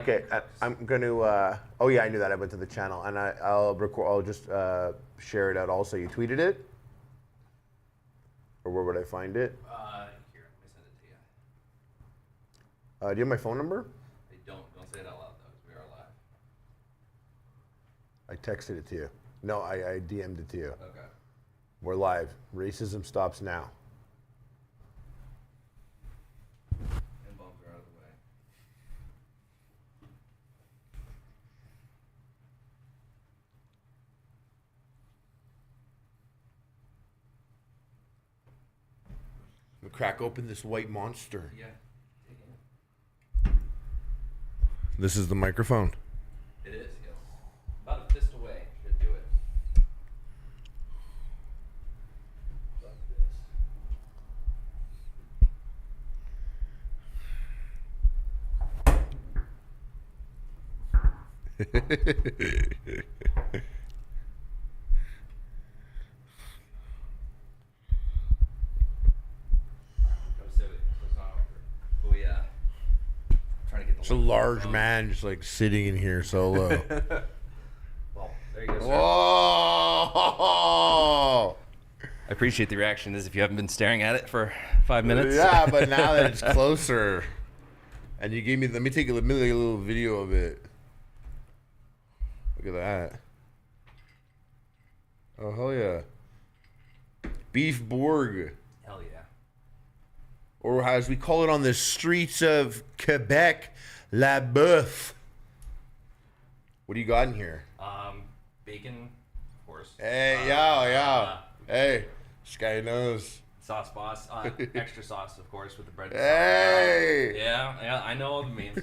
Okay, I'm going to. Oh yeah, I knew that. I went to the channel, and I'll record. I'll just share it out. Also, you tweeted it, or where would I find it? Here, let me send it to you. Do you have my phone number? I don't say it out loud though, 'cause we are live. I texted it to you. No, I DM'd it to you. Okay. We're live. Racism stops now. And bumps are out of the way. We'll crack open this white monster. Yeah. Take it. This is the microphone. It is, yes. About a fist away should do it. Like this. Trying to get the It's a large man just like sitting in here solo. Well, there you go, sir. Whoa! I appreciate the reaction as if you haven't been staring at it for 5 minutes. Yeah, but now that it's closer, and you gave me, let me take a little video of it. Look at that. Oh, hell yeah. Beef Bourg. Hell yeah. Or as we call it on the streets of Quebec, La Boeuf. What do you got in here? Bacon, of course. Hey, yo. Hey, this guy knows. Sauce boss. Extra sauce, of course, with the bread. Hey! Yeah, I know all the means.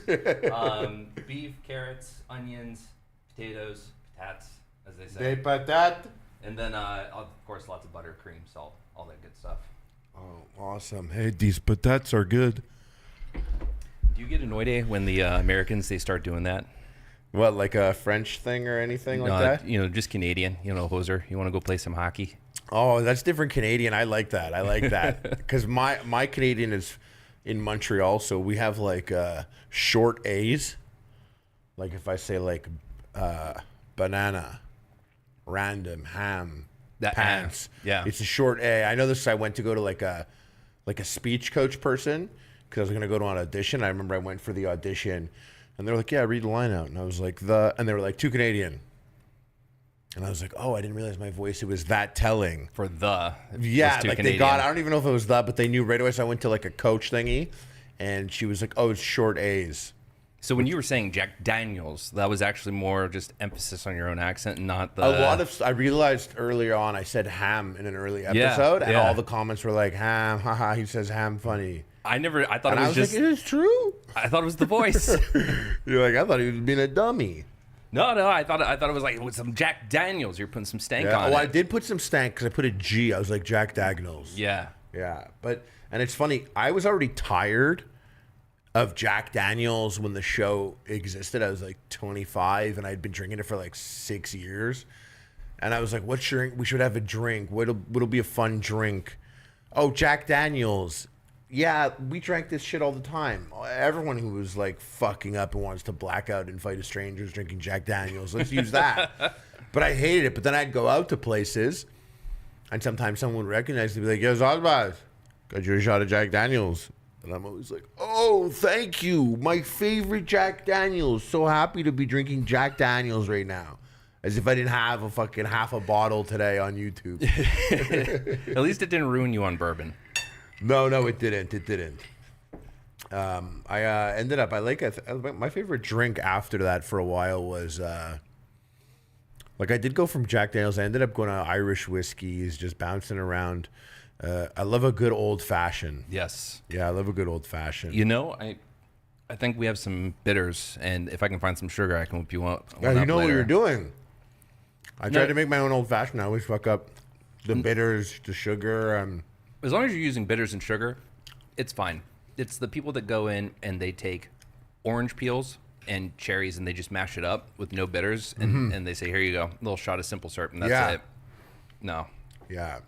Beef, carrots, onions, potatoes, patats, as they say. Des patates. And then, of course, lots of butter, cream, salt, all that good stuff. Oh, awesome. Hey, these patates are good. Do you get annoyed when the Americans, they start doing that? What, like a French thing or anything like that? You know, just Canadian, hoser. You want to go play some hockey? Oh, that's different Canadian. I like that. Because my Canadian is in Montreal, so we have like short A's. Like if I say like banana, random, ham, pants. Yeah. It's a short A. I know this. I went to go to like a speech coach person because I was going to go to an audition. I remember I went for the audition. And they're like, yeah, read the line out. And I was like, and they were like, too Canadian. And I was like, oh, I didn't realize my voice, it was that telling. For the. Yeah, like Canadian. they got, I don't even know if it was that, but they knew right away. So I went to like a coach thingy. And she was like, oh, it's short A's. So when you were saying Jack Daniels, that was actually more just emphasis on your own accent and not the. I realized earlier on, I said ham in an early episode. And all the comments were like, ham, haha, he says ham funny. I thought and it was just. Like, it is true. I thought it was the voice. You're like, I thought he was being a dummy. No, I thought it was like with some Jack Daniels. You're putting some stank on it. I did put some stank because I put a G. I was like Jack Daniels. Yeah. Yeah. And it's funny, I was already tired of Jack Daniels when the show existed. I was like 25 and I'd been drinking it for like 6 years. And I was like, what drink? We should have a drink. What'll be a fun drink? Oh, Jack Daniels. Yeah, we drank this shit all the time. Everyone who was like fucking up and wants to black out and fight a stranger is drinking Jack Daniels. Let's use that. But I hated it. But then I'd go out to places and sometimes someone would recognize me and be like, yo, Zozbaz, got you a shot of Jack Daniels. And I'm always like, oh, thank you. My favorite Jack Daniels. So happy to be drinking Jack Daniels right now. As if I didn't have a fucking half a bottle today on YouTube. At least it didn't ruin you on bourbon. No, it didn't. It didn't. I ended up, my favorite drink after that for a while was, like I did go from Jack Daniels. I ended up going to Irish whiskeys, just bouncing around. I love a good old fashioned. Yes. Yeah, I love a good old fashioned. You know, I think we have some bitters, and if I can find some sugar, I can whip you up. Yeah, you know what you're doing. I tried to make my own old fashioned. I always fuck up the bitters, the sugar. As long as you're using bitters and sugar, it's fine. It's the people that go in and they take orange peels and cherries and they just mash it up with no bitters and they say, here you go, a little shot of simple syrup, and that's it. No. Yeah.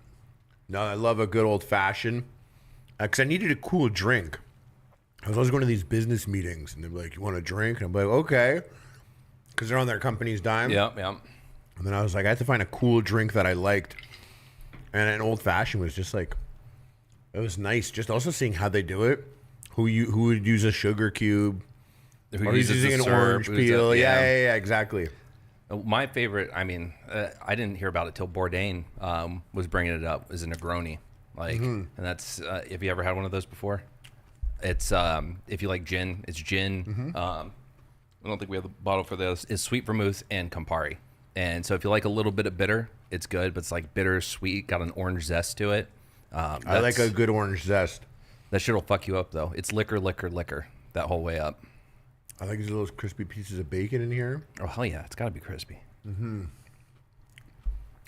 No, I love a good old fashioned because I needed a cool drink. I was always going to these business meetings, and they'd be like, "You want a drink?" And I'm like, "Okay," because they're on their company's dime. Yeah, yeah. And then I was like, I had to find a cool drink that I liked, and an old fashioned was just like, it was nice. Just also seeing how they do it, who would use a sugar cube, or who's using an orange peel. Yeah, exactly. My favorite, I mean, I didn't hear about it till Bourdain was bringing it up, is a Negroni. Like, and that's, have you ever had one of those before? It's, if you like gin, it's gin. I don't think we have the bottle for this. It's sweet vermouth and Campari. And so if you like a little bit of bitter, it's good, but it's like bitter, sweet, got an orange zest to it. I like a good orange zest. That shit will fuck you up, though. It's liquor, that whole way up. I like these little crispy pieces of bacon in here. Oh, hell yeah. It's got to be crispy.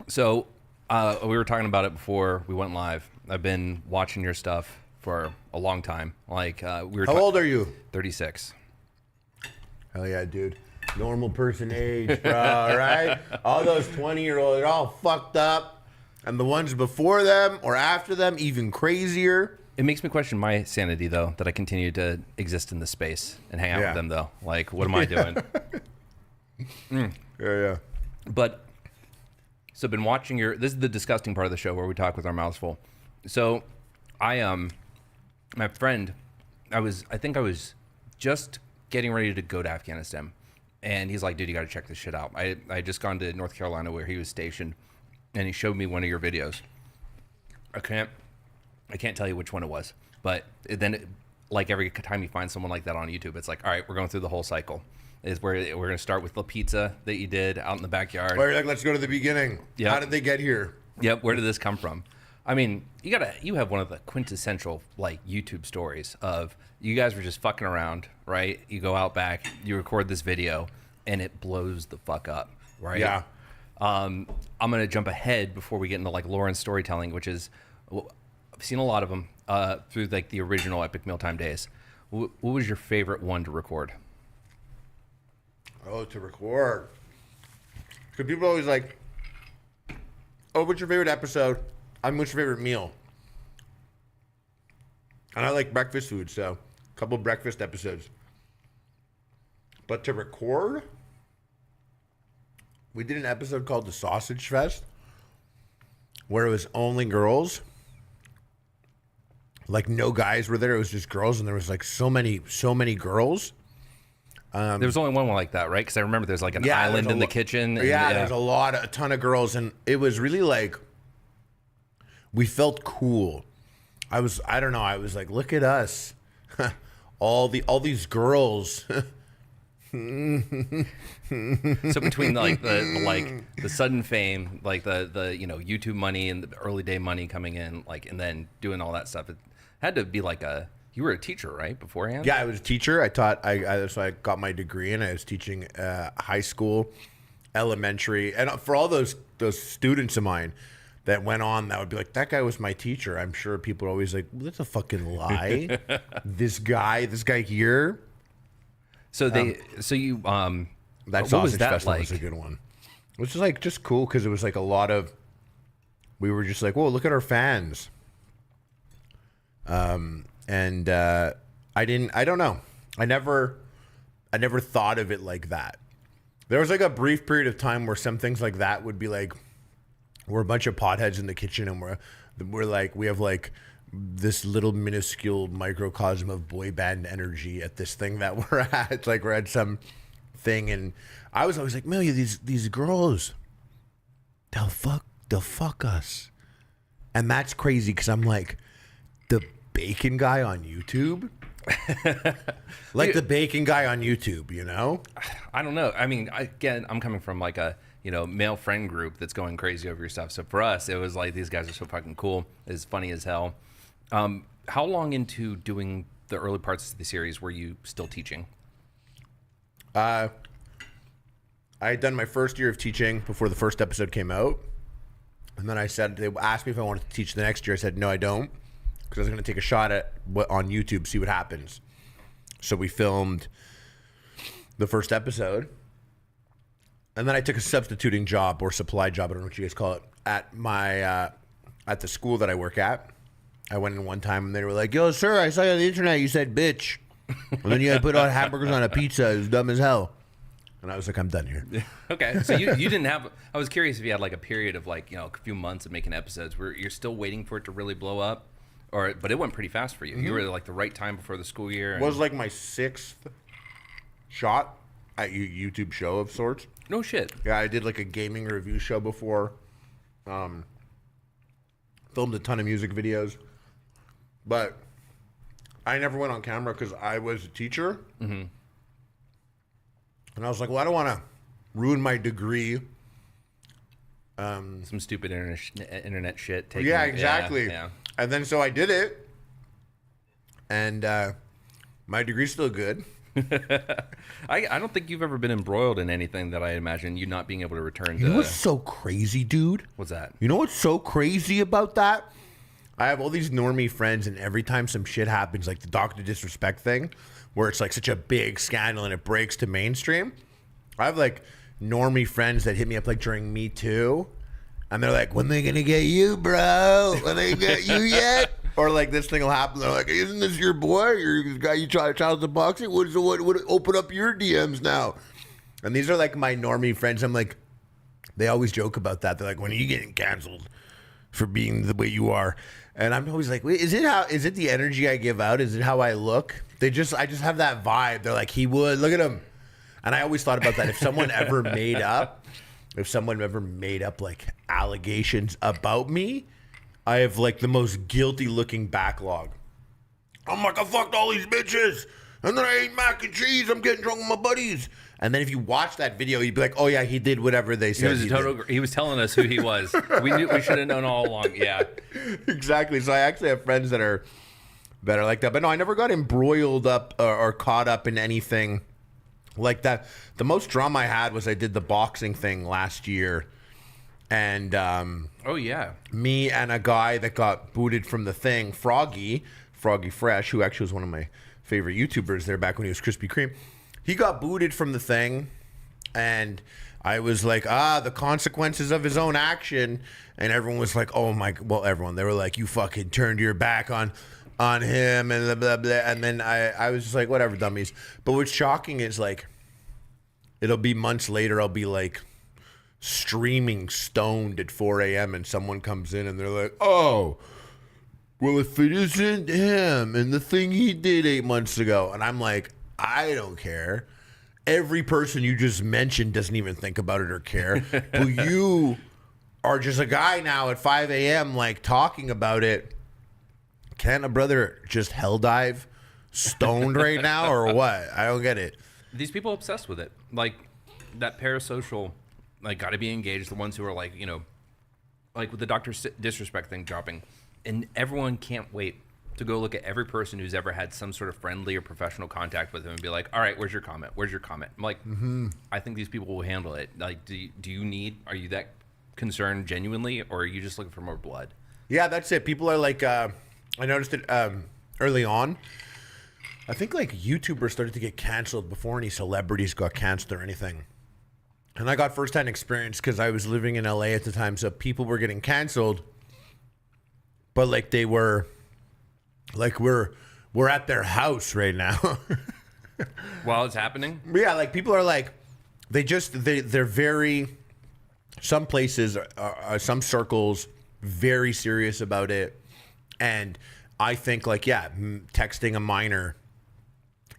So we were talking about it before we went live. I've been watching your stuff for a long time. Like we were. How old are you? 36. Hell yeah, dude. Normal person age, bro, right? All those 20-year-olds are all fucked up. And the ones before them or after them, even crazier. It makes me question my sanity, though, that I continue to exist in this space and hang out with them, though. Like, what am I doing? Yeah. But, so I've been watching this is the disgusting part of the show where we talk with our mouths full. So, my friend, I think I was just getting ready to go to Afghanistan. And he's like, dude, you got to check this shit out. I had just gone to North Carolina where he was stationed, and he showed me one of your videos. I can't tell you which one it was, but like every time you find someone like that on YouTube, it's like, all right, we're going through the whole cycle. Is where we're going to start with the pizza that you did out in the backyard. Or like, let's go to the beginning. Yep. How did they get here? Yep. Where did this come from? I mean, you have one of the quintessential like YouTube stories of you guys were just fucking around, right? You go out back, you record this video, and it blows the fuck up, right? Yeah. I'm gonna jump ahead before we get into like Lauren's storytelling, which is I've seen a lot of them through like the original Epic Mealtime days. What was your favorite one to record? Oh, to record. Because people are always like, oh, what's your favorite episode? What's your favorite meal? And I like breakfast food, so a couple of breakfast episodes. But to record, we did an episode called The Sausage Fest, where it was only girls. Like no guys were there. It was just girls, and there was like so many girls. There was only one like that, right? Because I remember there's like an island in the kitchen. And, there's a ton of girls, and it was really like, we felt cool. I was like, look at us, all these girls. So between the sudden fame, like the YouTube money and the early day money coming in, like, and then doing all that stuff, it had to be like you were a teacher, right, beforehand? Yeah, I was a teacher. I taught. So I got my degree, and I was teaching high school, elementary, and for all those students of mine that went on, that would be like, that guy was my teacher. I'm sure people are always like, well, that's a fucking lie. this guy here. So that Sausage Festival like? was a good one. It was just cool because it was like a lot of, we were just like, whoa, look at our fans. And I don't know. I never thought of it like that. There was like a brief period of time where some things like that would be like, we're a bunch of potheads in the kitchen, and we're like, we have like this little minuscule microcosm of boy band energy at this thing that we're at. It's like we're at some thing, and I was always like, man, these girls, they'll fuck us. And that's crazy because I'm like, the bacon guy on YouTube? Like the bacon guy on YouTube, you know? I don't know. I mean, again, I'm coming from like a, male friend group that's going crazy over your stuff. So for us, it was like, these guys are so fucking cool. It's funny as hell. How long into doing the early parts of the series were you still teaching? I had done my first year of teaching before the first episode came out. And then they asked me if I wanted to teach the next year. I said, no, I don't. Because I was going to take a shot at on YouTube, see what happens. So we filmed the first episode. And then I took a substituting job or supply job, I don't know what you guys call it, at my at the school that I work at. I went in one time and they were like, "Yo, sir, I saw you on the internet. You said bitch, and then you had to put on hamburgers on a pizza. It was dumb as hell." And I was like, "I'm done here." Okay, so you didn't have. I was curious if you had like a period of like a few months of making episodes where you're still waiting for it to really blow up, but it went pretty fast for you. You were like the right time before the school year. It was like my 6th shot at YouTube show of sorts. No shit. Yeah, I did like a gaming review show before. Filmed a ton of music videos, but I never went on camera because I was a teacher. Mm-hmm. And I was like, well, I don't want to ruin my degree. Some stupid internet shit. Yeah, exactly. Yeah. And then so I did it, and my degree's still good. I don't think you've ever been embroiled in anything that I imagine you not being able to return to. You know what's so crazy, dude? What's that? You know what's so crazy about that? I have all these normie friends, and every time some shit happens, like the Dr. Disrespect thing, where it's like such a big scandal and it breaks to mainstream, I have like normie friends that hit me up like during Me Too, and they're like, "When they gonna get you, bro? When they get you yet?" Or like this thing will happen. They're like, "Isn't this your boy? Your guy you challenge the boxing? What open up your DMs now?" And these are like my normie friends. I'm like, they always joke about that. They're like, "When are you getting canceled for being the way you are?" And I'm always like, wait, is it the energy I give out? Is it how I look? I just have that vibe. They're like, he would. Look at him. And I always thought about that. If someone ever made up like allegations about me, I have like the most guilty looking backlog. I'm like, I fucked all these bitches, and then I ate mac and cheese. I'm getting drunk with my buddies. And then if you watch that video, you'd be like, oh yeah, he did whatever they said. He was telling us who he was. We should have known all along. Yeah, exactly. So I actually have friends that are like that. But no, I never got embroiled up or caught up in anything like that. The most drama I had was I did the boxing thing last year. And oh yeah, me and a guy that got booted from the thing, Froggy Fresh, who actually was one of my favorite YouTubers there back when he was Krispy Kreme. He got booted from the thing, and I was like, the consequences of his own action. And everyone was like, oh my, well, everyone, they were like, you fucking turned your back on him and blah, blah, blah. And then I was just like, whatever, dummies. But what's shocking is like, it'll be months later, I'll be like streaming stoned at 4 a.m. and someone comes in and they're like, oh, well, if it isn't him and the thing he did 8 months ago. And I'm like, I don't care. Every person you just mentioned doesn't even think about it or care. But you are just a guy now at 5 a.m. like talking about it. Can a brother just hell dive stoned right now or what? I don't get it. These people obsessed with it. Like that parasocial, like got to be engaged. The ones who are like, like with the Dr. Disrespect thing dropping. And everyone can't wait to go look at every person who's ever had some sort of friendly or professional contact with him and be like, all right, where's your comment? Where's your comment? I'm like, I think these people will handle it. Like, are you that concerned genuinely, or are you just looking for more blood? Yeah, that's it. People are like, I noticed it early on. I think like YouTubers started to get canceled before any celebrities got canceled or anything. And I got firsthand experience because I was living in LA at the time. So people were getting canceled, but like they were, like we're at their house right now. While it's happening? Yeah, like people are like, they're very, some places, some circles, very serious about it. And I think like, yeah, texting a minor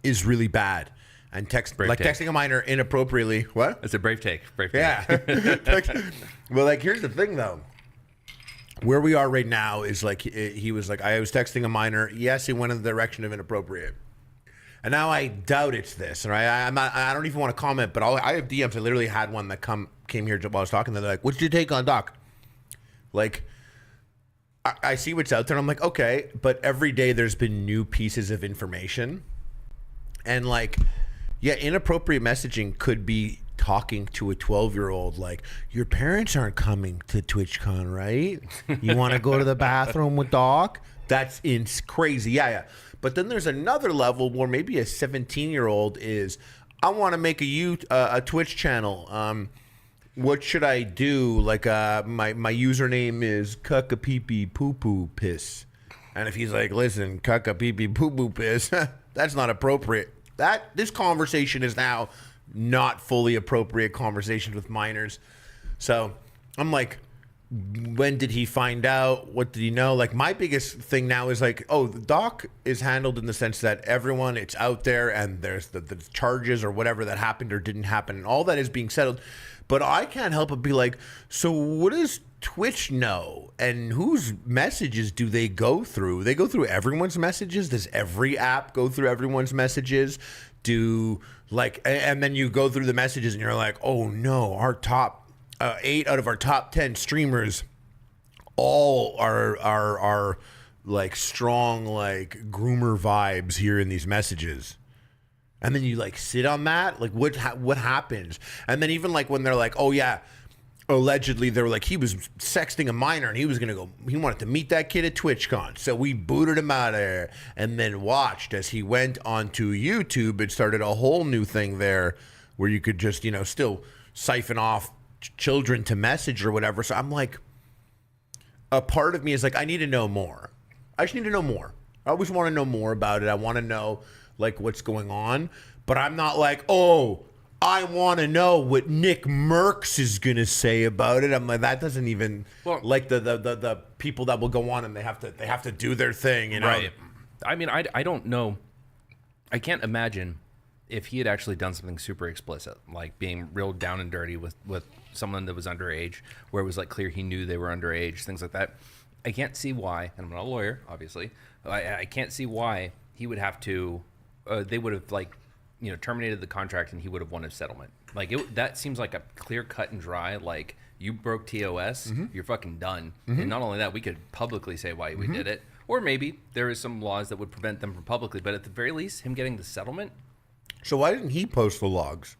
is really bad. And texting a minor inappropriately. What? It's a brave take. Yeah. Well, like, here's the thing, though. Where we are right now is like, he was like, I was texting a minor. Yes, he went in the direction of inappropriate. And now I doubt it's this, right? I don't even want to comment, but I have DMs. I literally had one that came here while I was talking. They're like, what's your take on Doc? Like, I see what's out there. And I'm like, okay, but every day there's been new pieces of information. And like, yeah, inappropriate messaging could be talking to a 12-year-old like, your parents aren't coming to TwitchCon, right? You want to go to the bathroom with Doc? That's crazy. Yeah. But then there's another level where maybe a 17-year-old is, I want to make a Twitch channel. What should I do? Like, my username is cucka pee pee poo poo piss. And if he's like, listen, caca, pee pee, poo poo piss, that's not appropriate. This conversation is now not fully appropriate conversations with minors. So I'm like, when did he find out? What did he know? Like, my biggest thing now is like, oh, the doc is handled in the sense that everyone, it's out there and there's the charges or whatever that happened or didn't happen, and all that is being settled. But I can't help but be like, so what does Twitch know? And whose messages do they go through? They go through everyone's messages? Does every app go through everyone's messages? And then you go through the messages and you're like, oh no, our top 8 out of our top 10 streamers all are like strong like groomer vibes here in these messages. And then you like sit on that, like what happens? And then even like when they're like, oh yeah, allegedly they were like, he was sexting a minor and he wanted to meet that kid at TwitchCon, so we booted him out of there, and then watched as he went onto YouTube. It started a whole new thing there where you could just still siphon off children to message or whatever. So I'm like, a part of me is like, I need to know more. I just need to know more. I always want to know more about it. I want to know like what's going on, but I'm not like, oh, I want to know what Nick Merckx is gonna say about it. I'm like, that doesn't even like the people that will go on and they have to do their thing, Right. I mean, I don't know. I can't imagine if he had actually done something super explicit, like being real down and dirty with someone that was underage, where it was like clear he knew they were underage, things like that. I can't see why, and I'm not a lawyer, obviously. I can't see why he would have to. They would have terminated the contract, and he would have won a settlement. Like that seems like a clear cut and dry. Like, you broke TOS, you're fucking done. And not only that, we could publicly say why we did it, or maybe there is some laws that would prevent them from publicly. But at the very least, him getting the settlement. So why didn't he post the logs?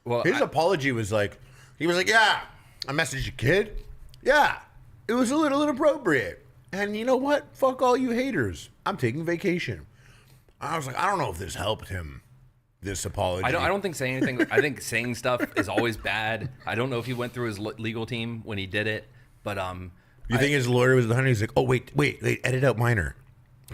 Well, his apology was like, he was like, yeah, I messaged a kid. Yeah, it was a little inappropriate. And you know what? Fuck all you haters. I'm taking vacation. I was like, I don't know if this helped him, this apology. I don't think saying anything. I think saying stuff is always bad. I don't know if he went through his legal team when he did it, but you think his lawyer was the hunter? He's like, oh wait, edit out minor.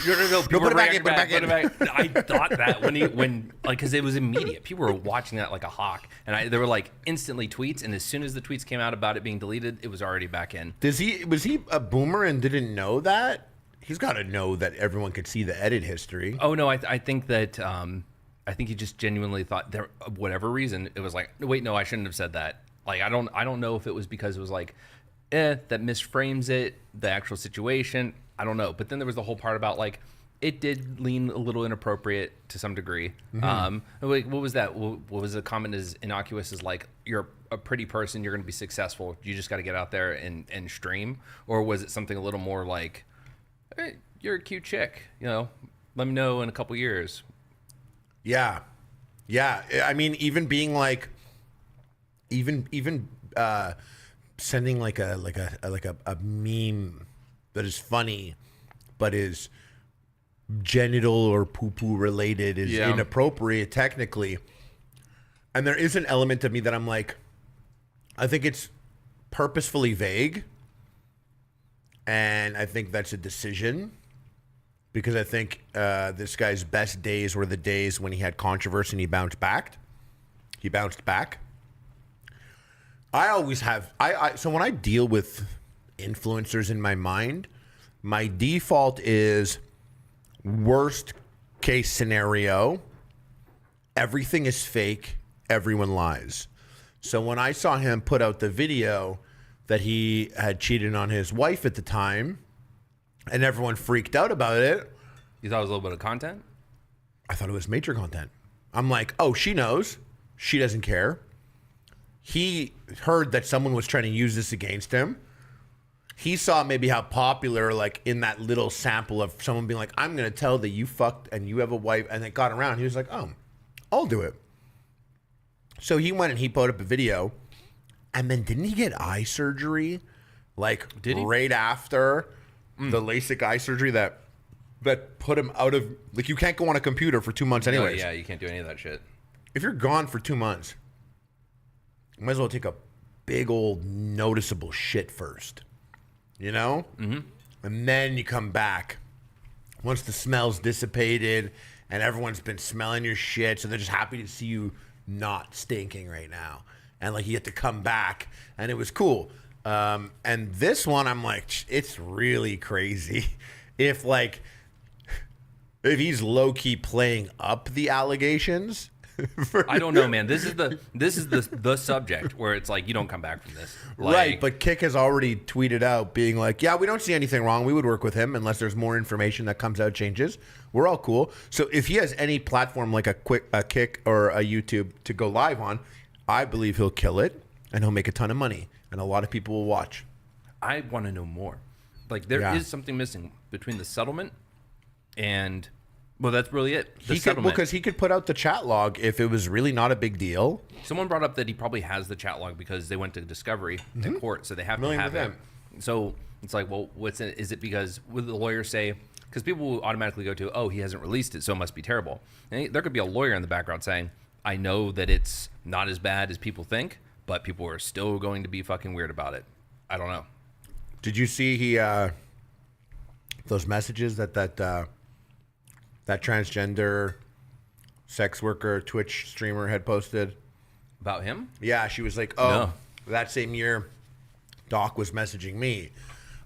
No. Put it back in. I thought that when because it was immediate. People were watching that like a hawk, and there were like instantly tweets, and as soon as the tweets came out about it being deleted, it was already back in. Was he a boomer and didn't know that? He's got to know that everyone could see the edit history. Oh no, I think that I think he just genuinely thought there, whatever reason, it was like, wait, no, I shouldn't have said that. Like, I don't know if it was because it was like, that misframes it, the actual situation. I don't know. But then there was the whole part about like, it did lean a little inappropriate to some degree. Like, what was that? What was the comment as innocuous as like, you're a pretty person, you're going to be successful, you just got to get out there and stream? Or was it something a little more like, hey, you're a cute chick, let me know in a couple years. Yeah. I mean, even being like, even sending like a meme that is funny, but is genital or poo-poo related is inappropriate technically. And there is an element of me that I'm like, I think it's purposefully vague. And I think that's a decision, because I think this guy's best days were the days when he had controversy and he bounced back. I always have, so when I deal with influencers in my mind, my default is worst case scenario, everything is fake, everyone lies. So when I saw him put out the video that he had cheated on his wife at the time, and everyone freaked out about it. You thought it was a little bit of content? I thought it was major content. I'm like, oh, she knows. She doesn't care. He heard that someone was trying to use this against him. He saw maybe how popular, like in that little sample of someone being like, I'm going to tell that you fucked and you have a wife, and it got around. He was like, oh, I'll do it. So he went and he put up a video, and then didn't he get eye surgery? Like, right after the LASIK eye surgery that put him out of, like, you can't go on a computer for 2 months anyways. Yeah, you can't do any of that shit. If you're gone for 2 months, you might as well take a big old noticeable shit first, you know? Mm-hmm. And then you come back once the smell's dissipated and everyone's been smelling your shit, so they're just happy to see you not stinking right now. And like you get to come back, and it was cool. And this one, I'm like, it's really crazy. If he's low key playing up the allegations. I don't know, man. This is the subject where it's like you don't come back from this, like, right? But Kick has already tweeted out being like, "Yeah, we don't see anything wrong. We would work with him unless there's more information that comes out changes. We're all cool." So if he has any platform like a Kick or a YouTube to go live on, I believe he'll kill it and he'll make a ton of money and a lot of people will watch. I want to know more. Like there is something missing between the settlement and. Well, that's really it. Because he could put out the chat log if it was really not a big deal. Someone brought up that he probably has the chat log because they went to discovery to court, so they have to have it. So it's like, well, what's in it? Is it because would the lawyer say? Because people will automatically go to, oh, he hasn't released it, so it must be terrible. And there could be a lawyer in the background saying, I know that it's not as bad as people think, but people are still going to be fucking weird about it. I don't know. Did you see those messages that transgender sex worker Twitch streamer had posted? About him? Yeah, she was like, that same year, Doc was messaging me,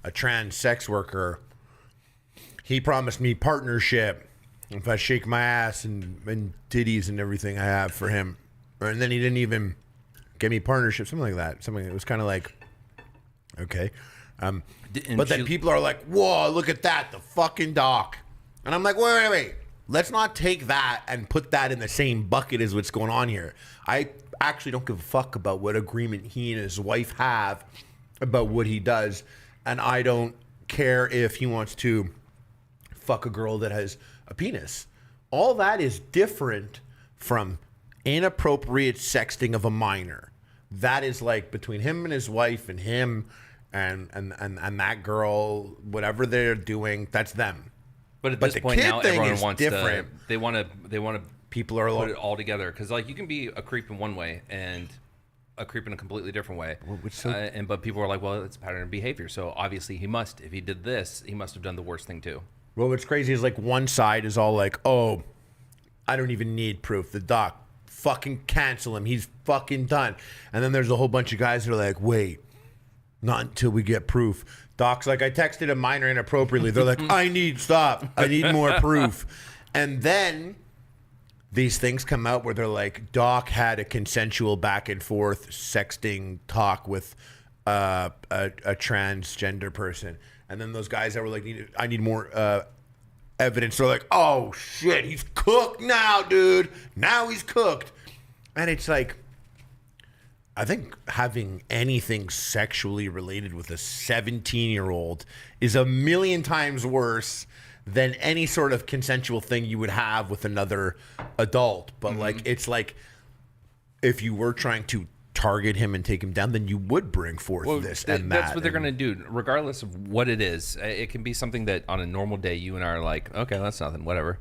a trans sex worker. He promised me partnership if I shake my ass and titties and everything I have for him. And then he didn't even give me partnership, something like that. Something that was kind of like, okay. But then people are like, whoa, look at that, the fucking Doc. And I'm like, wait. Let's not take that and put that in the same bucket as what's going on here. I actually don't give a fuck about what agreement he and his wife have about what he does. And I don't care if he wants to fuck a girl that has a penis. All that is different from inappropriate sexting of a minor. That is like between him and his wife and him and that girl, whatever they're doing, that's them. But at this point now, everyone wants different. They want to. People are put it all together because, like, you can be a creep in one way and a creep in a completely different way. But people are like, well, it's a pattern of behavior. So obviously, if he did this, he must have done the worst thing too. Well, what's crazy is like one side is all like, oh, I don't even need proof. The Doc, fucking cancel him. He's fucking done. And then there's a whole bunch of guys that are like, wait, not until we get proof. Doc's like, I texted a minor inappropriately. They're like, I need more proof. And then these things come out where they're like, Doc had a consensual back and forth sexting talk with a transgender person. And then those guys that were like, I need more evidence. They're like, oh shit, he's cooked now, dude. Now he's cooked. And it's like, I think having anything sexually related with a 17-year-old is a million times worse than any sort of consensual thing you would have with another adult. But like, it's like if you were trying to target him and take him down, then you would bring forth this and that. That's what they're going to do, regardless of what it is. It can be something that on a normal day, you and I are like, okay, that's nothing, whatever.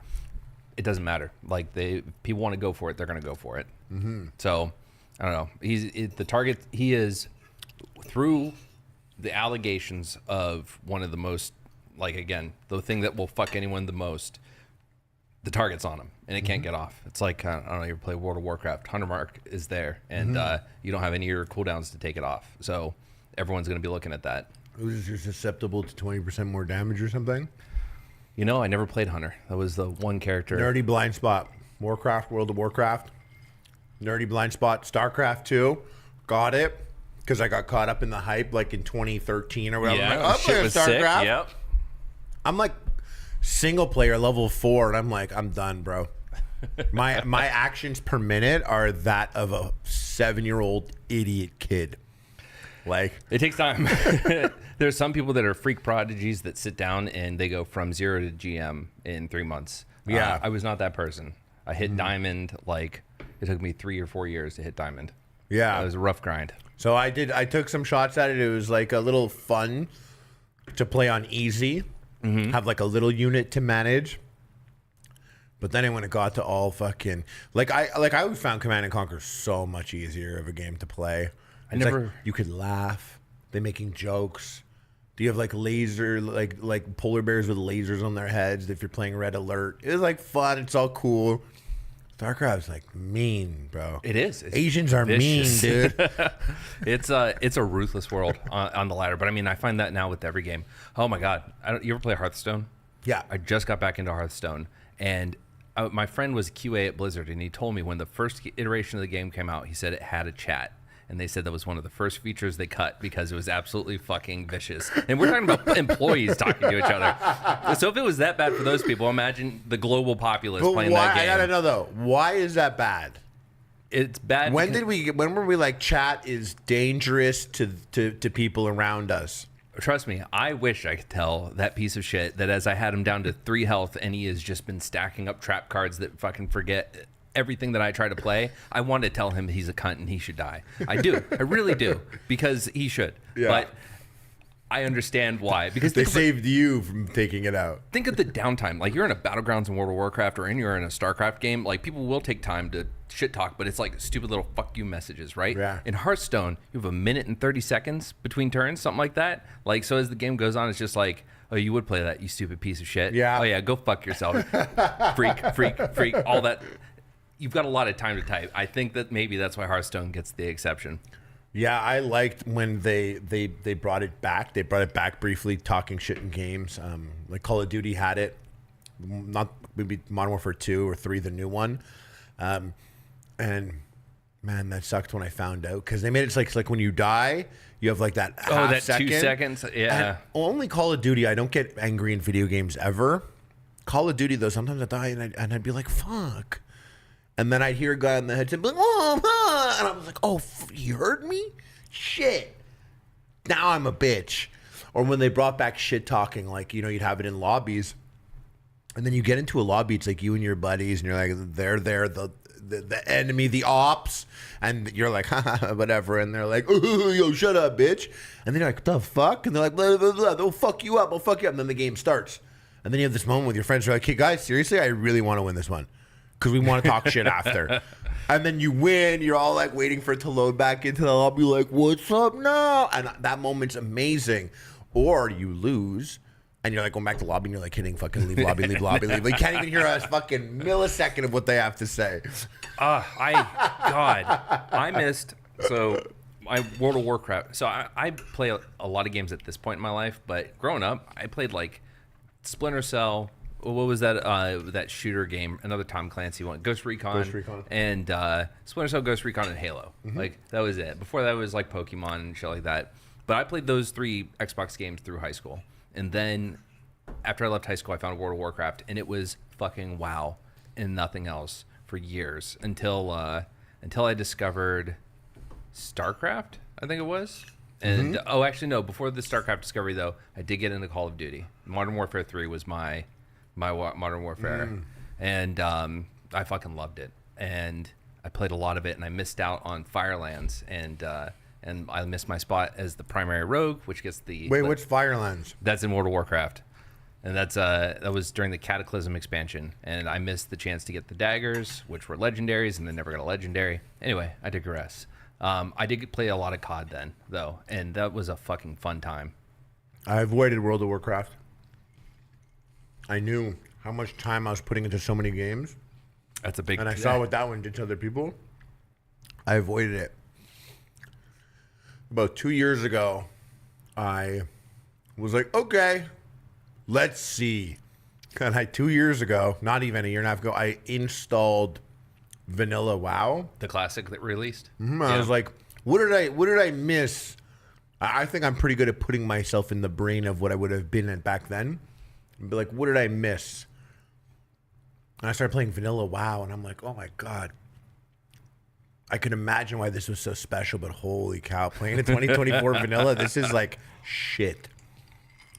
It doesn't matter. Like, people want to go for it, they're going to go for it. Mm-hmm. So, I don't know. He's the target. He is, through the allegations of one of the most, like, again, the thing that will fuck anyone the most, the target's on him, and it can't get off. It's like, I don't know, you ever play World of Warcraft, Hunter Mark is there, and you don't have any of your cooldowns to take it off. So everyone's going to be looking at that. Who's susceptible to 20% more damage or something? You know, I never played Hunter. That was the one character. Nerdy blind spot. Warcraft, World of Warcraft. Nerdy blind spot. StarCraft 2. Got it. Because I got caught up in the hype like in 2013 or whatever. Yeah, I'm like, I'll play a StarCraft. Sick. Yep. I'm like single player level 4 and I'm like, I'm done, bro. My actions per minute are that of a 7-year-old idiot kid. Like, it takes time. There's some people that are freak prodigies that sit down and they go from 0 to GM in 3 months. Yeah. I was not that person. I hit diamond, like, it took me 3 or 4 years to hit diamond. Yeah. It was a rough grind. So I took some shots at it. It was like a little fun to play on easy. Have like a little unit to manage. But then when it got to all fucking I always found Command and Conquer so much easier of a game to play. It's like you could laugh. They're making jokes. Do you have like laser, like polar bears with lasers on their heads if you're playing Red Alert? It was like fun. It's all cool. StarCraft's like mean, bro. It is. It's Asians are vicious. mean, dude. It's a ruthless world on the ladder. But I mean, I find that now with every game. Oh my God. You ever play Hearthstone? Yeah. I just got back into Hearthstone, and my friend was QA at Blizzard, and he told me when the first iteration of the game came out, he said it had a chat. And they said that was one of the first features they cut because it was absolutely fucking vicious. And we're talking about employees talking to each other. So if it was that bad for those people, imagine the global populace playing that game. I gotta know though, why is that bad? It's bad. When were we like chat is dangerous to people around us? Trust me, I wish I could tell that piece of shit that as I had him down to 3 health and he has just been stacking up trap cards that fucking forget everything that I try to play, I want to tell him he's a cunt and he should die. I do. I really do. Because he should. Yeah. But I understand why. Because they saved you from taking it out. Think of the downtime. Like, you're in a Battlegrounds in World of Warcraft or you're in a StarCraft game. Like, people will take time to shit talk, but it's like stupid little fuck you messages, right? Yeah. In Hearthstone, you have a minute and 30 seconds between turns, something like that. Like, so as the game goes on, it's just like, oh, you would play that, you stupid piece of shit. Yeah. Oh, yeah, go fuck yourself. freak, all that. You've got a lot of time to type. I think that maybe that's why Hearthstone gets the exception. Yeah, I liked when they brought it back. They brought it back briefly, talking shit in games. Like Call of Duty had it, not maybe Modern Warfare 2 or 3, the new one. And man, that sucked when I found out because they made it like when you die, you have like that half second. 2 seconds. Yeah. And only Call of Duty. I don't get angry in video games ever. Call of Duty though, sometimes I die and I'd be like, fuck. And then I'd hear a guy on the headset be like, oh, and I was like, oh, you heard me? Shit. Now I'm a bitch. Or when they brought back shit talking, like, you know, you'd have it in lobbies. And then you get into a lobby, it's like you and your buddies, and you're like, they're there, the enemy, the ops. And you're like, haha, whatever. And they're like, oh, yo, shut up, bitch. And then you're like, what the fuck? And they're like, blah, blah, blah. They'll fuck you up. They'll fuck you up. And then the game starts. And then you have this moment with your friends. You're like, hey, guys, seriously, I really want to win this one. Because we want to talk shit after. And then you win. You're all like waiting for it to load back into the lobby. Like, what's up now? And that moment's amazing. Or you lose. And you're like going back to the lobby and you're like hitting fucking leave lobby, leave lobby, leave. You can't even hear a fucking millisecond of what they have to say. I missed. So I World of Warcraft. So I play a lot of games at this point in my life. But growing up, I played like Splinter Cell. What was that that shooter game? Another Tom Clancy one, Ghost Recon. And Splinter Cell, Ghost Recon, and Halo. Mm-hmm. Like, that was it. Before that was like Pokemon and shit like that. But I played those 3 Xbox games through high school. And then after I left high school, I found World of Warcraft, and it was fucking WoW and nothing else for years until I discovered StarCraft, I think it was. And actually no, before the StarCraft discovery though, I did get into Call of Duty. Modern Warfare 3 was my Modern Warfare, and I fucking loved it. And I played a lot of it, and I missed out on Firelands, and I missed my spot as the primary rogue, which gets the... Wait, what's Firelands? That's in World of Warcraft. And that was during the Cataclysm expansion. And I missed the chance to get the daggers, which were legendaries, and then never got a legendary. Anyway, I digress. I did play a lot of COD then, though, and that was a fucking fun time. I avoided World of Warcraft. I knew how much time I was putting into so many games. That's a big... And I saw what that one did to other people. I avoided it. About 2 years ago, I was like, okay, let's see. And 2 years ago, not even a year and a half ago, I installed Vanilla WoW. The classic that released? Mm-hmm. I was like, what did I miss? I think I'm pretty good at putting myself in the brain of what I would have been at back then. And be like, what did I miss? And I started playing Vanilla WoW, and I'm like, oh my God. I could imagine why this was so special, but holy cow, playing a 2024 Vanilla, this is like shit.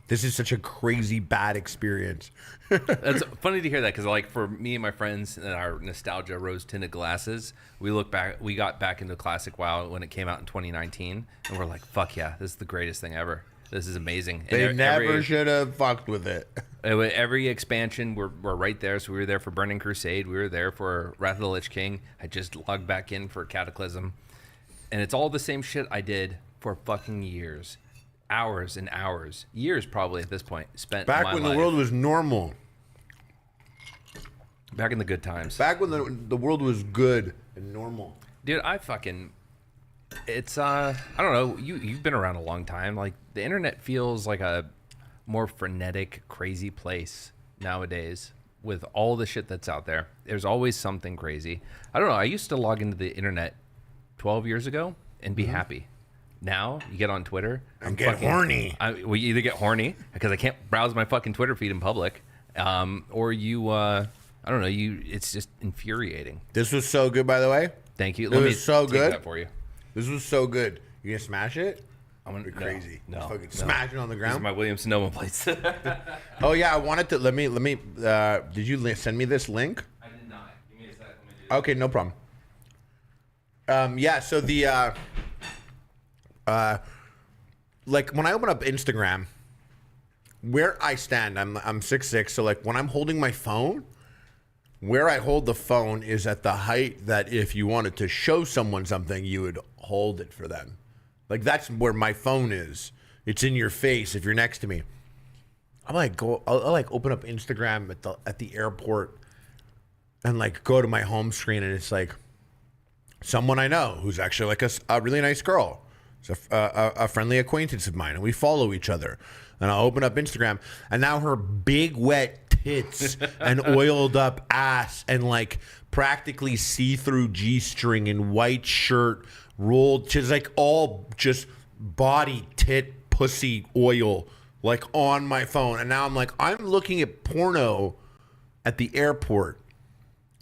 This is such a crazy bad experience. It's funny to hear that because, like, for me and my friends and our nostalgia rose-tinted glasses, we got back into Classic WoW when it came out in 2019, and we're like, fuck yeah, this is the greatest thing ever. This is amazing. They never should have fucked with it. Every expansion, we're right there. So we were there for Burning Crusade. We were there for Wrath of the Lich King. I just logged back in for Cataclysm. And it's all the same shit I did for fucking years. hours and hours, years probably at this point, spent Back in my when life. the world was normal. Back in the good times. Back when the world was good and normal. Dude, it's I don't know, you've been around a long time. Like, the internet feels like a more frenetic, crazy place nowadays with all the shit that's out there. There's always something crazy. I don't know, I used to log into the internet 12 years ago and be happy. Now you get on Twitter And get horny. We either get horny because I can't browse my fucking Twitter feed in public, or I don't know, it's just infuriating. This was so good, by the way. Thank you. It Let me was so take good. that for you. This was so good. You gonna smash it? I'm gonna You're crazy. No, Fucking no. smash it on the These are ground. my Williams Sonoma plates. Oh yeah, I wanted to. Let me. Did you send me this link? I did not. Give me a sec. Let me do Okay, no problem. Yeah. So the like when I open up Instagram, where I stand, I'm 6'6", so like when I'm holding my phone, where I hold the phone is at the height that if you wanted to show someone something, you would hold it for them. Like that's where my phone is. It's in your face if you're next to me. I'll like open up Instagram at the airport and like go to my home screen and it's like someone I know who's actually like a really nice girl. It's a friendly acquaintance of mine and we follow each other. And I'll open up Instagram and now her big wet tits and oiled up ass and like practically see-through G-string and white shirt rolled, just like all just body, tit, pussy oil like on my phone. And now I'm like, I'm looking at porno at the airport.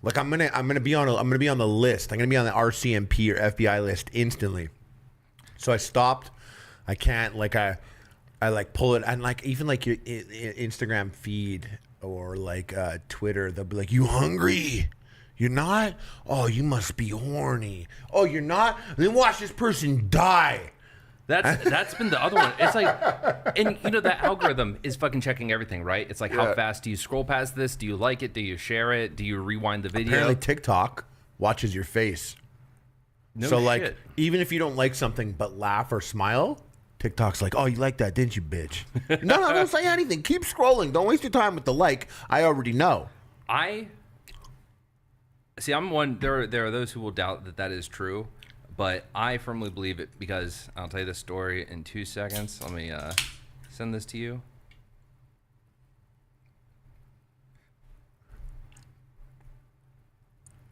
Like I'm gonna be on the list. I'm gonna be on the RCMP or FBI list instantly. So I stopped. I can't like I like pull it and like even like your Instagram feed or like Twitter, they'll be like, "You hungry? You're not? Oh, you must be horny. Oh, you're not? Then watch this person die." That's been the other one. It's like, and you know that algorithm is fucking checking everything, right? It's like, how fast do you scroll past this? Do you like it? Do you share it? Do you rewind the video? Apparently TikTok watches your face. No so shit. like even if you don't like something but laugh or smile, TikTok's like, "Oh, you like that, didn't you, bitch?" No, don't say anything. Keep scrolling. Don't waste your time with the like. I already know. I'm one. There are those who will doubt that is true, but I firmly believe it because I'll tell you the story in 2 seconds. Let me send this to you.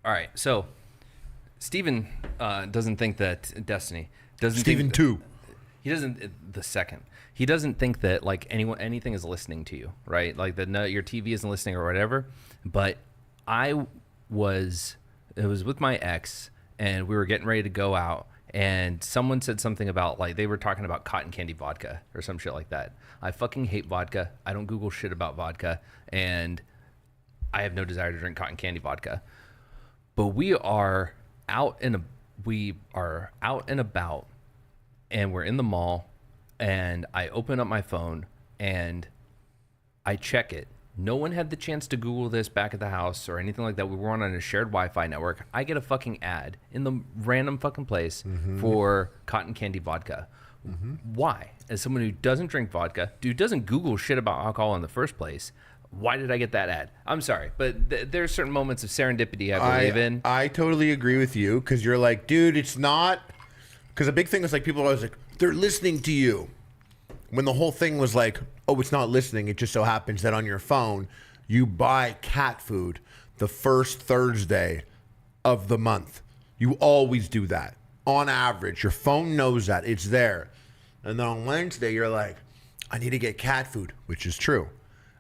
All right, so Steven doesn't think that Destiny doesn't. Steven 2. He doesn't. The second, he doesn't think that like anything is listening to you, right? Like your TV isn't listening or whatever. But it was with my ex, and we were getting ready to go out, and someone said something about like they were talking about cotton candy vodka or some shit like that. I fucking hate vodka. I don't Google shit about vodka, and I have no desire to drink cotton candy vodka. But we are out and about, and we're in the mall, and I open up my phone and I check it. No one had the chance to Google this back at the house or anything like that. We weren't on a shared Wi-Fi network. I get a fucking ad in the random fucking place for cotton candy vodka. Why? As someone who doesn't drink vodka, who doesn't Google shit about alcohol in the first place, why did I get that ad? I'm sorry, but there's certain moments of serendipity I believe in. I totally agree with you because you're like, dude, it's not. Because a big thing was like people are always like, they're listening to you. When the whole thing was like, oh, it's not listening. It just so happens that on your phone, you buy cat food the first Thursday of the month. You always do that. On average, your phone knows that. It's there. And then on Wednesday, you're like, I need to get cat food, which is true.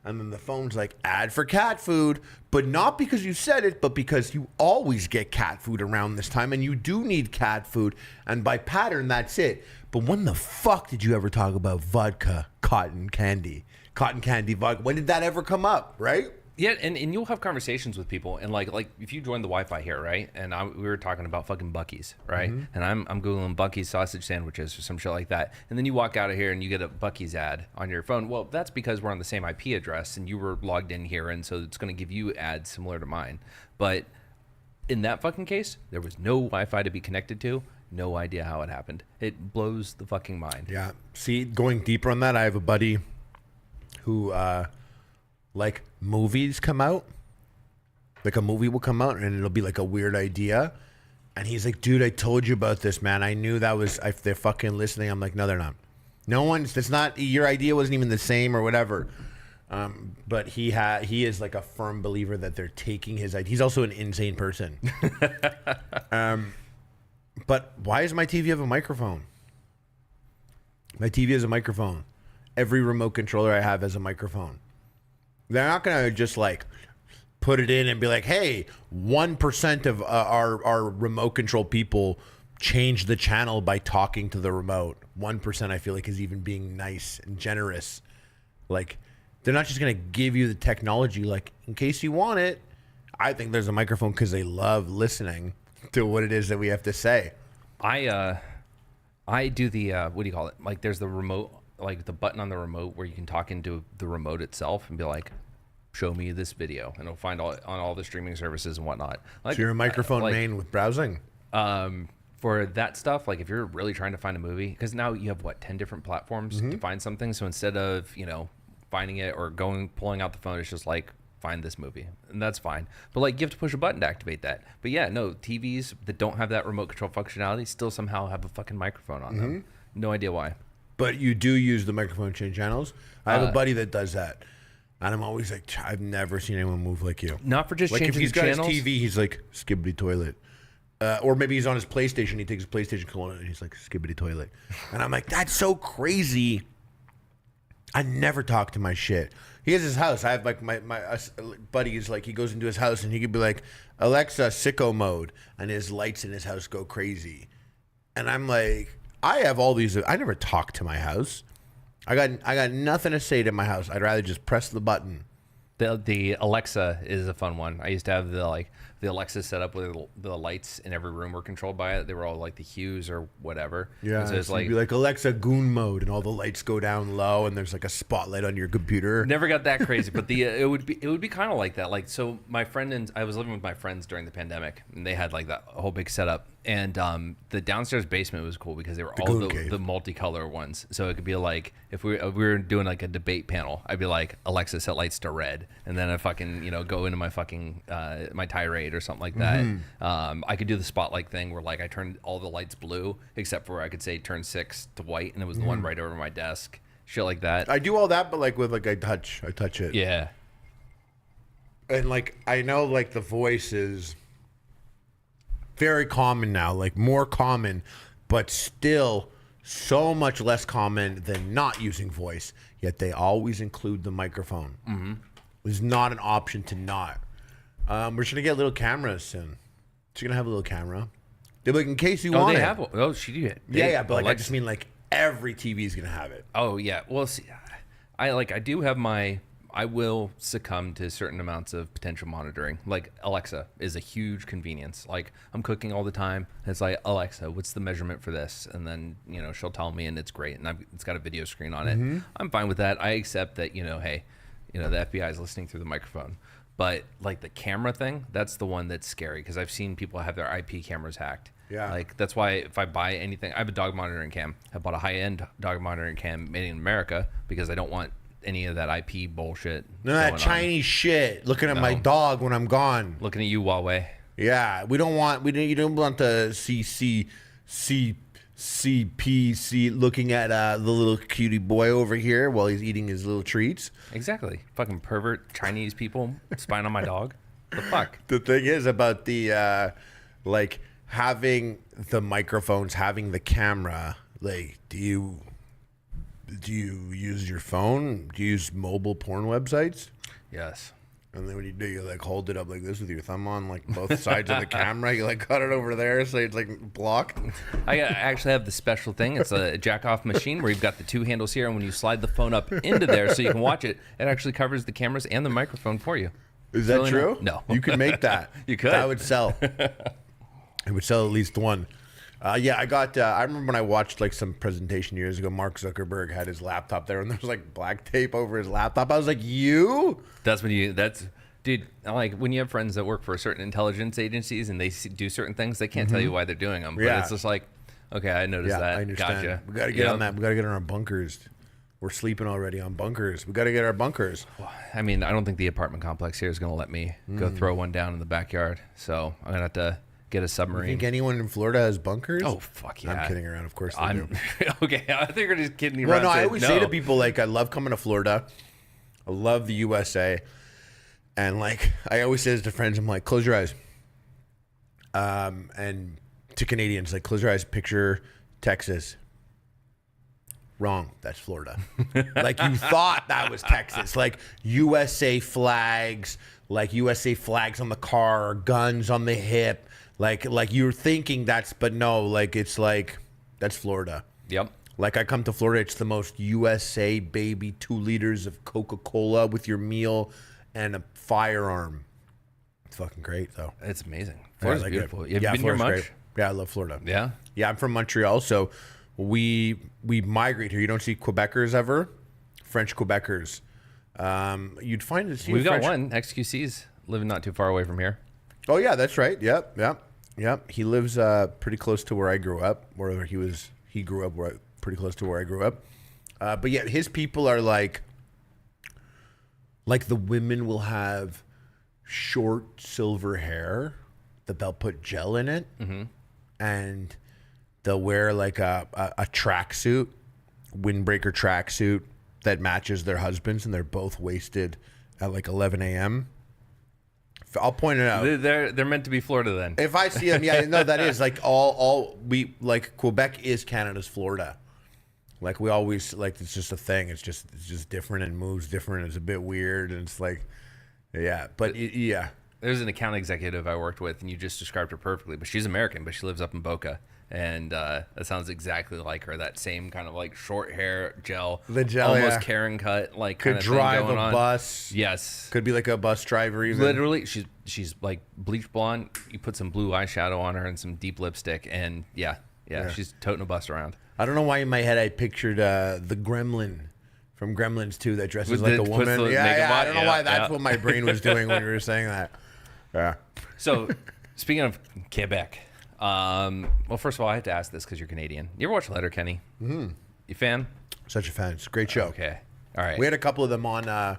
And then the phone's like, ad for cat food, but not because you said it, but because you always get cat food around this time, and you do need cat food, and by pattern, that's it. But when the fuck did you ever talk about vodka, cotton candy vodka? When did that ever come up, right? Yeah, and you'll have conversations with people, and like if you join the Wi-Fi here, right? And we were talking about fucking Buc-ee's, right? And I'm googling Buc-ee's sausage sandwiches or some shit like that, and then you walk out of here and you get a Buc-ee's ad on your phone. Well, that's because we're on the same IP address, and you were logged in here, and so it's going to give you ads similar to mine. But in that fucking case, there was no Wi-Fi to be connected to, no idea how it happened. It blows the fucking mind. Yeah. See, going deeper on that, I have a buddy who, like, movies come out. Like, a movie will come out, and it'll be, like, a weird idea. And he's like, dude, I told you about this, man. I knew that was, if they're fucking listening. I'm like, no, they're not. No one's, that's not, your idea wasn't even the same or whatever. But he is like a firm believer that they're taking his idea. He's also an insane person. But why does my TV have a microphone? My TV has a microphone. Every remote controller I have has a microphone. They're not going to just like put it in and be like, hey, 1% of our remote control people change the channel by talking to the remote. 1% I feel like is even being nice and generous. Like, they're not just going to give you the technology, like, in case you want it. I think there's a microphone because they love listening to what it is that we have to say. I do the, what do you call it? Like, there's the remote, like the button on the remote where you can talk into the remote itself and be like, show me this video, and it'll find all on all the streaming services and whatnot. Like, So you're a microphone main with browsing? For that stuff, like if you're really trying to find a movie, because now you have 10 different platforms to find something. So instead of, finding it or pulling out the phone, it's just like, find this movie, and that's fine. But like, you have to push a button to activate that. But yeah, no, TVs that don't have that remote control functionality still somehow have a fucking microphone on them. No idea why. But you do use the microphone to change channels? I have a buddy that does that. And I'm always like, I've never seen anyone move like you. Not for just like changing if he's the got channels. his TV, he's like, skibbity toilet. Or maybe he's on his PlayStation, he takes his PlayStation controller and he's like, skibbity toilet. And I'm like, that's so crazy. I never talk to my shit. He has his house. I have like my buddy is like, he goes into his house and he could be like, Alexa, sicko mode. And his lights in his house go crazy. And I'm like, I have all these. I never talk to my house. I got nothing to say to my house. I'd rather just press the button. The Alexa is a fun one. I used to have the Alexa set up where the lights in every room were controlled by it. They were all like the hues or whatever. Yeah, and so it's so like, you'd be like Alexa goon mode, and all the lights go down low, and there's like a spotlight on your computer. never got that crazy, but it would be kind of like that. Like, so my friend and I was living with my friends during the pandemic, and they had like that whole big setup. And the downstairs basement was cool because they were all the multicolor ones. So it could be like, if we were doing like a debate panel, I'd be like, Alexa, set lights to red, and then I fucking go into my fucking my tirade or something like that. I could do the spotlight thing where like I turned all the lights blue except for I could say turn 6 to white, and it was the one right over my desk. Shit like that. I do all that, but like with like I touch it. Yeah. And like I know like the voice is very common now, like more common, but still so much less common than not using voice. Yet they always include the microphone. There's not an option to not. We're just gonna get little cameras soon. She's gonna have a little camera. They're like, in case you want they it. have one. Oh, she did. Yeah, but like I just mean like every TV is gonna have it. Oh yeah. Well, see, I do have my. I will succumb to certain amounts of potential monitoring. Like Alexa is a huge convenience. Like I'm cooking all the time. And it's like, Alexa, what's the measurement for this? And then, she'll tell me and it's great. And it's got a video screen on it. I'm fine with that. I accept that, hey, the FBI is listening through the microphone. But like the camera thing, that's the one that's scary because I've seen people have their IP cameras hacked. Yeah. Like that's why if I buy anything, I have a dog monitoring cam. I bought a high-end dog monitoring cam made in America because I don't want any of that IP bullshit. None of that Chinese shit. Looking at my dog when I'm gone. Looking at you, Huawei. Yeah, you don't want the CPC looking at the little cutie boy over here while he's eating his little treats. Exactly. Fucking pervert Chinese people spying on my dog. The fuck. The thing is about the like having the microphones, having the camera. Like, do you use your phone? Do you use mobile porn websites? Yes. And then when you do, you like hold it up like this with your thumb on like both sides of the camera. You like cut it over there so it's like blocked. I actually have the special thing. It's a jack off machine where you've got the two handles here, and when you slide the phone up into there so you can watch it, it actually covers the cameras and the microphone for you. Is that true? No. You could make that. You could. That would sell. It would sell at least one. Yeah, I got. I remember when I watched like some presentation years ago. Mark Zuckerberg had his laptop there, and there was like black tape over his laptop. I was like, "You?" Dude. Like when you have friends that work for certain intelligence agencies and they do certain things, they can't tell you why they're doing them. But it's just like, Okay, I noticed Yeah, that. I understand. Gotcha. We got to get on that. We got to get on our bunkers. We're sleeping already on bunkers. We got to get our bunkers. I mean, I don't think the apartment complex here is going to let me go throw one down in the backyard. So I'm going to have to get a You submarine. think anyone in Florida has bunkers? Oh, fuck yeah. I'm kidding around. Of course they do. Okay, I think you're just kidding around. Well, no, I saying always say to people, like, I love coming to Florida. I love the USA. And, like, I always say this to friends, I'm like, close your eyes. And to Canadians, like, close your eyes, picture Texas. Wrong. That's Florida. Like, you thought that was Texas. Like, USA flags, like USA flags on the car, guns on the hip. Like you're thinking but no, like, it's like, that's Florida. Yep. Like, I come to Florida, it's the most USA, baby, 2 liters of Coca-Cola with your meal and a firearm. It's fucking great, though. It's amazing. Florida's like beautiful. it. Have you been here much? Great. Yeah, I love Florida. Yeah? Yeah, I'm from Montreal, so we migrate here. You don't see Quebecers ever. French Quebecers. You'd find it. We've got one. XQC's living not too far away from here. Oh, yeah, that's right. Yep. He lives pretty close to where I grew up, where he grew up pretty close to where I grew up. But yeah, his people are like the women will have short silver hair that they'll put gel in it, and they'll wear like a tracksuit, windbreaker tracksuit that matches their husbands, and they're both wasted at like 11 a.m. I'll point it out. They're meant to be Florida then. If I see them, yeah, no, that is like we like Quebec is Canada's Florida. Like, we always, like, it's just a thing. It's just different and moves different. It's a bit weird, and it's like, yeah, but yeah. There's an account executive I worked with, and you just described her perfectly. But she's American, but she lives up in Boca, and that sounds exactly like her. That same kind of like short hair, gel, almost Karen cut, like could kind of drive thing going a on. bus. Yes, could be like a bus driver even. Literally, she's like bleach blonde. You put some blue eyeshadow on her and some deep lipstick, and yeah, she's toting a bus around. I don't know why in my head I pictured the gremlin from Gremlins 2 that dresses like a woman. I don't know why that's what my brain was doing when you were saying that. Yeah. So, speaking of Quebec, well, first of all, I have to ask this because you're Canadian. You ever watch Letterkenny? Mm-hmm. You fan? Such a fan. It's a great show. Okay. All right. We had a couple of them on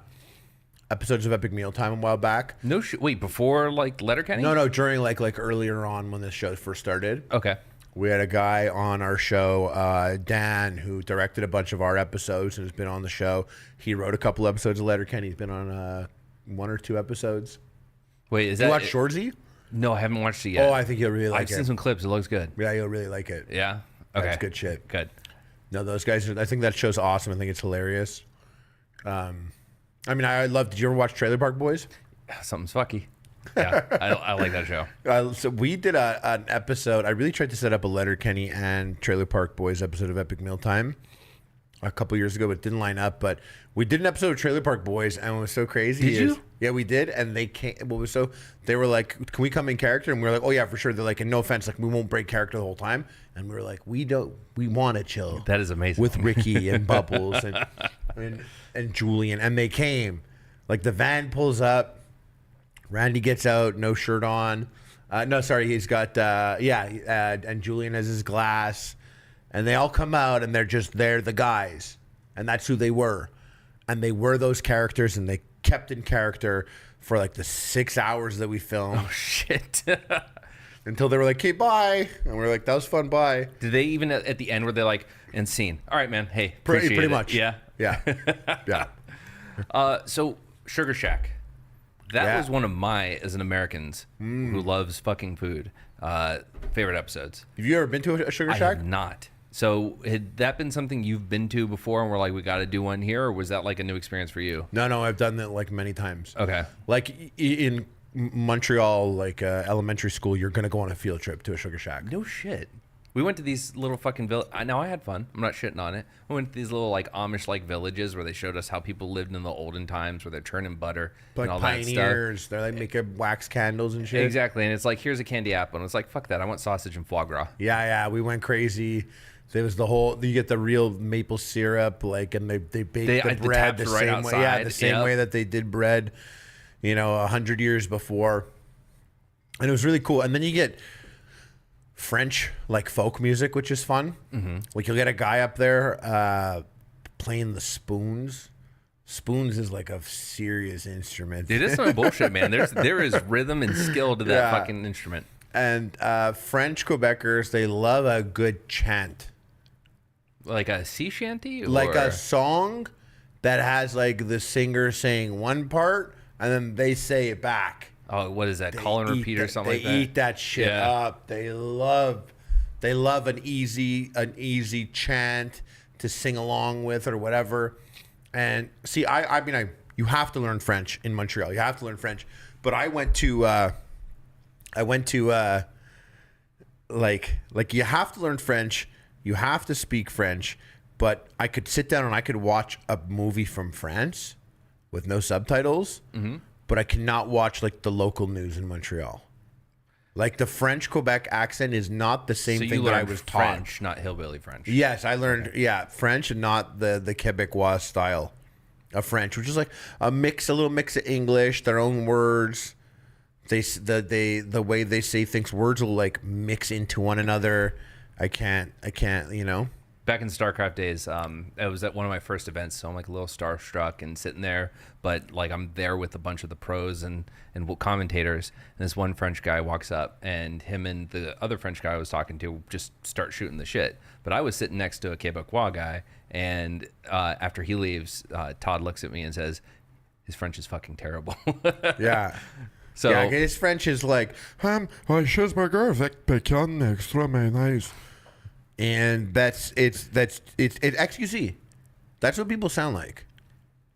episodes of Epic Mealtime a while back. No wait, before like Letterkenny? No, during like earlier on when this show first started. Okay. We had a guy on our show, Dan, who directed a bunch of our episodes and has been on the show. He wrote a couple episodes of Letterkenny. He's been on 1 or 2 episodes. Wait, is you that watch Shoresy? No, I haven't watched it yet. Oh, I think you'll really like it. I've seen some clips. It looks good. Yeah, you'll really like it. Yeah. Okay. That's good shit. Good. No, those guys. I think that show's awesome. I think it's hilarious. I mean, I love. Did you ever watch Trailer Park Boys? Something's fucky. Yeah, I like that show. So we did an episode. I really tried to set up a Letterkenny and Trailer Park Boys episode of Epic Mealtime a couple years ago, but it didn't line up. But we did an episode of Trailer Park Boys, and what was so crazy Did you? Yeah, we did. And they came. They were like, "Can we come in character?" And we were like, "Oh yeah, for sure." They're like, "And no offense, like we won't break character the whole time." And we were like, "We want to chill." That is amazing. With Ricky and Bubbles and Julian, and they came. Like, the van pulls up. Randy gets out, no shirt on. No, sorry, he's got, and Julian has his glass. And they all come out, and they're the guys. And that's who they were. And they were those characters, and they kept in character for, like, the 6 hours that we filmed. Oh, shit. Until they were like, okay, bye. And we're like, that was fun, bye. Did they even, at the end, were they like, and scene? All right, man, hey, pretty much. Yeah? Yeah. Yeah. So, Sugar Shack. That was one of my, as an American's who loves fucking food, favorite episodes. Have you ever been to a Sugar Shack? I have not. So had that been something you've been to before and we're like, we got to do one here? Or was that like a new experience for you? No, I've done that like many times. Okay. Like in Montreal, like elementary school, you're going to go on a field trip to a Sugar Shack. No shit. We went to these little fucking now I had fun. I'm not shitting on it. We went to these little like Amish like villages where they showed us how people lived in the olden times, where they're churning butter like and all pioneers. that stuff. They're like making wax candles and shit. Exactly, and it's like, here's a candy apple, and it's like, fuck that. I want sausage and foie gras. Yeah, we went crazy. There was the whole. You get the real maple syrup, like, and they bake the bread the same way. Yeah, the same way that they did bread, 100 years before, and it was really cool. And then you get French like folk music, which is fun. Like you'll get a guy up there playing the spoons. Spoons is like a serious instrument. It is some bullshit, man. There is rhythm and skill to that fucking instrument. And French Quebecers, they love a good chant. Like a sea shanty? Like a song that has like the singer saying one part and then they say it back. Oh, what is that? Call and repeat or something like that? They eat that shit up. They love an easy chant to sing along with or whatever. And see, I mean, you have to learn French in Montreal. You have to learn French. But I went to like you have to learn French. You have to speak French. But I could sit down and I could watch a movie from France with no subtitles. But I cannot watch like the local news in Montreal. Like the French Quebec accent is not the same thing that I was taught. French, not hillbilly French. Yes, I learned French and not the Quebecois style of French, which is like a little mix of English, their own words. The way they say things, words will like mix into one another. I can't, you know. Back in StarCraft days, it was at one of my first events, so I'm like a little starstruck and sitting there, but like I'm there with a bunch of the pros and commentators, and this one French guy walks up, and him and the other French guy I was talking to just start shooting the shit. But I was sitting next to a Quebecois guy, and after he leaves, Todd looks at me and says, his French is fucking terrible. Yeah. So yeah, his French is like, cheeseburger avec bacon extra mayonnaise. And it's XQC. That's what people sound like.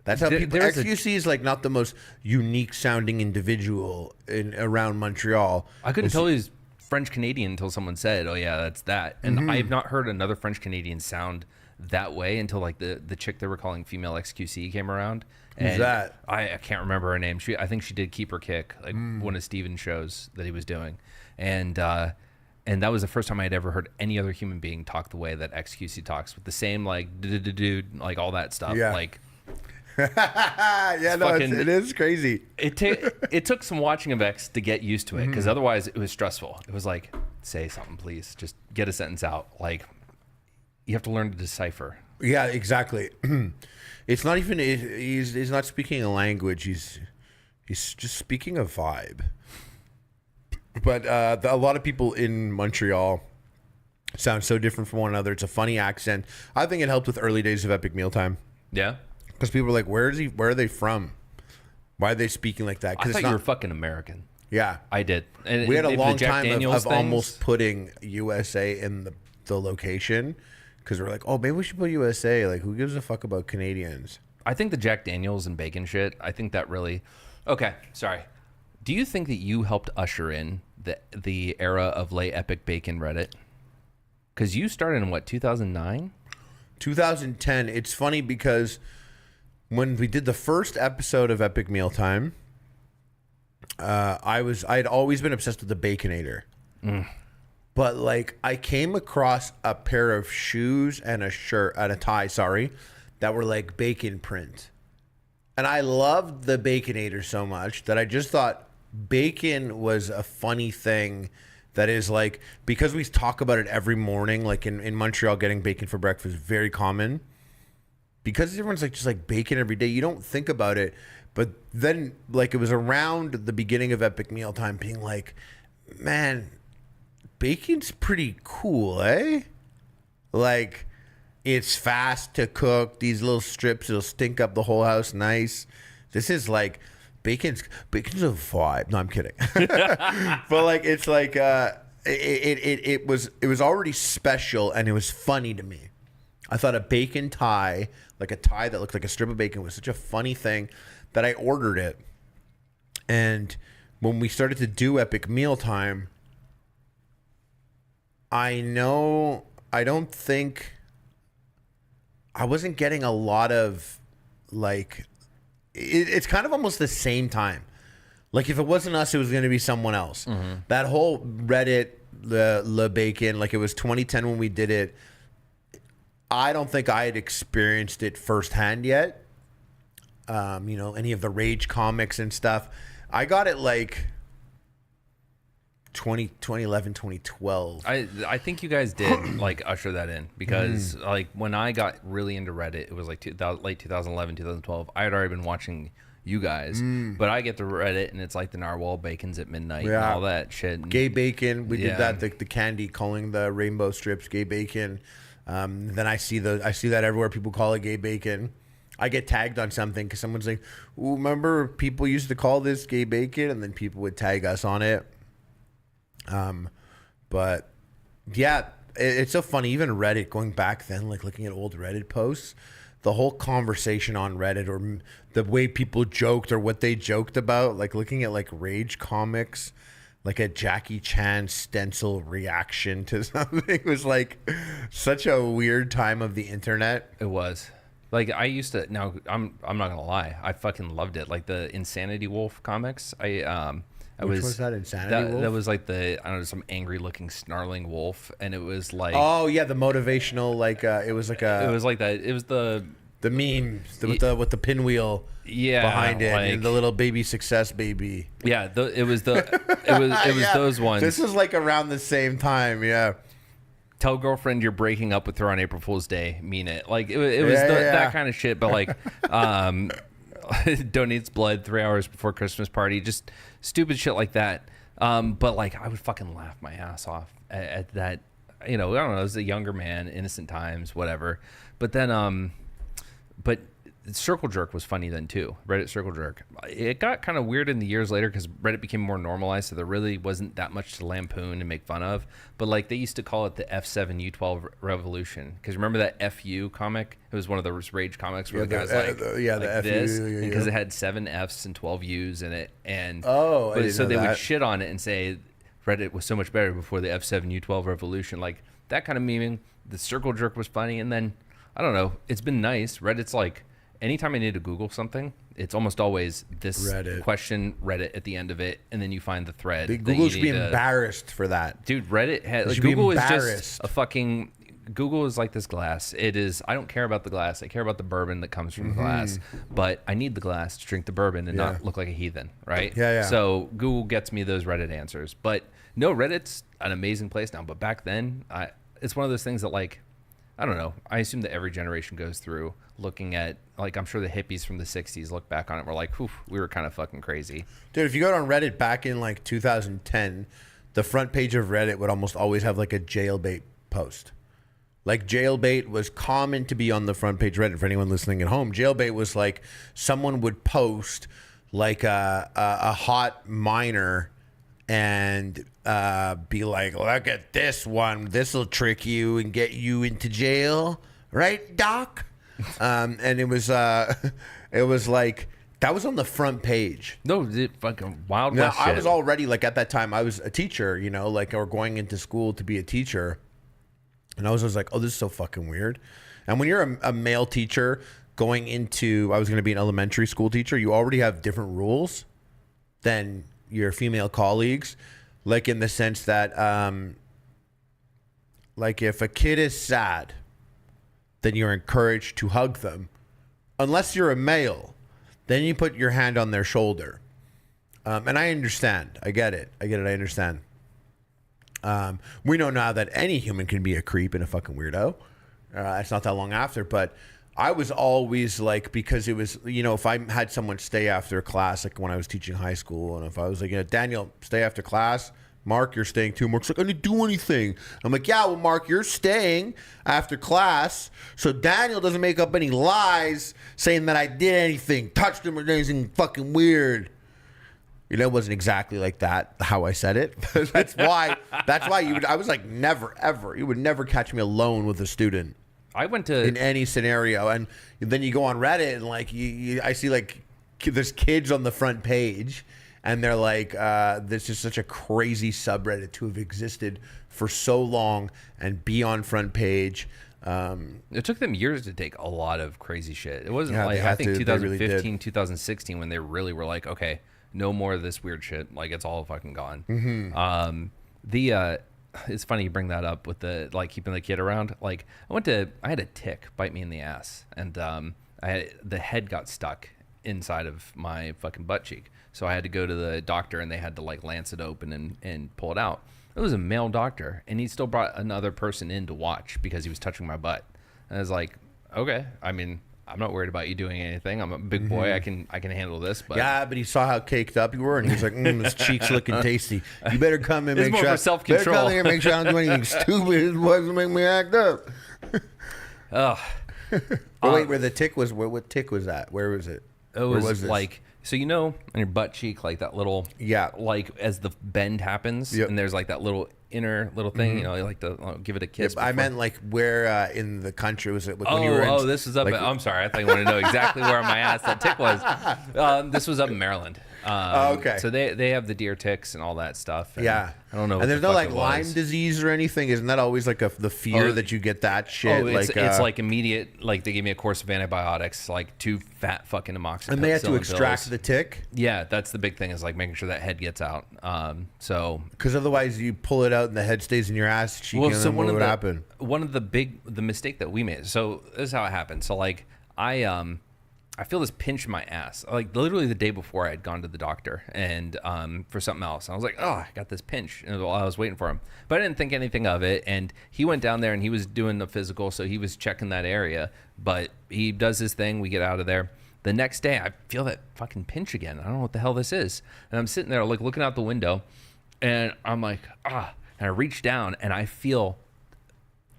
That's how people. XQC is like not the most unique sounding individual around Montreal. I couldn't tell he was French Canadian until someone said, "Oh yeah, that's that." And I have not heard another French Canadian sound that way until like the chick they were calling female XQC came around. Who's that? I can't remember her name. I think she did Keep Her Kick, like one of Steven's shows that he was doing, and that was the first time I had ever heard any other human being talk the way that XQC talks, with the same like dude, like all that stuff. Yeah. Like, yeah, no, it is crazy. It took some watching of X to get used to it, because otherwise it was stressful. It was like, say something, please, just get a sentence out. Like, you have to learn to decipher. Yeah, exactly. It's not even he's not speaking a language. He's just speaking a vibe. But a lot of people in Montreal sound so different from one another. It's a funny accent. I think it helped with early days of Epic Mealtime. Yeah, because people were like, "Where is he? Where are they from? Why are they speaking like that?" I thought you were fucking American. Yeah, I did. And we had a long time of almost putting USA in the location, because we're like, "Oh, maybe we should put USA." Like, who gives a fuck about Canadians? I think the Jack Daniels and bacon shit, I think that really... Okay, sorry. Do you think that you helped usher in the era of lay epic bacon Reddit? Because you started in what, 2009? 2010. It's funny because when we did the first episode of Epic Mealtime, I had always been obsessed with the Baconator. But like I came across a pair of shoes and a shirt and a tie, that were like bacon print. And I loved the Baconator so much that I just thought bacon was a funny thing that is like, because we talk about it every morning, like in Montreal, getting bacon for breakfast is very common. Because everyone's like just like bacon every day, you don't think about it. But then like it was around the beginning of Epic Mealtime being like, man, bacon's pretty cool, eh? Like, it's fast to cook. These little strips, it'll stink up the whole house nice. This is like bacon's a vibe. No, I'm kidding. But like it's like it was already special and it was funny to me. I thought a bacon tie, like a tie that looked like a strip of bacon, was such a funny thing that I ordered it. And when we started to do Epic Mealtime, I wasn't getting a lot of like, it's kind of almost the same time. Like if it wasn't us, it was going to be someone else. That whole Reddit, the bacon, like it was 2010 when we did it. I don't think I had experienced it firsthand yet. Any of the Rage comics and stuff. I got it like 2011, 2012. I think you guys did like usher that in because like when I got really into Reddit, it was like late 2011, 2012. I had already been watching you guys, but I get to Reddit and it's like the narwhal bacons at midnight and all that shit. Gay bacon. We did that. The candy calling the rainbow strips gay bacon. Then I see that everywhere. People call it gay bacon. I get tagged on something because someone's like, "Ooh, remember people used to call this gay bacon," and then people would tag us on it. But yeah, it's so funny. Even Reddit, going back then, like looking at old Reddit posts, the whole conversation on Reddit or the way people joked or what they joked about, like looking at like Rage comics, like a Jackie Chan stencil reaction to something was like such a weird time of the internet. It was. Like I used to. Now I'm not gonna lie. I fucking loved it. Like the Insanity Wolf comics. Which was that, Insanity Wolf? That was like I don't know, some angry looking snarling wolf, and it was like, oh yeah, the motivational, like it was like that. It was the meme with the pinwheel behind it, like, and the little baby success baby. Yeah, it was those ones. This is like around the same time, yeah. Tell girlfriend you're breaking up with her on April Fool's Day. Mean it. Like it was that kind of shit. But like, donates blood 3 hours before Christmas party. Just stupid shit like that. But like, I would fucking laugh my ass off at that. You know, I don't know. As a younger man, innocent times, whatever. But then, but Circle Jerk was funny then too. Reddit Circle Jerk. It got kind of weird in the years later because Reddit became more normalized, so there really wasn't that much to lampoon and make fun of. But like they used to call it the F7U12 revolution, because remember that FU comic? It was one of those Rage comics where the guys the this, because it had 7 Fs and 12 Us in it, and so they would shit on it and say Reddit was so much better before the F7U12 revolution. Like that kind of memeing. The Circle Jerk was funny, and then I don't know. It's been nice. Reddit's like, anytime I need to Google something, it's almost always this question Reddit at the end of it, and then you find the thread. Google should be embarrassed for that. Dude, Reddit has... Like, Google is just a fucking... Google is like this glass. It is... I don't care about the glass. I care about the bourbon that comes from the glass. But I need the glass to drink the bourbon and not look like a heathen, right? Yeah. So Google gets me those Reddit answers. But no, Reddit's an amazing place now. But back then, it's one of those things that like... I don't know. I assume that every generation goes through looking at, like, I'm sure the hippies from the 60s look back on it. We're like, we were kind of fucking crazy. Dude, if you go on Reddit back in, like, 2010, the front page of Reddit would almost always have, like, a jailbait post. Like, jailbait was common to be on the front page of Reddit for anyone listening at home. Jailbait was, like, someone would post, like, a hot minor and be like, look at this one. This will trick you and get you into jail. Right, Doc? And it was like, that was on the front page. No, it fucking Wild Now, West shit. I was already, like, at that time, I was a teacher, you know, like, or going into school to be a teacher. And I was like, oh, this is so fucking weird. And when you're a male teacher going into, I was going to be an elementary school teacher, you already have different rules than your female colleagues, like in the sense that like if a kid is sad, then you're encouraged to hug them. Unless you're a male, then you put your hand on their shoulder. And I understand. I get it. I understand. We know now that any human can be a creep and a fucking weirdo. It's not that long after, but I was always like, because it was, you know, if I had someone stay after class, like when I was teaching high school, and if I was like, you know, Daniel, stay after class. Mark, you're staying too. Mark's like, I didn't do anything. I'm like, yeah, well, Mark, you're staying after class, so Daniel doesn't make up any lies saying that I did anything, touched him or anything fucking weird. You know, it wasn't exactly like that, how I said it. That's why I was like, never, ever. You would never catch me alone with a student. I went to... in any scenario. And then you go on Reddit and like, I see like there's kids on the front page and they're like, this is such a crazy subreddit to have existed for so long and be on front page. It took them years to take a lot of crazy shit. It wasn't like, I think 2015, really 2016 when they really were like, okay, no more of this weird shit. Like it's all fucking gone. It's funny you bring that up with the like keeping the kid around. Like I had a tick bite me in the ass, and the head got stuck inside of my fucking butt cheek. So I had to go to the doctor, and they had to like lance it open and pull it out. It was a male doctor, and he still brought another person in to watch because he was touching my butt. And I was like, okay, I mean, I'm not worried about you doing anything. I'm a big boy. I can handle this. But yeah, but he saw how caked up you were, and he was like, "This cheek's looking tasty. You better come and It's make more sure. for self-control. Better come here and make sure I don't do anything stupid. This doesn't make me act up." Ugh. But wait, where the tick was? What tick was that? Where was it? It Where was this? like, so you know, on your butt cheek, like that little, like as the bend happens, and there's like that little inner little thing, you know, you like to give it a kiss. I meant like where in the country was it? Like Oh, when you were this is up. like, I'm sorry, I thought you wanted to know exactly where my ass that tick was. This was up in Maryland. okay. So they have the deer ticks and all that stuff. And yeah. I don't know. And there's no like Lyme disease or anything. Isn't that always like the fear that you get that shit? Oh, it's like immediate. Like they gave me a course of antibiotics, like 2 fat fucking amoxicillin. and they have to extract pills. the tick Yeah, that's the big thing, is like making sure that head gets out. So because otherwise you pull it out and the head stays in your ass cheek. And then what would happen? One of the mistake that we made. So this is how it happened. So like I feel this pinch in my ass, like literally the day before I had gone to the doctor and for something else. I was like, oh, I got this pinch, and while I was waiting for him, but I didn't think anything of it. And he went down there and he was doing the physical, so he was checking that area. But he does his thing. We get out of there. The next day, I feel that fucking pinch again. I don't know what the hell this is. And I'm sitting there like looking out the window, and I'm like, and I reach down and I feel.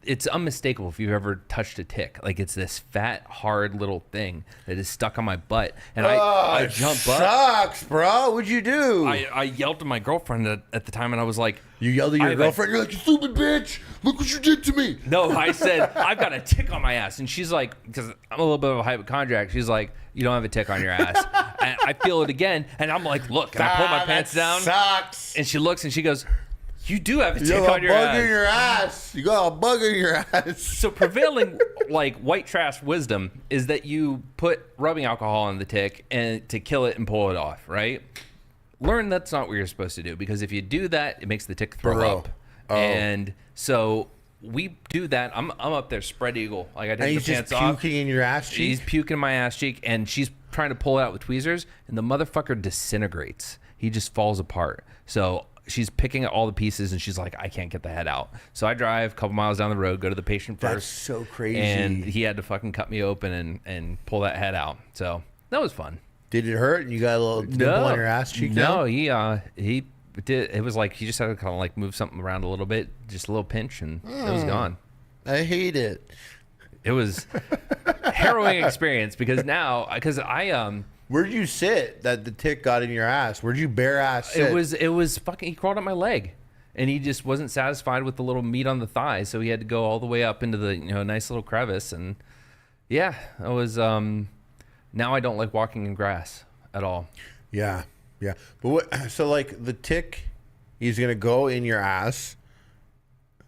It's unmistakable if you've ever touched a tick. Like it's this fat, hard little thing that is stuck on my butt, and I jump up. Sucks, bro. What'd you do? I yelled to my girlfriend at the time, and I was like, "You yelled at your girlfriend? You're like, you stupid bitch! Look what you did to me!" No, I said I've got a tick on my ass, and she's like, because I'm a little bit of a hypochondriac. She's like, you don't have a tick on your ass, and I feel it again, and I'm like, look, and I pull my pants down. Sucks. And she looks and she goes, you do have a tick got on your bug ass. in your ass. You got a bug in your ass. So prevailing like white trash wisdom is that you put rubbing alcohol on the tick and to kill it and pull it off, right? Learn that's not what you're supposed to do, because if you do that, it makes the tick throw up. Oh. And so we do that. I'm up there spread eagle, like I take the pants off. He's puking in your ass cheek. He's puking in my ass cheek, and she's trying to pull it out with tweezers, and the motherfucker disintegrates. He just falls apart. So she's picking at all the pieces, and she's like, I can't get the head out. So I drive a couple miles down the road, go to the patient first. That's so crazy. And he had to fucking cut me open and pull that head out. So that was fun. Did it hurt? And you got a little dimple on your ass cheek? No, he did. It was like he just had to kind of like move something around a little bit, just a little pinch, and it was gone. I hate it. It was harrowing experience because I Where'd you sit that the tick got in your ass? Where'd you bare ass sit? It was fucking. He crawled up my leg, and he just wasn't satisfied with the little meat on the thigh, so he had to go all the way up into the nice little crevice, and yeah, it was. Now I don't like walking in grass at all. Yeah. But what? So like the tick, he's gonna go in your ass,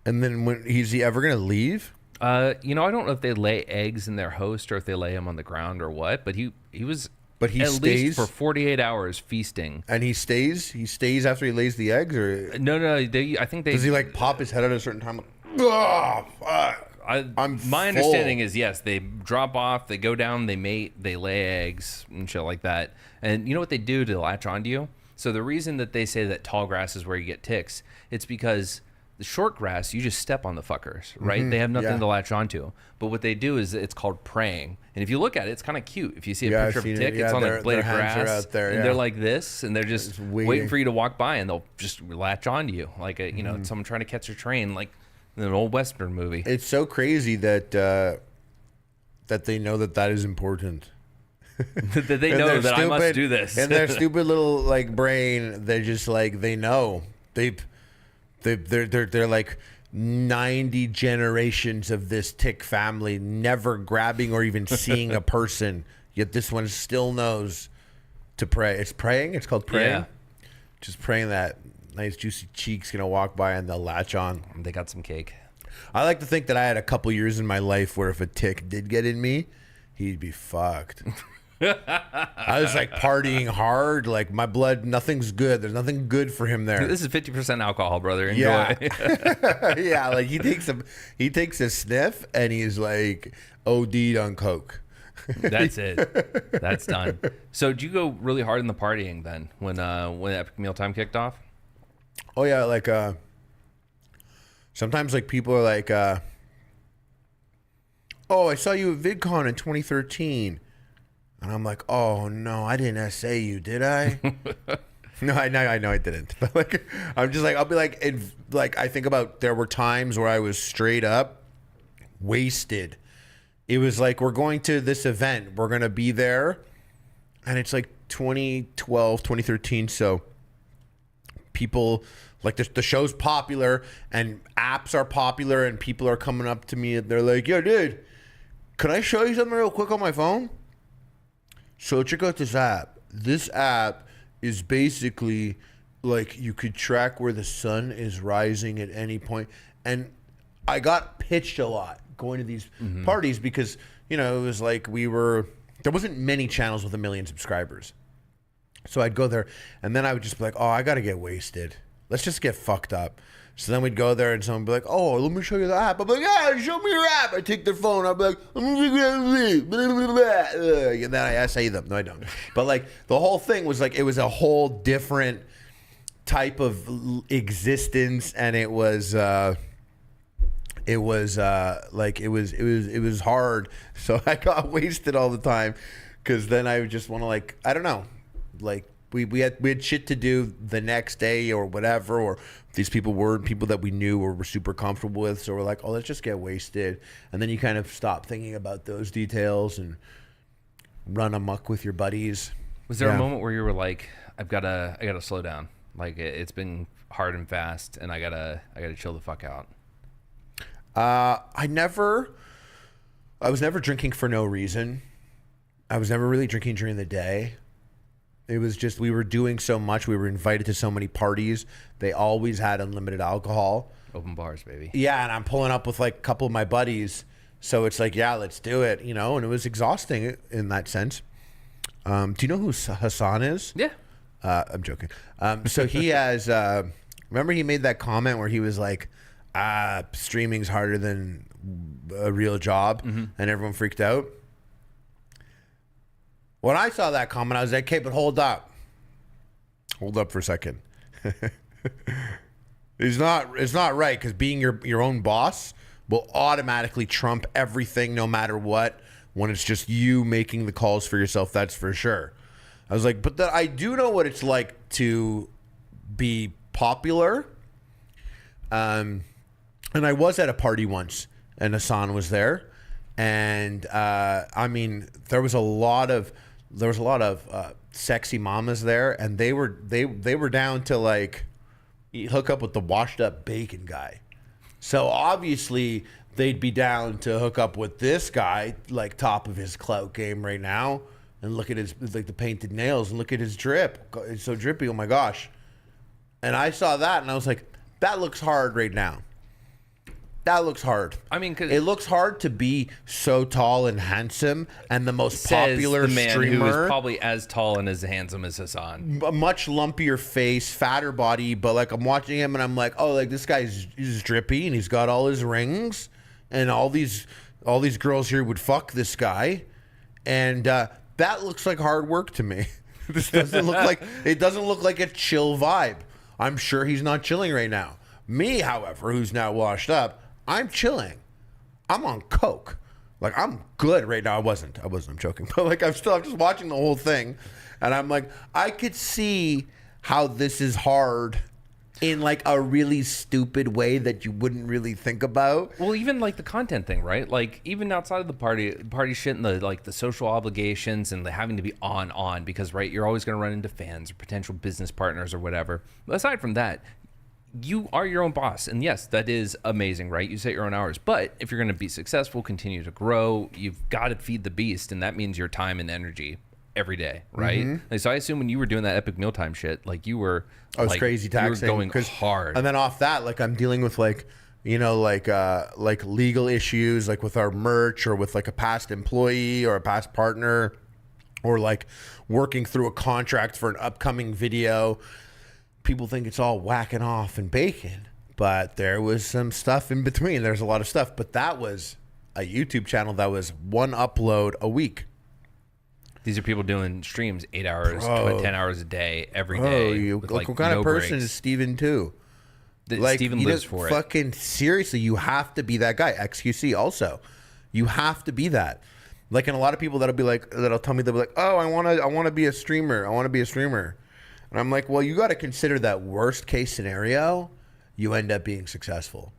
and then is he ever gonna leave? I don't know if they lay eggs in their host or if they lay them on the ground or what, but he was. But he at stays least for 48 hours feasting. And he stays. He stays after he lays the eggs, or no. I think they. Does he like pop his head at a certain time? Like, oh, fuck. My understanding is yes, they drop off, they go down, they mate, they lay eggs and shit like that. And you know what they do to latch onto you? So the reason that they say that tall grass is where you get ticks, it's because the short grass, you just step on the fuckers, right? Mm-hmm. They have nothing to latch onto. But what they do is it's called preying. And if you look at it, it's kind of cute. If you see a picture of a tick, it's on a blade of grass. Out there, and they're like this, and they're just waiting for you to walk by, and they'll just latch onto you. Like, someone trying to catch a train, like in an old Western movie. It's so crazy that they know that is important. That they know that I must do this. In their stupid little like brain, they're just like, they know. They're like 90 generations of this tick family never grabbing or even seeing a person, yet this one still knows to pray. It's praying. It's called praying. Yeah. Just praying that nice juicy cheek's gonna walk by and they'll latch on. They got some cake. I like to think that I had a couple years in my life where if a tick did get in me, he'd be fucked. I was like partying hard, like my blood, nothing's good. There's nothing good for him there. This is 50% alcohol, brother. Enjoy. Yeah. Yeah, like he takes a sniff and he's like OD'd on coke. That's it. That's done. So did you go really hard in the partying then when Epic Mealtime kicked off? Oh yeah, like sometimes like people are like, oh, I saw you at VidCon in 2013, and I'm like, oh no, I didn't SA you, did I? No, I know I didn't. But like, I'm just like, I'll be like, I think about there were times where I was straight up wasted. It was like, we're going to this event, we're gonna be there, and it's like 2012, 2013, so people like the show's popular and apps are popular and people are coming up to me and they're like, yo dude, can I show you something real quick on my phone? So check out this app. This app is basically like you could track where the sun is rising at any point. And I got pitched a lot going to these parties because, you know, it was like there wasn't many channels with 1 million subscribers. So I'd go there, and then I would just be like, oh, I got to get wasted. Let's just get fucked up. So then we'd go there, and someone would be like, oh, let me show you the app. I'm like, yeah, show me your app. I take their phone. I'd be like, and then I say them. No, I don't. But, like, the whole thing was, like, it was a whole different type of existence, and it was hard. So I got wasted all the time because then I would just want to, like, I don't know. Like we had shit to do the next day or whatever, or these people were people that we knew or were super comfortable with, so we're like, oh, let's just get wasted, and then you kind of stop thinking about those details and run amok with your buddies. Was there a moment where you were like, I gotta slow down, like it's been hard and fast, and I gotta chill the fuck out? I was never drinking for no reason. I was never really drinking during the day. It was just, we were doing so much. We were invited to so many parties. They always had unlimited alcohol. Open bars, baby. Yeah, and I'm pulling up with like a couple of my buddies. So it's like, yeah, let's do it, you know? And it was exhausting in that sense. Do you know who Hassan is? Yeah. I'm joking. So he has, remember he made that comment where he was like, streaming's harder than a real job, and everyone freaked out? When I saw that comment, I was like, okay, but hold up. Hold up for a second. It's not right, because being your own boss will automatically trump everything no matter what when it's just you making the calls for yourself, that's for sure. I was like, but I do know what it's like to be popular. And I was at a party once, and Hassan was there. And I mean, there was a lot of sexy mamas there, and they were down to like hook up with the washed up bacon guy. So obviously they'd be down to hook up with this guy, like top of his clout game right now, and look at his like the painted nails and look at his drip. It's so drippy. Oh my gosh. And I saw that and I was like, that looks hard right now. That looks hard. I mean, cause it looks hard to be so tall and handsome and the most popular the man streamer. Who is probably as tall and as handsome as Hassan. A much lumpier face, fatter body, but like I'm watching him and I'm like, oh, like this guy's he's drippy and he's got all his rings, and all these girls here would fuck this guy, and that looks like hard work to me. This doesn't look like a chill vibe. I'm sure he's not chilling right now. Me, however, who's now washed up, I'm chilling. I'm on coke. Like, I'm good right now. I wasn't. I'm joking. But like, I'm just watching the whole thing, and I'm like, I could see how this is hard in like a really stupid way that you wouldn't really think about. Well, even like the content thing, right? Like even outside of the party shit and the social obligations and the having to be on because right, you're always going to run into fans or potential business partners or whatever. But aside from that, you are your own boss, and yes, that is amazing, right? You set your own hours, but if you're going to be successful, continue to grow, you've got to feed the beast, and that means your time and energy every day, right? Like, so I assume when you were doing that Epic Mealtime shit, like you were, I was crazy taxing, you were going hard, and then off that, like I'm dealing with like, you know, like legal issues, like with our merch or with like a past employee or a past partner, or like working through a contract for an upcoming video. People think it's all whacking off and bacon, but there was some stuff in between. There's a lot of stuff, but that was a YouTube channel that was one upload a week. These are people doing streams 8 hours, 10 hours a day, every day. With Like, what kind of person is Steven too? Like, Steven lives for it. Fucking seriously, you have to be that guy. XQC also, you have to be that. Like, and a lot of people that'll tell me, they'll be like, oh, I want to be a streamer. I want to be a streamer. And I'm like, well, you got to consider that worst case scenario, you end up being successful.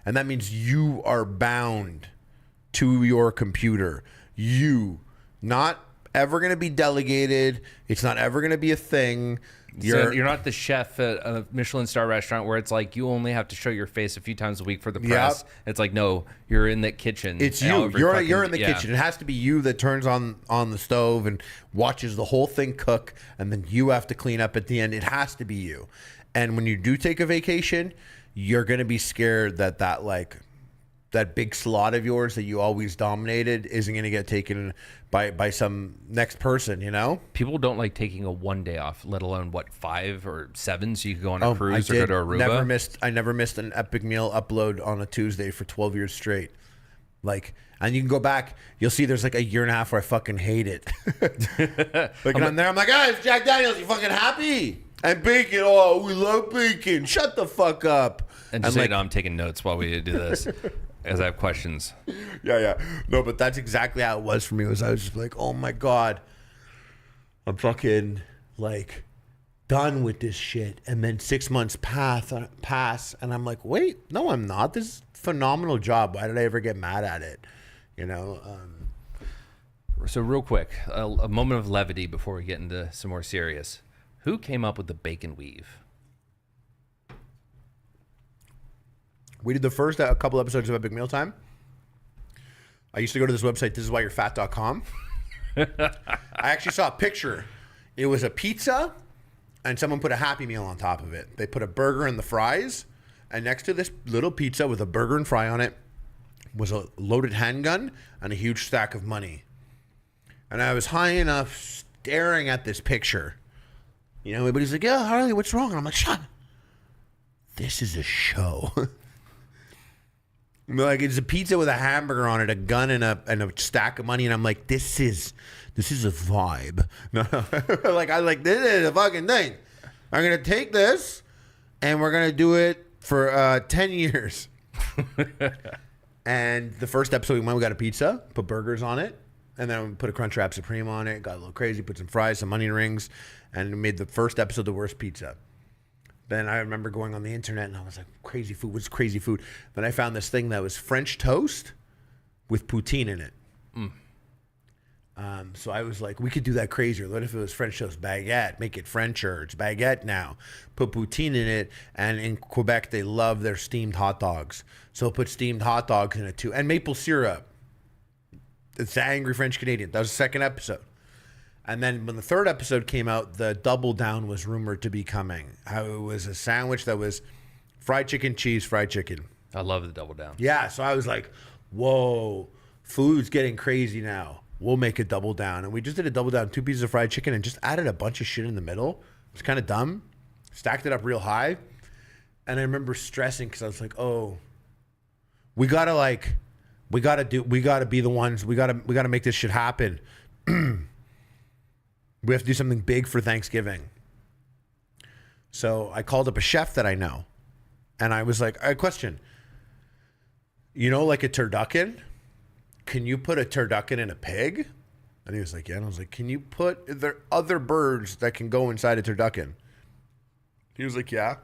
And that means you are bound to your computer. Not ever going to be delegated. It's not ever going to be a thing. You're not the chef at a Michelin star restaurant where it's like you only have to show your face a few times a week for the press. Yep. It's like, no, you're in that kitchen. It's you. You're in the kitchen. It has to be you that turns on the stove and watches the whole thing cook, and then you have to clean up at the end. It has to be you. And when you do take a vacation, you're going to be scared that big slot of yours that you always dominated isn't going to get taken by some next person, you know? People don't like taking a 1 day off, let alone 5 or 7, so you can go on a cruise or go to Aruba. I never missed an epic meal upload on a Tuesday for 12 years straight. Like, and you can go back, you'll see there's like a year and a half where I fucking hate it. Like, I'm there, I'm like, guys, Jack Daniels, you fucking happy? And bacon, oh, we love bacon. Shut the fuck up. And just I'm taking notes while we do this. As I have questions. Yeah. No, but that's exactly how it was for me. I was just like, oh my God, I'm fucking like done with this shit. And then 6 months pass, and I'm like, wait, no, I'm not. This is a phenomenal job. Why did I ever get mad at it? You know? So real quick, a moment of levity before we get into some more serious. Who came up with the bacon weave? We did the first couple episodes of Epic Mealtime. I used to go to this website, thisiswhyyou'refat.com. I actually saw a picture. It was a pizza, and someone put a Happy Meal on top of it. They put a burger and the fries, and next to this little pizza with a burger and fry on it was a loaded handgun and a huge stack of money. And I was high enough staring at this picture. You know, everybody's like, yeah, Harley, what's wrong? And I'm like, shut up. This is a show. Like, it's a pizza with a hamburger on it, a gun, and a stack of money, and I'm like, this is a vibe. No, this is a fucking thing. I'm gonna take this, and we're gonna do it for 10 years. And the first episode we got a pizza, put burgers on it, and then we put a Crunchwrap Supreme on it. Got a little crazy, put some fries, some onion rings, and made the first episode the worst pizza. Then I remember going on the internet and I was like, crazy food, what's crazy food? Then I found this thing that was French toast with poutine in it. So I was like, we could do that crazier. What if it was French toast baguette? Make it Frencher. It's baguette now. Put poutine in it. And in Quebec, they love their steamed hot dogs. So put steamed hot dogs in it too. And maple syrup. It's the Angry French Canadian. That was the second episode. And then when the third episode came out, the Double Down was rumored to be coming. How it was a sandwich that was fried chicken, cheese, fried chicken. I love the Double Down. Yeah, so I was like, whoa, food's getting crazy now. We'll make a Double Down. And we just did a Double Down, 2 pieces of fried chicken, and just added a bunch of shit in the middle. It was kind of dumb. Stacked it up real high. And I remember stressing because I was like, oh, we gotta be the ones, we gotta make this shit happen. We have to do something big for Thanksgiving. So I called up a chef that I know. And I was like, I question. You know, like a turducken? Can you put a turducken in a pig? And he was like, yeah. And I was like, are there other birds that can go inside a turducken? He was like, yeah.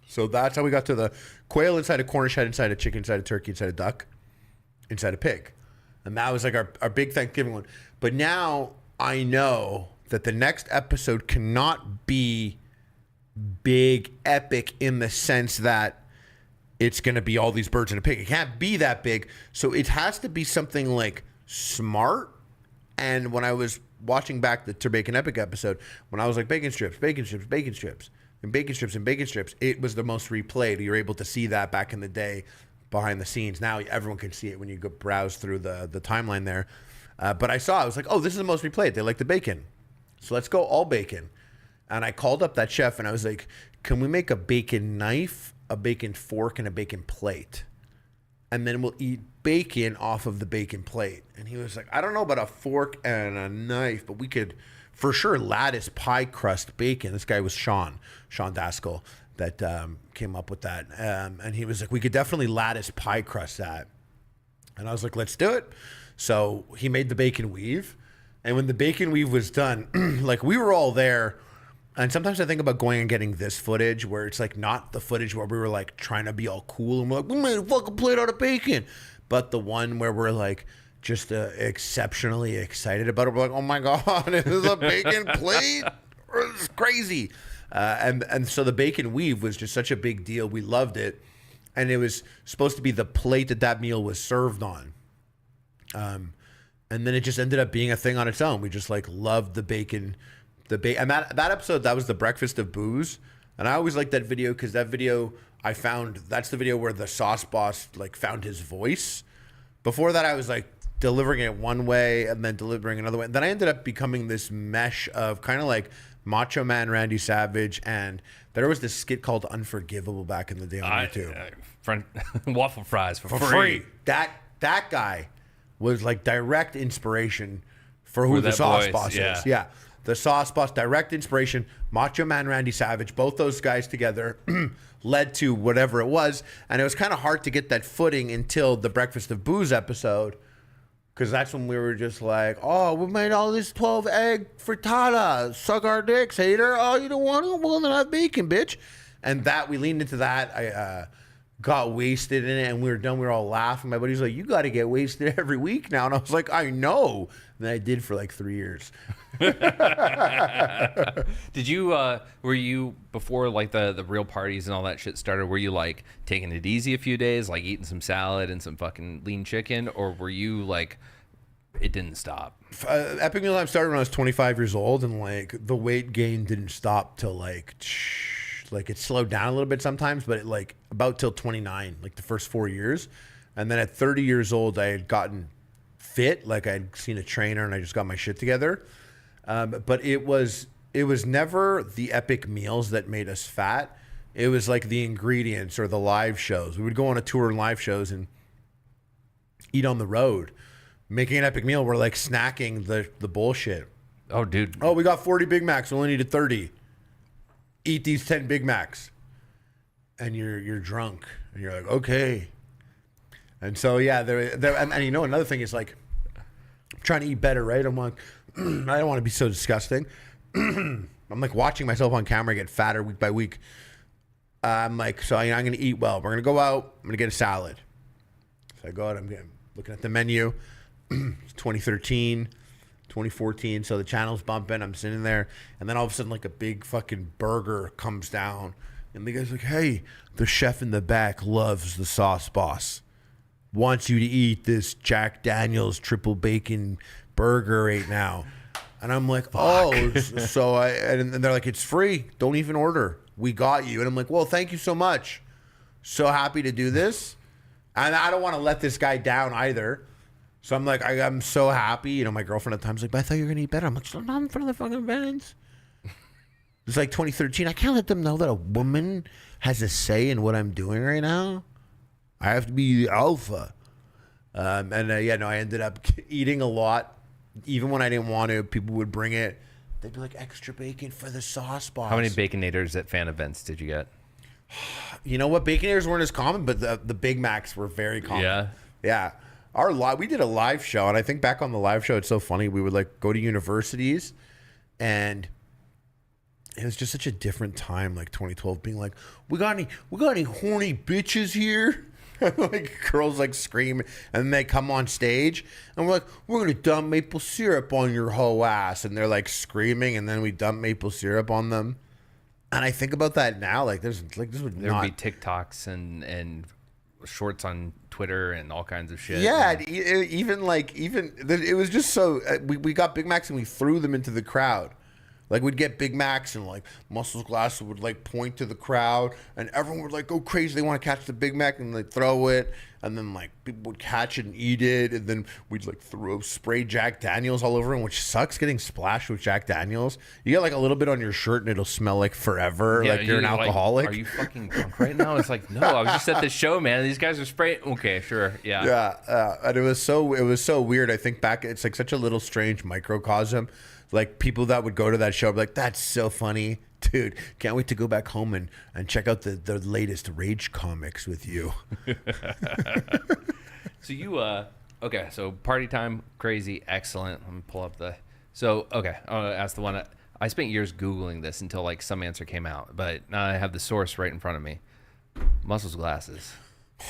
So that's how we got to the quail inside a Cornish hen, inside a chicken, inside a turkey, inside a duck, inside a pig. And that was like our big Thanksgiving one. But now I know that the next episode cannot be big, epic in the sense that it's going to be all these birds in a pig. It can't be that big. So it has to be something like smart. And when I was watching back the Turbacon Epic episode, when I was like bacon strips, bacon strips, bacon strips, and bacon strips and bacon strips, it was the most replayed. You're able to see that back in the day behind the scenes. Now everyone can see it when you go browse through the timeline there. But I was like, oh, this is the most replayed. They like the bacon. So let's go all bacon. And I called up that chef and I was like, can we make a bacon knife, a bacon fork, and a bacon plate? and then we'll eat bacon off of the bacon plate. And he was like, I don't know about a fork and a knife, but we could for sure lattice pie crust bacon. This guy was Sean Daskell that came up with that. And he was like, we could definitely lattice pie crust that. And I was like, let's do it. So he made the bacon weave. And when the bacon weave was done, like we were all there. And sometimes I think about going and getting this footage where it's like not the footage where we were like trying to be all cool and we're like, we made a fucking plate out of bacon. But the one where we're like just exceptionally excited about it. We're like, oh my God, this is a bacon plate? It's crazy. And so the bacon weave was just such a big deal. We loved it. And it was supposed to be the plate that meal was served on. And then it just ended up being a thing on its own. We just like loved the bacon. And that episode, that was the breakfast of booze. And I always liked that video because that video I found, that's the video where the sauce boss like found his voice. Before that, I was like delivering it one way and then delivering another way. And then I ended up becoming this mesh of kind of like Macho Man Randy Savage, and there was this skit called Unforgivable back in the day on YouTube. Waffle fries for free. That guy was like direct inspiration for who the sauce boss is. Yeah. The sauce boss, direct inspiration, Macho Man Randy Savage, both those guys together led to whatever it was. And it was kind of hard to get that footing until the Breakfast of Booze episode. Because that's when we were just like, oh, we made all this 12-egg frittata. Suck our dicks, hater. Oh, you don't want it? Well, then have bacon, bitch. And that, we leaned into that. I got wasted in it, and we were done. We were all laughing. My buddy's like, you got to get wasted every week now. And I was like, I know. And I did for like 3 years. Did you, were you, before like the real parties and all that shit started, were you like taking it easy a few days, like eating some salad and some fucking lean chicken? Or were you like, it didn't stop? Epic Meal Time started when I was 25 years old, and like the weight gain didn't stop till like it slowed down a little bit sometimes, but it like about till 29, like the first 4 years. And then at 30 years old, I had gotten fit. Like I'd seen a trainer and I just got my shit together. But it was never the epic meals that made us fat. It was like the ingredients or the live shows. We would go on a tour and live shows and eat on the road. Making an epic meal, we're like snacking the bullshit. Oh, dude. Oh, we got 40 Big Macs. We only needed 30. Eat these 10 Big Macs. And you're drunk. And you're like, okay. And so, yeah, and you know, another thing is like, I'm trying to eat better, right? I'm like, I don't want to be so disgusting. I'm like watching myself on camera get fatter week by week. I'm like, so I'm going to eat well. We're going to go out. I'm going to get a salad. So I go out. I'm looking at the menu. It's 2013, 2014. So the channel's bumping. I'm sitting there. And then all of a sudden, like a big fucking burger comes down. And the guy's like, hey, the chef in the back loves the sauce boss. Wants you to eat this Jack Daniel's triple bacon burger right now. And I'm like, oh, so and they're like, it's free. Don't even order. We got you. And I'm like, well, thank you so much. So happy to do this. And I don't want to let this guy down either. So I'm like, I'm so happy. You know, my girlfriend at the time's like, but I thought you were going to eat better. I'm like, so not in front of the fucking fans. It's like 2013. I can't let them know that a woman has a say in what I'm doing right now. I have to be the alpha. I ended up eating a lot. Even when I didn't want to, people would bring it. They'd be like, extra bacon for the sauce boss. How many Baconators at fan events did you get? You know what? Baconators weren't as common, but the Big Macs were very common. Yeah? Yeah. We did a live show, and I think back on the live show, it's so funny. We would like go to universities, and it was just such a different time, like 2012, being like, we got any horny bitches here? Like girls like scream, and then they come on stage and we're like, we're gonna dump maple syrup on your whole ass, and they're like screaming, and then we dump maple syrup on them. And I think about that now, like there would be TikToks and shorts on Twitter and all kinds of shit. Yeah, it was just so we got Big Macs and we threw them into the crowd. Like we'd get Big Macs and like Muscles Glass would like point to the crowd and everyone would like go crazy. They want to catch the Big Mac and they throw it. and then like people would catch it and eat it, and then we'd like spray Jack Daniels all over him, which sucks getting splashed with Jack Daniels. You get like a little bit on your shirt and it'll smell like forever, like you're an alcoholic. Are you fucking drunk right now? It's like, no, I was just at the show, man. These guys are spraying. Okay, sure, yeah. Yeah, and it was so weird. I think back, it's like such a little strange microcosm. Like people that would go to that show, be like, that's so funny. Dude, can't wait to go back home and check out the latest Rage comics with you. So you, okay, so party time, crazy, excellent. Let me pull up so, okay, I'll ask the one. I spent years Googling this until like some answer came out, but now I have the source right in front of me. Muscles glasses.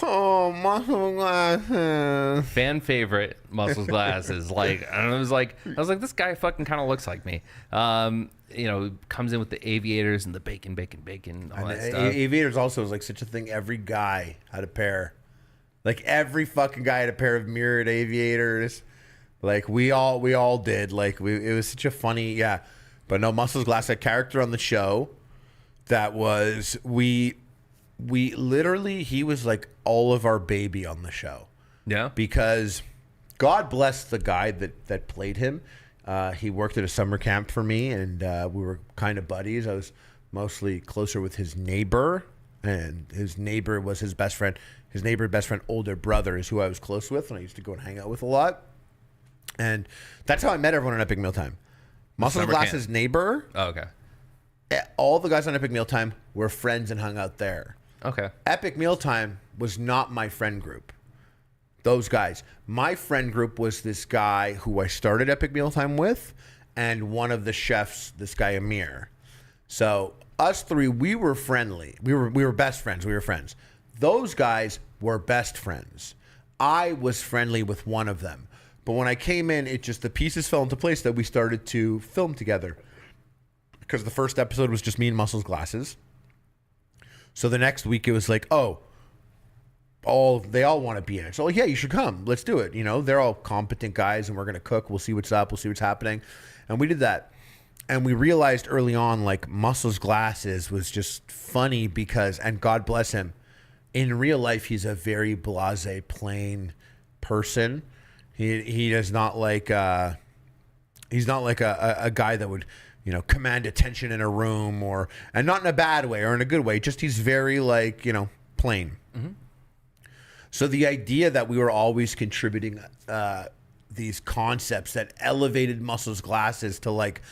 Oh, muscle glasses. Fan favorite muscles glasses. Like, I was like, this guy fucking kind of looks like me. Comes in with the aviators and the bacon, all that stuff. Aviators also was like such a thing. Every guy had a pair. Like every fucking guy had a pair of mirrored aviators. Like we all did. Like it was such a funny, yeah. But no, muscles glass, a character on the show that was we literally, he was like all of our baby on the show. Yeah. Because God bless the guy that played him. He worked at a summer camp for me, and we were kind of buddies. I was mostly closer with his neighbor, and his neighbor was his best friend. His neighbor, best friend, older brother is who I was close with, and I used to go and hang out with a lot. And that's how I met everyone on Epic Mealtime. Muscle Glass's neighbor. Oh, okay. All the guys on Epic Mealtime were friends and hung out there. Okay. Epic Mealtime was not my friend group. Those guys. My friend group was this guy who I started Epic Mealtime with, and one of the chefs, this guy Ameer. So us three, we were friendly. We were best friends. We were friends. Those guys were best friends. I was friendly with one of them. But when I came in, the pieces fell into place that we started to film together. Because the first episode was just me and Muscles Glasses. So the next week it was like, they all want to be in it. So yeah, you should come. Let's do it. They're all competent guys, and we're gonna cook. We'll see what's up. We'll see what's happening. And we did that. And we realized early on, like Muscles Glasses was just funny because, and God bless him, in real life he's a very blasé, plain person. He does not like he's not like a guy that would command attention in a room, and not in a bad way or in a good way. Just he's very like plain. Mm-hmm. So the idea that we were always contributing these concepts that elevated Muscles Glasses to like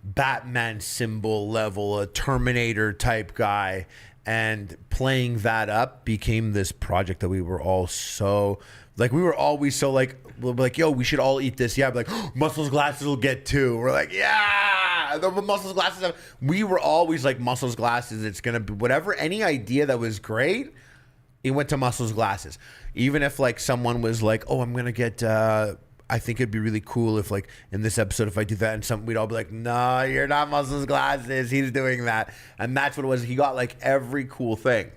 Batman symbol level, a Terminator type guy, and playing that up became this project that we were all so like, we were always so like, yo, we should all eat this. Yeah, like Muscles Glasses will get two. We're like, yeah, the Muscles Glasses. We were always like Muscles Glasses. It's gonna be whatever. Any idea that was great, it went to Muscles Glasses. Even if like someone was like, oh, I'm gonna get. I think it'd be really cool if like in this episode, if I do that, and we'd all be like, no, you're not Muscles Glasses. He's doing that, and that's what it was. He got like every cool thing.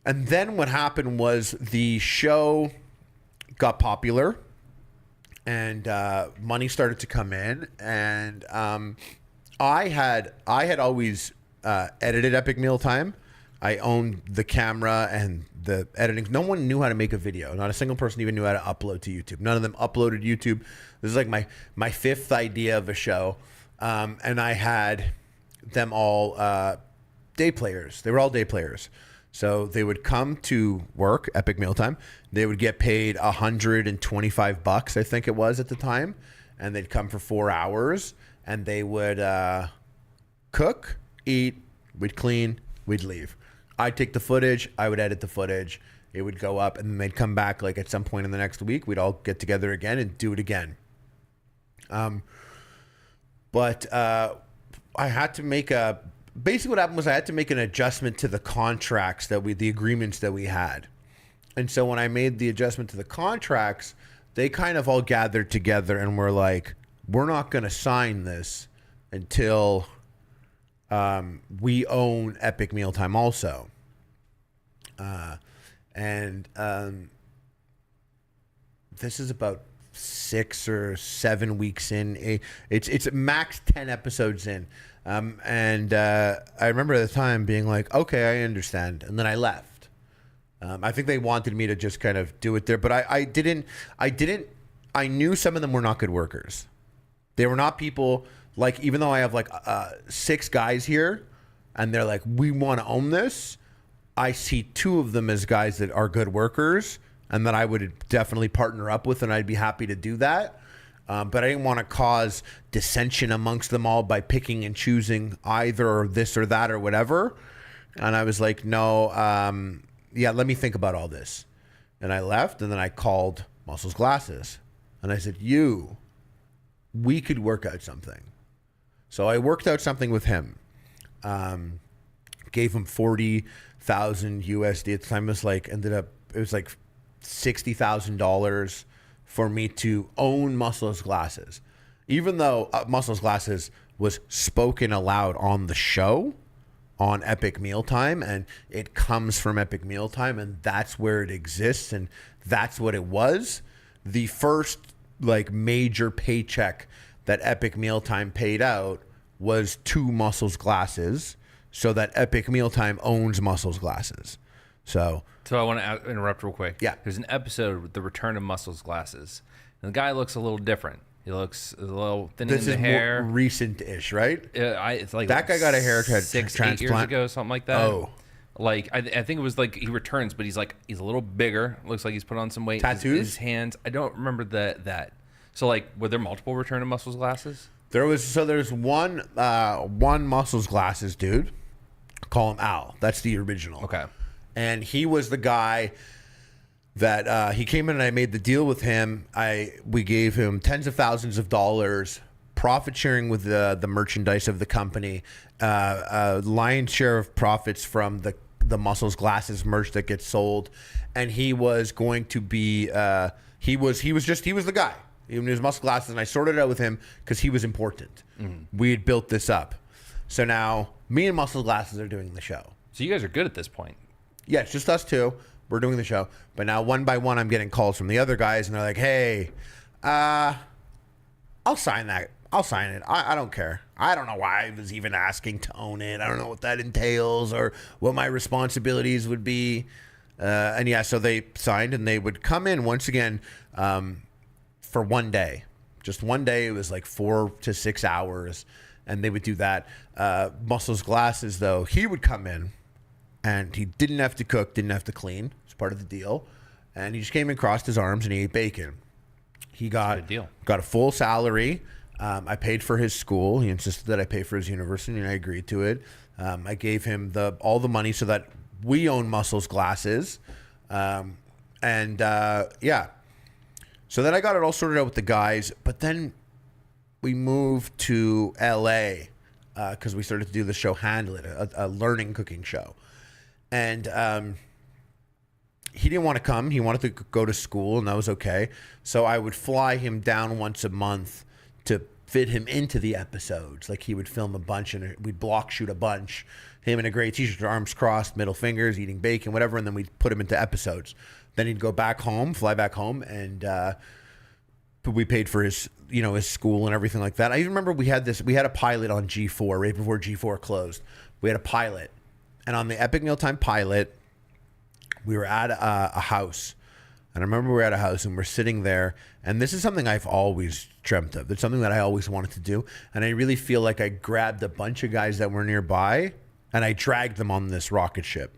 And then what happened was the show got popular, and money started to come in, and I had always edited Epic Mealtime. I owned the camera and the editing. No one knew how to make a video. Not a single person even knew how to upload to YouTube. None of them uploaded YouTube. This is like my fifth idea of a show, and I had them all day players. They were all day players. So they would come to work, Epic Mealtime. They would get paid $125, I think it was at the time, and they'd come for 4 hours, and they would cook, eat, we'd clean, we'd leave. I'd take the footage, I would edit the footage, it would go up, and then they'd come back like at some point in the next week. We'd all get together again and do it again. But I had to make basically what happened was I had to make an adjustment to the contracts the agreements that we had. And so when I made the adjustment to the contracts, they kind of all gathered together and were like, we're not going to sign this until we own Epic Mealtime also. This is about 6 or 7 weeks in. It's max 10 episodes in. I remember at the time being like, okay, I understand. And then I left. I think they wanted me to just kind of do it there, but I didn't. I knew some of them were not good workers. They were not people like, even though I have like 6 guys here and they're like, we want to own this. I see 2 of them as guys that are good workers and that I would definitely partner up with, and I'd be happy to do that. But I didn't want to cause dissension amongst them all by picking and choosing either this or that or whatever. And I was like, no, yeah, let me think about all this. And I left, and then I called Muscles Glasses. And I said, we could work out something. So I worked out something with him. Gave him 40,000 USD at the time. It was like $60,000 for me to own Muscles Glasses. Even though Muscles Glasses was spoken aloud on the show, on Epic Mealtime, and it comes from Epic Mealtime, and that's where it exists, and that's what it was. The first like major paycheck that Epic Mealtime paid out was to Muscles Glasses, so that Epic Mealtime owns Muscles Glasses. So I want to interrupt real quick. Yeah. There's an episode with the return of Muscles Glasses, and the guy looks a little different. He looks a little thin in the hair. More recent-ish, right? It's like that guy got a hair transplant 8 years ago, something like that. Oh, like I think it was like he returns, but he's a little bigger. Looks like he's put on some weight. Tattoos? His hands. I don't remember that. So like, were there multiple return of Muscles Glasses? There's one Muscles Glasses dude. Call him Al. That's the original. Okay. And he was the guy that he came in, and I made the deal with him. We gave him tens of thousands of dollars, profit sharing with the merchandise of the company, lion's share of profits from the Muscles Glasses merch that gets sold, and he was going to be he was the guy. He was Muscle Glasses, and I sorted it out with him because he was important. Mm-hmm. We had built this up, so now me and Muscle Glasses are doing the show. So you guys are good at this point. Yeah, it's just us 2. We're doing the show. But now one by one, I'm getting calls from the other guys, and they're like, hey, I'll sign that. I'll sign it. I don't care. I don't know why I was even asking to own it. I don't know what that entails or what my responsibilities would be. And yeah, so they signed, and they would come in once again for one day. Just one day. It was like 4 to 6 hours, and they would do that. Muscles Glasses, though, he would come in. And he didn't have to cook, didn't have to clean. It's part of the deal. And he just came and crossed his arms and he ate bacon. He got a full salary. I paid for his school. He insisted that I pay for his university, and I agreed to it. I gave him all the money so that we own Muscles Glasses. Yeah. So then I got it all sorted out with the guys. But then we moved to LA because we started to do the show Handle It, a learning cooking show. And he didn't want to come. He wanted to go to school, and that was okay. So I would fly him down once a month to fit him into the episodes. Like, he would film a bunch, and we'd block shoot a bunch. Him in a gray t-shirt, arms crossed, middle fingers, eating bacon, whatever, and then we'd put him into episodes. Then he'd go back home, fly back home, and we paid for his school and everything like that. I even remember we had a pilot on G4 right before G4 closed. We had a pilot. And on the Epic Mealtime pilot, we were at a house. And I remember we were at a house and we're sitting there. And this is something I've always dreamt of. It's something that I always wanted to do. And I really feel like I grabbed a bunch of guys that were nearby and I dragged them on this rocket ship.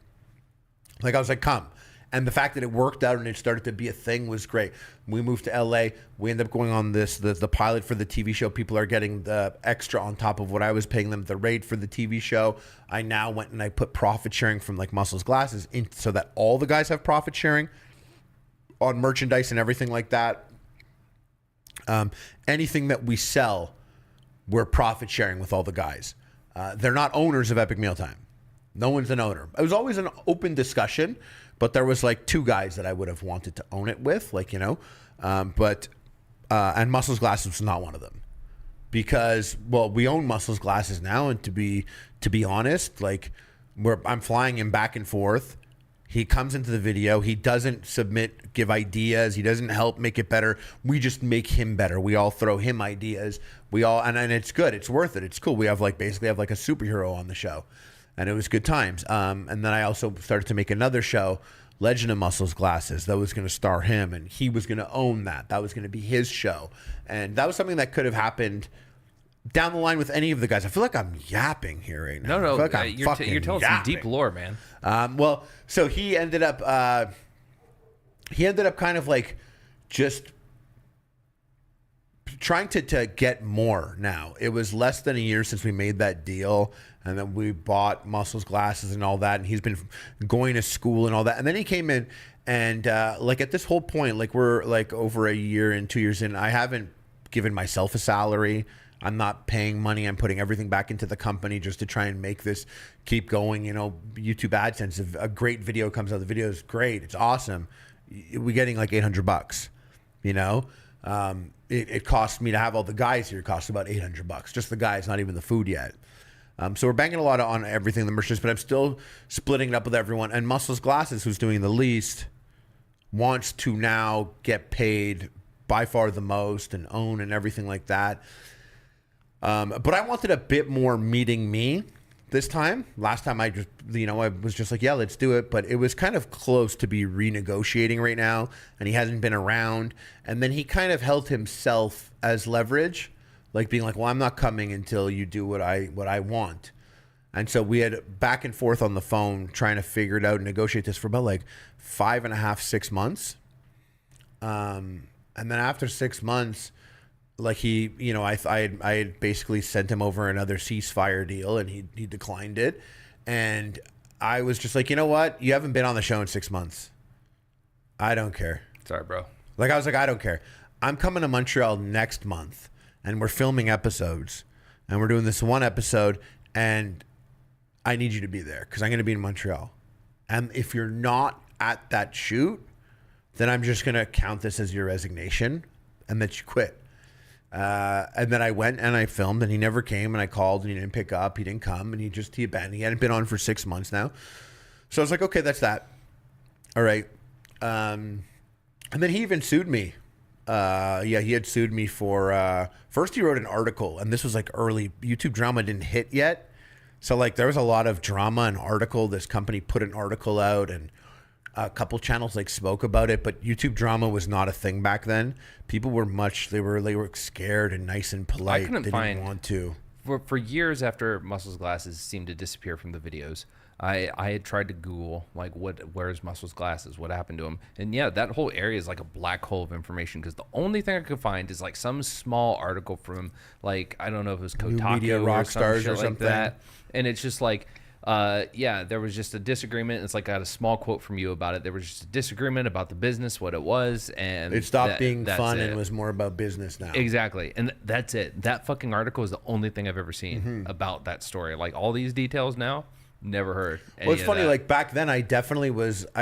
Like, I was like, come. And the fact that it worked out and it started to be a thing was great. We moved to LA. We ended up going on the pilot for the TV show. People are getting the extra on top of what I was paying them, the rate for the TV show. I now went and I put profit sharing from like Muscles Glasses in so that all the guys have profit sharing on merchandise and everything like that. Anything that we sell, we're profit sharing with all the guys. They're not owners of Epic Mealtime. No one's an owner. It was always an open discussion. But there was like 2 guys that I would have wanted to own it with, and Muscles Glasses was not one of them, because we own Muscles Glasses now, and to be honest, like I'm flying him back and forth. He comes into the video. He doesn't give ideas. He doesn't help make it better. We just make him better. We all throw him ideas. And it's good. It's worth it. It's cool. We have basically a superhero on the show. And it was good times. And then I also started to make another show Legend of Muscles Glasses that was going to star him, and he was going to own that. That was going to be his show. And that was something that could have happened down the line with any of the guys. I feel like I'm yapping here right now. No, I feel like you're telling some deep lore, man. Well, so he ended up kind of like just trying to get more now. It was less than a year since we made that deal, and then we bought Muscles Glasses and all that, and he's been going to school and all that. And then he came in, and like at this whole point, like we're like over a year and 2 years in, I haven't given myself a salary. I'm not paying money. I'm putting everything back into the company just to try and make this keep going. You know, YouTube AdSense, if a great video comes out, the video is great. It's awesome. We're getting like $800, you know? It cost me to have all the guys here. It costs about $800. Just the guys, not even the food yet. So we're banking a lot on everything, the merchandise, but I'm still splitting it up with everyone. And Muscles Glasses, who's doing the least, wants to now get paid by far the most and own and everything like that. But I wanted a bit more meeting me this time. Last time I just, I was just like, yeah, let's do it. But it was kind of close to be renegotiating right now, and he hasn't been around. And then he kind of held himself as leverage, like being like, well, I'm not coming until you do what I want. And so we had back and forth on the phone trying to figure it out and negotiate this for about like 5.5, 6 months. And then after 6 months, like he, I had basically sent him over another ceasefire deal, and he declined it. And I was just like, you know what? You haven't been on the show in 6 months. I don't care. Sorry, bro. Like, I was like, I don't care. I'm coming to Montreal next month, and we're filming episodes, and we're doing this one episode, and I need you to be there because I'm going to be in Montreal. And if you're not at that shoot, then I'm just going to count this as your resignation and that you quit. And then I went and I filmed, and he never came, and I called and he didn't pick up. He didn't come, and he abandoned. He hadn't been on for 6 months now. So I was like, okay, that's that. All right. And then he even sued me. He had sued me for, first he wrote an article, and this was like early. YouTube drama didn't hit yet. So like there was a lot of drama and article. This company put an article out, and a couple channels like spoke about it, but YouTube drama was not a thing back then. People were they were scared and nice and polite. They didn't want to. For years after Muscles Glasses seemed to disappear from the videos, I had tried to Google like where's Muscles Glasses, what happened to him, and yeah, that whole area is like a black hole of information because the only thing I could find is like some small article from like I don't know if it was Kotaku or some shit like that, and it's just like. There was just a disagreement. It's like I got a small quote from you about it. There was just a disagreement about the business, what it was, and it stopped being fun and was more about business now. Exactly, and that's it. That fucking article is the only thing I've ever seen about that story. Like all these details now, never heard. Well, it's funny. Like back then, I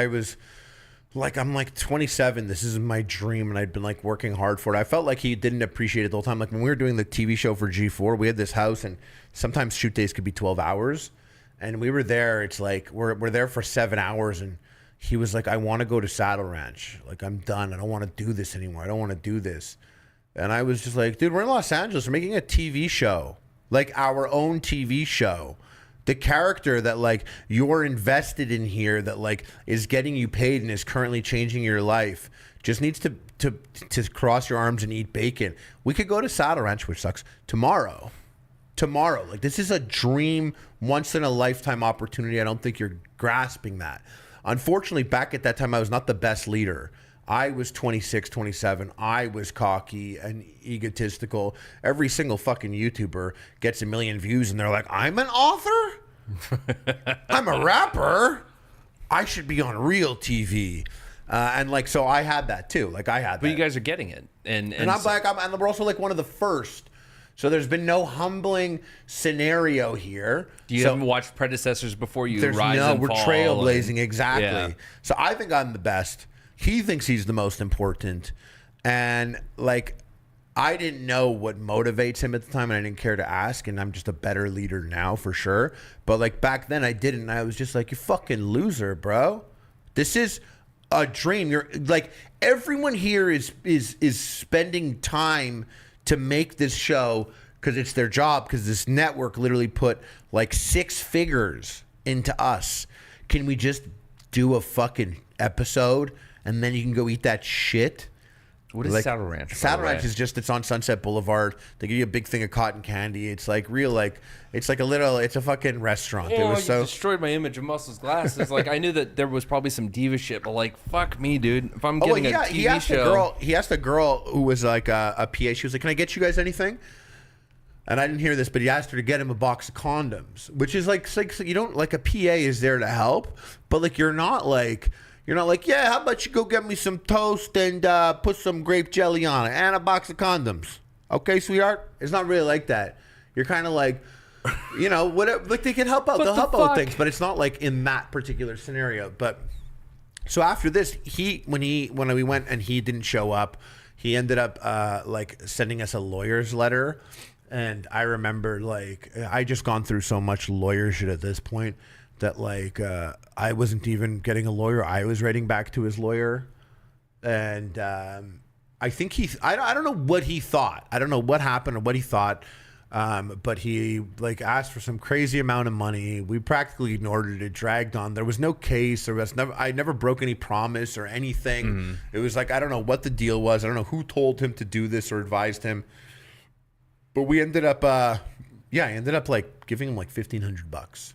was like, I'm like 27. This is my dream, and I'd been like working hard for it. I felt like he didn't appreciate it the whole time. Like when we were doing the TV show for G4, we had this house, and sometimes shoot days could be 12 hours. And we were there. It's like we're there for 7 hours, and he was like, "I want to go to Saddle Ranch. Like I'm done. I don't want to do this anymore. I don't want to do this." And I was just like, "Dude, we're in Los Angeles. We're making a TV show, like our own TV show. The character that like you're invested in here, that like is getting you paid and is currently changing your life, just needs to cross your arms and eat bacon. We could go to Saddle Ranch, which sucks, tomorrow." Like this is a dream, once in a lifetime opportunity. I don't think you're grasping that. Unfortunately, back at that time, I was not the best leader. I was 26, 27. I was cocky and egotistical. Every single fucking YouTuber gets 1 million views and they're like, I'm an author? I'm a rapper? I should be on real TV. And like, so I had that too. Like I had that. But you guys are getting it. And I'm like, and we're also like one of the first. So there's been no humbling scenario here. You haven't watched predecessors before you rise and we're fall. Trailblazing, exactly. Yeah. So I think I'm the best. He thinks he's the most important. And like, I didn't know what motivates him at the time, and I didn't care to ask, and I'm just a better leader now for sure. But like back then I didn't, and I was just like, you fucking loser, bro. This is a dream. You're like, everyone here is spending time to make this show because it's their job, because this network literally put like 6 figures into us. Can we just do a fucking episode, and then you can go eat that shit. What is Saddle Ranch? Saddle Ranch is just, it's on Sunset Boulevard. They give you a big thing of cotton candy. It's like real, like, it's like it's a fucking restaurant. Oh, it was you destroyed my image of Muscle's glasses. Like, I knew that there was probably some diva shit, but like, fuck me, dude. If I'm getting a TV show. He asked a girl who was like a PA, she was like, can I get you guys anything? And I didn't hear this, but he asked her to get him a box of condoms, which is like you don't, like, a PA is there to help, but like, you're not like, yeah, how about you go get me some toast and put some grape jelly on it and a box of condoms. Okay, sweetheart? It's not really like that. You're kind of like, whatever. Like, they can help out. They'll help out things, but it's not like in that particular scenario. But so after this, when we went and he didn't show up, he ended up like sending us a lawyer's letter. And I remember, like, I just gone through so much lawyer shit at this point that, like, I wasn't even getting a lawyer. I was writing back to his lawyer. And I think I don't know what he thought. I don't know what happened or what he thought. But he, like, asked for some crazy amount of money. We practically ignored it. It dragged on. There was no case. I never broke any promise or anything. Mm-hmm. It was like, I don't know what the deal was. I don't know who told him to do this or advised him. But we ended up, I ended up, like, giving him like $1,500.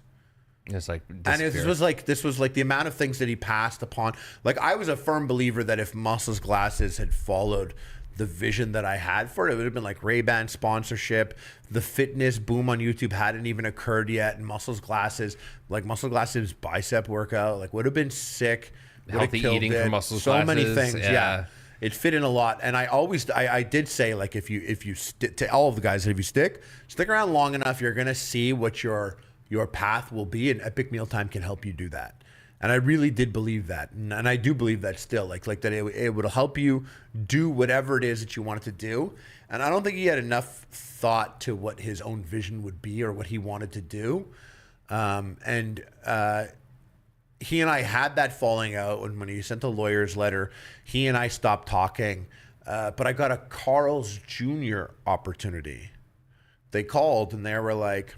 It's like, and this was like the amount of things that he passed upon. Like, I was a firm believer that if Muscle's Glasses had followed the vision that I had for it, it would have been like Ray-Ban sponsorship. The fitness boom on YouTube hadn't even occurred yet. And Muscle Glasses bicep workout, like, would have been sick. Healthy eating for Muscle Glasses. So many things, yeah. It fit in a lot. And I did say, like, if you stick to all of the guys, if you stick around long enough, you're going to see what your path will be, and Epic Mealtime can help you do that. And I really did believe that, and I do believe that still, like that it would help you do whatever it is that you wanted to do. And I don't think he had enough thought to what his own vision would be or what he wanted to do. He and I had that falling out when he sent the lawyer's letter. He and I stopped talking, but I got a Carl's Jr. opportunity. They called and they were like,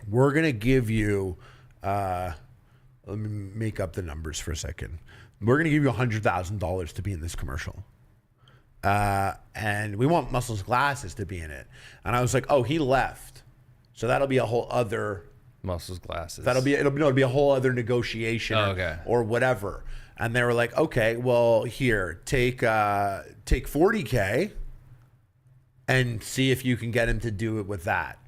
we're going to give you, let me make up the numbers for a second. We're going to give you $100,000 to be in this commercial. And we want Muscle's Glasses to be in it. And I was like, oh, he left. So that'll be a whole other... Muscle's Glasses. It'll be a whole other negotiation or whatever. And they were like, okay, well, here, take $40K and see if you can get him to do it with that.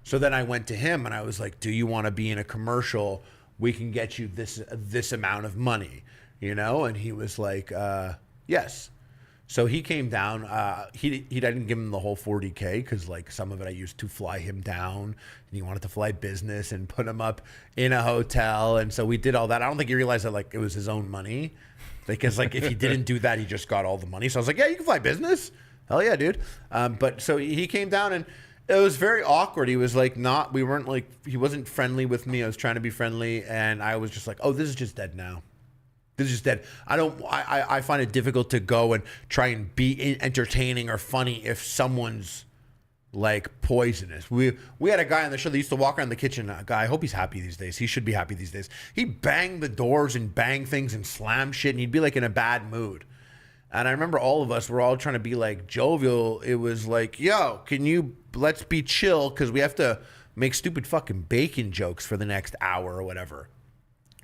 So then I went to him and I was like, do you want to be in a commercial? We can get you this amount of money, And he was like, yes. So he came down. He didn't give him the whole $40K because, like, some of it I used to fly him down, and he wanted to fly business and put him up in a hotel, and so we did all that. I don't think he realized that, like, it was his own money, because, like, if he didn't do that, he just got all the money. So I was like, yeah, you can fly business. Hell yeah, dude. But so he came down and it was very awkward. He was like, he wasn't friendly with me. I was trying to be friendly, and I was just like, oh, this is just dead now. This is just dead. I find it difficult to go and try and be entertaining or funny if someone's, like, poisonous. We had a guy on the show that used to walk around the kitchen. A guy, I hope he's happy these days. He should be happy these days. He'd bang the doors and bang things and slam shit, and he'd be, like, in a bad mood. And I remember all of us were all trying to be, like, jovial. It was like, yo, let's be chill, because we have to make stupid fucking bacon jokes for the next hour or whatever.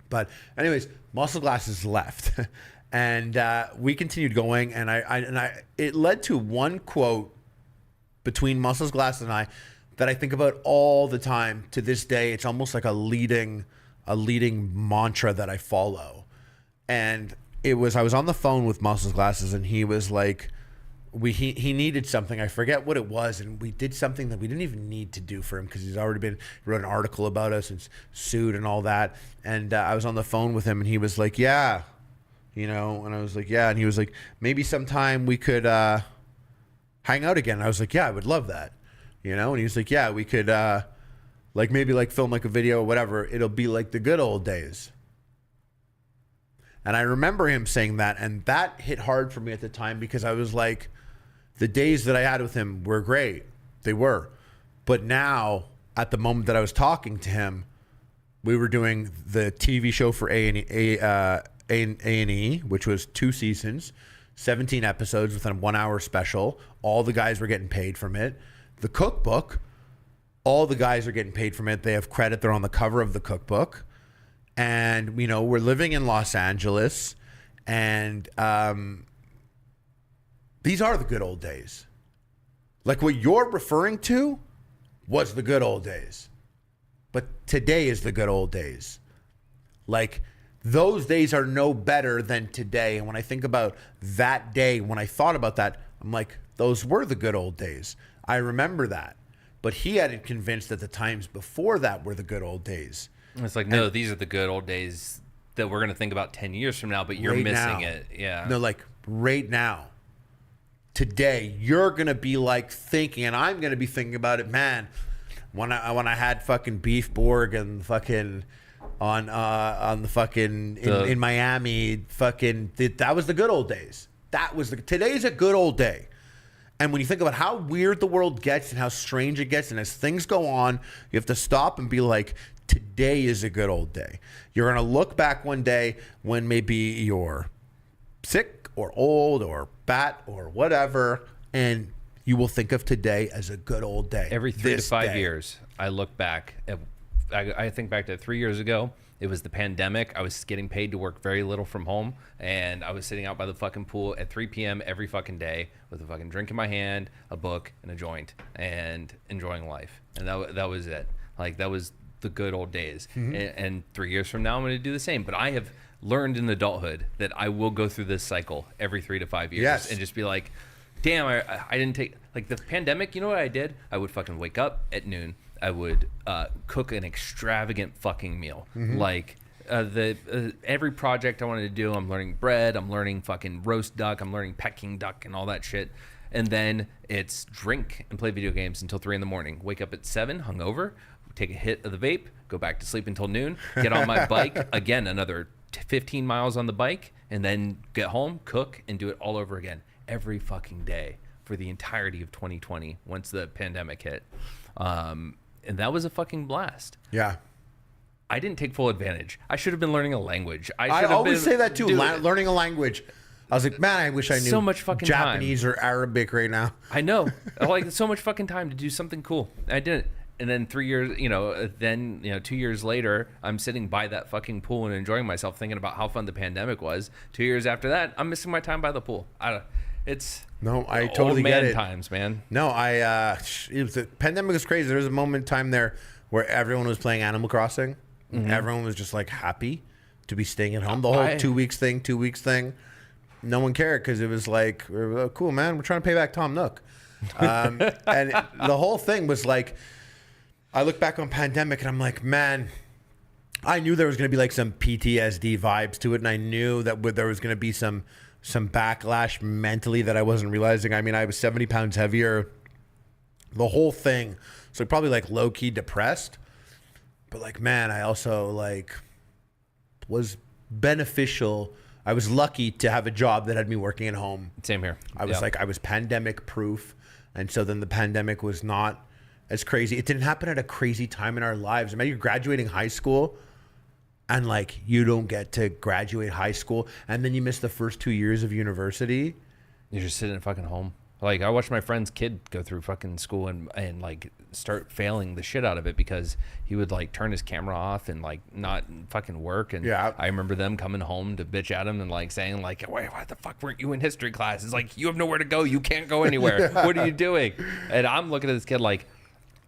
But anyways, Muscle Glasses left, and we continued going, and it led to one quote between Muscle Glasses and I that I think about all the time to this day. It's almost like a leading mantra that I follow. And I was on the phone with Muscle Glasses, and he was like, he needed something. I forget what it was, and we did something that we didn't even need to do for him because he wrote an article about us and sued and all that. And I was on the phone with him, and he was like, yeah, and I was like, yeah. And he was like, maybe sometime we could hang out again. And I was like, yeah, I would love that, And he was like, yeah, we could maybe film like a video or whatever. It'll be like the good old days. And I remember him saying that, and that hit hard for me at the time because I was like, the days that I had with him were great. They were. But now, at the moment that I was talking to him, we were doing the TV show for A&E, which was 2 seasons, 17 episodes with a 1-hour special. All the guys were getting paid from it. The cookbook, all the guys are getting paid from it. They have credit. They're on the cover of the cookbook. And, you know, we're living in Los Angeles. And these are the good old days. Like what you're referring to was the good old days. But today is the good old days. Like those days are no better than today. And when I think about that day, when I thought about that, I'm like, those were the good old days. I remember that. But he had it convinced that the times before that were the good old days. It's like, no, these are the good old days that we're going to think about 10 years from now, but you're missing it. Yeah. No, like right now, today, you're going to be like thinking, and I'm going to be thinking about it, man, when I had fucking beef Borg and fucking on the fucking in Miami, fucking that was the good old days. Today's a good old day. And when you think about how weird the world gets and how strange it gets, and as things go on, you have to stop and be like, today is a good old day. You're going to look back one day when maybe you're sick or old or fat or whatever, and you will think of today as a good old day. Every 3 to 5 years, I look back. I think back to 3 years ago. It was the pandemic. I was getting paid to work very little from home, and I was sitting out by the fucking pool at 3 p.m. every fucking day with a fucking drink in my hand, a book, and a joint, and enjoying life. And that was it. Like, that was the good old days. Mm-hmm. And 3 years from now, I'm going to do the same. But I have learned in adulthood that I will go through this cycle every 3 to 5 years and just be like, damn, I didn't take, like the pandemic, you know what I did? I would fucking wake up at noon. I would cook an extravagant fucking meal. Mm-hmm. Like every project I wanted to do, I'm learning bread, I'm learning fucking roast duck, I'm learning Peking duck and all that shit. And then it's drink and play video games until 3 a.m. Wake up at 7, hungover, take a hit of the vape, go back to sleep until noon, get on my bike, again, another 15 miles on the bike, and then get home, cook, and do it all over again every fucking day for the entirety of 2020 once the pandemic hit. And that was a fucking blast. Yeah. I didn't take full advantage. I should have been learning a language. I always say that too, learning a language. I was like, man, I wish I knew so much fucking Japanese time. Or Arabic right now. I know. Like, so much fucking time to do something cool. I didn't. And then 3 years, 2 years later, I'm sitting by that fucking pool and enjoying myself, thinking about how fun the pandemic was. 2 years after that, I'm missing my time by the pool. It's no, I totally get it. Times, man. No, the pandemic was crazy. There was a moment in time there where everyone was playing Animal Crossing. Mm-hmm. Everyone was just like happy to be staying at home. The whole 2 weeks thing. No one cared because it was like, oh, cool, man. We're trying to pay back Tom Nook. And the whole thing was like, I look back on pandemic and I'm like, man, I knew there was going to be like some PTSD vibes to it. And I knew that there was going to be some backlash mentally that I wasn't realizing. I mean, I was 70 pounds heavier, the whole thing. So probably like low key depressed, but like, man, I also like was beneficial. I was lucky to have a job that had me working at home. Same here. I was pandemic proof. And so then the pandemic was not as crazy. It didn't happen at a crazy time in our lives. Imagine you're graduating high school and like you don't get to graduate high school and then you miss the first 2 years of university. You're just sitting at fucking home. Like, I watched my friend's kid go through fucking school and like start failing the shit out of it because he would like turn his camera off and like not fucking work. And yeah. I remember them coming home to bitch at him and like saying like, wait, why the fuck weren't you in history class? It's like, you have nowhere to go. You can't go anywhere. Yeah. What are you doing? And I'm looking at this kid like,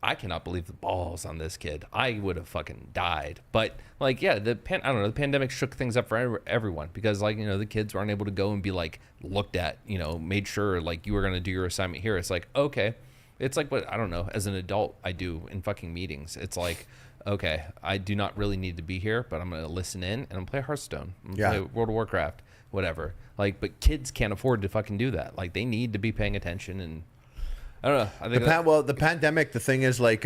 I cannot believe the balls on this kid. I would have fucking died. But like, yeah, the pandemic shook things up for everyone because like, the kids weren't able to go and be like looked at, made sure like you were going to do your assignment here. It's like, okay. It's like what, I don't know, as an adult I do in fucking meetings. It's like, okay, I do not really need to be here, but I'm going to listen in and I'm going to play Hearthstone. I'm going to play World of Warcraft, whatever. Like, but kids can't afford to fucking do that. Like, they need to be paying attention and I don't know. I think the pandemic. The thing is, like,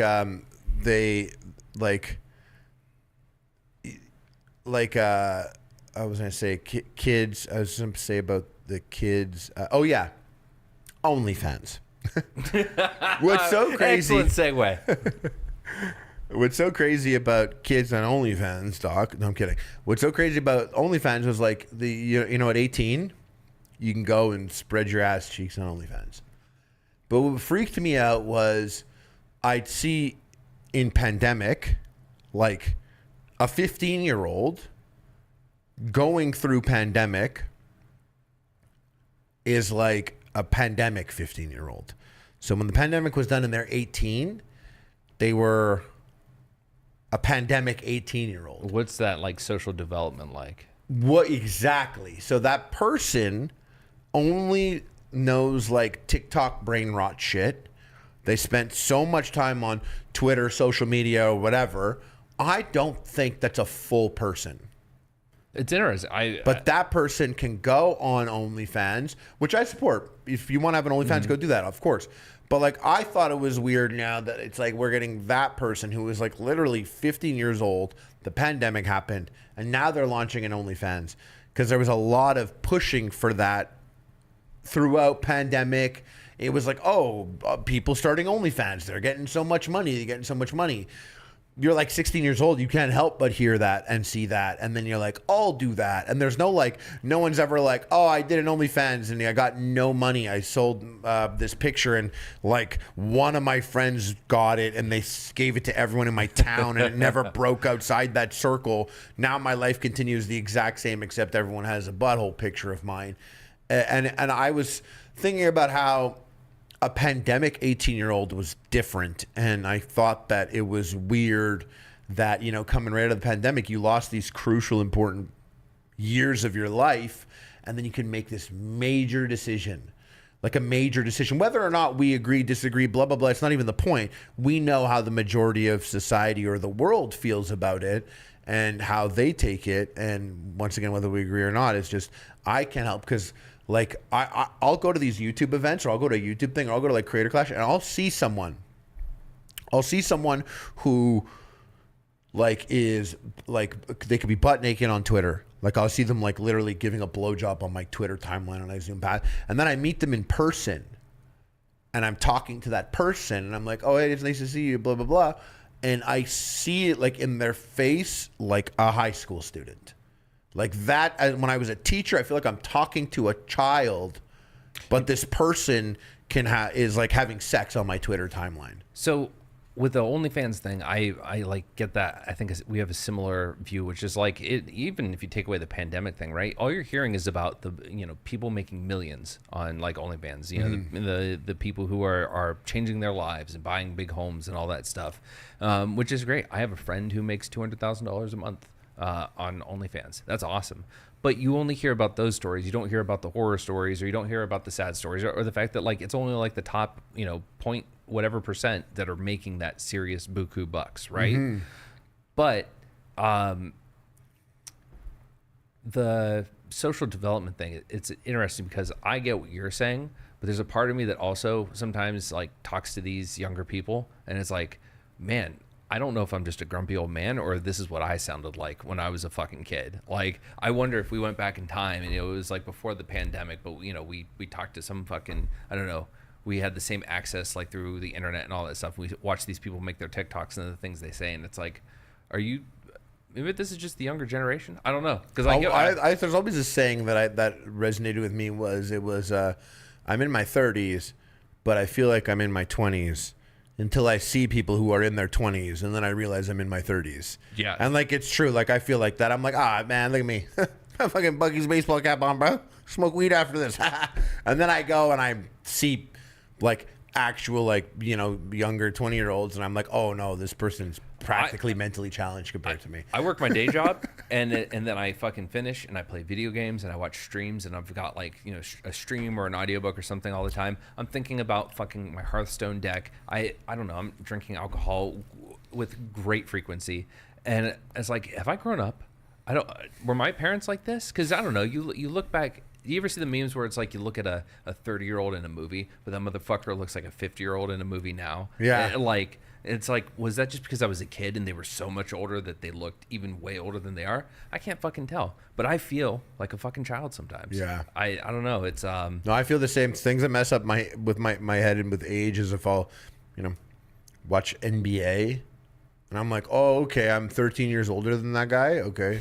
they like I was gonna say kids. I was gonna say about the kids. OnlyFans. What's so crazy? Excellent segue. What's so crazy about kids on OnlyFans, Doc? No, I'm kidding. What's so crazy about OnlyFans was like at 18, you can go and spread your ass cheeks on OnlyFans. But what freaked me out was I'd see in pandemic, like a 15-year-old going through pandemic is like a pandemic 15-year-old. So when the pandemic was done and they're 18, they were a pandemic 18-year-old. What's that like social development like? What exactly? So that person only knows like TikTok brain rot shit. They spent so much time on Twitter, social media, or whatever. I don't think that's a full person. It's interesting. But that person can go on OnlyFans, which I support. If you want to have an OnlyFans, go do that, of course. But like, I thought it was weird now that it's like we're getting that person who was like literally 15 years old. The pandemic happened, and now they're launching an OnlyFans because there was a lot of pushing for that throughout pandemic. It was like, people starting OnlyFans. They're getting so much money. They're getting so much money. You're like 16 years old. You can't help but hear that and see that. And then you're like, I'll do that. And there's no one's ever like, I did an OnlyFans and I got no money. I sold this picture and like one of my friends got it and they gave it to everyone in my town and it never broke outside that circle. Now my life continues the exact same, except everyone has a butthole picture of mine. And I was thinking about how a pandemic 18-year-old was different. And I thought that it was weird that, coming right out of the pandemic, you lost these crucial, important years of your life. And then you can make this major decision, like a major decision, whether or not we agree, disagree, blah, blah, blah. It's not even the point. We know how the majority of society or the world feels about it and how they take it. And once again, whether we agree or not, it's just, I can't help because like I'll go to these YouTube events or I'll go to a YouTube thing or I'll go to like Creator Clash and I'll see someone who like is like, they could be butt naked on Twitter. Like I'll see them like literally giving a blowjob on my Twitter timeline and I zoom past, and then I meet them in person and I'm talking to that person and I'm like, oh, hey, it's nice to see you, blah, blah, blah. And I see it like in their face, like a high school student. Like that, when I was a teacher, I feel like I'm talking to a child, but this person is like having sex on my Twitter timeline. So with the OnlyFans thing, I like get that. I think we have a similar view, which is like even if you take away the pandemic thing, right? All you're hearing is about the people making millions on like OnlyFans. The people who are changing their lives and buying big homes and all that stuff, which is great. I have a friend who makes $200,000 a month on OnlyFans. That's awesome. But you only hear about those stories. You don't hear about the horror stories, or you don't hear about the sad stories, or the fact that like it's only like the top, point whatever percent that are making that serious buku bucks, right? Mm-hmm. But the social development thing, it's interesting because I get what you're saying, but there's a part of me that also sometimes like talks to these younger people, and it's like, man, I don't know if I'm just a grumpy old man or this is what I sounded like when I was a fucking kid. Like, I wonder if we went back in time and it was like before the pandemic, but we talked to some fucking, I don't know, we had the same access like through the internet and all that stuff. We watch these people make their TikToks and the things they say, and it's like, maybe this is just the younger generation? I don't know. Because there's always a saying that resonated with me I'm in my 30s, but I feel like I'm in my 20s. Until I see people who are in their 20s, and then I realize I'm in my 30s. Yeah. And, like, it's true. Like, I feel like that. I'm like, man, look at me. I'm fucking Bucky's baseball cap on, bro. Smoke weed after this. And then I go and I see, like, actual, like, younger 20-year-olds, and I'm like, oh, no, this person's practically mentally challenged compared to me. I work my day job, and then I fucking finish, and I play video games, and I watch streams, and I've got, like, a stream or an audiobook or something all the time. I'm thinking about fucking my Hearthstone deck. I don't know. I'm drinking alcohol with great frequency, and it's like, have I grown up? Were my parents like this? Because I don't know. You look back. Do you ever see the memes where it's like you look at a 30-year-old in a movie, but that motherfucker looks like a 50-year-old in a movie now? Yeah. It's like, was that just because I was a kid and they were so much older that they looked even way older than they are? I can't fucking tell. But I feel like a fucking child sometimes. Yeah. I don't know. It's No, I feel the same things that mess up my head and with age is if I'll, watch NBA And I'm like, oh, okay, I'm 13 years older than that guy. Okay.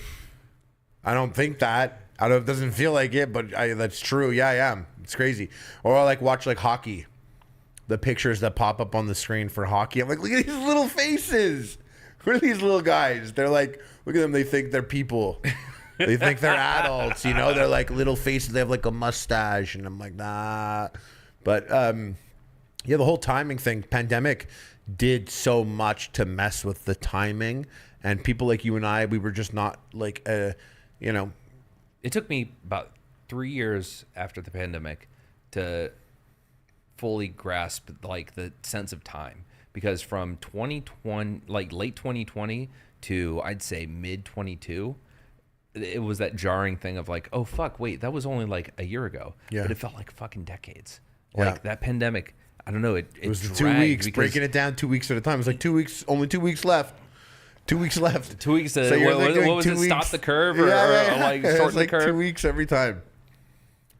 I don't think that. It doesn't feel like it, but that's true. Yeah, I am. It's crazy. Or I like watch like hockey. The pictures that pop up on the screen for hockey. I'm like, look at these little faces. Who are these little guys? They're like, look at them. They think they're people. They think they're adults, you know? They're like little faces. They have like a mustache. And I'm like, nah. But yeah, the whole timing thing, pandemic did so much to mess with the timing. And people like you and I, we were just not like, you know. It took me about 3 years after the pandemic to fully grasp like the sense of time, because from 2020, like late 2020 to I'd say mid 22, it was that jarring thing of like, oh fuck, wait, that was only like a year ago. Yeah. But it felt like fucking decades. Yeah. Like that pandemic, I don't know, it was the dragged 2 weeks, because breaking it down 2 weeks at a time. It was like 2 weeks, only 2 weeks left. 2 weeks left. 2 weeks. So you're like what was it? weeks. Stop the curve or, yeah. or like It shorten was like the curve? 2 weeks every time.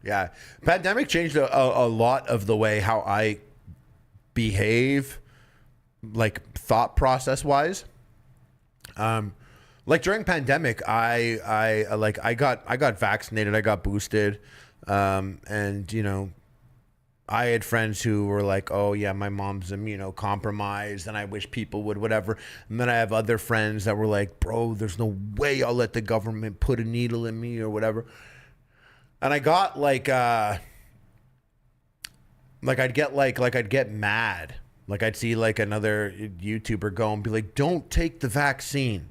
Yeah. Pandemic changed a lot of the way how I behave, like thought process wise. Like during pandemic, I got vaccinated, I got boosted, and you know, I had friends who were like, oh yeah, my mom's immunocompromised and I wish people would whatever. And then I have other friends that were like, bro, there's no way I'll let the government put a needle in me or whatever. And I got like I'd get mad. Like I'd see like another YouTuber go and be like, don't take the vaccine.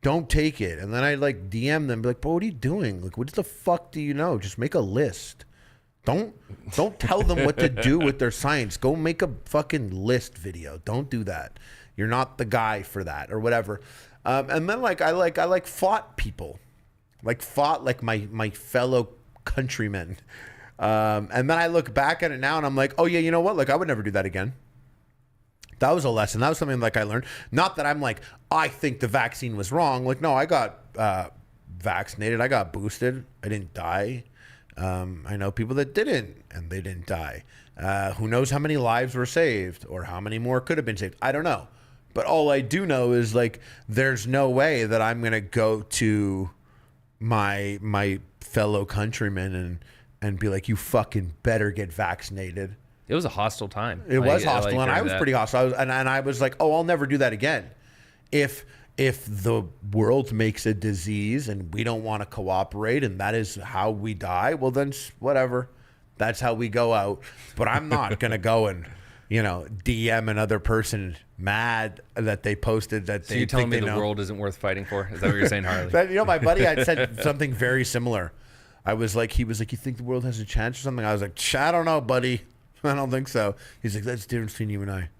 Don't take it. And then I'd like DM them, be like, bro, what are you doing? Like, what the fuck do you know? Just make a list. Don't tell them what to do with their science. Go make a fucking list video. Don't do that. You're not the guy for that or whatever. And then I fought people, fought my fellow countrymen. And then I look back at it now and I'm like, oh yeah, you know what? Like I would never do that again. That was a lesson. That was something like I learned. Not that I'm like, I think the vaccine was wrong. Like, no, I got vaccinated. I got boosted. I didn't die. I know people that didn't, and they didn't die. Who knows how many lives were saved or how many more could have been saved? I don't know. But all I do know is like, there's no way that I'm going to go to my fellow countrymen and be like, you fucking better get vaccinated. It was a hostile time. It was hostile, and I was pretty hostile. And I was like, oh, I'll never do that again. If the world makes a disease and we don't want to cooperate and that is how we die, well, then whatever. That's how we go out. But I'm not going to go and, DM another person mad that they posted that So they you're telling think me they the know. world isn't worth fighting for? Is that what you're saying, Harley? But, my buddy had said something very similar. He was like, you think the world has a chance or something? I was like, I don't know, buddy. I don't think so. He's like, that's the difference between you and I.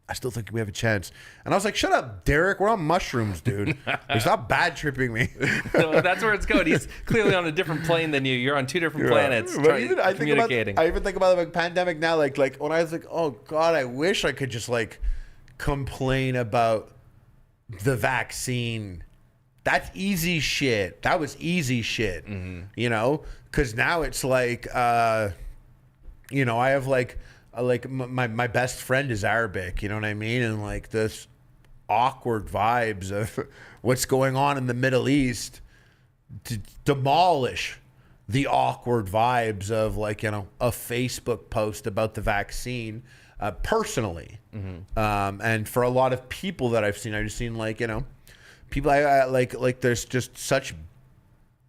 I still think we have a chance. And I was like, shut up, Derek. We're on mushrooms, dude. Like, stop bad tripping me. No, that's where it's going. He's clearly on a different plane than you. You're on two different planets. But even, Communicating. I even think about the pandemic now. Like when I was like, oh God, I wish I could just like complain about the vaccine. That's easy shit. That was easy shit. Mm-hmm. Because now it's like, I have my best friend is Arabic, you know what I mean? And like this awkward vibes of what's going on in the Middle East to demolish the awkward vibes of like, a Facebook post about the vaccine personally. Mm-hmm. And for a lot of people that I've seen like, people I like there's just such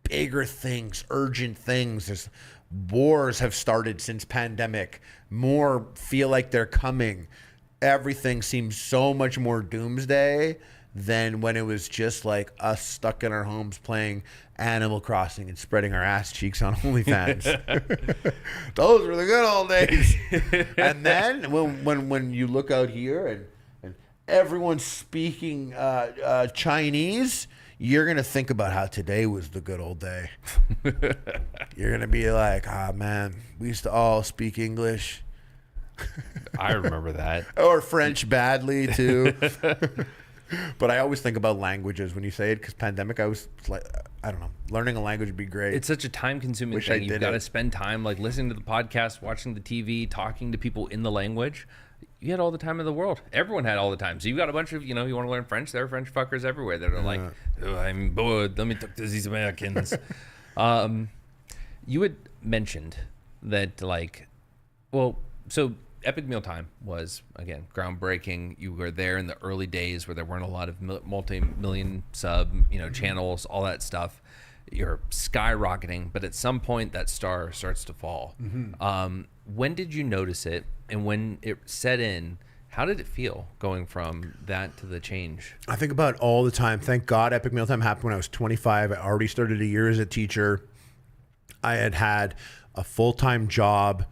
bigger things, urgent things. There's wars have started since pandemic. More feel like they're coming. Everything seems so much more doomsday than when it was just like us stuck in our homes playing Animal Crossing and spreading our ass cheeks on OnlyFans. Those were the good old days. And then when you look out here and everyone's speaking Chinese, you're going to think about how today was the good old day. You're going to be like, man, we used to all speak English. I remember that. Or French badly, too. But I always think about languages when you say it, because pandemic, I was like, I don't know, learning a language would be great. It's such a time-consuming thing. You've got to spend time like listening to the podcast, watching the TV, talking to people in the language. you had all the time in the world. Everyone had all the time. So you got a bunch of, you want to learn French. There are French fuckers everywhere that are like, oh, I'm bored. Let me talk to these Americans. You had mentioned that, like, so Epic Mealtime was, again, groundbreaking. You were there in the early days where there weren't a lot of multi-million sub, channels, all that stuff. You're skyrocketing, but at some point that star starts to fall. When did you notice it? And when it set in, how did it feel going from that to the change? I think about it all the time. Thank God Epic Mealtime happened when I was 25. I already started a year as a teacher. I had a full-time job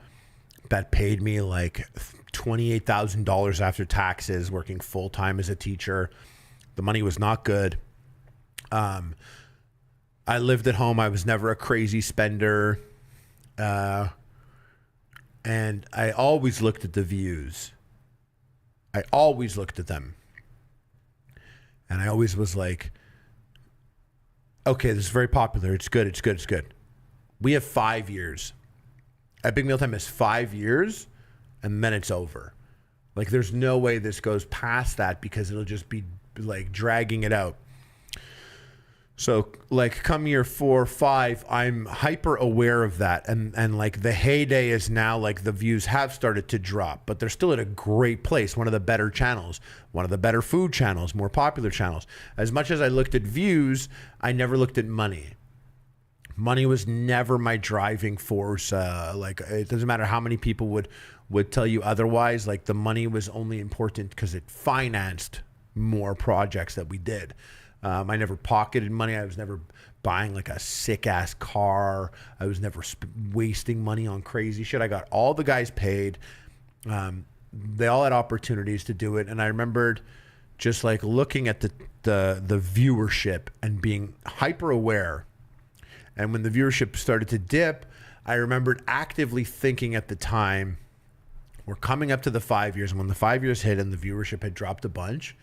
that paid me like $28,000 after taxes, working full-time as a teacher. The money was not good. I lived at home. I was never a crazy spender. And I always looked at the views. I always looked at them. And I always was like, okay, this is very popular. It's good. It's good. It's good. We have 5 years. Epic Mealtime is 5 years, and then it's over. Like, there's no way this goes past that because it'll just be like dragging it out. So, like, come year 4 or 5, I'm hyper aware of that. And like, the heyday is now, like, the views have started to drop, but they're still at a great place. One of the better channels, one of the better food channels, more popular channels. As much as I looked at views, I never looked at money. Money was never my driving force. Like, it doesn't matter how many people would tell you otherwise. Like, the money was only important because it financed more projects that we did. I never pocketed money. I was never buying like a sick ass car. I was never wasting money on crazy shit. I got all the guys paid. They all had opportunities to do it. And I remembered just like looking at the viewership and being hyper aware. And when the viewership started to dip, I remembered actively thinking at the time, we're coming up to the 5 years. And when the 5 years hit and the viewership had dropped a bunch,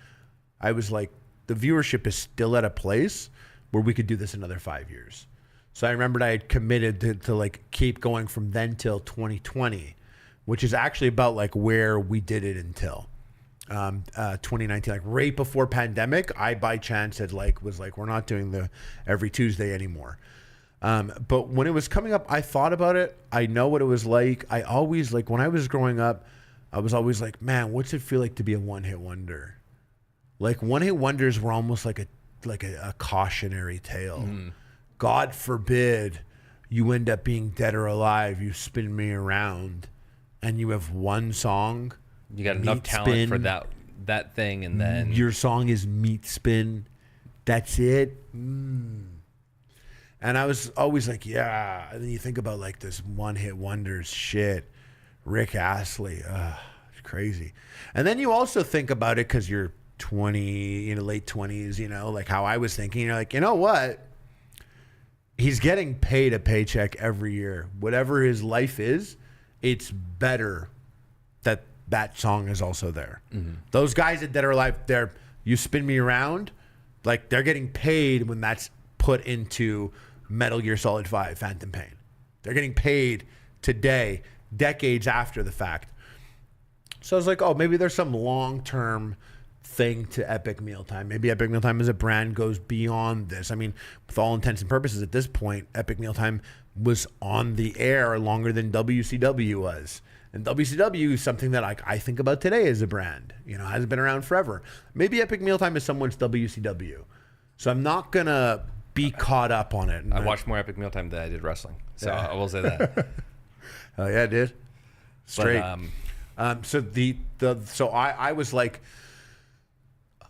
I was like, the viewership is still at a place where we could do this another 5 years. So I remembered I had committed to like keep going from then till 2020, which is actually about like where we did it until 2019, like right before pandemic. I by chance had was like, we're not doing the every Tuesday anymore. But when it was coming up, I thought about it. I know what it was like. I always, like, when I was growing up, I was always like, man, what's it feel like to be a one-hit wonder? Like, one-hit wonders were almost like a cautionary tale. God forbid you end up being dead or alive. You spin me around, and you have one song. You got enough talent for that thing, and then your song is Meat Spin. That's it. And I was always like, yeah. And then you think about like this one-hit wonders shit. Rick Astley, it's crazy. And then you also think about it because you're 20, late 20s, like how I was thinking. You're like, you know what? He's getting paid a paycheck every year. Whatever his life is, it's better that song is also there. Those guys that are alive, You Spin Me Around, like they're getting paid when that's put into Metal Gear Solid 5, Phantom Pain. They're getting paid today, decades after the fact. So I was like, oh, maybe there's some long-term thing to Epic Mealtime. Maybe Epic Mealtime as a brand goes beyond this. I mean, with all intents and purposes at this point, Epic Mealtime was on the air longer than WCW was. And WCW is something that I think about today as a brand. Hasn't been around forever. Maybe Epic Mealtime is someone's WCW. So I'm not going to be caught up on it. I watched more Epic Mealtime than I did wrestling. So yeah. I will say that. Oh, yeah, I did. Straight. But, so I was like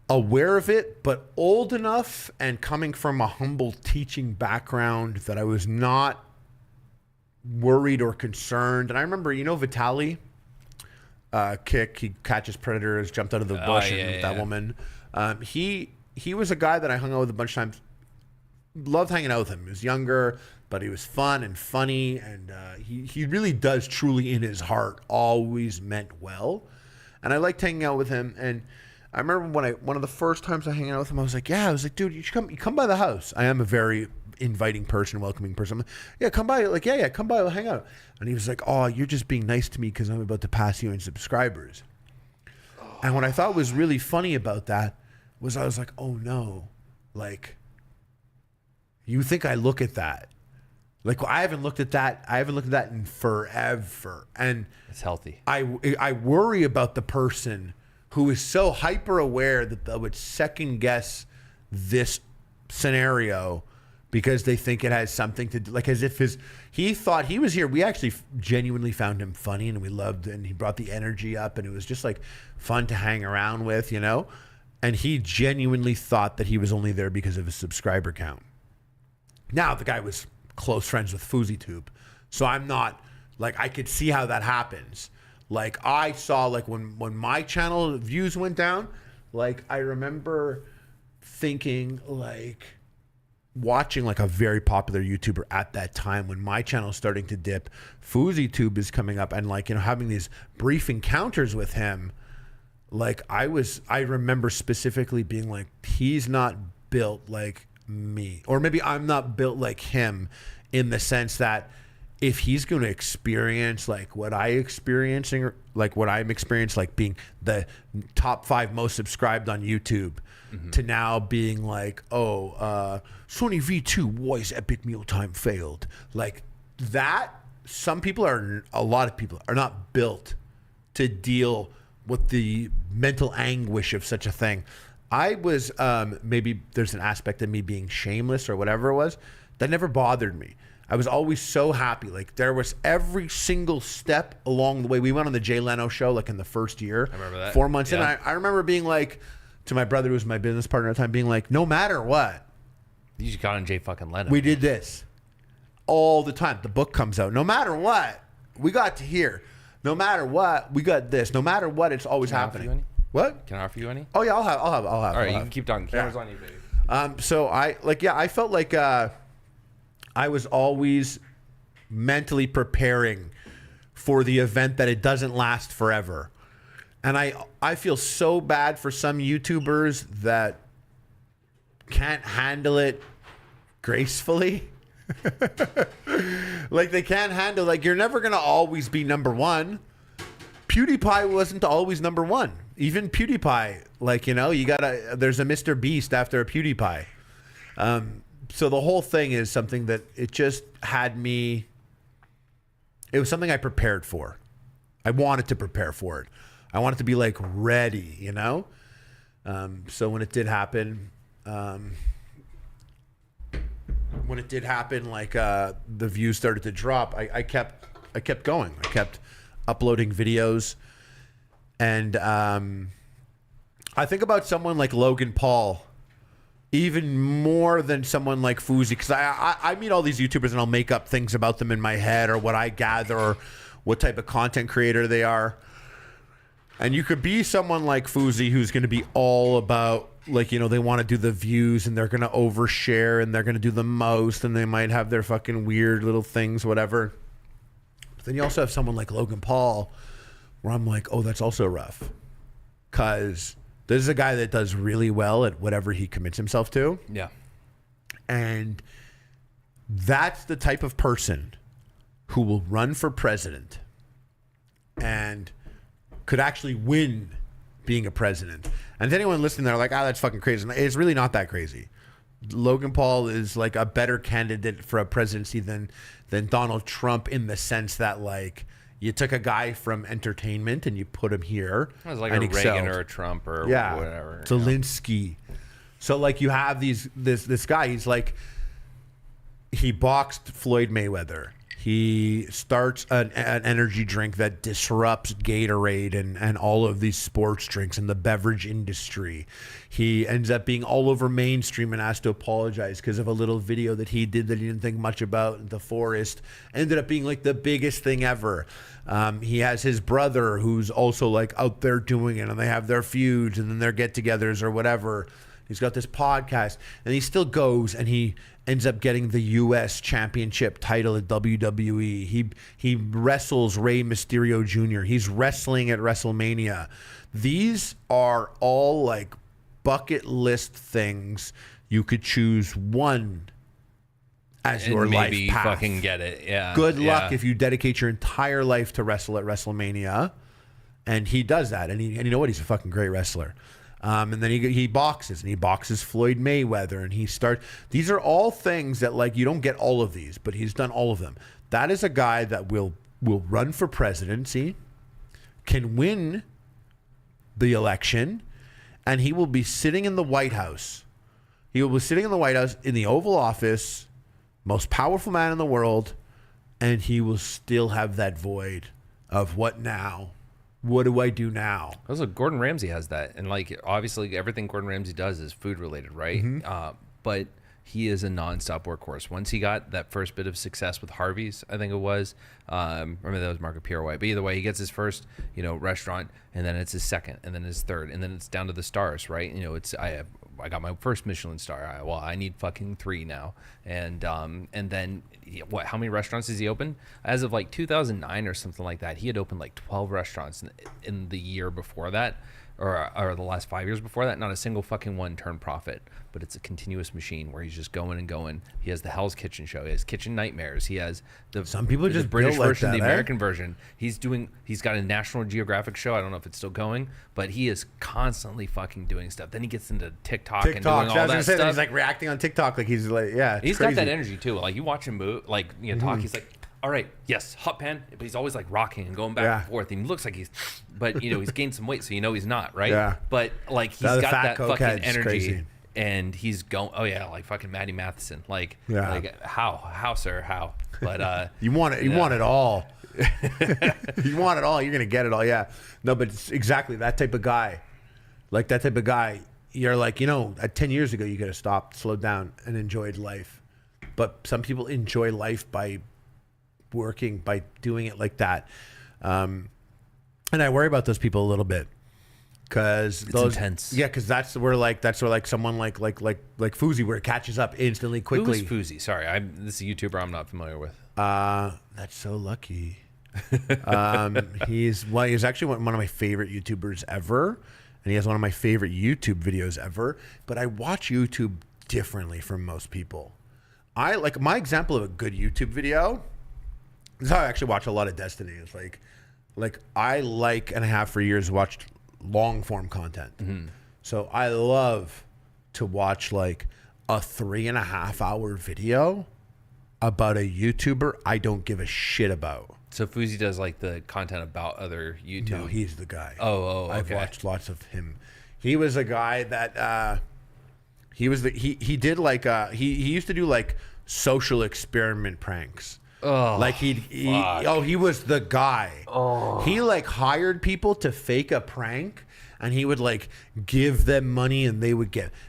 aware of it, but old enough and coming from a humble teaching background that I was not worried or concerned. And I remember, Vitaly, Kick, he catches predators, jumped out of the bush with that woman. He was a guy that I hung out with a bunch of times. Loved hanging out with him. He was younger, but he was fun and funny, and he really does truly in his heart always meant well. And I liked hanging out with him. And I remember one of the first times I hung out with him, I was like, dude, you should come by the house. I am a very inviting person, welcoming person. Yeah, come by. Like, yeah, come by, we'll hang out. And he was like, oh, you're just being nice to me because I'm about to pass you in subscribers. And what I thought was really funny about that was I was like, oh no, like, you think I look at that? Like, I haven't looked at that. I haven't looked at that in forever. And It's healthy. I worry about the person who is so hyper aware that they would second guess this scenario because they think it has something to do, like as if he thought he was here. We actually genuinely found him funny and we loved, and he brought the energy up and it was just like fun to hang around with, you know? And he genuinely thought that he was only there because of his subscriber count. Now the guy was close friends with FouseyTube. So I'm not, like, I could see how that happens. Like, I saw, like, when my channel views went down, like, I remember thinking, like, watching, like, a very popular YouTuber at that time when my channel is starting to dip, FouseyTube is coming up, and, like, you know, having these brief encounters with him, like, I remember specifically being like, he's not built like me, or maybe I'm not built like him, in the sense that if he's going to experience like what I'm experiencing, like being the top 5 most subscribed on YouTube, to now being like, Sony V2 voice epic mealtime failed, like that. A lot of people are not built to deal with the mental anguish of such a thing. I was, maybe there's an aspect of me being shameless or whatever it was, that never bothered me. I was always so happy. Like, there was every single step along the way. We went on the Jay Leno show, like, in the first year. I remember that. 4 months in. I remember being like, to my brother, who was my business partner at the time, being like, no matter what, You just got on Jay fucking Leno. we did this all the time. The book comes out. No matter what, we got to here. No matter what, we got this. No matter what, it's always Can I offer you happening. any? What? Can I offer you any? Oh yeah, I'll have. All right, you can keep talking. Camera's on you, baby. So I felt like I was always mentally preparing for the event that it doesn't last forever. And I feel so bad for some YouTubers that can't handle it gracefully. Like, they can't handle, like, you're never going to always be number one. PewDiePie wasn't always number one. Even PewDiePie, like, you know, there's a Mr. Beast after a PewDiePie. So the whole thing is something that it just had me, it was something I prepared for. I wanted to prepare for it. I wanted to be like ready, you know? So when it did happen, like the views started to drop, I kept going. I kept uploading videos. And I think about someone like Logan Paul even more than someone like Fousey, because I meet all these YouTubers and I'll make up things about them in my head or what I gather or what type of content creator they are. And you could be someone like Fousey who's going to be all about, like, you know, they want to do the views and they're going to overshare and they're going to do the most and they might have their fucking weird little things, whatever. But then you also have someone like Logan Paul where I'm like, oh, that's also rough. Because this is a guy that does really well at whatever he commits himself to. Yeah. And that's the type of person who will run for president and could actually win being a president. And to anyone listening, they're like, that's fucking crazy. And it's really not that crazy. Logan Paul is like a better candidate for a presidency than Donald Trump, in the sense that, like, you took a guy from entertainment and you put him here. It was like a Reagan or a Trump or whatever. Zelensky. So, like, you have this guy. He's like, he boxed Floyd Mayweather. He starts an energy drink that disrupts Gatorade and all of these sports drinks in the beverage industry. He ends up being all over mainstream and has to apologize because of a little video that he did that he didn't think much about. The Forest ended up being like the biggest thing ever. He has his brother who's also like out there doing it, and they have their feuds and then their get-togethers or whatever. He's got this podcast, and he still goes and he ends up getting the U.S. championship title at WWE. He wrestles Rey Mysterio Jr. He's wrestling at WrestleMania. These are all like bucket list things. You could choose one as your life maybe path. Fucking get it. Yeah. Good luck if you dedicate your entire life to wrestle at WrestleMania And he does that, and you know what? He's a fucking great wrestler. And then he boxes, and he boxes Floyd Mayweather, and he starts. These are all things that, like, you don't get all of these, but he's done all of them. That is a guy that will run for presidency, can win the election, and he will be sitting in the White House. He will be sitting in the White House in the Oval Office, most powerful man in the world, and he will still have that void of what now? What do I do now? Also, Gordon Ramsay has that, and like obviously everything Gordon Ramsay does is food related, right? But he is a nonstop workhorse. Once he got that first bit of success with Harvey's, I think it was. Remember that was Marco Pierre White. But either way, he gets his first, restaurant, and then it's his second, and then his third, and then it's down to the stars, right? I got my first Michelin star. I need fucking 3 now. And then how many restaurants has he opened? As of like 2009 or something like that, he had opened like 12 restaurants in the year before that, or the last 5 years before that. Not a single fucking one turned profit, but it's a continuous machine where he's just going and going. He has the Hell's Kitchen show. He has Kitchen Nightmares. He has some people the just British built like version, that, the American version. He's got a National Geographic show. I don't know if it's still going, but he is constantly fucking doing stuff. Then he gets into TikTok and doing all that stuff. He's like reacting on TikTok, like he's like, yeah. He's crazy. got that energy too. Like you watch him move, like talk. He's like, all right, yes, hot pan, but he's always like rocking and going back and forth. And he looks like but he's gained some weight, so he's not, right? Yeah. But like he's got that fucking energy. Crazy. And he's going, oh yeah, like fucking Maddie Matheson, like how, sir, how? But you want it, you want it all. You want it all, you're gonna get it all, yeah. No, but it's exactly that type of guy. Like that type of guy, you're like, 10 years ago, you could have stopped, slowed down, and enjoyed life. But some people enjoy life by working, by doing it like that. And I worry about those people a little bit. Because it's intense. Yeah, because that's where someone like Fousey, where it catches up instantly, quickly. Who is Fousey? Sorry, this is a YouTuber I'm not familiar with. That's so lucky. He's actually one of my favorite YouTubers ever, and he has one of my favorite YouTube videos ever. But I watch YouTube differently from most people. I like my example of a good YouTube video. This is how I actually watch a lot of Destiny. It's like I and have for years watched long form content. So I love to watch like a 3.5 hour video about a YouTuber I don't give a shit about. So Fousey does like the content about other YouTube. No, he's the guy. Okay. I've watched lots of him. He was a guy that he did like he used to do like social experiment pranks. Oh, like he was the guy. Oh. He like hired people to fake a prank, and he would like give them money, and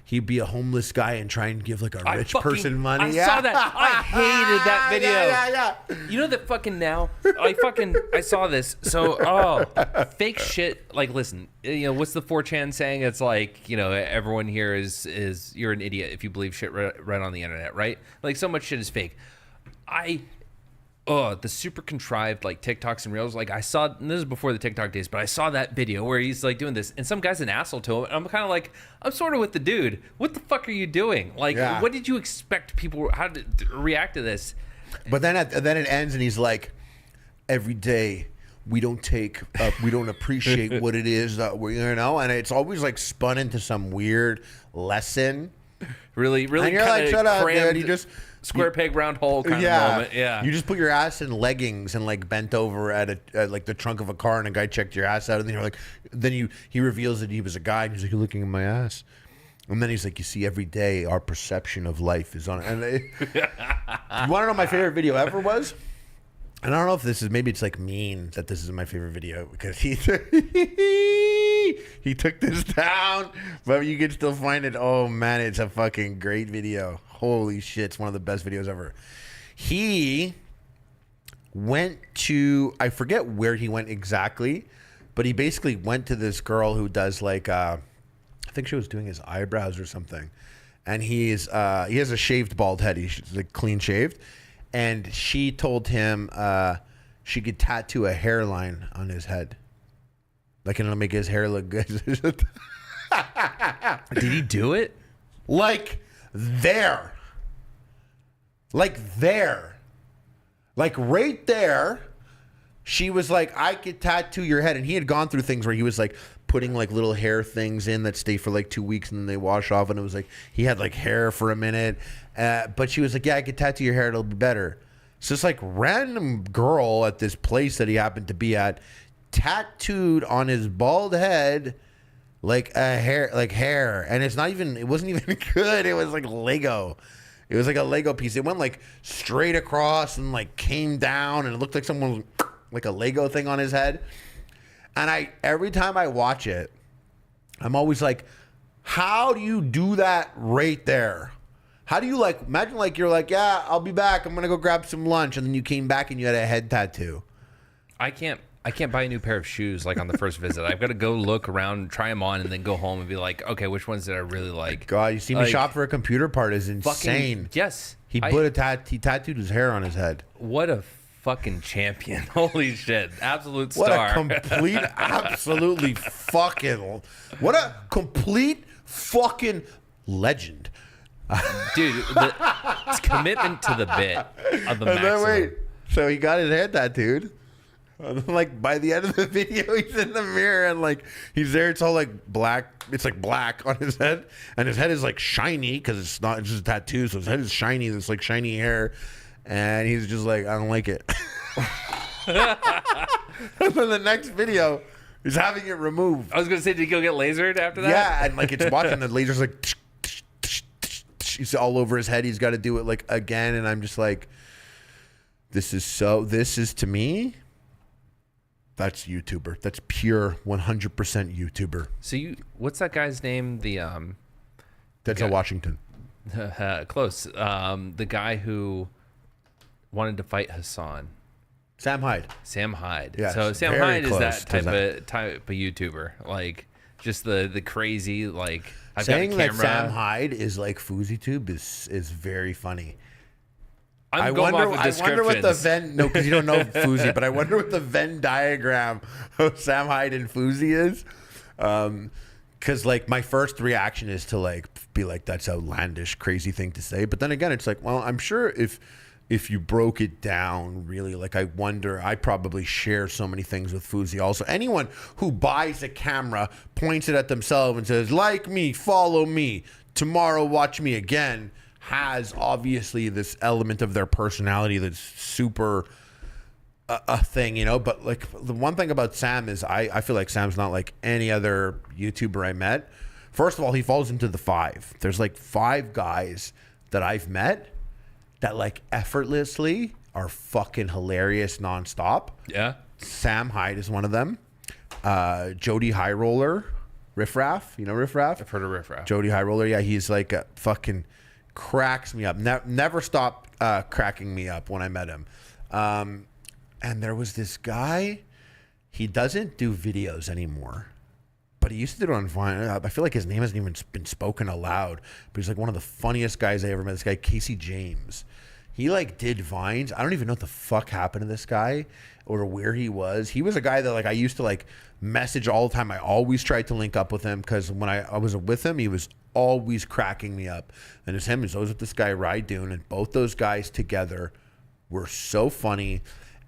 he'd be a homeless guy and try and give like a rich person money. I saw that. I hated that video. Yeah. You know that fucking now. I saw this. So fake shit. Like listen, what's the 4chan saying? It's like everyone here is you're an idiot if you believe shit right on the internet, right? Like so much shit is fake. The super contrived like TikToks and Reels. Like I saw, and this is before the TikTok days, but I saw that video where he's like doing this, and some guy's an asshole to him. And I'm kind of like, I'm sort of with the dude. What the fuck are you doing? Like, What did you expect people how to react to this? But then it ends, and he's like, every day we don't appreciate what it is that and it's always like spun into some weird lesson. Really, and you're like, shut up, dude. You just square peg round hole kind of moment. Yeah, you just put your ass in leggings and like bent over at like the trunk of a car, and a guy checked your ass out, and then you're like, he reveals that he was a guy, and he's like, you're looking at my ass, and then he's like, you see, every day our perception of life is on. And you want to know what my favorite video ever was? And I don't know if maybe it's like mean that this is my favorite video because he took this down, but you can still find it. Oh man, it's a fucking great video. Holy shit, it's one of the best videos ever. He went to, I forget where he went exactly, but he basically went to this girl who does like, I think she was doing his eyebrows or something. And he has a shaved bald head. He's like clean shaved. And she told him she could tattoo a hairline on his head. Like, it'll make his hair look good. Did he do it? Like there. Like right there. she was like, I could tattoo your head. And he had gone through things where he was like putting like little hair things in that stay for like 2 weeks and then they wash off. And it was like, he had like hair for a minute. But she was like, yeah, I could tattoo your hair. It'll be better. So this like random girl at this place that he happened to be at tattooed on his bald head like hair. And it wasn't even good. It was like Lego. It was like a Lego piece. It went like straight across and like came down and it looked like someone was like a Lego thing on his head. And every time I watch it, I'm always like, how do you do that right there? How do you like, imagine like you're like, yeah, I'll be back. I'm going to go grab some lunch. And then you came back and you had a head tattoo. I can't buy a new pair of shoes like on the first visit. I've got to go look around, try them on, and then go home and be like, okay, which ones did I really like? God, you see me shop for a computer part is insane. Yes. He tattooed his hair on his head. What a fucking champion. Holy shit. Absolute What star. a complete, what a complete fucking legend. Dude, it's commitment to the bit of the maximum. So he got his head tattooed. And then, like, by the end of the video, he's in the mirror and like he's there. It's all like black. It's like black on his head, and his head is like shiny because it's just a tattoo. So his head is shiny. It's like shiny hair, and he's just like, I don't like it. And then the next video, he's having it removed. I was gonna say, did he go get lasered after that? Yeah, and like it's watching the laser's like. He's all over his head. He's got to do it like again, and I'm just like, this is to me. That's YouTuber. That's pure 100% YouTuber. So what's that guy's name? The Denzel Washington. Close. The guy who wanted to fight Hassan. Sam Hyde. Yeah. So Sam Hyde is that type of YouTuber, like just the crazy like. I've Saying got a camera. that Sam Hyde is like FouseyTube is very funny. I wonder what the Venn. No, because you don't know Fousey, but I wonder what the Venn diagram of Sam Hyde and Fousey is. Because like my first reaction is to like be like, that's outlandish, crazy thing to say. But then again, it's like, well, I'm sure if you broke it down really, like I wonder, I probably share so many things with Fousey. Also, anyone who buys a camera, points it at themselves and says, like me, follow me, tomorrow watch me again, has obviously this element of their personality that's super a thing, you know. But like the one thing about Sam is I feel like Sam's not like any other YouTuber I met. First of all, he falls into the 5. There's like 5 guys that I've met that like effortlessly are fucking hilarious nonstop. Yeah. Sam Hyde is one of them. Jody High Roller, Riff Raff. You know Riff Raff? I've heard of Riff Raff. Jody High Roller. Yeah, he's like a fucking cracks me up. Never stopped cracking me up when I met him. And there was this guy. He doesn't do videos anymore, but he used to do it on Vine. I feel like his name hasn't even been spoken aloud, but he's like one of the funniest guys I ever met. This guy, Casey James. He like did Vines. I don't even know what the fuck happened to this guy or where he was. He was a guy that like I used to like message all the time. I always tried to link up with him because when I was with him, he was always cracking me up. And it's him. He's always with this guy, Rydune, and both those guys together were so funny.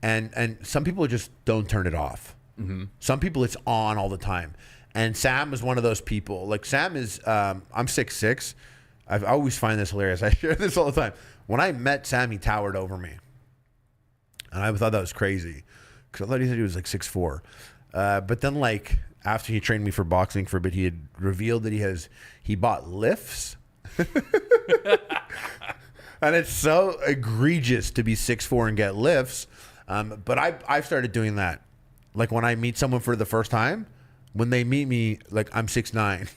And some people just don't turn it off. Mm-hmm. Some people it's on all the time. And Sam is one of those people. Like Sam is, I'm 6'6". I always find this hilarious. I share this all the time. When I met Sam, he towered over me. And I thought that was crazy. Because I thought he said he was like 6'4". But then like after he trained me for boxing for a bit, he had revealed that he bought lifts. And it's so egregious to be 6'4" and get lifts. But I've started doing that. Like when I meet someone for the first time, when they meet me, like I'm 6'9".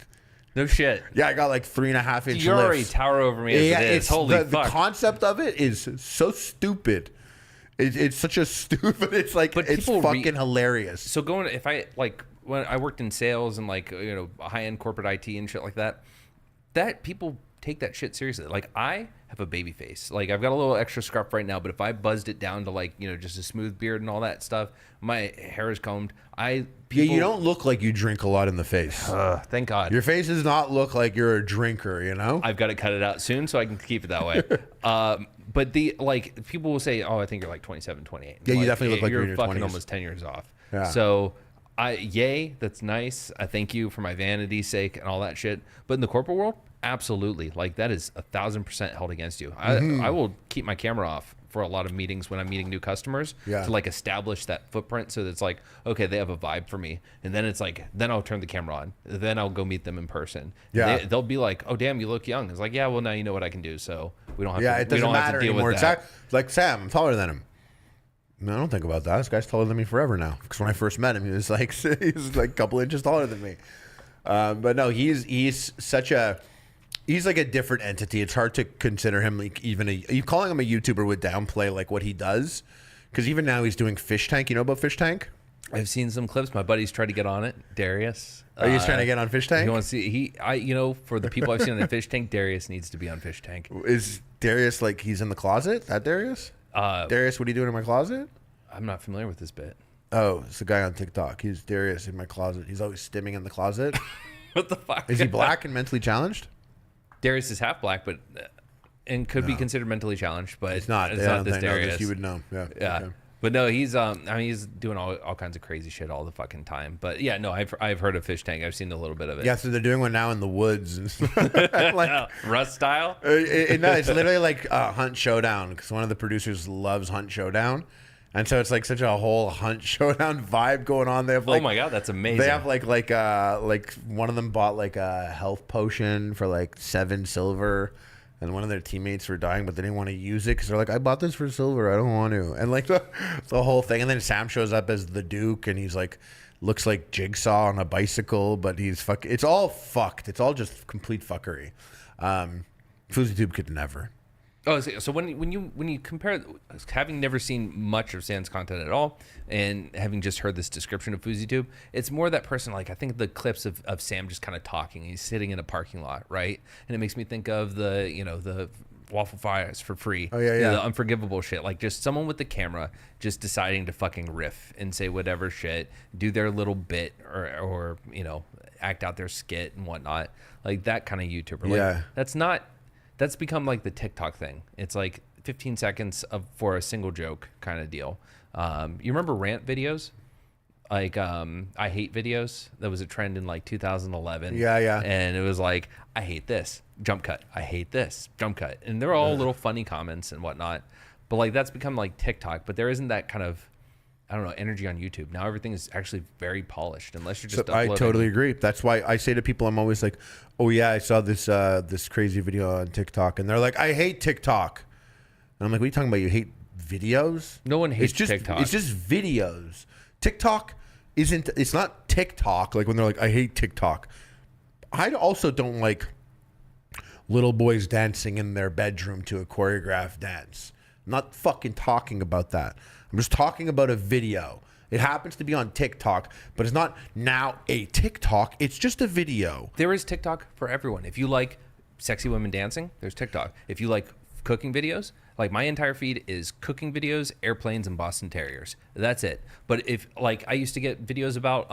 No shit. Yeah, I got like 3.5 inch You already lifts. tower over me as it is. Holy fuck. The concept of it is so stupid. It's such a stupid. It's like it's fucking hilarious. So if I like when I worked in sales and like high end corporate IT and shit like that, that people take that shit seriously. Like I have a baby face. Like I've got a little extra scruff right now, but if I buzzed it down to like, you know, just a smooth beard and all that stuff, my hair is combed. You don't look like you drink a lot in the face. Thank God. Your face does not look like you're a drinker, you know? I've got to cut it out soon so I can keep it that way. But people will say, oh, I think you're like 27, 28. Yeah, you definitely look like you're in your fucking 20s. almost 10 years off. Yeah. So yay, that's nice. I thank you for my vanity's sake and all that shit. But in the corporate world, absolutely. Like that is 1,000% held against you. I will keep my camera off for a lot of meetings when I'm meeting new customers to like establish that footprint so that it's like, okay, they have a vibe for me. And then it's like, then I'll turn the camera on. Then I'll go meet them in person. Yeah. They'll be like, oh, damn, you look young. It's like, yeah, well, now you know what I can do. So we don't have Yeah, to, it doesn't matter deal anymore. with that. It's like Sam, I'm taller than him. No, I don't think about that. This guy's taller than me forever now. Because when I first met him, he was like a couple inches taller than me. But no, he's like a different entity. It's hard to consider him like even you calling him a YouTuber would downplay like what he does. Because even now he's doing Fish Tank. You know about Fish Tank? I've seen some clips. My buddy's tried to get on it. Darius. Are you trying to get on Fish Tank? He wants to for the people I've seen on the Fish Tank, Darius needs to be on Fish Tank. Is Darius like he's in the closet? That Darius? Darius, what are you doing in my closet? I'm not familiar with this bit. Oh, it's the guy on TikTok. He's Darius in my closet. He's always stimming in the closet. What the fuck? Is he black and mentally challenged? Darius is half black, but and could be considered mentally challenged, but It's not. It's Yeah, not this Darius. You would know. Yeah. Yeah. Okay. But no, he's he's doing all kinds of crazy shit all the fucking time. But yeah, no, I've heard of Fish Tank. I've seen a little bit of it. Yeah, so they're doing one now in the woods. Like, Rust style? no, it's literally like Hunt Showdown because one of the producers loves Hunt Showdown. And so it's like such a whole Hunt Showdown vibe going on. They have like, oh my God, that's amazing. They have like one of them bought like a health potion for like 7 silver. And one of their teammates were dying, but they didn't want to use it because they're like, I bought this for silver. I don't want to. And like the whole thing. And then Sam shows up as the Duke and he's like, looks like Jigsaw on a bicycle, but he's fucking, it's all fucked. It's all just complete fuckery. FouseyTube could never. Oh, so when you compare, having never seen much of Sam's content at all, and having just heard this description of FouseyTube, it's more that person. Like I think the clips of Sam just kind of talking. He's sitting in a parking lot, right? And it makes me think of the waffle fries for free. Oh yeah. The unforgivable shit. Like just someone with the camera just deciding to fucking riff and say whatever shit, do their little bit or act out their skit and whatnot. Like that kind of YouTuber. Like, that's become like the TikTok thing. It's like 15 seconds for a single joke kind of deal. You remember rant videos? Like I hate videos. That was a trend in like 2011. Yeah. And it was like, I hate this. Jump cut. I hate this. Jump cut. And they're all little funny comments and whatnot. But like that's become like TikTok. But there isn't that kind of, I don't know, energy on YouTube. Now everything is actually very polished unless you're just uploading. I totally agree. That's why I say to people, I'm always like, oh yeah, I saw this crazy video on TikTok. And they're like, I hate TikTok. And I'm like, what are you talking about? You hate videos? No one hates TikTok. It's just videos. TikTok it's not TikTok. Like when they're like, I hate TikTok. I also don't like little boys dancing in their bedroom to a choreographed dance. I'm not fucking talking about that. I'm just talking about a video. It happens to be on TikTok, but it's not now a TikTok. It's just a video. There is TikTok for everyone. If you like sexy women dancing, there's TikTok. If you like cooking videos, like my entire feed is cooking videos, airplanes, and Boston Terriers. That's it. But if like I used to get videos about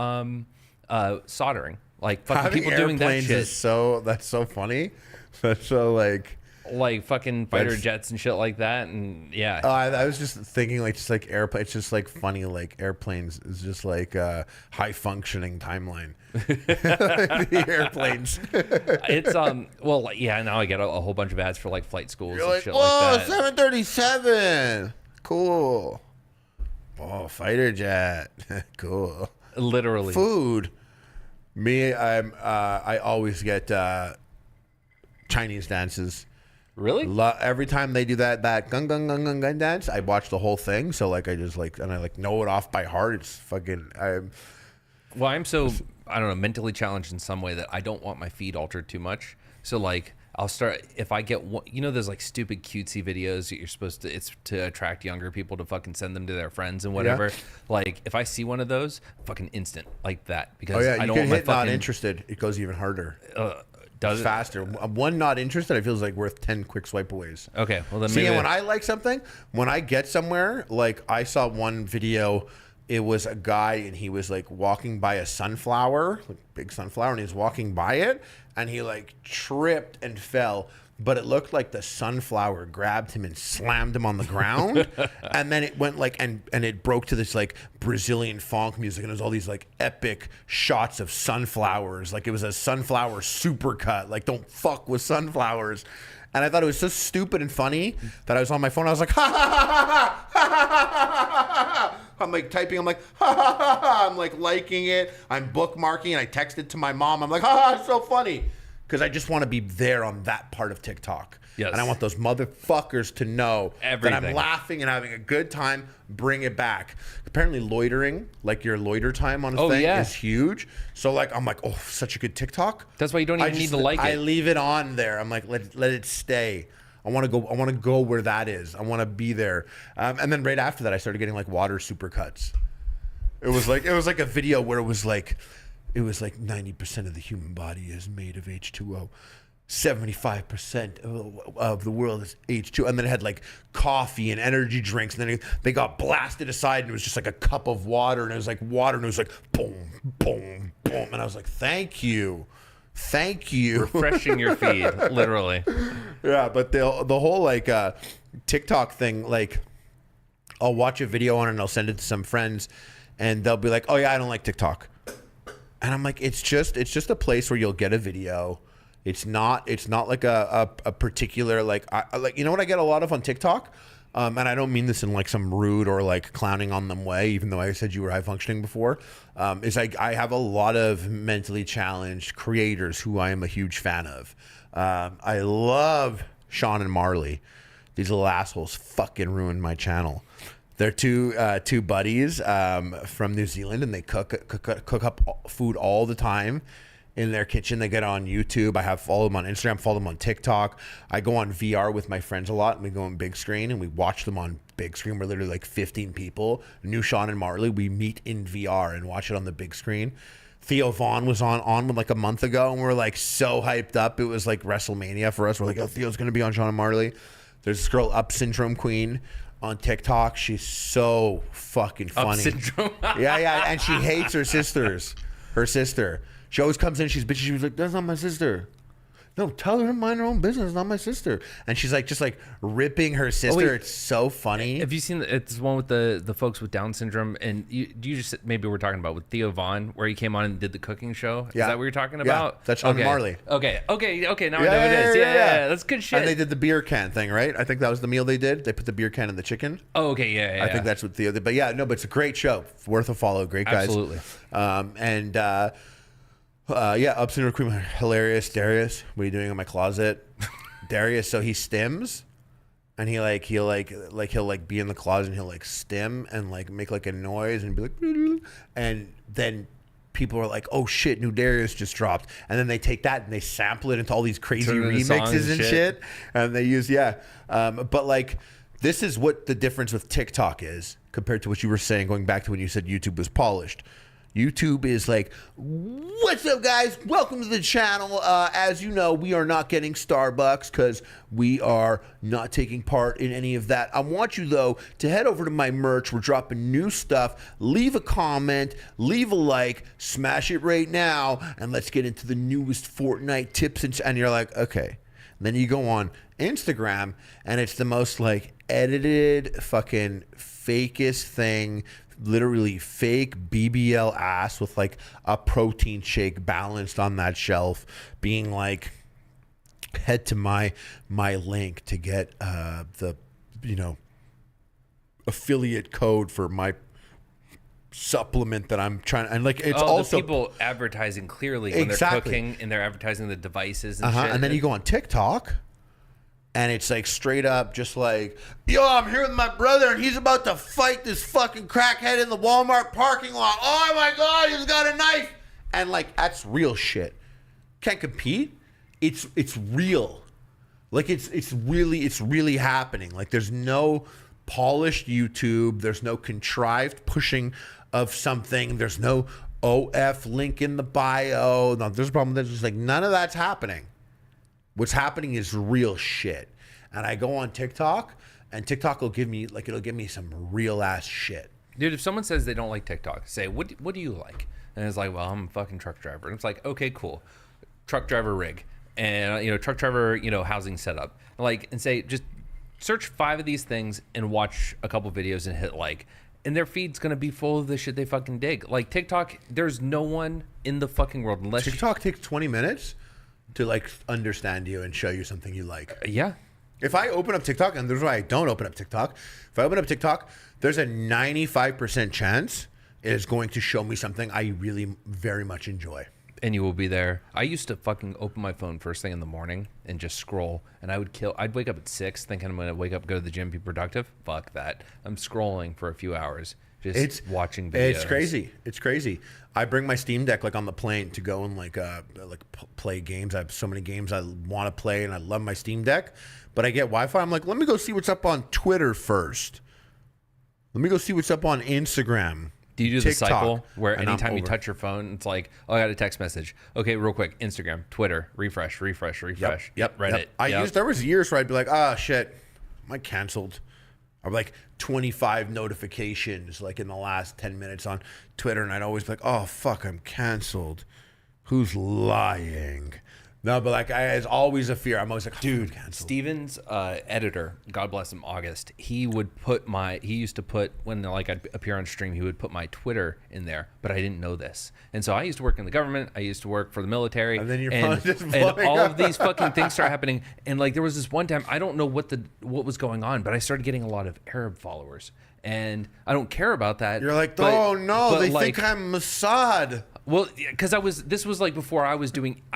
soldering, like fucking Having people doing that shit. That's so funny. That's so like fucking fighter jets and shit like that, and yeah. I was just thinking like airplanes. It's just like funny. Like airplanes is just like a high functioning timeline. The airplanes. It's now I get a whole bunch of ads for like flight schools You're and like, shit whoa, like that. 737, cool. Oh, fighter jet, cool. Literally. Food. Me, I always get Chinese dances. Really? Every time they do that gung gung gung gung gung dance, I watch the whole thing. So like I just like and I like know it off by heart. It's fucking. I'm so I don't know mentally challenged in some way that I don't want my feed altered too much. So like I'll start if I get one, there's like stupid cutesy videos that you're supposed to it's to attract younger people to fucking send them to their friends and whatever. Yeah. Like if I see one of those, fucking instant like that because I don't want my fucking not interested. It goes even harder. Does It's it? faster. One not interested, I feel is like worth 10 quick swipe aways. Okay, well then See, maybe and when I like something, when I get somewhere, like I saw one video, it was a guy and he was like walking by a sunflower, like big sunflower, and he was walking by it and he like tripped and fell. But it looked like the sunflower grabbed him and slammed him on the ground. And then it went like, and it broke to this like Brazilian funk music. And there's all these like epic shots of sunflowers. Like it was a sunflower supercut. Like, don't fuck with sunflowers. And I thought it was so stupid and funny that I was on my phone. I was like, ha ha ha ha ha ha ha ha. I'm like typing. I'm like, ha ha ha ha. I'm like liking it. I'm bookmarking. And I texted to my mom. I'm like, ha ha, it's so funny. Because I just want to be there on that part of TikTok. Yes. And I want those motherfuckers to know that I'm Everything. laughing and having a good time. Bring it back. Apparently loitering, like your loiter time on a thing is huge. So like, I'm like, oh, such a good TikTok. That's why you don't even need to like it. I leave it on there. I'm like, let it stay. I want to go where that is. I want to be there. And then right after that, I started getting like water supercuts. It was like a video where it was like 90% of the human body is made of H2O. 75% of the world is H2O. And then it had like coffee and energy drinks. And then they got blasted aside and it was just like a cup of water. And it was like water and it was like boom, boom, boom. And I was like, thank you. Thank you. Refreshing your feed, literally. Yeah, but the whole like TikTok thing, like I'll watch a video on it and I'll send it to some friends and they'll be like, oh yeah, I don't like TikTok. And I'm like, it's just a place where you'll get a video. It's not like a particular like you know what I get a lot of on TikTok, and I don't mean this in like some rude or like clowning on them way, even though I said you were high functioning before. Is like I have a lot of mentally challenged creators who I am a huge fan of. I love Sean and Marley. These little assholes fucking ruined my channel. They're two buddies from New Zealand, and they cook up food all the time in their kitchen. They get on YouTube. I have followed them on Instagram, follow them on TikTok. I go on VR with my friends a lot, and we go on big screen, and we watch them on big screen. We're literally like 15 people. New Sean and Marley, we meet in VR and watch it on the big screen. Theo Vaughn was on like a month ago, and we're like so hyped up. It was like WrestleMania for us. We're like, oh, Theo's going to be on Sean and Marley. There's this girl, Up Syndrome Queen, on TikTok. She's so fucking funny. Up Syndrome. yeah, and she hates her sisters. Her sister. She always comes in, she's bitchy. She was like, that's not my sister. No, tell her to mind her own business. It's not my sister. And she's like, just like ripping her sister. wait. It's so funny. Have you seen it's one with the folks with Down syndrome? And you just maybe we're talking about with Theo Vaughn, where he came on and did the cooking show. Is that what you're talking about? Yeah, that's Sean Marley. Okay. Now I know what it is. Yeah, that's good shit. And they did the beer can thing, right? I think that was the meal they did. They put the beer can in the chicken. Oh, okay, yeah. I think that's what Theo did. But yeah, no, but it's a great show. Worth a follow. Great guys. Absolutely. Yeah, Up Syndrome Queen, hilarious. Darius, what are you doing in my closet? Darius, so he stims, and he'll be in the closet and he'll like stim and like make like a noise and be like, and then people are like, oh shit, new Darius just dropped, and then they take that and they sample it into all these crazy remixes and shit, and they use but like this is what the difference with TikTok is compared to what you were saying, going back to when you said YouTube was polished. YouTube is like, what's up, guys? Welcome to the channel. As you know, we are not getting Starbucks because we are not taking part in any of that. I want you, though, to head over to my merch. We're dropping new stuff. Leave a comment, leave a like, smash it right now, and let's get into the newest Fortnite tips. And you're like, okay. And then you go on Instagram, and it's the most like edited, fucking fakest thing. Literally fake BBL ass with like a protein shake balanced on that shelf, being like, head to my link to get the affiliate code for my supplement that I'm trying, and like it's also the people advertising clearly when they're cooking and they're advertising the devices and shit. And then you go on TikTok. And it's like straight up just like, yo, I'm here with my brother and he's about to fight this fucking crackhead in the Walmart parking lot. Oh my God, he's got a knife. And like, that's real shit. Can't compete. It's real. Like it's really happening. Like there's no polished YouTube. There's no contrived pushing of something. There's no OF link in the bio. No, there's a problem. There's just like none of that's happening. What's happening is real shit. And I go on TikTok, and TikTok will give me it'll give me some real ass shit. Dude, if someone says they don't like TikTok, say, what do you like? And it's like, well, I'm a fucking truck driver. And it's like, okay, cool. Truck driver rig. And, truck driver, housing setup. And say, just search 5 of these things and watch a couple videos and hit like. And their feed's going to be full of the shit they fucking dig. Like TikTok, there's no one in the fucking world unless TikTok takes 20 minutes to understand you and show you something you like. Yeah. If I open up TikTok, and there's why I don't open up TikTok. If I open up TikTok, there's a 95% chance it is going to show me something I really very much enjoy. And you will be there. I used to fucking open my phone first thing in the morning and just scroll. And I'd wake up at 6 thinking I'm going to wake up, go to the gym, be productive. Fuck that. I'm scrolling for a few hours. Just watching videos. It's crazy. It's crazy. I bring my Steam Deck on the plane to go and play games. I have so many games I want to play, and I love my Steam Deck. But I get Wi-Fi. I'm like, let me go see what's up on Twitter first. Let me go see what's up on Instagram. Do you do TikTok, the cycle where anytime you touch your phone, it's like, oh, I got a text message. Okay, real quick, Instagram, Twitter, refresh. Yep. Reddit. Yep. There was years where I'd be like, shit, am I canceled? Or 25 notifications in the last 10 minutes on Twitter, and I'd always be like, oh fuck, I'm canceled. Who's lying? No, but it's always a fear. I'm always like, dude, Steven's editor, God bless him, August. He used to put when I'd appear on stream, he would put my Twitter in there, but I didn't know this. And so I used to work in the government. I used to work for the military. And then your phone just and all of these fucking things start happening. And there was this one time, I don't know what was going on, but I started getting a lot of Arab followers. And I don't care about that. You're like, oh no, they think I'm Mossad. Well, because this was before I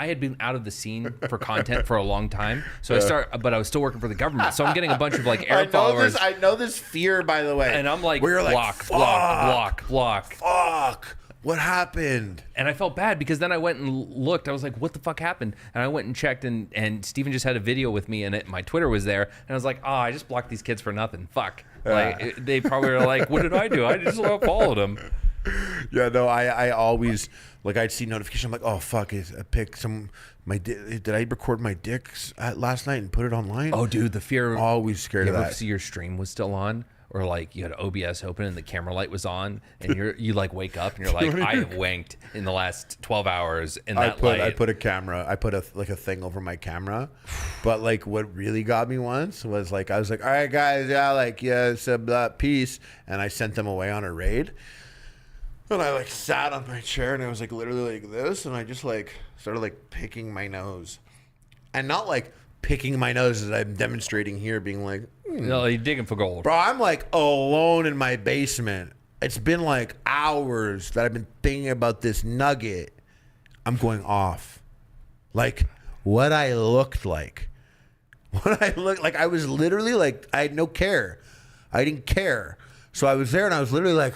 had been out of the scene for content for a long time. So but I was still working for the government. So I'm getting a bunch of Arab followers. I know this fear, by the way. And I'm like, where you're block. Fuck. What happened? And I felt bad because then I went and looked. I was like, what the fuck happened? And I went and checked, and Steven just had a video with me, and my Twitter was there. And I was like, I just blocked these kids for nothing. Fuck. They probably were like, what did I do? I just followed them. Yeah, no, I always I'd see notification. I'm like, oh fuck, did I record my dicks last night and put it online? Oh, dude, the fear. I'm always scared of that. See your stream was still on, or you had OBS open and the camera light was on, and you wake up and you're like, I have wanked in the last 12 hours, and I put a camera. I put a thing over my camera, but what really got me once was I was like, all right guys, peace, and I sent them away on a raid. And I sat on my chair and I was literally like this, and I just started picking my nose, and not picking my nose as I'm demonstrating here, being no, you're digging for gold, bro. I'm alone in my basement. It's been hours that I've been thinking about this nugget. I'm going off, what I looked like, I was literally I had no care. I didn't care, so I was there and I was literally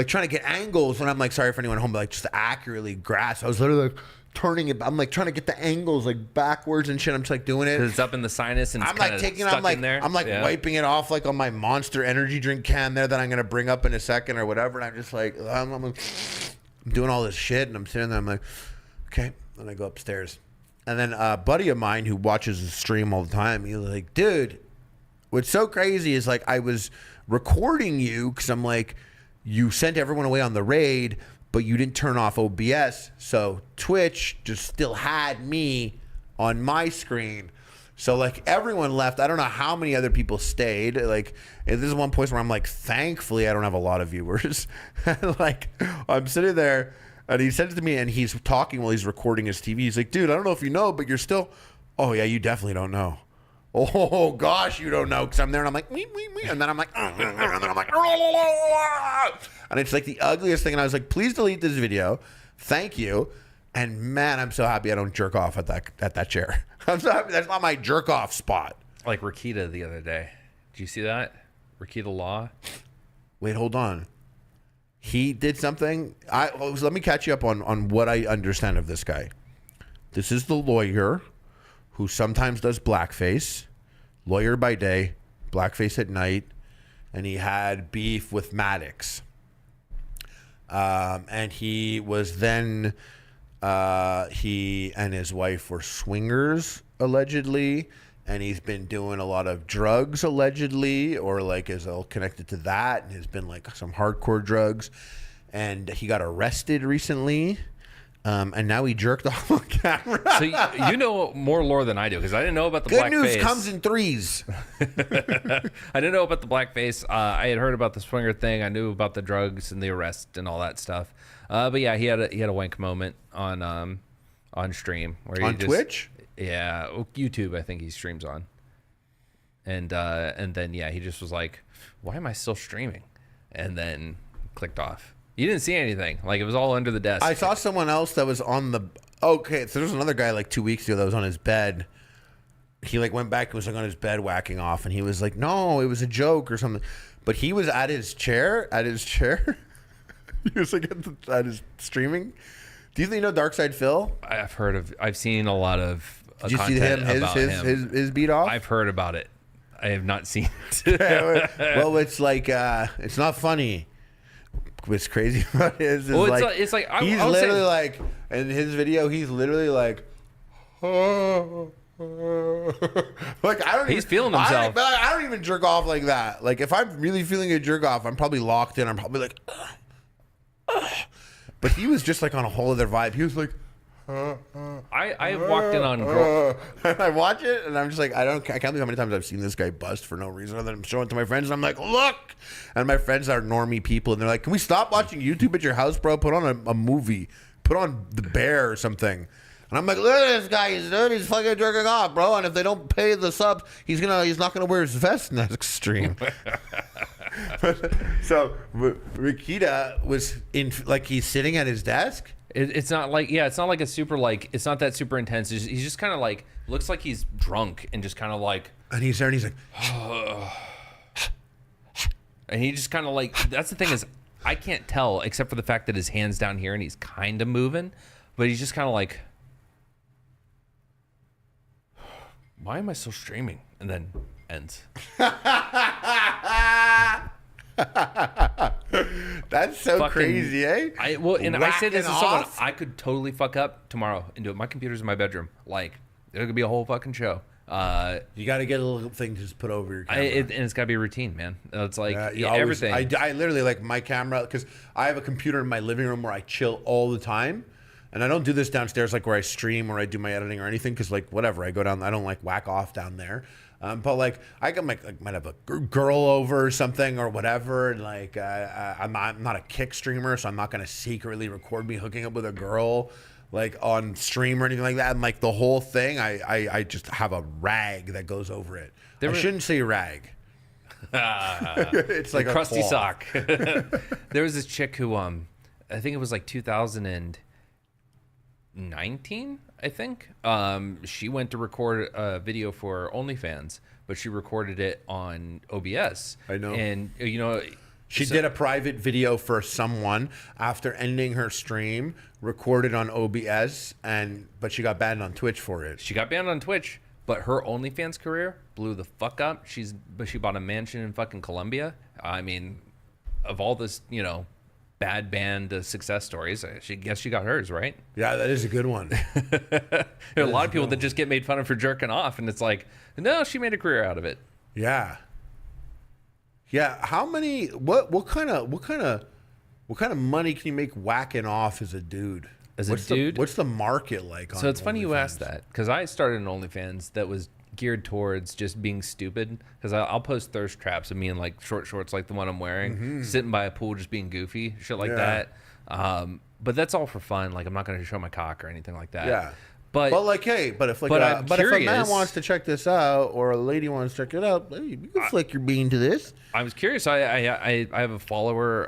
trying to get angles, and I'm sorry for anyone at home, but just to accurately grasp. I was literally turning it. I'm trying to get the angles backwards and shit. I'm just doing it. It's up in the sinus and it's kind of stuck in there. I'm wiping it off on my Monster energy drink can there that I'm gonna bring up in a second or whatever. And I'm just I'm doing all this shit, and I'm sitting there. I'm like, okay. Then I go upstairs, and then a buddy of mine who watches the stream all the time, he's like, dude, what's so crazy is I was recording you because I'm you sent everyone away on the raid, but you didn't turn off OBS, so Twitch just still had me on my screen. So everyone left. I don't know how many other people stayed. This is one place where I'm thankfully I don't have a lot of viewers. I'm sitting there, and he sends it to me, and he's talking while he's recording his TV. He's like, dude, I don't know if you know, but you're still. Oh yeah, you definitely don't know. Oh gosh, you don't know, because I'm there and I'm like, wee, wee, wee, and then I'm like, and then I'm like, and it's the ugliest thing. And I was like, please delete this video, thank you. And man, I'm so happy I don't jerk off at that chair. I'm so happy that's not my jerk off spot. Rakita the other day. Did you see that? Rakita Law. Wait, hold on. He did something. Let me catch you up on what I understand of this guy. This is the lawyer who sometimes does blackface, lawyer by day, blackface at night, and he had beef with Maddox. And he was then He and his wife were swingers, allegedly, and he's been doing a lot of drugs, allegedly, or like is all connected to that, and has been like some hardcore drugs. And he got arrested recently. And now he jerked off on camera. So you know more lore than I do, because I didn't know about the Good black news face. comes in threes. I didn't know about the blackface. I had heard about the swinger thing. I knew about the drugs and the arrest and all that stuff. But yeah, he had a wank moment on stream where On Twitch? Yeah, YouTube. I think he streams on. And then yeah, he just was like, "Why am I still streaming?" And then clicked off. You didn't see anything. Like, it was all under the desk. I saw someone else that was on the... Okay, so there was another guy like 2 weeks ago that was on his bed. He like went back and was like on his bed whacking off, and he was like, no, it was a joke or something. But he was at his chair. He was like at his streaming. Do you think you know Darkside Phil? I've seen a lot of Did you see him? His beat off? I've heard about it. I have not seen it. Well, it's like, it's not funny. What's crazy about it is Well, like, it's like he's literally like, in his video, he's literally like, like I don't. He's feeling himself. I don't even jerk off like that. Like if I'm really feeling a jerk off, I'm probably locked in. I'm probably like, but he was just like on a whole other vibe. He was like. I walked in on girl. I watch it and I'm just like, I can't believe how many times I've seen this guy bust for no reason other than I'm showing it to my friends and I'm like, look, and my friends are normie people and they're like, can we stop watching YouTube at your house, bro? Put on a movie, put on The Bear or something. And I'm like, look at this guy, he's fucking jerking off, bro. And if they don't pay the subs, he's not gonna wear his vest next stream. So Rikita was in, like, he's sitting at his desk. It's not like a super, like, it's not that super intense. He's just kind of like, looks like he's drunk and just kind of like, and he's there and he's like, and he just kind of like, that's the thing is, I can't tell except for the fact that his hand's down here and he's kind of moving, but he's just kind of like, why am I still streaming? And then ends. That's so Fucking crazy, eh? I say this as someone, off? I could totally fuck up tomorrow and do it. My computer's in my bedroom. Like, there could be a whole fucking show. You got to get a little thing to just put over your camera. And it's got to be a routine, man. It's like always, everything. I literally, like, my camera, because I have a computer in my living room where I chill all the time. And I don't do this downstairs, like where I stream or I do my editing or anything, because, like, whatever, I go down, I don't like whack off down there. But like I can might have a girl over or something or whatever, and like I'm not a kick streamer, so I'm not gonna secretly record me hooking up with a girl like on stream or anything like that. And like the whole thing, I just have a rag that goes over it. I shouldn't say rag. It's like a crusty cloth. sock. There was this chick who I think it was like 2019. I think she went to record a video for OnlyFans, but she recorded it on OBS. I know. And you know, she did a private video for someone after ending her stream, recorded on OBS, but she got banned on Twitch for it. She got banned on Twitch, but her OnlyFans career blew the fuck up. She bought a mansion in fucking Colombia. I mean, of all this, you know, bad band success stories, she got hers, right? Yeah, that is a good one. There are a lot of people that just get made fun of for jerking off, and it's like, no, she made a career out of it. Yeah. How many? What kind of money can you make whacking off as a dude? What's the market like? So it's funny you asked that, because I started an OnlyFans that was geared towards just being stupid, because I'll post thirst traps of me in like short shorts like the one I'm wearing, sitting by a pool just being goofy, shit like that. But that's all for fun. Like, I'm not going to show my cock or anything like that. Yeah. But like, hey, if a man wants to check this out or a lady wants to check it out, hey, you can flick your bean to this. I was curious. I have a follower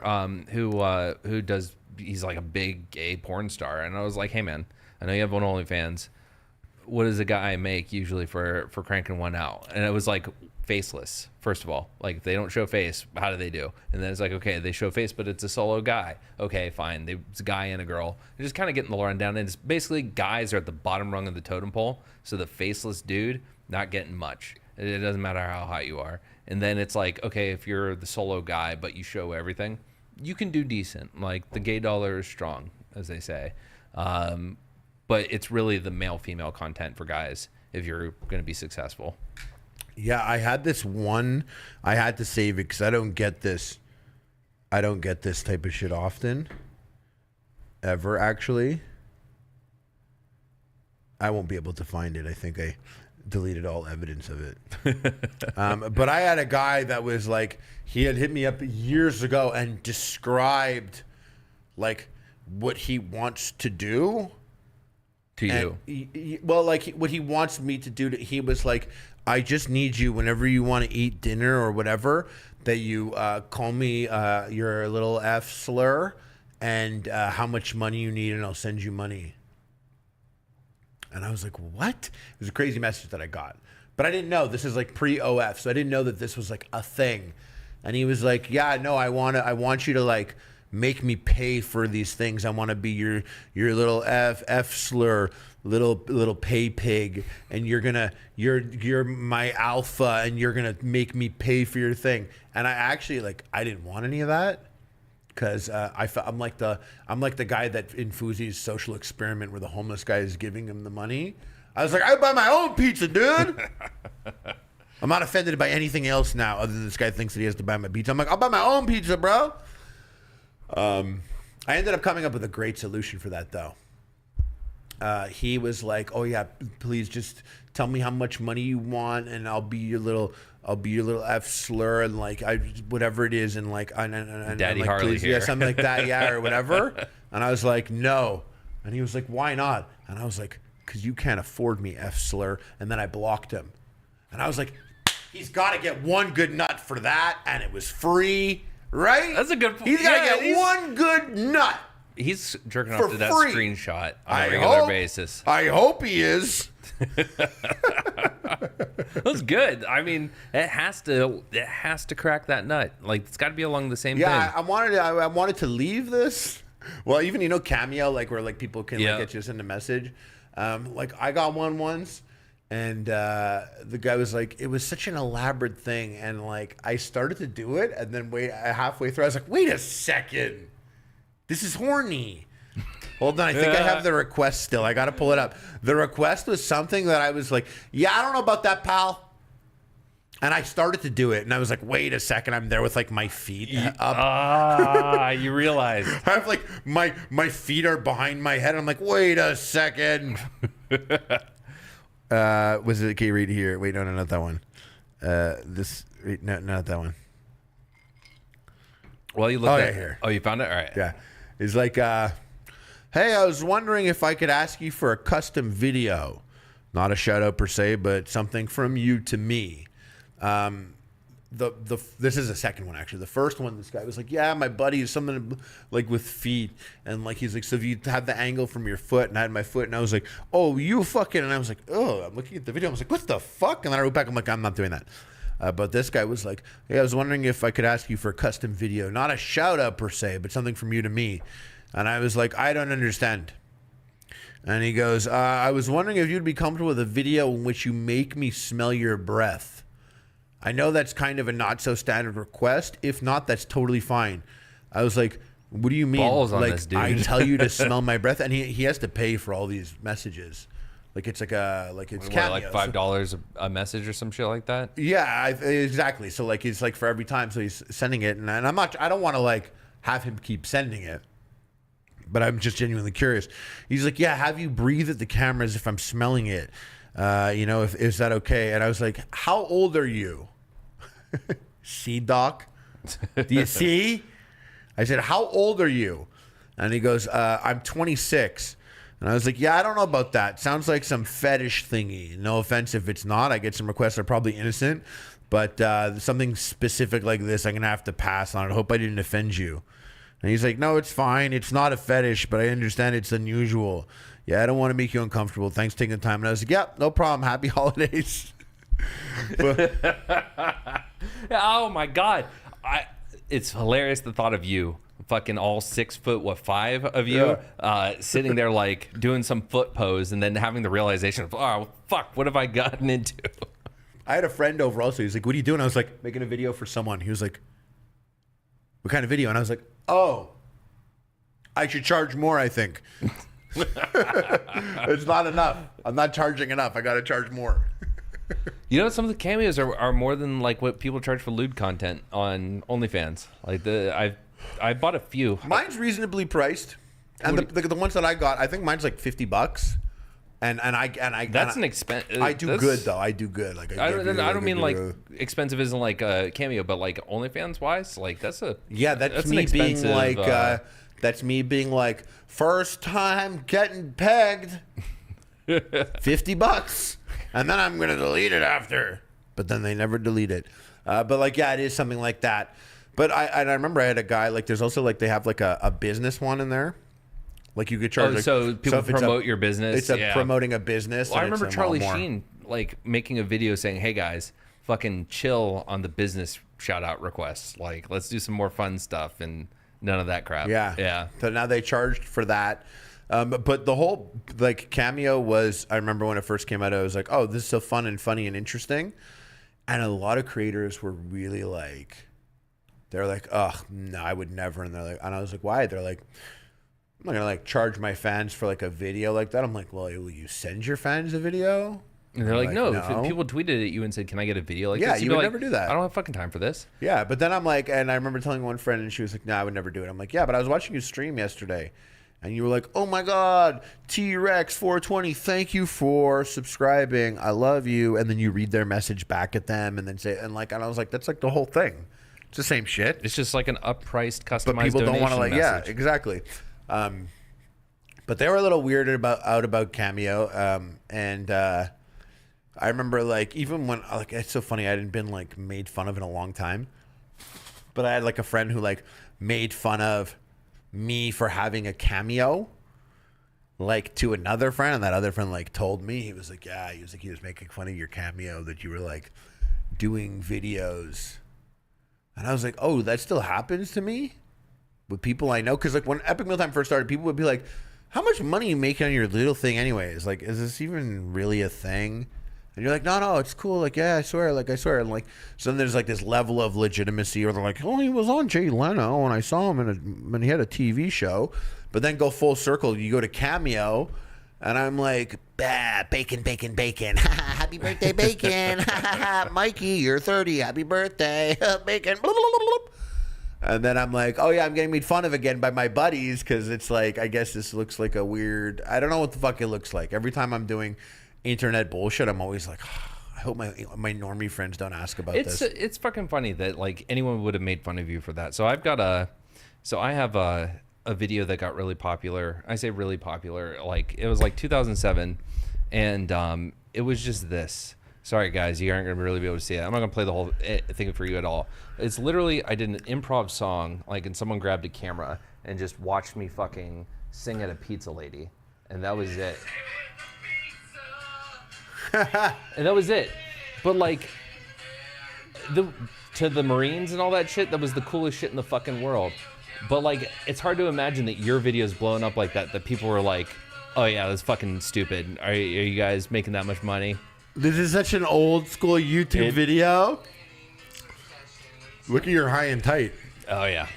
who does. He's like a big gay porn star, and I was like, hey man, I know you have one OnlyFans. What does a guy make usually for cranking one out? And it was like faceless, first of all. Like, if they don't show face, how do they do? And then it's like, okay, they show face, but it's a solo guy. Okay, fine. It's a guy and a girl. They're just kind of getting the rundown. And it's basically guys are at the bottom rung of the totem pole. So the faceless dude, not getting much. It doesn't matter how hot you are. And then it's like, okay, if you're the solo guy, but you show everything, you can do decent. Like, the gay dollar is strong, as they say. but it's really the male-female content for guys if you're going to be successful. Yeah, I had this one. I had to save it because I don't get this type of shit often. Ever, actually. I won't be able to find it. I think I deleted all evidence of it. But I had a guy that was like, he had hit me up years ago and described like what he wants to do. To you. Well, like what he wants me to do. He was like, I just need you whenever you want to eat dinner or whatever, that you call me your little F slur and how much money you need, and I'll send you money. And I was like, what? It was a crazy message that I got. But I didn't know. This is like pre-OF, so I didn't know that this was like a thing. And he was like, yeah, no, I want you to like make me pay for these things. I want to be your little F slur, little pay pig, and you're my alpha, and you're gonna make me pay for your thing. And I actually I didn't want any of that. Because I'm like the guy that in Fuzi's social experiment where the homeless guy is giving him the money. I was like, I buy my own pizza, dude. I'm not offended by anything else now other than this guy thinks that he has to buy my pizza. I'm like, I'll buy my own pizza, bro. I ended up coming up with a great solution for that, though. He was like, oh yeah, please just tell me how much money you want, and I'll be your little F slur, and like whatever it is, and like and Daddy like, Harley please, here. yeah, something like that, yeah, or whatever. And I was like, no. And he was like, why not? And I was like, because you can't afford me, F slur. And then I blocked him. And I was like, he's got to get one good nut for that, and it was free, right? That's a good point. He's got to get one good nut. He's jerking off to that free. Screenshot on a regular basis. I hope he is. That's good. I mean, it has to crack that nut. Like, it's got to be along the same thing. I wanted to leave this. Well, even Cameo, like where like people can like, get you send a message. Like I got one once, and the guy was like, it was such an elaborate thing, and like I started to do it, and then halfway through, I was like, wait a second. This is horny. Hold on, I think I have the request still. I got to pull it up. The request was something that I was like, yeah, I don't know about that, pal. And I started to do it, and I was like, wait a second. I'm there with like my feet up. You realize. I have like my feet are behind my head. I'm like, wait a second. Was it? Can you read here? Wait, no, not that one. No, not that one. Well, you looked at here. Oh, you found it? All right. Yeah. It's like, hey, I was wondering if I could ask you for a custom video. Not a shout out per se, but something from you to me. This is the second one, actually. The first one, this guy was like, yeah, my buddy is something like with feet. And like, he's like, so if you have the angle from your foot, and I had my foot, and I was like, oh, you fucking, and I was like, oh, I'm looking at the video. I was like, what the fuck? And then I wrote back, I'm like, I'm not doing that. But this guy was like, hey, I was wondering if I could ask you for a custom video. Not a shout out per se, but something from you to me. And I was like, I don't understand. And he goes, I was wondering if you'd be comfortable with a video in which you make me smell your breath. I know that's kind of a not so standard request. If not, that's totally fine. I was like, what do you mean? Balls on like, this dude. I tell you to smell my breath, and he has to pay for all these messages. Like it's it's Cameo. Like $5 a message or some shit like that. Yeah, exactly. So like it's like for every time, so he's sending it, and I don't want to like have him keep sending it, but I'm just genuinely curious. He's like, yeah, have you breathe at the camera as if I'm smelling it. If is that okay? And I was like, how old are you? See, doc? Do you see? I said, how old are you? And he goes, I'm 26. And I was like, yeah, I don't know about that. Sounds like some fetish thingy. No offense if it's not. I get some requests that are probably innocent. But something specific like this, I'm going to have to pass on it. I hope I didn't offend you. And he's like, no, it's fine. It's not a fetish, but I understand it's unusual. Yeah, I don't want to make you uncomfortable. Thanks for taking the time. And I was like, yeah, no problem. Happy holidays. Oh, my God. It's hilarious, the thought of you. Fucking all 6'5" of you sitting there like doing some foot pose and then having the realization of, oh fuck, what have I gotten into? I had a friend over also. He's like, what are you doing? I was like, making a video for someone. He was like, what kind of video? And I was like, oh, I should charge more, I think. It's not enough. I'm not charging enough. I got to charge more. You know, some of the cameos are more than like what people charge for lewd content on OnlyFans. Like I bought a few. Mine's reasonably priced, and the ones that I got, I think mine's like $50. And I that's an expense. I do good though. I do good. Like I don't mean like expensive isn't like a cameo, but like OnlyFans wise, like that's me being like that's me being like first time getting pegged, $50, and then I'm gonna delete it after. But then they never delete it. But like it is something like that. But I remember I had a guy like there's also like they have like a business one in there. Like you could charge. Like, so people promote your business. It's promoting a business. Well, I remember Charlie Sheen like making a video saying, "Hey guys, fucking chill on the business shout out requests. Like, let's do some more fun stuff and none of that crap." Yeah. So now they charged for that. But the whole like cameo was. I remember when it first came out, I was like, "Oh, this is so fun and funny and interesting," and a lot of creators were really like, they're like, "Ugh, no, I would never." And they're like, and I was like, "Why?" They're like, I'm not gonna like charge my fans for like a video like that. I'm like, well, will you send your fans a video? And they're like, no. If people tweeted at you and said, "Can I get a video like this?" Yeah, you would never do that. I don't have fucking time for this. Yeah, but then I'm like, and I remember telling one friend, and she was like, "No, I would never do it." I'm like, "Yeah, but I was watching you stream yesterday, and you were like, oh my god, T-Rex 420, thank you for subscribing. I love you." And then you read their message back at them, and then say, and I was like, that's like the whole thing. It's the same shit. It's just like an uppriced, customized. But people don't want to like, message. Yeah, exactly. But they were a little weirded about Cameo, and I remember like even when like it's so funny, I hadn't been like made fun of in a long time, but I had like a friend who like made fun of me for having a cameo, like to another friend, and that other friend like told me, he was like, yeah, he was making fun of your cameo, that you were like doing videos, and I was like, oh, that still happens to me with people I know, because like when Epic Mealtime first started, people would be like, how much money are you making on your little thing anyways? Like, is this even really a thing? And you're like, no, it's cool. Like, yeah, I swear. And like, so then there's like this level of legitimacy where they're like, oh, he was on Jay Leno and I saw him when he had a TV show. But then go full circle, you go to Cameo, and I'm like, bacon. Happy birthday, bacon. Mikey, you're 30. Happy birthday, bacon. And then I'm like, oh yeah, I'm getting made fun of again by my buddies, because it's like, I guess this looks like a weird, I don't know what the fuck it looks like. Every time I'm doing internet bullshit, I'm always like, oh, I hope my normie friends don't ask about this. It's fucking funny that like anyone would have made fun of you for that. So I have a video that got really popular. I say really popular, like it was like 2007, and it was just this. Sorry guys, you aren't gonna really be able to see it. I'm not gonna play the whole thing for you at all. It's literally, I did an improv song, like, and someone grabbed a camera and just watched me fucking sing at a pizza lady, and that was it. And that was it. But like, to the Marines and all that shit, that was the coolest shit in the fucking world. But like, it's hard to imagine that your video's blowing up like that. That people were like, "Oh yeah, that's fucking stupid. Are you guys making that much money?" This is such an old school YouTube video. Look at your high and tight. Oh yeah,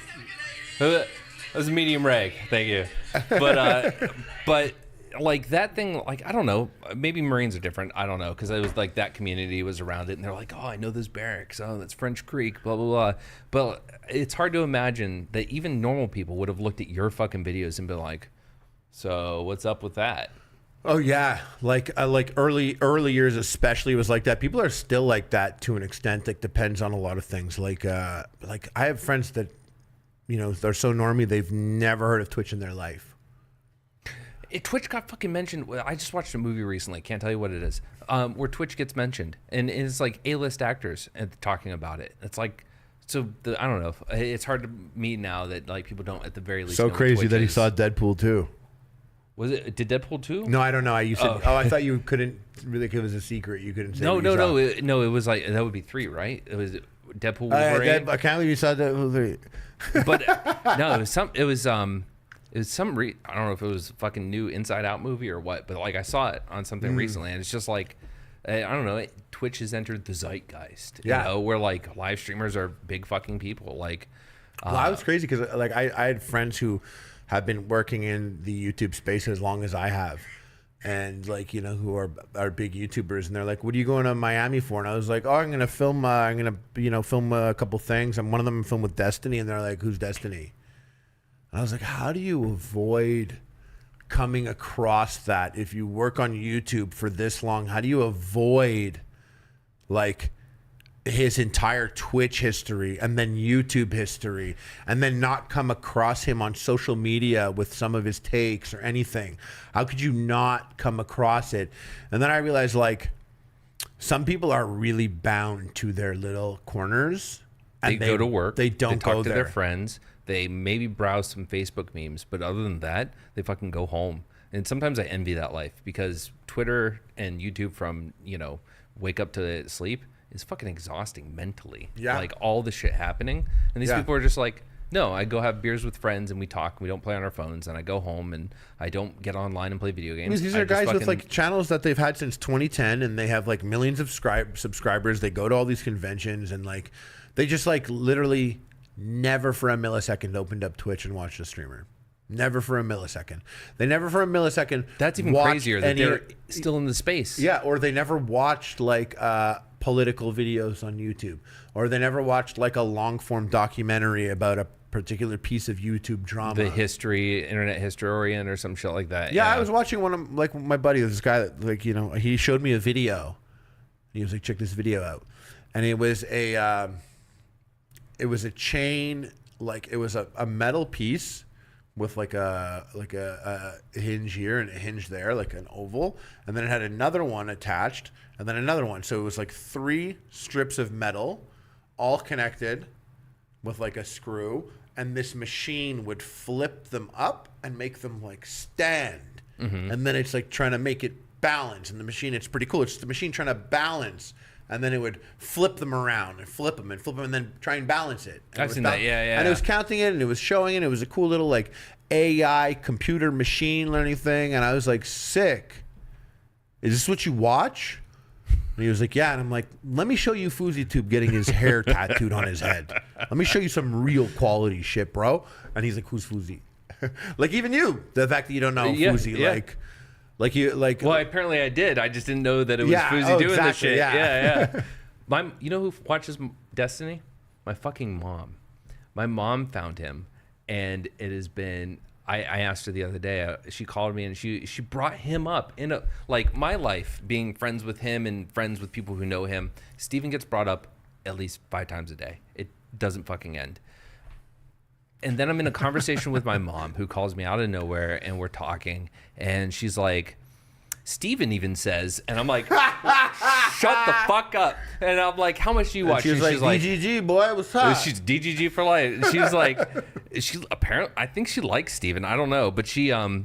that was medium rag. Thank you. But like that thing, like I don't know, maybe Marines are different. I don't know, because it was like that community was around it, and they're like, oh, I know those barracks. Oh, that's French Creek. Blah blah blah. But it's hard to imagine that even normal people would have looked at your fucking videos and been like, so what's up with that? Oh yeah, like early years especially was like that. People are still like that to an extent. That depends on a lot of things. Like I have friends that, you know, they're so normie they've never heard of Twitch in their life. Twitch got fucking mentioned. I just watched a movie recently. Can't tell you what it is. Where Twitch gets mentioned, and it's like A-list actors talking about it. It's like, so I don't know. It's hard to me now that like people don't at the very least. So know crazy what that Twitch he is. saw Deadpool 2. Was it? Did Deadpool 2? No, I don't know. You said, I thought you couldn't really give us a secret. You couldn't say. No. It was like, that would be 3, right? It was Deadpool. Wolverine. I can't believe you saw Deadpool 3. But no, it was I don't know if it was a fucking new Inside Out movie or what, but like I saw it on something recently, and it's just like, I don't know, Twitch has entered the zeitgeist. Yeah. You know, where like live streamers are big fucking people. Like, well, I was crazy because like I had friends who have been working in the YouTube space as long as I have. And like, you know, who are big YouTubers, and they're like, what are you going to Miami for? And I was like, oh, I'm going to film, film a couple things. And one of them I'm filming with Destiny. And they're like, who's Destiny? And I was like, how do you avoid coming across that if you work on YouTube for this long? How do you avoid like his entire Twitch history and then YouTube history, and then not come across him on social media with some of his takes or anything? How could you not come across it? And then I realized, like, some people are really bound to their little corners. They go to work. They don't talk go to there. their friends. They maybe browse some Facebook memes, but other than that, they fucking go home. And sometimes I envy that life, because Twitter and YouTube from, you know, wake up to sleep is fucking exhausting mentally. Yeah. Like all the shit happening. And these people are just like, no, I go have beers with friends and we talk. And we don't play on our phones, and I go home and I don't get online and play video games. These are guys with like channels that they've had since 2010, and they have like millions of subscribers. They go to all these conventions, and like they just like literally never for a millisecond opened up Twitch and watched a streamer. Never for a millisecond. They never for a millisecond. That's even crazier that they're still in the space. Yeah, or they never watched like political videos on YouTube, or they never watched like a long form documentary about a particular piece of YouTube drama. The history, internet historian or some shit like that. Yeah, I was watching one of like my buddy, this guy that, like, you know, he showed me a video. He was like, check this video out. And it was a chain, like it was a metal piece with like a hinge here and a hinge there, like an oval, and then it had another one attached, and then another one. So it was like 3 strips of metal, all connected with like a screw, and this machine would flip them up and make them like stand. And then it's like trying to make it balance, and the machine, it's pretty cool. It's the machine trying to balance, and then it would flip them around and flip them, and then try and balance it. And I've seen that, yeah. And it was counting it, and it was showing it. It was a cool little like AI computer machine learning thing, and I was like, sick. Is this what you watch? And he was like, yeah. And I'm like, let me show you FouseyTube getting his hair tattooed on his head. Let me show you some real quality shit, bro. And he's like, who's Fousey? Like, even you, the fact that you don't know Fousey, like you like. Well, apparently I did. I just didn't know that it was Fousey doing this shit. Yeah. You know who watches Destiny? My fucking mom. My mom found him, and it has been. I asked her the other day. She called me and she brought him up in a like my life, being friends with him and friends with people who know him. Steven gets brought up at least 5 times a day. It doesn't fucking end. And then I'm in a conversation with my mom, who calls me out of nowhere, and we're talking, and she's like, Steven even says, and I'm like, shut the fuck up. And I'm like, how much do you watch? She's like, DGG, boy, what's up? She's DGG for life. She's like, apparently, I think she likes Steven. I don't know, but she was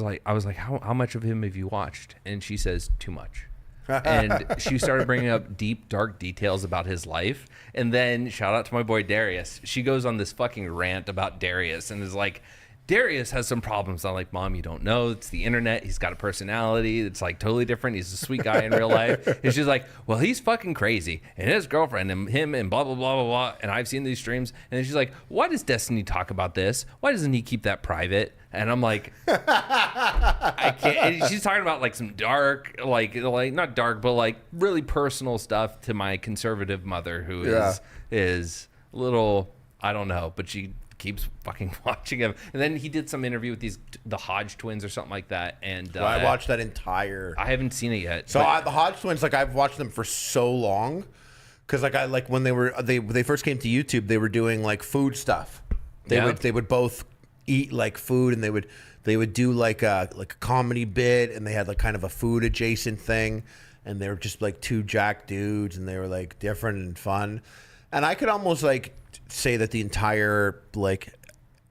like, I was like, how much of him have you watched? And she says, too much. And she started bringing up deep, dark details about his life. And then, shout out to my boy Darius. She goes on this fucking rant about Darius and is like, Darius has some problems. I'm like, Mom, you don't know. It's the internet. He's got a personality. It's like totally different. He's a sweet guy in real life. And she's like, well, he's fucking crazy. And his girlfriend and him and blah, blah, blah, blah, blah. And I've seen these streams. And then she's like, why does Destiny talk about this? Why doesn't he keep that private? And I'm like, I can't. And she's talking about like some dark, like not dark, but like really personal stuff to my conservative mother, who is a little, I don't know, but she keeps fucking watching him. And then he did some interview with the Hodge twins or something like that. And well, I watched that entire. I haven't seen it yet. So the Hodge twins, like I've watched them for so long, because like when they first came to YouTube, they were doing like food stuff. They would both eat like food, and they would do like a comedy bit, and they had like kind of a food adjacent thing, and they were just like 2 jack dudes, and they were like different and fun. And I could almost like say that the entire like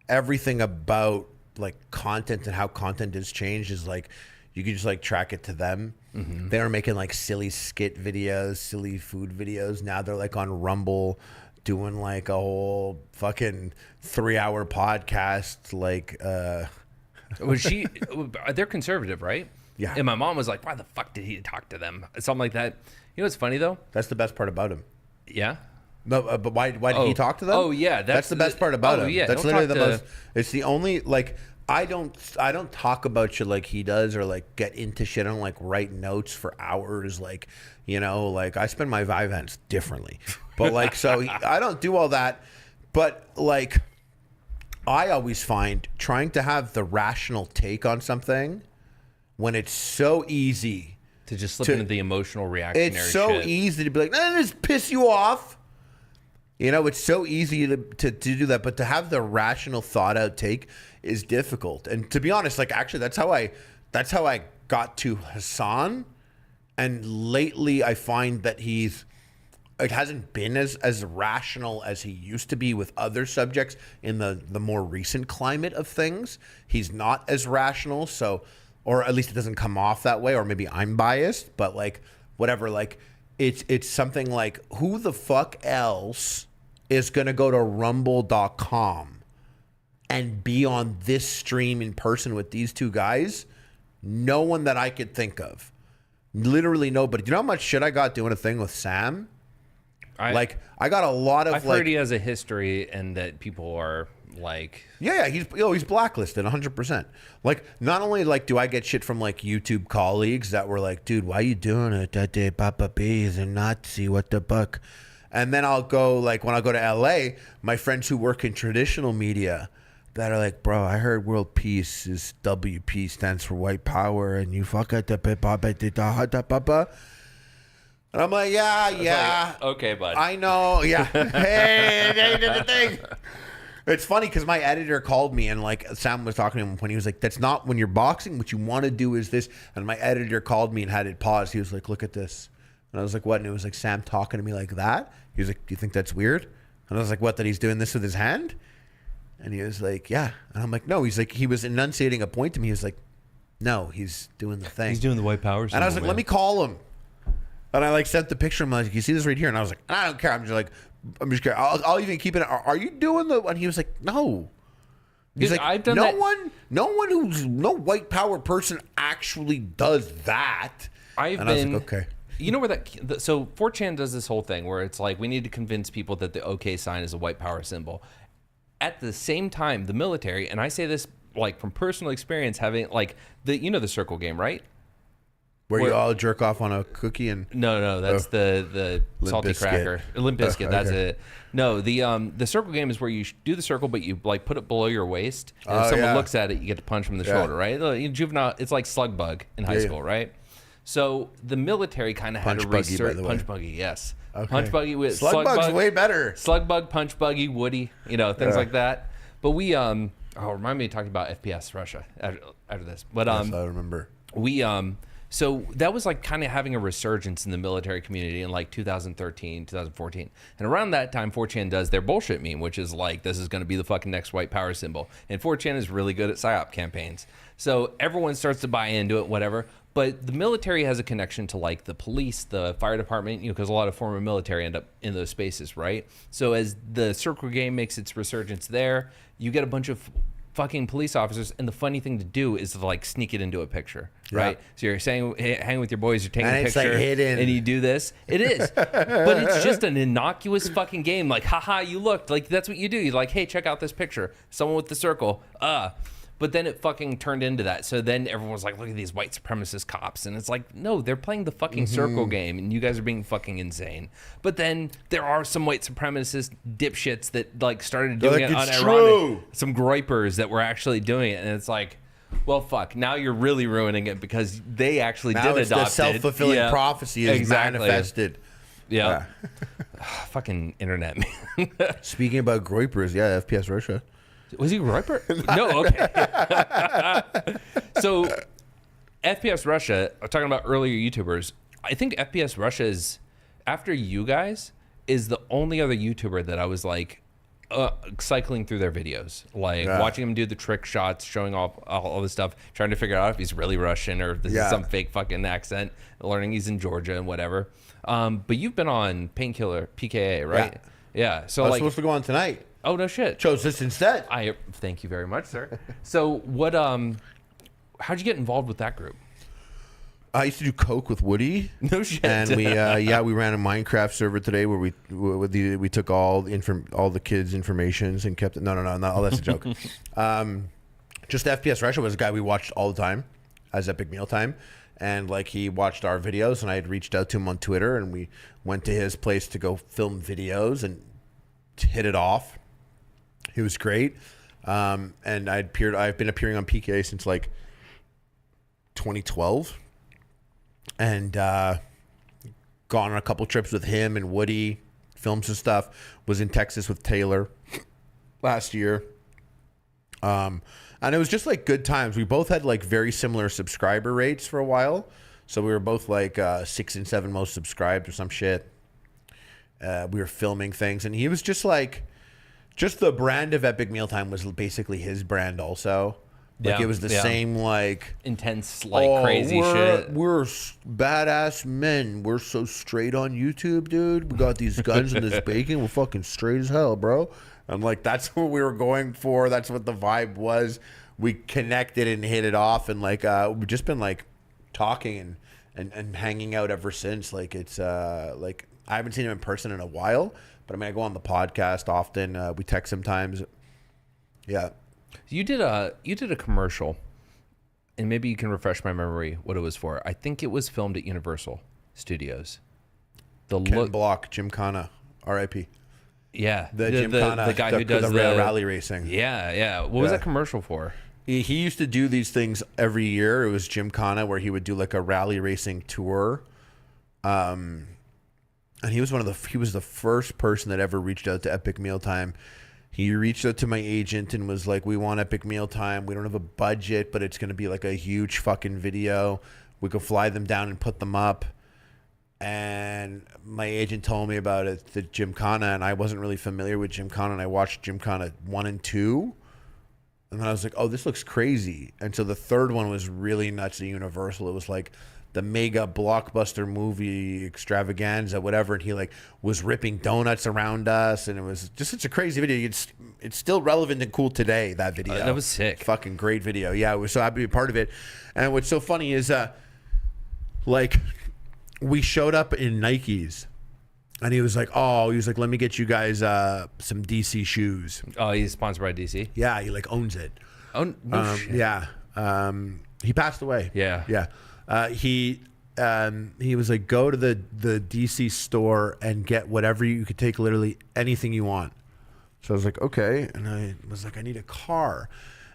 everything about like content and how content has changed is like you can just like track it to them. They were making like silly skit videos, silly food videos. Now they're like on Rumble doing like a whole fucking 3-hour podcast. Like they're conservative, right? Yeah. And my mom was like, why the fuck did he talk to them? Something like that. You know what's funny though? That's the best part about him. Yeah. No, but why did he talk to them? Oh yeah, that's the best part about him. Yeah, that's he'll literally the talk to- most. It's the only like I don't talk about shit like he does or like get into shit. I don't like write notes for hours. Like like I spend my Vivants differently, but like I don't do all that. But like I always find trying to have the rational take on something when it's so easy to just slip into the emotional reactionary. It's so shit. easy to be like, this piss you off. It's so easy to do that, but to have the rational, thought out take is difficult. And to be honest, like actually, that's how I got to Hassan. And lately, I find that he's hasn't been as rational as he used to be with other subjects in the more recent climate of things. He's not as rational, so or at least it doesn't come off that way. Or maybe I'm biased, but like whatever. Like it's something like who the fuck else is going to go to rumble.com and be on this stream in person with these two guys? No one that I could think of. Literally nobody. Do you know how much shit I got doing a thing with Sam? I got a lot of I've heard he has a history and that people are like... Yeah, he's blacklisted 100%. Like, not only like do I get shit from like YouTube colleagues that were like, dude, why you doing it? That day Papa B is a Nazi, what the fuck? And then I'll go, like, when I go to LA, my friends who work in traditional media that are like, bro, I heard world peace is WP stands for white power, and you fuck at the papa. And I'm like, yeah. Like, okay, bud. I know, yeah. Hey, they did the thing. It's funny because my editor called me and like Sam was talking to him when he was like, that's not when you're boxing. What you want to do is this. And my editor called me and had it paused. He was like, look at this. And I was like, what? And it was like Sam talking to me like that. He was like, do you think that's weird? And I was like, what, that he's doing this with his hand? And he was like, yeah. And I'm like, no. He's like, he was enunciating a point to me. He was like, no, he's doing the thing. He's doing the white power symbol, and I was like, let me call him. And I like sent the picture. I'm like, you see this right here? And I was like, I don't care. I'm just kidding. I'll even keep it. Are you doing the? And he was like, no. He's Dude, like, I've done no that. one who's no white power person actually does that. I was like, okay. You know where so 4chan does this whole thing where it's like we need to convince people that the OK sign is a white power symbol. At the same time, the military, and I say this like from personal experience, having like the circle game, right? Where you all jerk off on a cookie and no, that's the salty Biscuit. cracker, Limp Bizkit. That's Okay. it. No, the circle game is where you do the circle, but you like put it below your waist, and if someone looks at it, you get to punch them in the shoulder, right? Juvenile, it's like slug bug in high school, right? So the military kind of had a research punch buggy, yes, okay. Punch buggy with slug bug's way better. Slug bug, punch buggy, Woody, things like that. But we remind me of talking about FPS Russia after this, but yes, I remember So that was like kind of having a resurgence in the military community in like 2013, 2014. And around that time, 4chan does their bullshit meme, which is like, this is going to be the fucking next white power symbol. And 4chan is really good at PSYOP campaigns. So everyone starts to buy into it, whatever. But the military has a connection to like the police, the fire department, because a lot of former military end up in those spaces, right? So as the circle game makes its resurgence there, you get a bunch of fucking police officers, and the funny thing to do is to like sneak it into a picture, right? So you're saying, hey, hanging with your boys, you're taking a picture, like hidden. And you do this. It is, but it's just an innocuous fucking game. Like, haha, you looked. Like that's what you do. You're like, hey, check out this picture. Someone with the circle. But then it fucking turned into that. So then everyone was like, look at these white supremacist cops. And it's like, no, they're playing the fucking circle game and you guys are being fucking insane. But then there are some white supremacist dipshits that like started doing it unironic. Some groypers that were actually doing it. And it's like, well, fuck. Now you're really ruining it because they actually did adopt it. The self-fulfilling prophecy is manifested. Yeah. Fucking internet, man. Speaking about groypers, yeah, FPS Russia. Was he a Riper? No, okay. So, FPS Russia, talking about earlier YouTubers, I think FPS Russia is, after you guys, is the only other YouTuber that I was like cycling through their videos. Like watching him do the trick shots, showing off all this stuff, trying to figure out if he's really Russian or if this is some fake fucking accent, learning he's in Georgia and whatever. But you've been on Painkiller, PKA, right? Yeah. So I was supposed to go on tonight. Oh, no shit. Chose this instead. I thank you very much, sir. So what how'd you get involved with that group? I used to do coke with Woody. No shit. And we we ran a Minecraft server today where we took all the kids' informations and kept it. No, all that's a joke. Just FPS Russia was a guy we watched all the time as Epic Mealtime, and like he watched our videos, and I had reached out to him on Twitter, and we went to his place to go film videos and hit it off. He was great, and I've been appearing on PK since like 2012. And gone on a couple trips with him and Woody, filmed some stuff. Was in Texas with Taylor last year. And it was just like good times. We both had like very similar subscriber rates for a while. So we were both like 6 and 7 most subscribed or some shit. We were filming things. And he was just like, just the brand of Epic Mealtime was basically his brand also. Like it was the same like intense crazy shit. We're badass men. We're so straight on YouTube, dude. We got these guns and this bacon. We're fucking straight as hell, bro. I'm like, that's what we were going for. That's what the vibe was. We connected and hit it off, and like we've just been like talking and hanging out ever since. Like it's like I haven't seen him in person in a while, but I mean I go on the podcast often. We text sometimes. Yeah. You did a commercial, and maybe you can refresh my memory what it was for. I think it was filmed at Universal Studios. Ken Block, Gymkhana, R.I.P. Yeah, the Gymkhana, the guy who does the rally racing. Yeah. What was that commercial for? He used to do these things every year. It was Gymkhana, where he would do like a rally racing tour. And he was the first person that ever reached out to Epic Mealtime. He reached out to my agent and was like, we want Epic Mealtime. We don't have a budget, but it's going to be like a huge fucking video. We could fly them down and put them up. And my agent told me about it, the Gymkhana, and I wasn't really familiar with Gymkhana, and I watched Gymkhana 1 and 2. And then I was like, oh, this looks crazy. And so the third one was really nuts at Universal. It was like the mega blockbuster movie extravaganza, whatever, and he like was ripping donuts around us, and it was just such a crazy video. It's still relevant and cool today, that video. That was sick. Fucking great video. Yeah, I was so happy to be a part of it. And what's so funny is like we showed up in Nikes, and he was like, let me get you guys some DC shoes. Oh, he's sponsored by DC? Yeah, he like owns it. Oh, no shit. Yeah. He passed away. Yeah. Yeah. He was like, go to the DC store and get whatever you could take, literally anything you want. So I was like, okay. And I was like, I need a car.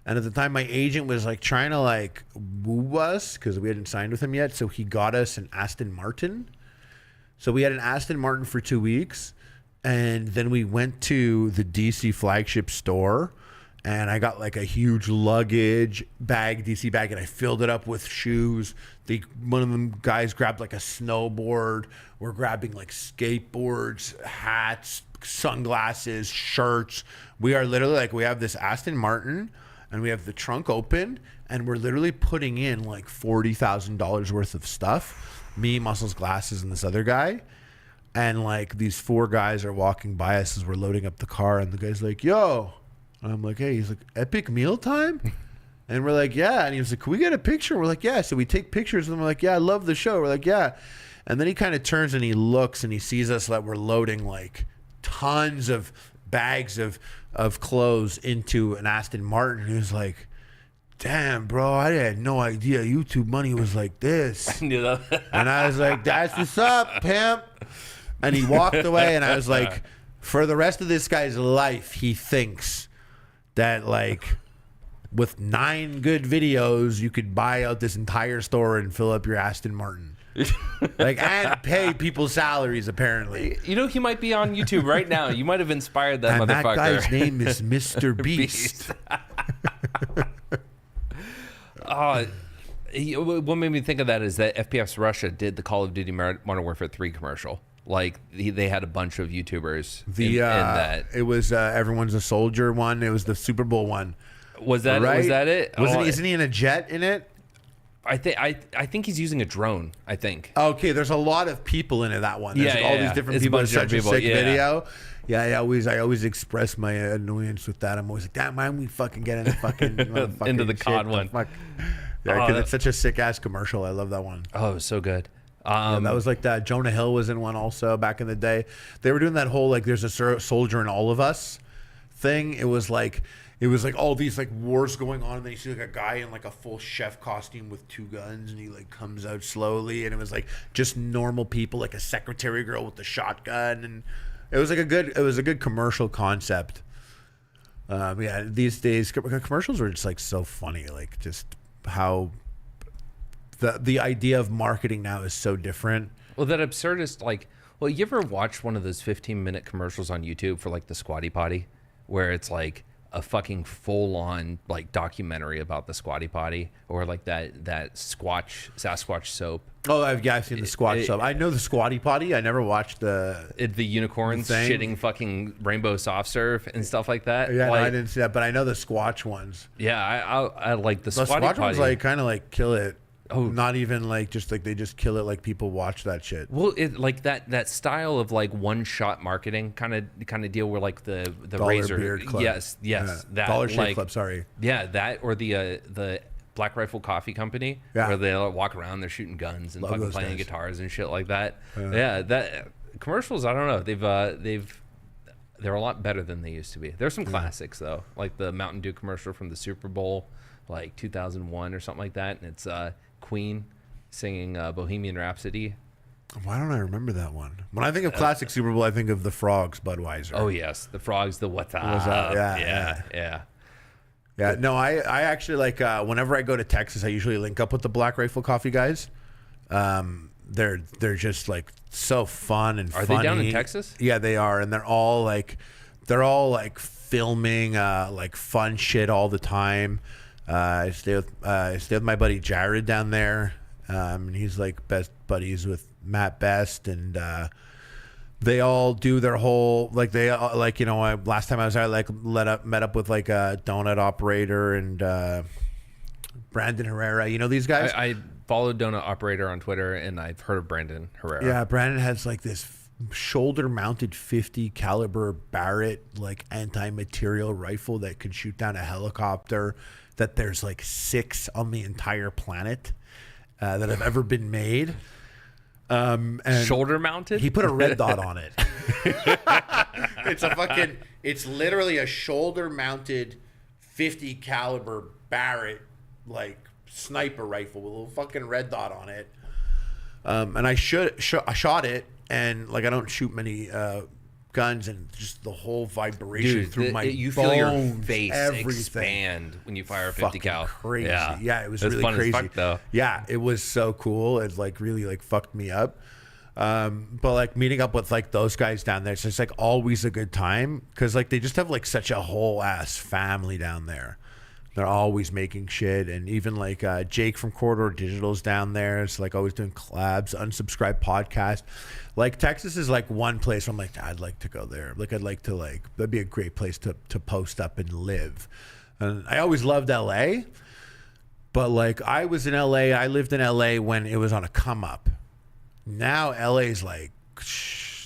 And at the time my agent was like trying to like woo us because we hadn't signed with him yet. So he got us an Aston Martin. So we had an Aston Martin for 2 weeks. And then we went to the DC flagship store. And I got like a huge luggage bag, DC bag, and I filled it up with shoes. One of them guys grabbed like a snowboard. We're grabbing like skateboards, hats, sunglasses, shirts. We are literally like, we have this Aston Martin and we have the trunk open and we're literally putting in like $40,000 worth of stuff. Me, Muscles, Glasses, and this other guy. And like these 4 guys are walking by us as we're loading up the car, and the guy's like, yo. And I'm like, hey, he's like, Epic Mealtime? And we're like, yeah. And he was like, can we get a picture? We're like, yeah. So we take pictures, and we're like, yeah, I love the show. We're like, yeah. And then he kind of turns and he looks and he sees us that we're loading like tons of bags of clothes into an Aston Martin. He was like, damn, bro, I had no idea YouTube money was like this. And I was like, that's what's up, pimp. And he walked away, and I was like, for the rest of this guy's life, he thinks that like with 9 good videos you could buy out this entire store and fill up your Aston Martin. Like, and pay people's salaries apparently. You know, he might be on YouTube right now. You might have inspired that and motherfucker. That guy's name is Mr. Beast. What made me think of that is that FPS Russia did the Call of Duty Modern Warfare 3 commercial. Like they had a bunch of YouTubers in that. It was Everyone's a Soldier one. It was the Super Bowl one. Was that right? Was that it? Isn't he in a jet in it? I think he's using a drone. I think. Okay, there's a lot of people in that one. There's all these different It's people. a It's bunch of such a people, sick yeah. video. Yeah, I always express my annoyance with that. I'm always like, damn, why don't we fucking get into fucking Into the COD one. Fuck. Yeah, because it's such a sick ass commercial. I love that one. Oh, so good. Yeah, that was like that. Jonah Hill was in one also back in the day. They were doing that whole like there's a soldier in all of us thing. It was like all these like wars going on, and then you see like a guy in like a full chef costume with 2 guns, and he like comes out slowly, and it was like just normal people, like a secretary girl with the shotgun, and it was like a good commercial concept. Yeah, these days commercials are just like so funny, like just how the idea of marketing now is so different. Well, that absurdist, like, well, you ever watch one of those 15-minute commercials on YouTube for like the Squatty Potty, where it's like a fucking full-on like documentary about the Squatty Potty, or like that Sasquatch soap? Oh, I've seen the Squatch soap. I know the Squatty Potty. I never watched the unicorns shitting fucking rainbow soft serve and stuff like that. Yeah, like, no, I didn't see that, but I know the Squatch ones. Yeah, I like the Squatty Squatch Potty. ones like kind of like kill it. Oh, not even like just like they just kill it. Like people watch that shit. Well, it like that style of like one shot marketing kind of deal where like the Dollar razor, Beard Club. yes, Yeah. that Dollar Shave like, Club. Sorry. Yeah, that or the Black Rifle Coffee Company, where they walk around, they're shooting guns and fucking playing guitars and shit like that. Yeah, that commercials. I don't know. They're a lot better than they used to be. There's some classics though, like the Mountain Dew commercial from the Super Bowl, like 2001 or something like that, and it's Queen singing Bohemian Rhapsody. Why don't I remember that one? When I think of classic Super Bowl, I think of the Frogs, Budweiser. Oh yes, the Frogs, the what's up? Yeah. No, I actually like whenever I go to Texas, I usually link up with the Black Rifle Coffee guys. They're just like so fun and Are funny. they down in Texas? Yeah, they are, and they're all like filming like fun shit all the time. I stay with my buddy Jared down there. And he's like best buddies with Matt Best, and they all do their whole like they like, you know, last time I was there, I like met up with like a donut operator and Brandon Herrera. You know these guys? I followed Donut Operator on Twitter, and I've heard of Brandon Herrera. Yeah, Brandon has like this shoulder-mounted 50 caliber Barrett like anti-material rifle that could shoot down a helicopter. That there's like 6 on the entire planet that have ever been made. And shoulder mounted? He put a red dot on it. It's literally a shoulder mounted 50 caliber Barrett like sniper rifle with a little fucking red dot on it. And I shot it, and like I don't shoot many guns, and just the whole vibration through my you bones, feel your face everything. expand when you fire a 50 cal. Crazy. Yeah, Yeah, it was That's really fun crazy. As fuck, though. Yeah, it was so cool. It like really like fucked me up. But like meeting up with like those guys down there, it's just like always a good time, because like they just have like such a whole ass family down there. They're always making shit, and even like Jake from Corridor Digital's down there. It's like always doing collabs, Unsubscribed podcast. Like Texas is like one place where I'm like, I'd like to go there. Like I'd like to like that'd be a great place to post up and live. And I always loved LA, but like I was in LA. I lived in LA when it was on a come up. Now LA's like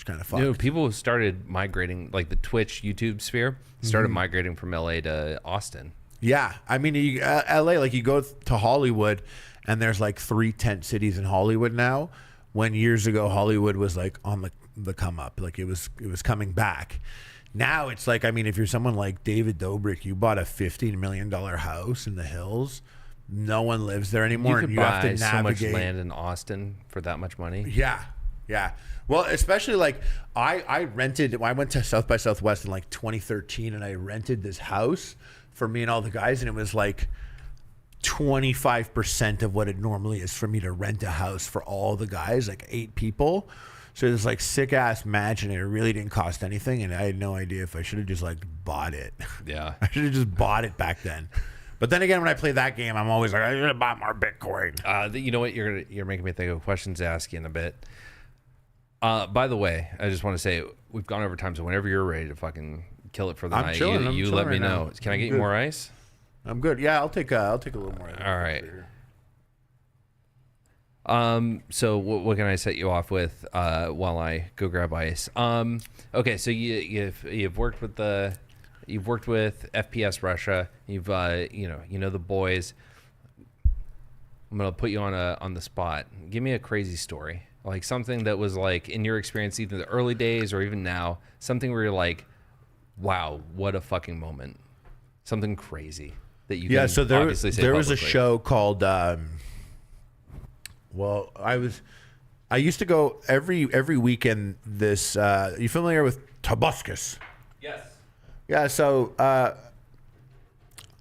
kind of fucked. You know, people started migrating, like the Twitch YouTube sphere started migrating from LA to Austin. Yeah, I mean, LA, like you go to Hollywood, and there's like 3 tent cities in Hollywood now. When years ago Hollywood was like on the come up, like it was coming back. Now it's like, I mean, if you're someone like David Dobrik, you bought a $15 million house in the hills. No one lives there anymore, You could and you have buy to so much navigate. land in Austin for that much money. Yeah. Well, especially like I went to South by Southwest in like 2013, and I rented this house for me and all the guys, and it was like 25% of what it normally is for me to rent a house for all the guys, like 8 people. So it was like sick ass mansion, and it really didn't cost anything, and I had no idea if I should have just like bought it. Yeah. I should have just bought it back then. But then again, when I play that game, I'm always like, I should have bought more Bitcoin. You know what? You're making me think of questions to ask you in a bit. By the way, I just want to say we've gone over time, so whenever you're ready to fucking kill it for the night, chilling, I'm you chilling let me right know. now. Can I get you good. more ice? I'm good. Yeah, I'll take a little more. All right. So what can I set you off with while I go grab ice? Okay, so you've worked with FPS Russia. You've you know the boys. I'm gonna put you on the spot. Give me a crazy story, like something that was like in your experience, either the early days or even now, something where you're like, wow, what a fucking moment, something crazy that you can So obviously say there was a publicly. show called. Well, I used to go every weekend. This you familiar with Tobuscus? Yes. Yeah, so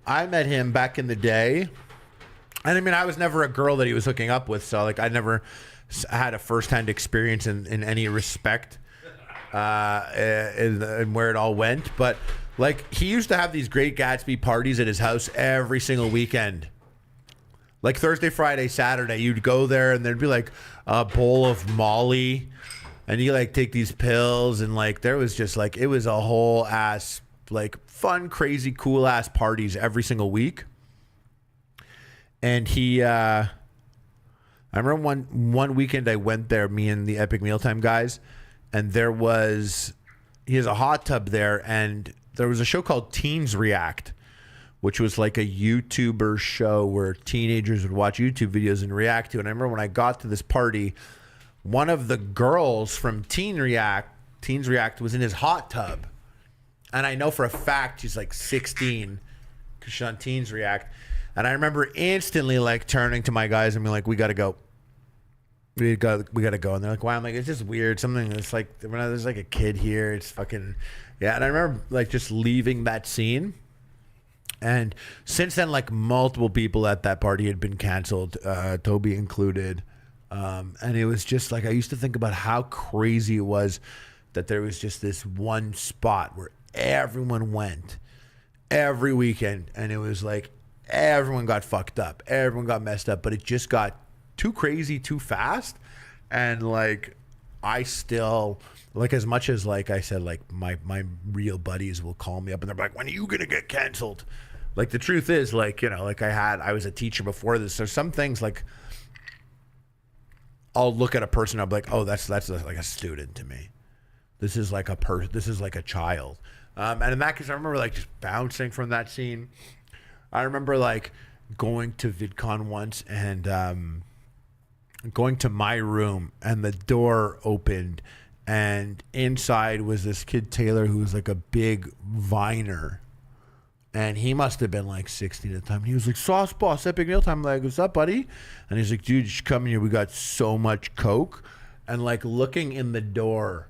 I met him back in the day, and I mean, I was never a girl that he was hooking up with, so like I never had a firsthand experience in any respect in where it all went. But like, he used to have these Great Gatsby parties at his house every single weekend. Like Thursday, Friday, Saturday, you'd go there and there'd be like a bowl of Molly, and you like take these pills, and like there was just like, it was a whole ass like fun, crazy, cool ass parties every single week. And he, I remember one weekend I went there, me and the Epic Mealtime guys, and he has a hot tub there, and there was a show called Teens React, which was like a YouTuber show where teenagers would watch YouTube videos and react to. And I remember when I got to this party, one of the girls from Teens React was in his hot tub. And I know for a fact she's like 16 because she's on Teens React. And I remember instantly like turning to my guys and being like, we got to go. We got to go. And they're like, wow. I'm like, it's just weird. Something that's like, there's like a kid here. It's fucking, yeah. And I remember like just leaving that scene. And since then, like multiple people at that party had been canceled, Toby included. And it was just like, I used to think about how crazy it was that there was just this one spot where everyone went every weekend. And it was like, everyone got fucked up. Everyone got messed up. But it just got too crazy, too fast. And like, I still, like, as much as like I said, like my real buddies will call me up and they're like, when are you going to get canceled? Like, the truth is, like, you know, like I was a teacher before this. There's some things like I'll look at a person, I'll be like, oh, that's like a student to me. This is like this is like a child. And in that case, I remember like just bouncing from that scene. I remember like going to VidCon once and going to my room, and the door opened, and inside was this kid Taylor who was like a big Viner. And he must have been like 16 at the time. He was like, Sauce Boss, Epic Mealtime. I'm like, what's up, buddy? And he's like, dude, you should come in here. We got so much Coke. And like looking in the door,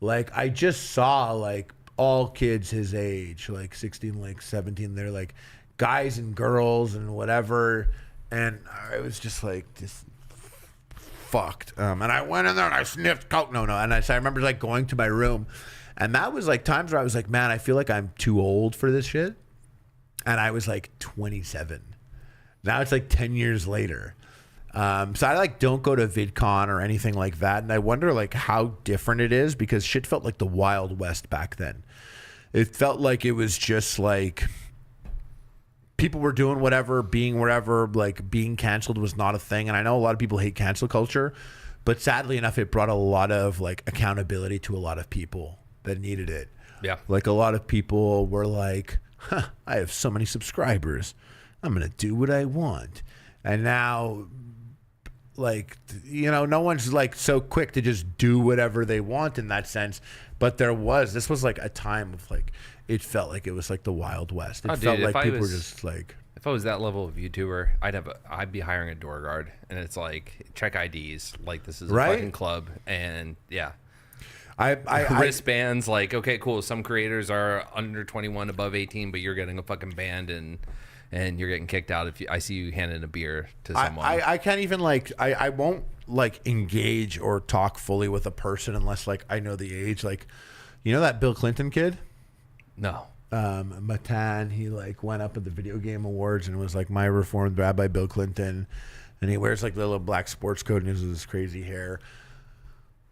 like I just saw like all kids his age, like 16, like 17. They're like guys and girls and whatever. And I was just like, just fucked. And I went in there and I sniffed Coke. No. And I remember like going to my room. And that was like times where I was like, man, I feel like I'm too old for this shit. And I was like 27. Now it's like 10 years later. So I like don't go to VidCon or anything like that. And I wonder like how different it is, because shit felt like the Wild West back then. It felt like it was just like people were doing whatever, being wherever, like being canceled was not a thing. And I know a lot of people hate cancel culture, but sadly enough, it brought a lot of like accountability to a lot of people that needed it. Yeah. Like a lot of people were like, I have so many subscribers, I'm going to do what I want. And now, like, you know, no one's like so quick to just do whatever they want in that sense. But this was like a time of like, it felt like it was like the Wild West. It felt like people were just like, if I was that level of YouTuber, I'd be hiring a door guard, and it's like, check IDs, like this is a fucking club. And yeah. Wristbands, like, okay, cool. Some creators are under 21, above 18, but you're getting a fucking banned and you're getting kicked out if I see you handing a beer to someone. I can't even like I won't like engage or talk fully with a person unless like I know the age. Like, you know that Bill Clinton kid? No. Matan, he like went up at the video game awards and was like, my reformed rabbi Bill Clinton, and he wears like the little black sports coat and he has this crazy hair.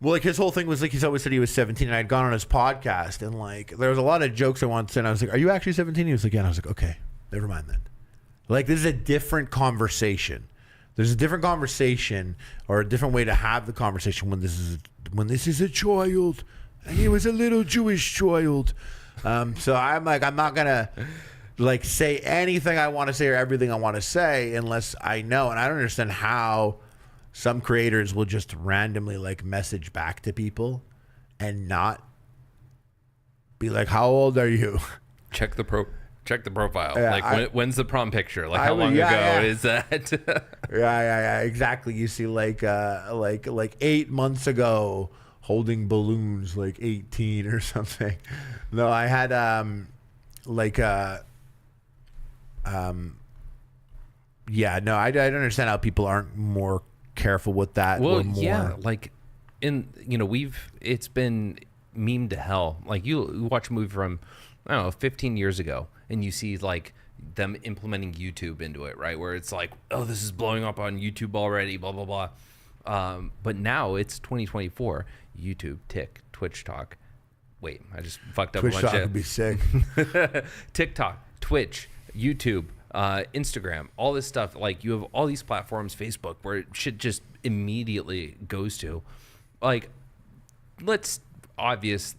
Well, like his whole thing was like, he's always said he was 17, and I'd gone on his podcast, and like there was a lot of jokes I wanted to say, and I was like, are you actually 17? He was like, yeah. And I was like, okay, never mind then. Like, this is a different conversation. There's a different conversation or a different way to have the conversation when this is a child, and he was a little Jewish child. So I'm like, I'm not gonna like say anything I want to say or everything I want to say unless I know. And I don't understand how some creators will just randomly like message back to people and not be like, "How old are you?" Check the profile. Yeah, like when's the prom picture? Like how long ago is that? Yeah, exactly. You see, like 8 months ago, holding balloons, like 18 or something. No, I had yeah, no, I don't understand how people aren't more careful with that. Well, or more. yeah, like it's been meme to hell. Like you watch a movie from, I don't know, 15 years ago, and you see like them implementing YouTube into it, right? Where it's like, oh, this is blowing up on YouTube already, blah, blah, blah. But now it's 2024. YouTube, Twitch Talk. Wait, I just fucked up Twitch a bunch Talk of would be sick. TikTok, Twitch, YouTube, Instagram, all this stuff. Like you have all these platforms, Facebook, where shit just immediately goes to. Like, the obvious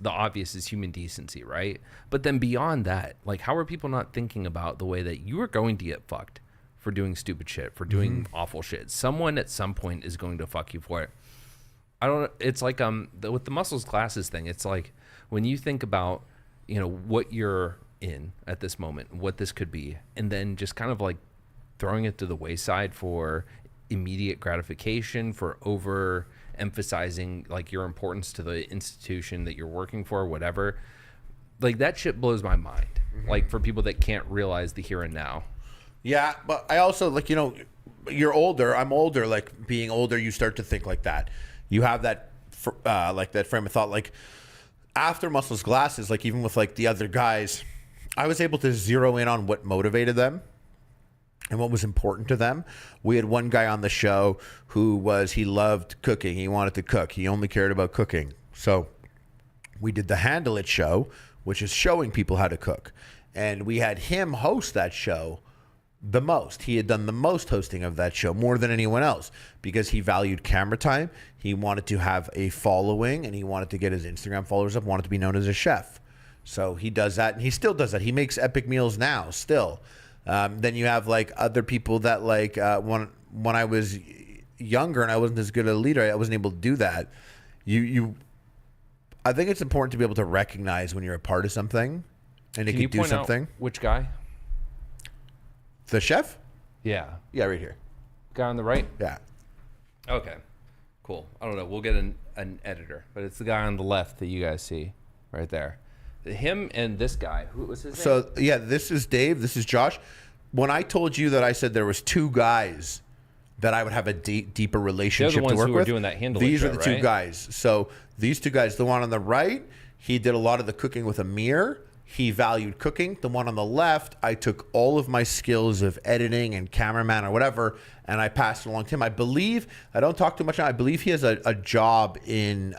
is human decency, right? But then beyond that, like, how are people not thinking about the way that you are going to get fucked for doing stupid shit, for doing awful shit? Someone at some point is going to fuck you for it. It's like with the muscles glasses thing, it's like when you think about, what you're in at this moment, what this could be, and then just kind of like throwing it to the wayside for immediate gratification, for over emphasizing like your importance to the institution that you're working for, whatever. Like that shit blows my mind. Like for people that can't realize the here and now. Yeah, but I also like, you're older. I'm older. Like being older, you start to think like that. You have that like that frame of thought. Like after Muscles Glasses, like even with like the other guys, I was able to zero in on what motivated them and what was important to them. We had one guy on the show he loved cooking. He wanted to cook. He only cared about cooking. So we did the Handle It show, which is showing people how to cook. And we had him host that show the most. He had done the most hosting of that show, more than anyone else, because he valued camera time. He wanted to have a following, and he wanted to get his Instagram followers up, wanted to be known as a chef. So he does that, and he still does that. He makes epic meals now, still. Then you have like other people that like when I was younger and I wasn't as good a leader, I wasn't able to do that. I think it's important to be able to recognize when you're a part of something and it can do something. Which guy? The chef? Yeah. Yeah, right here. Guy on the right? Yeah. Okay. Cool. I don't know. We'll get an editor, but it's the guy on the left that you guys see right there. Him and this guy. Who was his name? So, yeah, this is Dave. This is Josh. When I told you that I said there was two guys that I would have a deeper relationship to work with. They're the ones who were doing that Handle It show, These are the two right? guys. So these two guys, the one on the right, he did a lot of the cooking with Ameer. He valued cooking. The one on the left, I took all of my skills of editing and cameraman or whatever, and I passed it along to him. I believe, I don't talk too much now, I believe he has a job in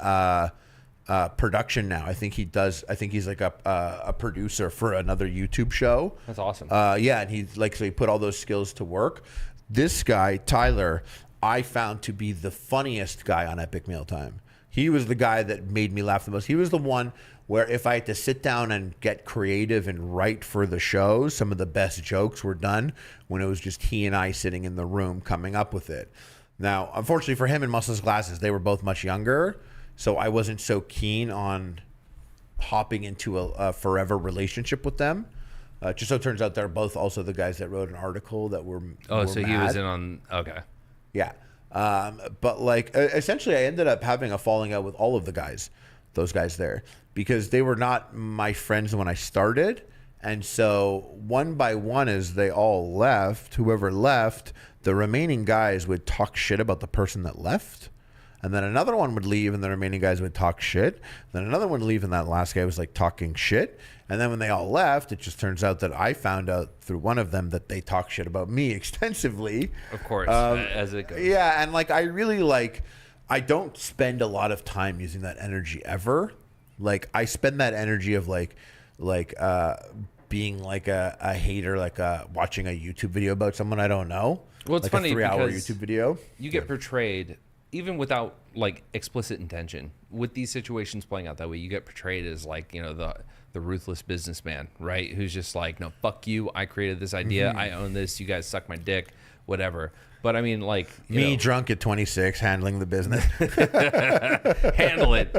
production now. I think he does. I think he's like a producer for another YouTube show. That's awesome. Yeah, and so he put all those skills to work. This guy, Tyler, I found to be the funniest guy on Epic Mealtime. He was the guy that made me laugh the most. He was the one where if I had to sit down and get creative and write for the show, some of the best jokes were done when it was just he and I sitting in the room coming up with it. Now, unfortunately for him and Muscles Glasses, they were both much younger, so I wasn't so keen on hopping into a forever relationship with them. Just so it turns out they're both also the guys that wrote an article that were so mad. he was in on, okay. Yeah. But like essentially I ended up having a falling out with all of the guys, those guys there, because they were not my friends when I started. And so one by one, as they all left, whoever left, the remaining guys would talk shit about the person that left. And then another one would leave and the remaining guys would talk shit. Then another one would leave and that last guy was like talking shit. And then when they all left, it just turns out that I found out through one of them that they talk shit about me extensively. Of course, as it goes. Yeah, and like I really I don't spend a lot of time using that energy ever. Like I spend that energy of being like a hater, like watching a YouTube video about someone I don't know. Well, it's like funny a 3-hour because YouTube video. you get portrayed, even without like explicit intention, with these situations playing out that way, you get portrayed as like, you know, the ruthless businessman, right? Who's just like, no, fuck you. I created this idea. I own this. You guys suck my dick, whatever. But I mean, like, me drunk at 26, handling the business. handle it.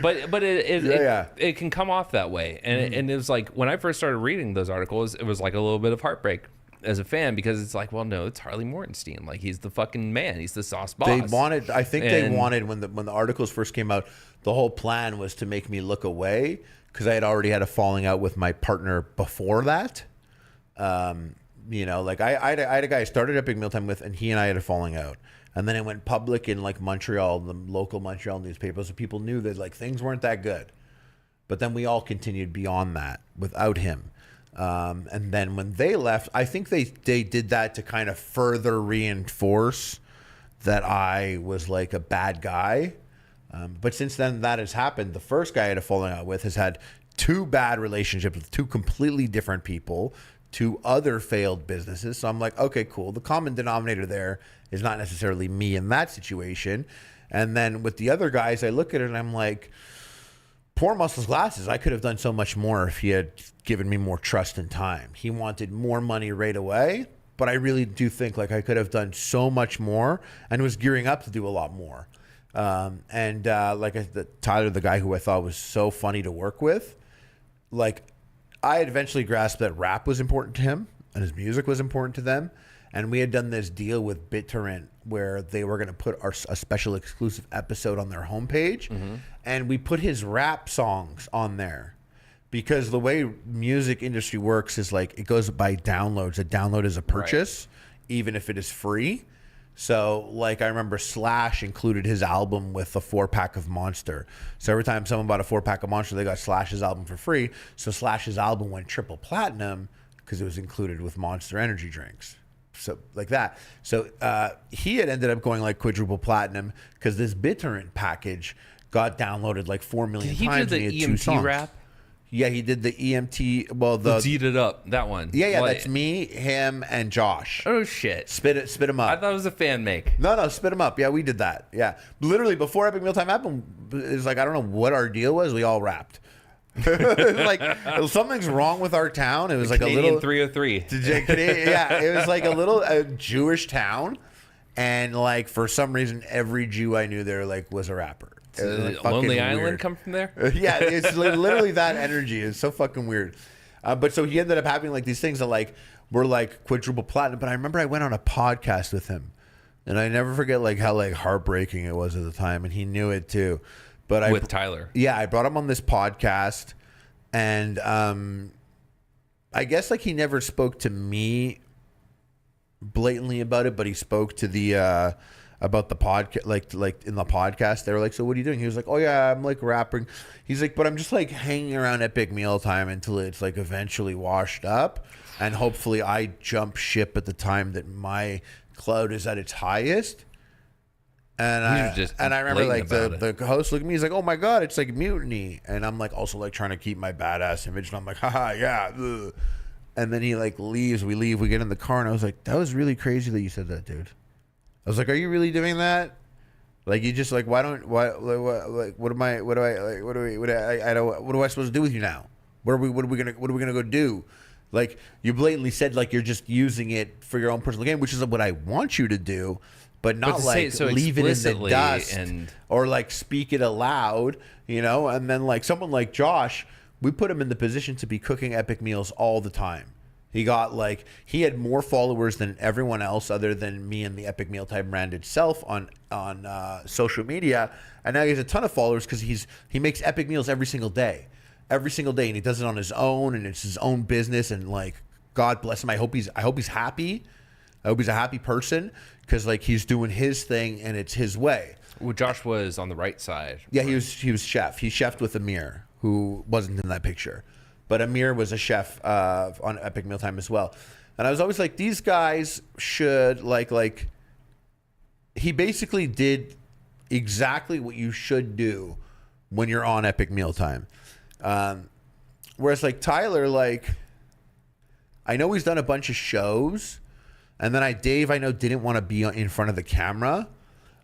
But it can come off that way. And and it was like, when I first started reading those articles, it was like a little bit of heartbreak as a fan, because it's like, well, no, it's Harley Morenstein. Like, he's the fucking man. He's the sauce boss. They wanted when the articles first came out, the whole plan was to make me look away, because I had already had a falling out with my partner before that. You know, like I had a guy I started Epic Mealtime with, and he and I had a falling out. And then it went public in like Montreal, the local Montreal newspapers, so people knew that like things weren't that good. But then we all continued beyond that without him. And then when they left, I think they did that to kind of further reinforce that I was like a bad guy. But since then that has happened, the first guy I had a falling out with has had 2 bad relationships with 2 completely different people, 2 other failed businesses. So I'm like, okay, cool. The common denominator there is not necessarily me in that situation. And then with the other guys, I look at it and I'm like, poor Muscles Glasses, I could have done so much more if he had given me more trust and time. He wanted more money right away, but I really do think like I could have done so much more and was gearing up to do a lot more. Tyler, the guy who I thought was so funny to work with, like, I had eventually grasped that rap was important to him and his music was important to them. And we had done this deal with BitTorrent where they were going to put a special exclusive episode on their homepage. Mm-hmm. And we put his rap songs on there, because the way music industry works is like it goes by downloads. A download is a purchase, even if it is free. So, like, I remember Slash included his album with a 4-pack of Monster. So every time someone bought a 4-pack of Monster, they got Slash's album for free. So Slash's album went triple platinum because it was included with Monster energy drinks. So like that. So he had ended up going like quadruple platinum because this BitTorrent package got downloaded like 4 million times. He did the EMT rap? Yeah, he did the EMT. Well, Let's Eat It Up, that one. Yeah, that's me, him, and Josh. Oh shit! Spit him up. I thought it was a fan make. No, spit him up. Yeah, we did that. Yeah, literally before Epic Mealtime happened, it was like I don't know what our deal was. We all rapped. Like something's wrong with our town. It was like Canadian a little 303. Yeah, it was like a little Jewish town, and like for some reason, every Jew I knew there like was a rapper. Like Lonely Island weird. Come from there? Yeah, it's literally that energy. It's so fucking weird. But so he ended up having like these things that like were like quadruple platinum. But I remember I went on a podcast with him, and I never forget like how like heartbreaking it was at the time, and he knew it too. But with Tyler, yeah, I brought him on this podcast, and I guess like he never spoke to me blatantly about it, but he spoke to the about the podcast, like in the podcast, they were like, so what are you doing? He was like, oh yeah, I'm like rapping. He's like, but I'm just like hanging around Epic Mealtime until it's like eventually washed up, and hopefully I jump ship at the time that my cloud is at its highest. And I remember like the host looked at me, he's like, oh my god, it's like mutiny, and I'm like also like trying to keep my badass image, and I'm like, haha, yeah. Ugh. And then he like leaves, we leave, we get in the car, and I was like, that was really crazy that you said that, dude. I was like, "Are you really doing that? Like, you just like, what do I supposed to do with you now? What are we gonna go do? Like, you blatantly said like you're just using it for your own personal gain, which is what I want you to do, but not like leave it in the dust or like speak it aloud, you know." And then like someone like Josh, we put him in the position to be cooking epic meals all the time. He had more followers than everyone else other than me and the Epic Mealtime brand itself on social media. And now he has a ton of followers because he makes epic meals every single day. And he does it on his own, and it's his own business, and like, God bless him. I hope he's happy. I hope he's a happy person because like he's doing his thing and it's his way. Well, Josh was on the right side. Yeah, he was chef. He chefed with Ameer, who wasn't in that picture. But Ameer was a chef on Epic Mealtime as well. And I was always like, these guys should, like, he basically did exactly what you should do when you're on Epic Mealtime. Whereas like Tyler, like I know he's done a bunch of shows, and then Dave I know didn't want to be in front of the camera,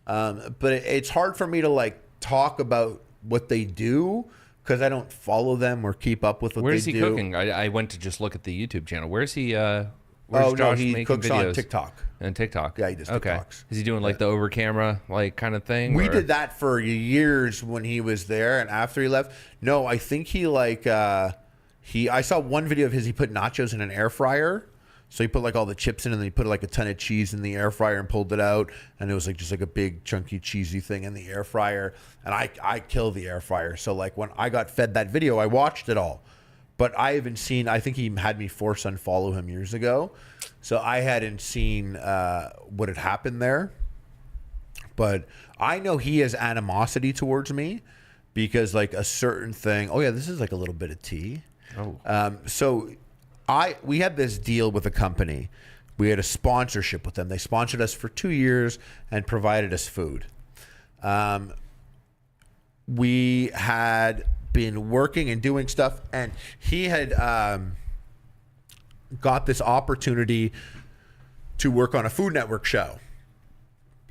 but it's hard for me to like talk about what they do because I don't follow them or keep up with what Where's they he do. cooking? I went to just look at the YouTube channel. Where's he? He cooks on TikTok. And TikTok. Yeah, he does TikToks. Is he doing like the over camera like kind of thing? We did that for years when he was there, and after he left, no, I think he like I saw one video of his. He put nachos in an air fryer, so he put like all the chips in, and then he put like a ton of cheese in the air fryer and pulled it out, and it was like just like a big chunky cheesy thing in the air fryer. And I kill the air fryer, so like when I got fed that video, I watched it all. But I haven't seen, I think he had me force unfollow him years ago. So I hadn't seen what had happened there. But I know he has animosity towards me because like a certain thing. Oh yeah, this is like a little bit of tea. So we had this deal with a company. We had a sponsorship with them. They sponsored us for 2 years and provided us food. We had been working and doing stuff, and he had got this opportunity to work on a Food Network show.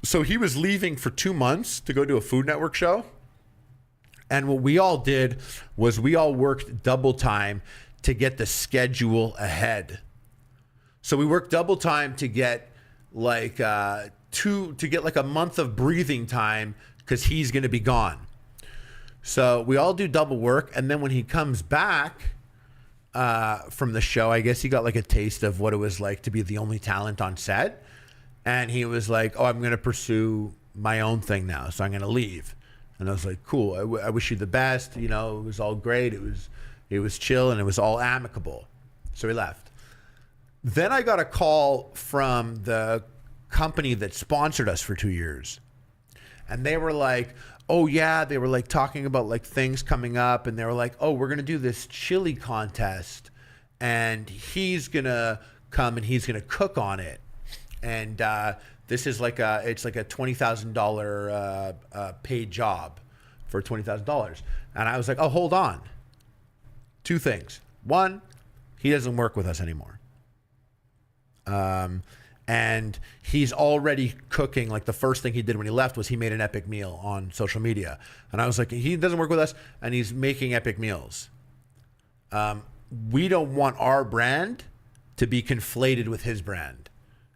So he was leaving for 2 months to go do a Food Network show. And what we all did was we all worked double time to get the schedule ahead. So we worked double time to get like a month of breathing time because he's going to be gone. So we all do double work, and then when he comes back from the show, I guess he got like a taste of what it was like to be the only talent on set, and he was like, "Oh, I'm going to pursue my own thing now, so I'm going to leave." And I was like, "Cool. I wish you the best. You know, it was all great. It was chill, and it was all amicable." So he left. Then I got a call from the company that sponsored us for 2 years, and they were like, oh yeah, they were like talking about like things coming up, and they were like, oh, we're gonna do this chili contest, and he's gonna come and he's gonna cook on it, and this is like it's like a $20,000 paid job for $20,000. And I was like, oh, hold on. Two things. One, he doesn't work with us anymore. And he's already cooking. Like the first thing he did when he left was he made an epic meal on social media. And I was like, he doesn't work with us and he's making epic meals. We don't want our brand to be conflated with his brand.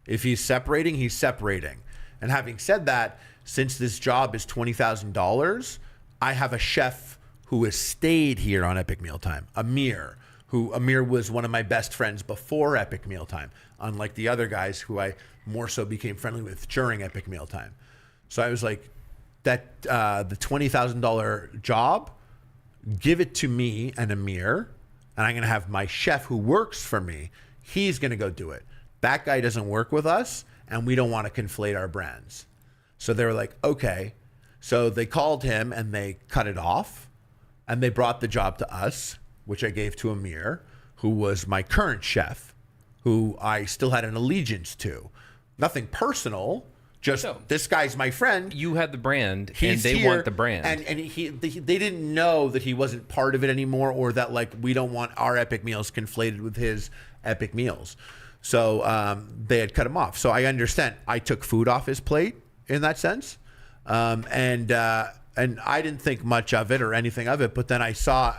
If he's separating, he's separating. And having said that, since this job is $20,000, I have a chef who has stayed here on Epic Mealtime, Ameer was one of my best friends before Epic Mealtime, unlike the other guys who I more so became friendly with during Epic Mealtime. So I was like, that the $20,000 job, give it to me and Ameer, and I'm going to have my chef who works for me, he's going to go do it. That guy doesn't work with us, and we don't want to conflate our brands. So they were like, okay. So they called him, and they cut it off, and they brought the job to us, which I gave to Ameer, who was my current chef, who I still had an allegiance to. Nothing personal, just this guy's my friend. You had the brand, and He's they here, want the brand. And they didn't know that he wasn't part of it anymore, or that like we don't want our Epic Meals conflated with his Epic Meals. So they had cut him off. So I understand. I took food off his plate in that sense, and I didn't think much of it or anything of it. But then I saw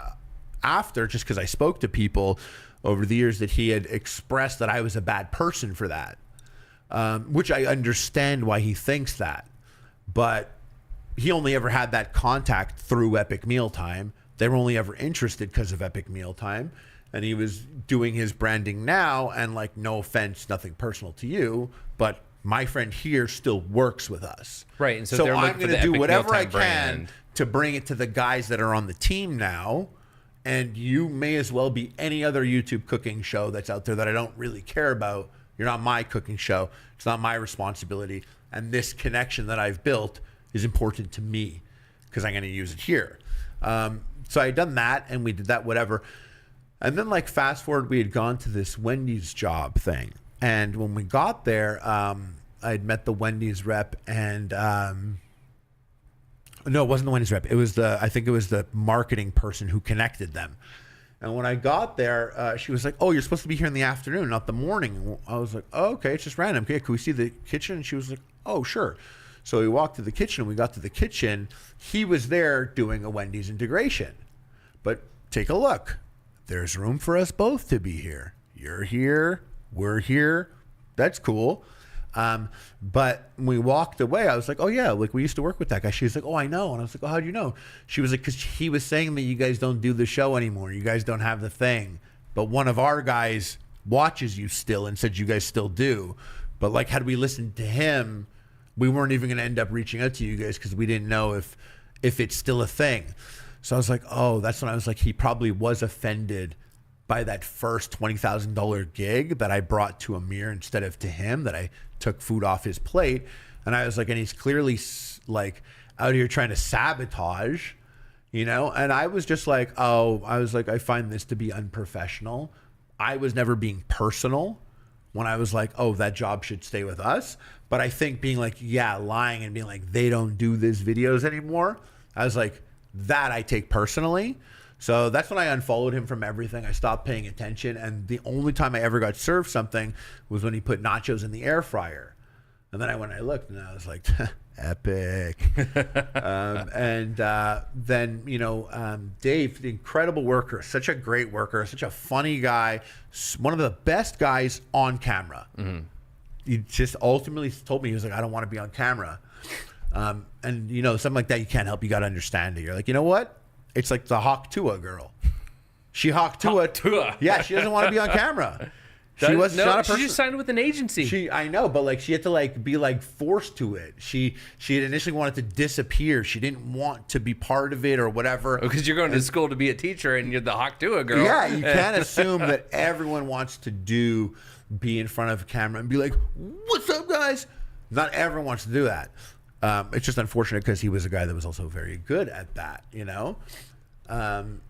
after, just because I spoke to people over the years, that he had expressed that I was a bad person for that, which I understand why he thinks that. But he only ever had that contact through Epic Mealtime. They were only ever interested because of Epic Mealtime. And he was doing his branding now, and like, no offense, nothing personal to you, but my friend here still works with us. Right. And so I'm going to do whatever I can brand to bring it to the guys that are on the team now. And you may as well be any other YouTube cooking show that's out there that I don't really care about. You're not my cooking show. It's not my responsibility. And this connection that I've built is important to me because I'm going to use it here. So I had done that, and we did that, whatever. And then like fast forward, we had gone to this Wendy's job thing. And when we got there, I had met the Wendy's rep, and no, it wasn't the Wendy's rep. It was I think it was the marketing person who connected them. And when I got there, she was like, "Oh, you're supposed to be here in the afternoon, not the morning." I was like, "Oh, okay, it's just random. Okay, can we see the kitchen?" And she was like, "Oh, sure." So we walked to the kitchen. We got to the kitchen. He was there doing a Wendy's integration. But take a look. There's room for us both to be here. You're here. We're here. That's cool. But when we walked away, I was like, "Oh yeah, like we used to work with that guy." She was like, "Oh, I know." And I was like, "Oh, how'd you know?" She was like, "Because he was saying that you guys don't do the show anymore. You guys don't have the thing. But one of our guys watches you still and said you guys still do. But like, had we listened to him, we weren't even going to end up reaching out to you guys because we didn't know if it's still a thing." So I was like, "Oh," that's when I was like, he probably was offended by that first $20,000 gig that I brought to Ameer instead of to him, that I took food off his plate. And I was like, and he's clearly like out here trying to sabotage, you know? And I was just like, I find this to be unprofessional. I was never being personal when I was like, "Oh, that job should stay with us." But I think being like, yeah, lying and being like, they don't do this videos anymore, I was like, that I take personally. So that's when I unfollowed him from everything. I stopped paying attention. And the only time I ever got served something was when he put nachos in the air fryer. And then I went and I looked and I was like, epic. Then, you know, Dave, the incredible worker, such a great worker, such a funny guy, one of the best guys on camera. Mm-hmm. He just ultimately told me, he was like, "I don't want to be on camera." And, you know, something like that, you can't help. You got to understand it. You're like, you know what? It's like the Hawk Tua girl. She Hawk Tua. Yeah, she doesn't want to be on camera. She was not a person. She just signed with an agency. I know, but like she had to like be like forced to it. She had initially wanted to disappear. She didn't want to be part of it or whatever. Because you're going to school to be a teacher and you're the Hawk Tua girl. Yeah, you can't assume that everyone wants to be in front of a camera and be like, "What's up, guys?" Not everyone wants to do that. It's just unfortunate because he was a guy that was also very good at that, you know? And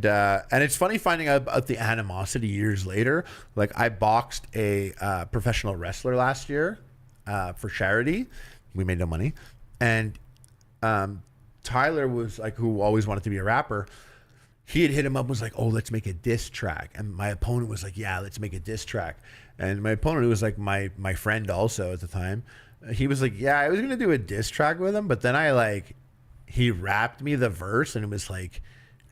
it's funny finding out about the animosity years later. Like I boxed a professional wrestler last year for charity. We made no money. And Tyler was like, who always wanted to be a rapper. He had hit him up and was like, "Oh, let's make a diss track." And my opponent was like, "Yeah, let's make a diss track." And my opponent, who was like my friend also at the time, he was like, "Yeah, I was going to do a diss track with him, but then he rapped me the verse and it was like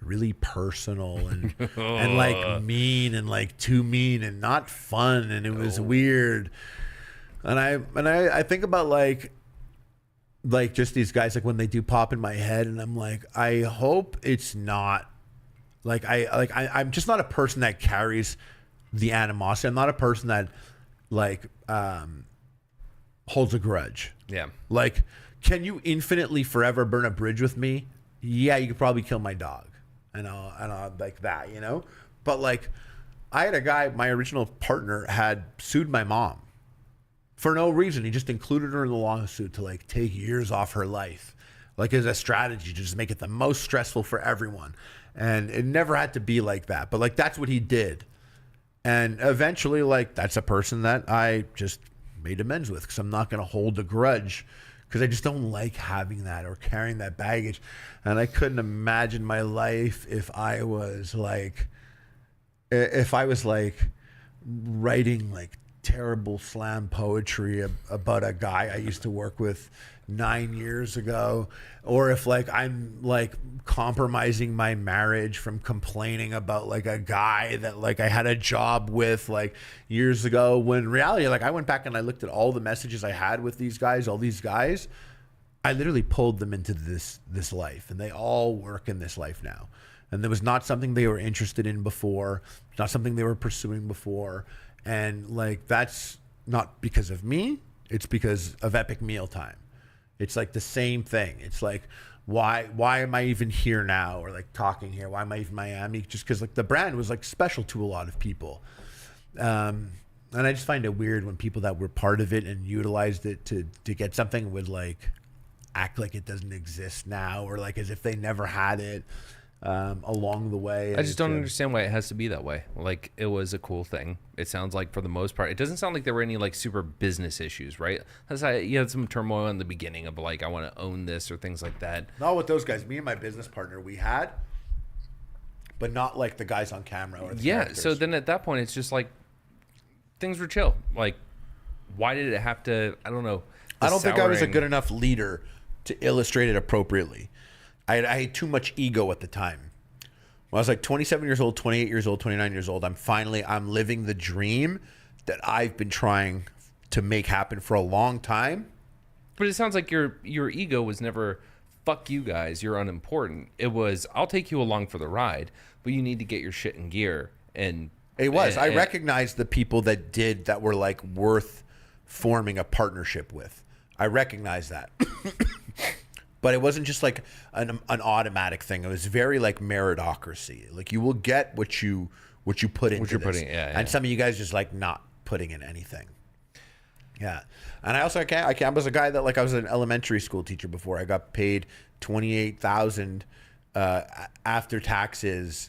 really personal and and like mean and like too mean and not fun and it was weird." And I think about like just these guys, like when they do pop in my head and I'm like, I hope it's not like I'm just not a person that carries the animosity. I'm not a person that like holds a grudge. Yeah. Like, can you infinitely forever burn a bridge with me? Yeah, you could probably kill my dog. And I'll like that, you know? But like, I had a guy, my original partner had sued my mom for no reason. He just included her in the lawsuit to like take years off her life. Like as a strategy to just make it the most stressful for everyone. And it never had to be like that. But like, that's what he did. And eventually, like, that's a person that I just made amends with because I'm not going to hold a grudge because I just don't like having that or carrying that baggage. And I couldn't imagine my life if I was like writing like terrible slam poetry about a guy I used to work with 9 years ago, or if like I'm like compromising my marriage from complaining about like a guy that like I had a job with like years ago, when in reality, like I went back and I looked at all the messages I had with these guys, all these guys, I literally pulled them into this life and they all work in this life now. And there was not something they were interested in before, not something they were pursuing before. And like, that's not because of me, it's because of Epic Mealtime. It's like the same thing. It's like, why am I even here now, or like talking here? Why am I even in Miami? Just because like the brand was like special to a lot of people. And I just find it weird when people that were part of it and utilized it to get something would like act like it doesn't exist now, or like as if they never had it along the way. I just don't understand why it has to be that way. Like, it was a cool thing. It sounds like for the most part, it doesn't sound like there were any like super business issues, right? That's how you had some turmoil in the beginning of like, I want to own this or things like that. Not with those guys. Me and my business partner, we had, but not like the guys on camera or the Yeah. characters. So then at that point, it's just like things were chill. Like, why did it have to? I don't know. I don't think I was a souring- good enough leader to illustrate it appropriately. I had too much ego at the time. When I was like 27 years old, 28 years old, 29 years old, I'm living the dream that I've been trying to make happen for a long time. But it sounds like your ego was never, fuck you guys, you're unimportant. It was, I'll take you along for the ride, but you need to get your shit in gear. And It was. I recognized the people that were like worth forming a partnership with. I recognize that. But it wasn't just like an automatic thing. It was very like meritocracy. Like you will get what you put into this. And some of you guys just like not putting in anything. Yeah. And I also I was a guy that like I was an elementary school teacher before. I got paid $28,000 after taxes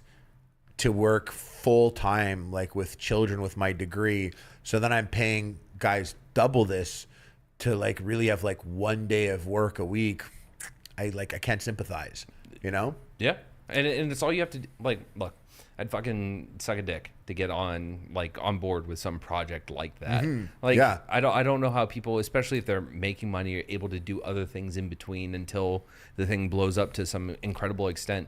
to work full time like with children with my degree. So then I'm paying guys double this to like really have like 1 day of work a week. I can't sympathize, you know? Yeah. And it's all you have to do. Like, look, I'd fucking suck a dick to get on board with some project like that. Like, Yeah. I don't know how people, especially if they're making money, are able to do other things in between until the thing blows up to some incredible extent.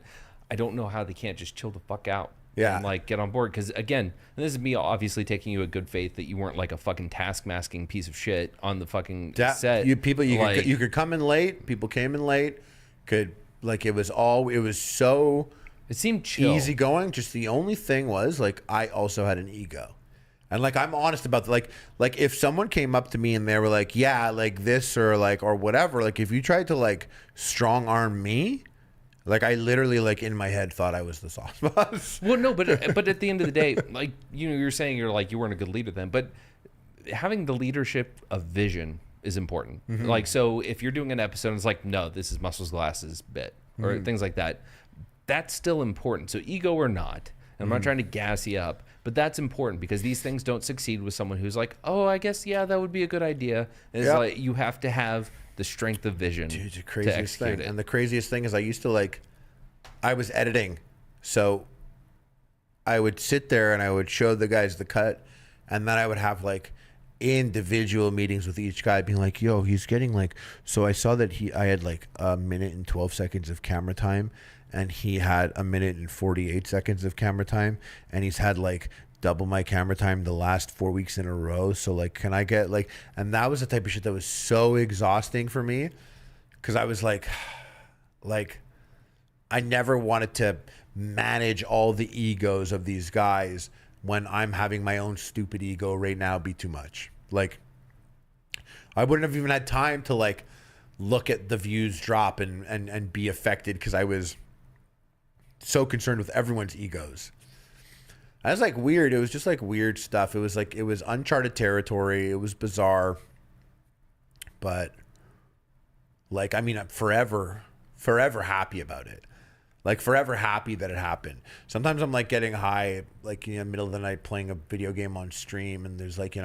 I don't know how they can't just chill the fuck out. Yeah. And like get on board. Because again, this is me obviously taking you a good faith that you weren't like a fucking task masking piece of shit on the fucking set. You could come in late. People came in late. It was so it seemed chill. easy going. Just the only thing was like I also had an ego. And like I'm honest about like if someone came up to me and they were like, yeah, like this or whatever, like if you tried to like strong arm me, like I literally like in my head thought I was the sauce boss. Well, no, but at the end of the day, like you're saying you weren't a good leader then, but having the leadership of vision is important. Like so, if you're doing an episode, and it's like no, this is Muscles Glasses bit or things like that. That's still important. So ego or not, and I'm not trying to gas you up, but that's important because these things don't succeed with someone who's like, oh, I guess yeah, that would be a good idea. And it's like you have to have the strength of vision. Dude, the to craziest execute thing. it. And the craziest thing is I was editing. So I would sit there and I would show the guys the cut. And then I would have like individual meetings with each guy being like, yo, he's getting like, so I saw that I had like a minute and 12 seconds of camera time. And he had a minute and 48 seconds of camera time. And he's had like double my camera time the last 4 weeks in a row. So like, can I get like, and that was the type of shit that was so exhausting for me. Cause I was like I never wanted to manage all the egos of these guys when I'm having my own stupid ego right now be too much. Like I wouldn't have even had time to like look at the views drop and be affected. Cause I was so concerned with everyone's egos. I was like weird. It was just like weird stuff. It was uncharted territory. It was bizarre. But like, I mean, I'm forever happy about it. Like forever happy that it happened. Sometimes I'm like getting high, like in the middle of the night playing a video game on stream. And there's like,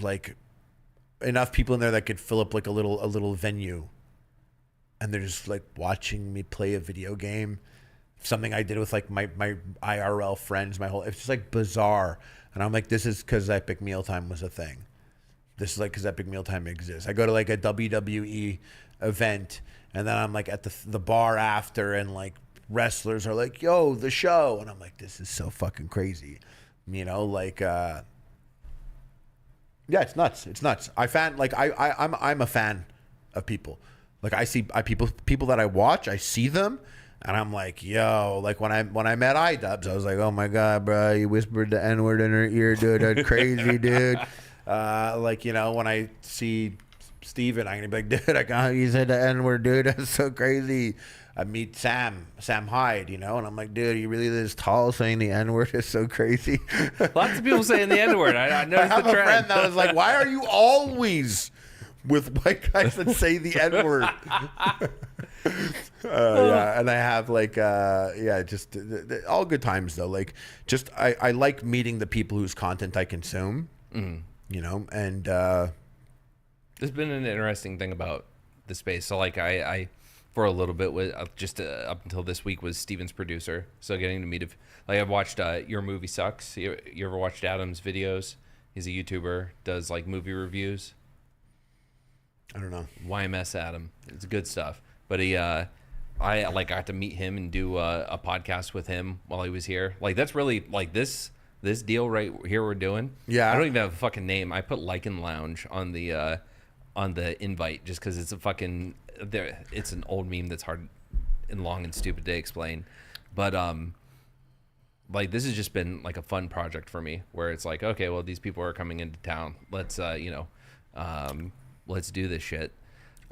like enough people in there that could fill up like a little venue. And they're just like watching me play a video game. Something I did with like my IRL friends, it's just like bizarre. And I'm like, this is because Epic Mealtime was a thing. This is like because Epic Mealtime exists. I go to like a WWE event and then I'm like at the bar after and like wrestlers are like, yo, the show. And I'm like, this is so fucking crazy. Yeah, it's nuts. It's nuts. I'm a fan of people. Like I see people that I watch, I see them. And I'm like, yo, like when I met iDubbbz, I was like, oh my God, bro, you whispered the N-word in her ear, dude. That's crazy, dude. When I see Steven, I'm going to be like, dude, I can't, you said the N-word, dude. That's so crazy. I meet Sam Hyde, and I'm like, dude, you really this tall saying the N-word is so crazy. Lots of people saying the N-word. I noticed I have the trend. a friend that was like, why are you always with white guys that say the N-word? Yeah, and I have just all good times though. Like, just I like meeting the people whose content I consume. And there's been an interesting thing about the space. So like I for a little bit with just up until this week was Steven's producer. So getting to meet him, like I've watched Your Movie Sucks. You ever watched Adam's videos? He's a YouTuber, does like movie reviews. I don't know. YMS Adam. It's good stuff. But I like got to meet him and do a podcast with him while he was here. Like that's really like this deal right here we're doing. Yeah. I don't even have a fucking name. I put Lycan Lounge on the invite just because it's a fucking it's an old meme that's hard and long and stupid to explain. But like this has just been like a fun project for me where it's like, okay, well these people are coming into town. Let's let's do this shit.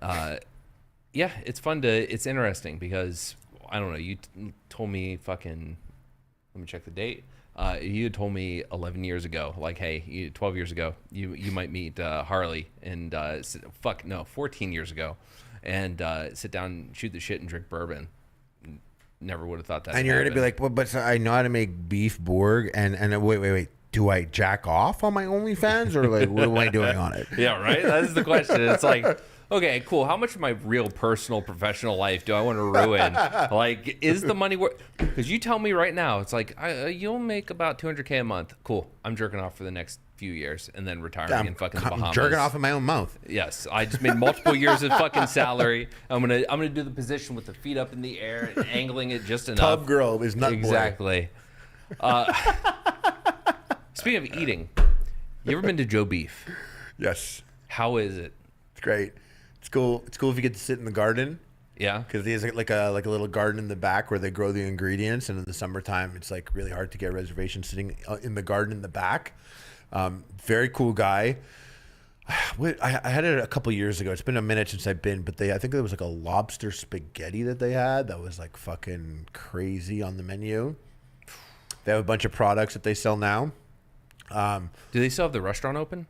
Yeah, it's fun it's interesting because I don't know, you told me fucking, let me check the date. You had told me 11 years ago, like, hey, 12 years ago, you might meet Harley and 14 years ago, and sit down, shoot the shit, and drink bourbon. Never would have thought that. And you're gonna be like, well, but so I know how to make beef bourg, and wait. Do I jack off on my OnlyFans or like what am I doing on it? Yeah, right. That's the question. It's like, okay, cool. How much of my real personal professional life do I want to ruin? Like, is the money worth? Because you tell me right now, it's like you'll make about $200K a month. Cool. I'm jerking off for the next few years and then retiring in fucking the Bahamas. I'm jerking off in my own mouth. Yes, I just made multiple years of fucking salary. I'm gonna do the position with the feet up in the air and angling it just enough. Tub girl is nut boy. Exactly. Speaking of eating, you ever been to Joe Beef? Yes. How is it? It's great. It's cool. It's cool if you get to sit in the garden. Yeah. Because there's like a little garden in the back where they grow the ingredients, and in the summertime, it's like really hard to get reservations sitting in the garden in the back. Very cool guy. I had it a couple years ago. It's been a minute since I've been, but I think there was like a lobster spaghetti that they had that was like fucking crazy on the menu. They have a bunch of products that they sell now. Do they still have the restaurant open?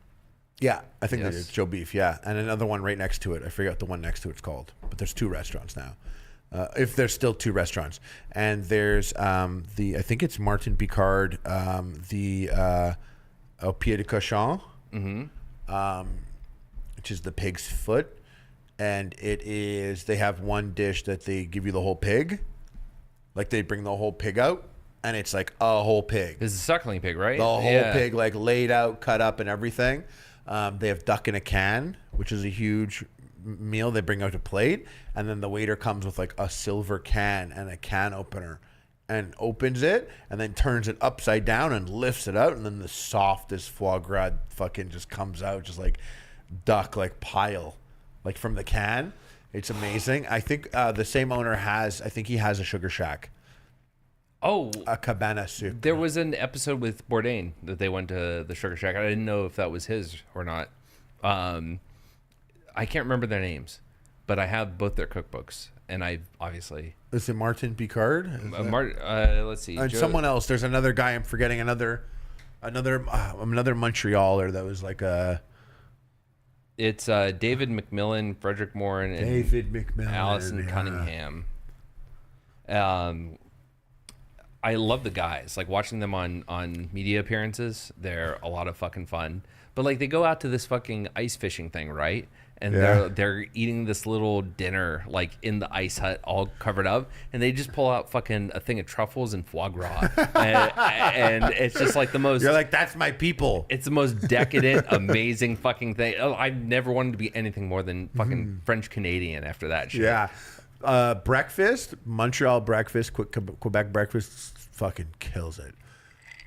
Yeah, I think Yes. they do. Joe Beef, yeah. And another one right next to it. I forget what the one next to it's called. But there's two restaurants now. If there's still two restaurants. And there's I think it's Martin Picard, Au Pied de Cochon, which is the pig's foot. And they have one dish that they give you the whole pig. Like they bring the whole pig out. And it's like a whole pig. This is a suckling pig, right? The whole pig, like laid out, cut up, and everything. They have duck in a can, which is a huge meal they bring out to plate. And then the waiter comes with like a silver can and a can opener and opens it and then turns it upside down and lifts it out. And then the softest foie gras fucking just comes out, just like duck, like pile, like from the can. It's amazing. I think the same owner has a Sugar Shack. Oh, A Cabana Soup. there was an episode with Bourdain that they went to the Sugar Shack. I didn't know if that was his or not. I can't remember their names, but I have both their cookbooks, and I obviously. Is it Martin Picard? Let's see. And someone else. There's another guy. I'm forgetting another Montrealer that was like a. It's David McMillan, Frederick Morin, and David McMillan, Allison Cunningham. I love the guys. Like watching them on media appearances, they're a lot of fucking fun. But like they go out to this fucking ice fishing thing, right? And they're eating this little dinner like in the ice hut, all covered up, and they just pull out fucking a thing of truffles and foie gras, and it's just like the most. You're like, that's my people. It's the most decadent, amazing fucking thing. Oh, I never wanted to be anything more than fucking French Canadian after that shit. Yeah. Breakfast, Montreal breakfast, Quebec breakfast, fucking kills it.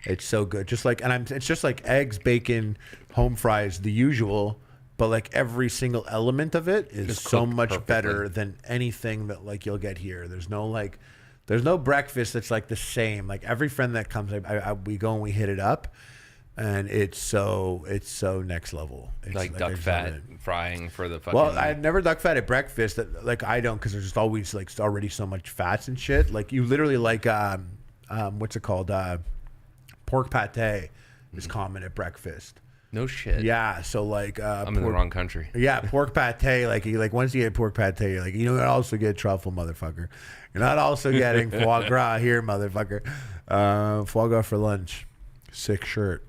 It's so good. Just like, it's just like eggs, bacon, home fries, the usual, but like every single element of it is Just so cooked much perfectly. better than anything that like you'll get here. There's no breakfast that's like the same. Like every friend that comes, we go and we hit it up. And it's so next level. It's Like duck fat frying for the fucking. Well, I never duck fat at breakfast. Like I don't, because there's just always like already so much fats and shit. Like you literally like what's it called? Pork pate is common at breakfast. No shit. Yeah, so like I'm in the wrong country. Yeah, pork pate. Like once you get pork pate, you're like, you don't also get truffle, motherfucker. You're not also getting foie gras here, motherfucker. Foie gras for lunch. Sick shirt.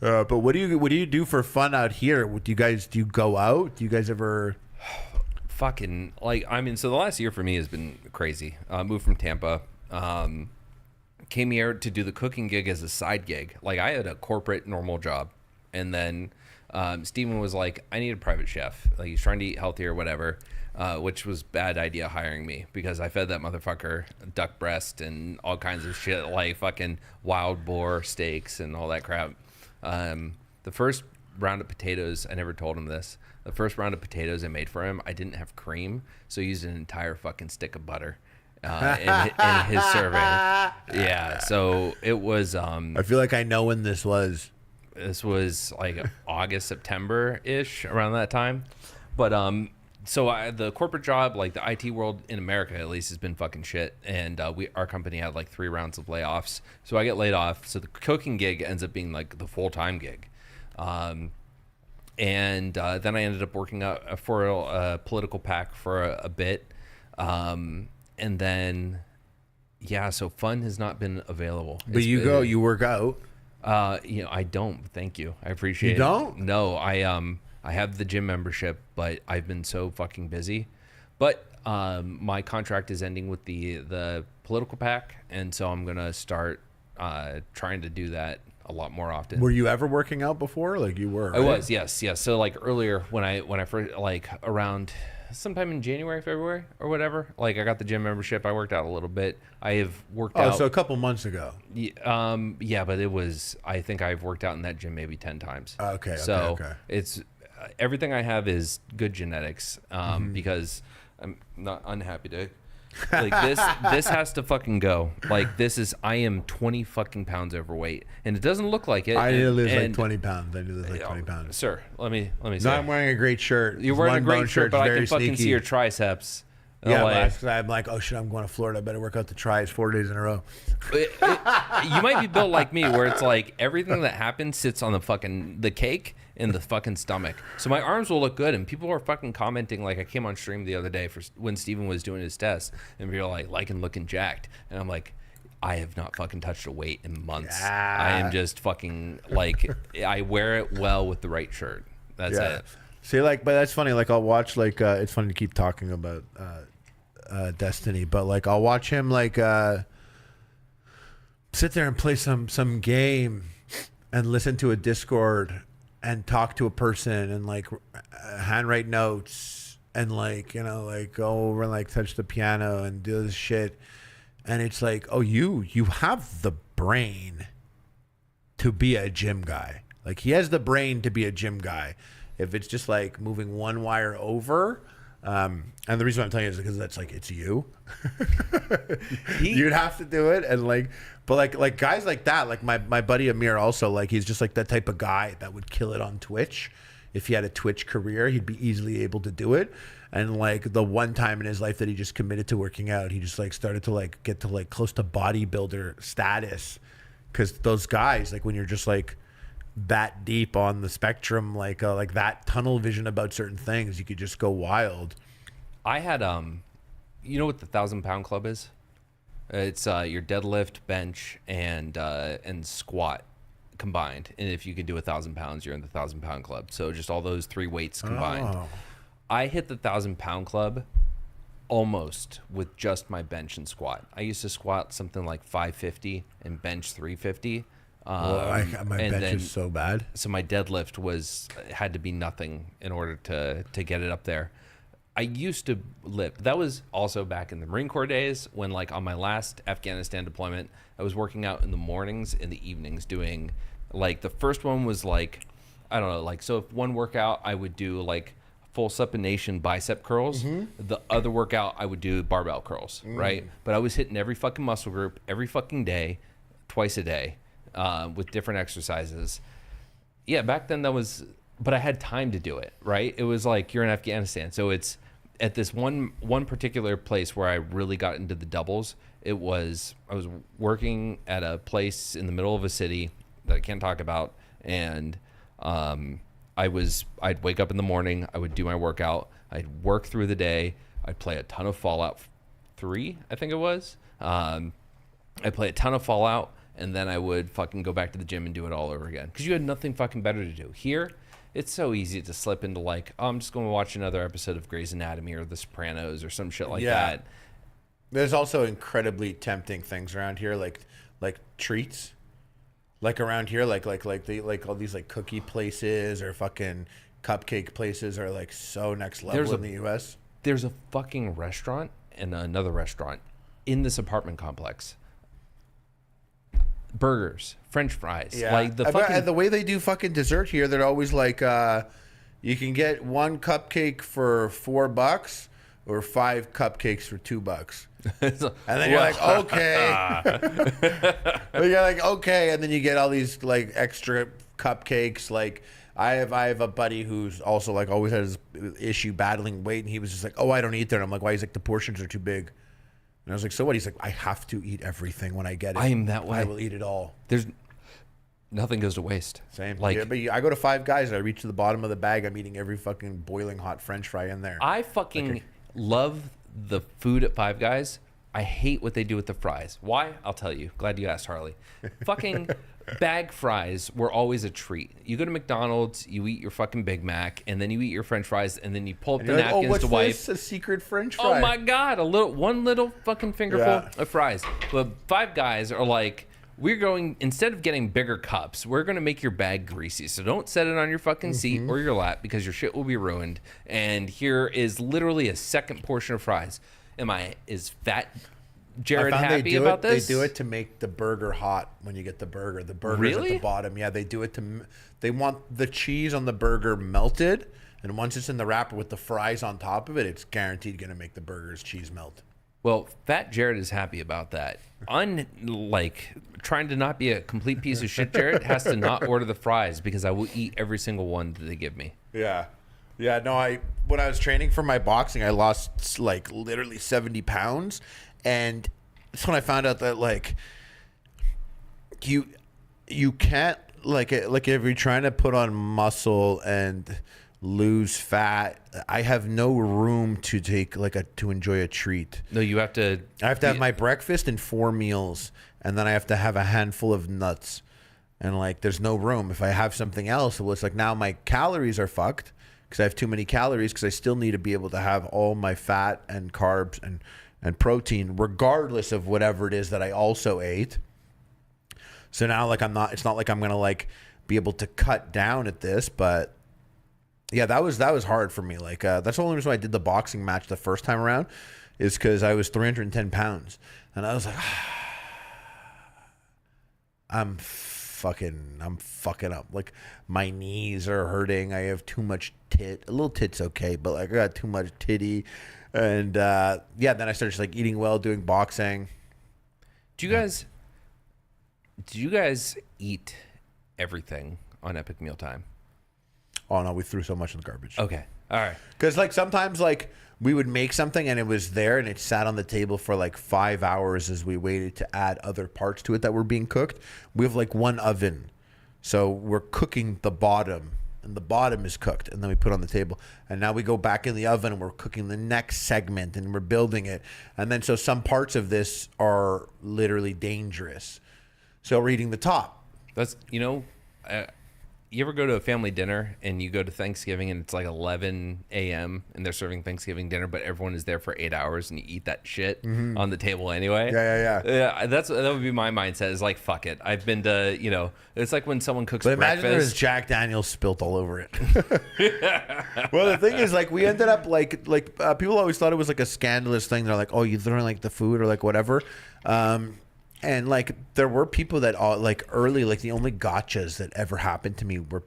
But what do you do for fun out here? Do you go out? Do you guys ever? Fucking like, I mean, so the last year for me has been crazy. Moved from Tampa, came here to do the cooking gig as a side gig. Like, I had a corporate normal job, and then Steven was like, I need a private chef. Like, he's trying to eat healthy or whatever, which was bad idea hiring me, because I fed that motherfucker duck breast and all kinds of shit, like fucking wild boar steaks and all that crap. The first round of potatoes, I never told him this. The first round of potatoes I made for him, I didn't have cream, so I used an entire fucking stick of butter in his serving. Yeah, so it was. I feel like I know when this was. This was like August, September-ish, around that time. But so the corporate job, like the IT world in America at least, has been fucking shit. And our company had like 3 rounds of layoffs. So I get laid off. So the cooking gig ends up being like the full-time gig. And then I ended up working out for a political PAC for a bit. And then, yeah, so fun has not been available. But you work out. I don't. Thank you. I appreciate it. You don't? No, I have the gym membership, but I've been so fucking busy. But my contract is ending with the political PAC, and so I'm gonna start trying to do that a lot more often. Were you ever working out before? Like, you were? I was, yes. So like earlier when I first, like around sometime in January, February or whatever, like I got the gym membership. I worked out a little bit. I have worked out. Oh, so a couple months ago. Yeah, but it was, I think I've worked out in that gym maybe 10 times. Okay. It's everything I have is good genetics, because I'm not unhappy to, like, this has to fucking go. Like, I am 20 fucking pounds overweight, and it doesn't look like it. I need to lose like 20 pounds. I need to lose like 20 pounds. Sir, let me say. No, I'm wearing a great shirt. You're wearing a great shirt, but I can fucking see your triceps. Yeah, but I'm like, oh shit, I'm going to Florida. I better work out the tries 4 days in a row. You might be built like me, where it's like everything that happens sits on the cake in the fucking stomach. So my arms will look good, and people are fucking commenting. Like, I came on stream the other day for when Steven was doing his test, and people are like and looking jacked, and I'm like, I have not fucking touched a weight in months. Yeah. I am just fucking like, I wear it well with the right shirt. That's it. See, like, but that's funny. Like, I'll watch, like, it's funny to keep talking about Destiny, but like, I'll watch him like sit there and play some game and listen to a Discord and talk to a person and like handwrite notes and like, you know, like go over and like touch the piano and do this shit. And it's like, oh, you have the brain to be a gym guy. Like, he has the brain to be a gym guy. If it's just like moving one wire over, and the reason why I'm telling you is because that's like, it's you. You'd have to do it, and like, but like guys like that, like my buddy Ameer also, like, he's just like that type of guy that would kill it on Twitch. If he had a Twitch career, he'd be easily able to do it. And like the one time in his life that he just committed to working out, he just like started to like get to like close to bodybuilder status, because those guys, like, when you're just like that deep on the spectrum, like that tunnel vision about certain things, you could just go wild. I had you know what the 1,000-pound club is? It's your deadlift, bench, and squat combined. And if you can do 1,000 pounds, you're in the 1,000-pound club. So just all those 3 weights combined. Oh. I hit the 1,000-pound club almost with just my bench and squat. I used to squat something like 550 and bench 350. My bench is so bad. So my deadlift had to be nothing in order to get it up there. I used to lift. That was also back in the Marine Corps days, when like on my last Afghanistan deployment, I was working out in the mornings and the evenings, doing like, the first one was like, I don't know, like, so if one workout I would do like full supination bicep curls. The other workout I would do barbell curls, right? But I was hitting every fucking muscle group every fucking day, twice a day, with different exercises. Yeah, back then that was, but I had time to do it, right? It was like, you're in Afghanistan, so it's at this one particular place where I really got into the doubles. I was working at a place in the middle of a city that I can't talk about, and I'd wake up in the morning, I would do my workout, I'd work through the day, I'd play a ton of Fallout 3, I think it was. I'd play a ton of Fallout, and then I would fucking go back to the gym and do it all over again because you had nothing fucking better to do. Here, it's so easy to slip into like, oh, I'm just going to watch another episode of Grey's Anatomy or The Sopranos or some shit like that. There's also incredibly tempting things around here, like treats. Like around here, like all these like cookie places or fucking cupcake places are like so next level in the U.S. There's a fucking restaurant and another restaurant in this apartment complex. Burgers, French fries, like the way they do fucking dessert here, they're always like, you can get one cupcake for $4 or 5 cupcakes for $2. And then you're like, okay. You're like, okay, and then you get all these like extra cupcakes. Like I have a buddy who's also like always has issue battling weight, and he was just like, oh, I don't eat there. And I'm like, why? He's like, the portions are too big. And I was like, so what? He's like, I have to eat everything when I get it. I am that way. I will eat it all. There's nothing goes to waste. Same. Like, yeah, but I go to Five Guys and I reach to the bottom of the bag. I'm eating every fucking boiling hot French fry in there. I fucking love the food at Five Guys. I hate what they do with the fries. Why? I'll tell you. Glad you asked, Harley. Fucking bag fries were always a treat. You go to McDonald's, you eat your fucking Big Mac, and then you eat your French fries, and then you pull up the napkins what's to wipe. This? A secret French fry. Oh my god, one little fucking fingerful of fries. But Five Guys are like, we're going, instead of getting bigger cups, we're going to make your bag greasy. So don't set it on your fucking seat or your lap because your shit will be ruined. And here is literally a second portion of fries. Is Fat Jared happy about this? They do it to make the burger hot when you get the burger. The burger's at the bottom. Yeah, they do it they want the cheese on the burger melted. And once it's in the wrapper with the fries on top of it, it's guaranteed going to make the burger's cheese melt. Well, Fat Jared is happy about that. Unlike trying to not be a complete piece of shit, Jared has to not order the fries because I will eat every single one that they give me. Yeah. Yeah, no, when I was training for my boxing, I lost like literally 70 pounds. And that's when I found out that like you can't like if you're trying to put on muscle and lose fat, I have no room to take to enjoy a treat. No, you have to. I have to have my breakfast and 4 meals, and then I have to have a handful of nuts. And like, there's no room. If I have something else, well, it's like now my calories are fucked because I have too many calories because I still need to be able to have all my fat and carbs and protein, regardless of whatever it is that I also ate. So now, like, it's not like I'm gonna like be able to cut down at this, but yeah, that was hard for me. Like, that's the only reason why I did the boxing match the first time around, is because I was 310 pounds, and I was like, I'm fucking up. Like, my knees are hurting. I have too much tit. A little tit's okay, but like I got too much titty. And then I started just like eating well, doing boxing. Do you guys eat everything on Epic Mealtime? Oh no, we threw so much in the garbage. Okay. All right. Because like sometimes like we would make something and it was there and it sat on the table for like 5 hours as we waited to add other parts to it that were being cooked. We have like one oven. So we're cooking the bottom and the bottom is cooked and then we put it on the table. And now we go back in the oven and we're cooking the next segment and we're building it. And then so some parts of this are literally dangerous. So we're eating the top. That's, you ever go to a family dinner and you go to Thanksgiving and it's like 11 a.m. and they're serving Thanksgiving dinner, but everyone is there for 8 hours and you eat that shit on the table anyway? Yeah. Yeah, that would be my mindset, is like, fuck it. I've been to, it's like when someone cooks but breakfast. Imagine there's Jack Daniels spilt all over it. Well, the thing is, like, we ended up like people always thought it was like a scandalous thing. They're like, oh, you throwing like the food or like whatever. And like there were people that like early, like the only gotchas that ever happened to me were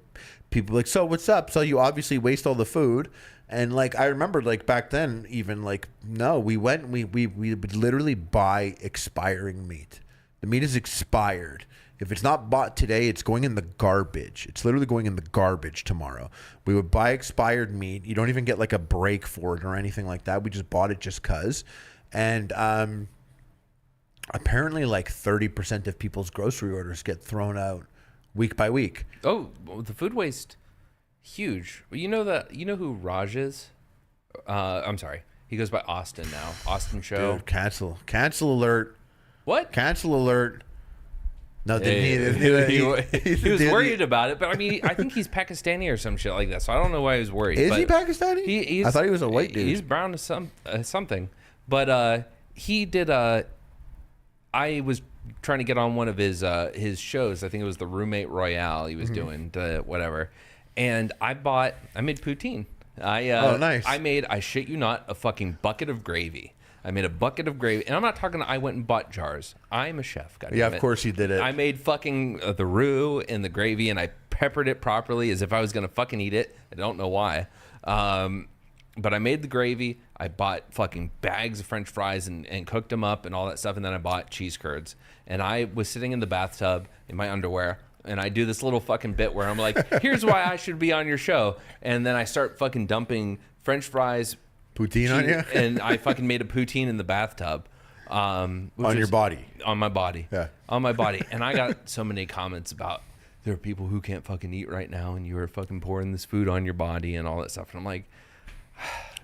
people like, so what's up? So you obviously waste all the food. And like I remember like back then, even like, no, we would literally buy expiring meat. The meat is expired. If it's not bought today, it's going in the garbage. It's literally going in the garbage tomorrow. We would buy expired meat. You don't even get like a break for it or anything like that. We just bought it just cause. And apparently like 30% of people's grocery orders get thrown out week by week. Oh, the food waste, huge. You know who Raj is? I'm sorry. He goes by Austin now. Austin Show. Dude, cancel alert. What? Cancel alert. No, He he was worried about it, but I mean, I think he's Pakistani or some shit like that. So I don't know why he was worried. Is but he Pakistani? I thought he was a white dude. He's brown to something, but he did. I was trying to get on one of his shows. I think it was the Roommate Royale. He was doing whatever, and I made poutine. Oh, nice. I shit you not, a fucking bucket of gravy. I made a bucket of gravy, and I'm not talking. I went and bought jars. I'm a chef. Yeah, of course you did it. I made fucking the roux and the gravy, and I peppered it properly as if I was gonna fucking eat it. I don't know why, but I made the gravy. I bought fucking bags of French fries and cooked them up and all that stuff, and then I bought cheese curds. And I was sitting in the bathtub in my underwear, and I do this little fucking bit where I'm like, "Here's why I should be on your show," and then I start fucking dumping French fries. Poutine on you? And I fucking made a poutine in the bathtub. On your body? On my body. Yeah. On my body. And I got so many comments about, there are people who can't fucking eat right now, and you are fucking pouring this food on your body and all that stuff. And I'm like,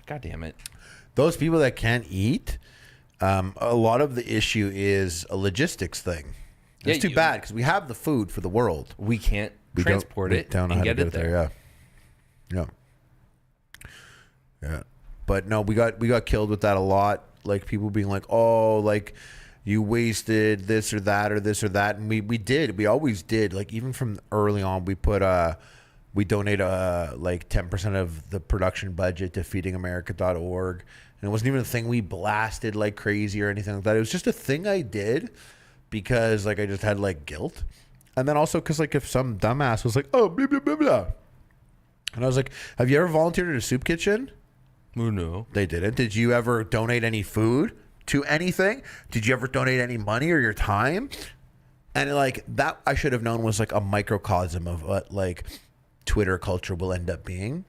God damn it. Those people that can't eat, a lot of the issue is a logistics thing. It's too bad because we have the food for the world. We can't transport it and get it there. Yeah. But no, we got killed with that a lot. Like people being like, "Oh, like you wasted this or that or this or that," and we did. We always did. Like even from early on, we donate like 10% of the production budget to feedingamerica.org, and it wasn't even a thing we blasted like crazy or anything like that. It was just a thing I did because like I just had like guilt, and then also because like if some dumbass was like, "Oh, blah blah blah blah," and I was like, "Have you ever volunteered at a soup kitchen?" Oh, no. They didn't. Did you ever donate any food to anything? Did you ever donate any money or your time? And like that, I should have known was like a microcosm of what like Twitter culture will end up being.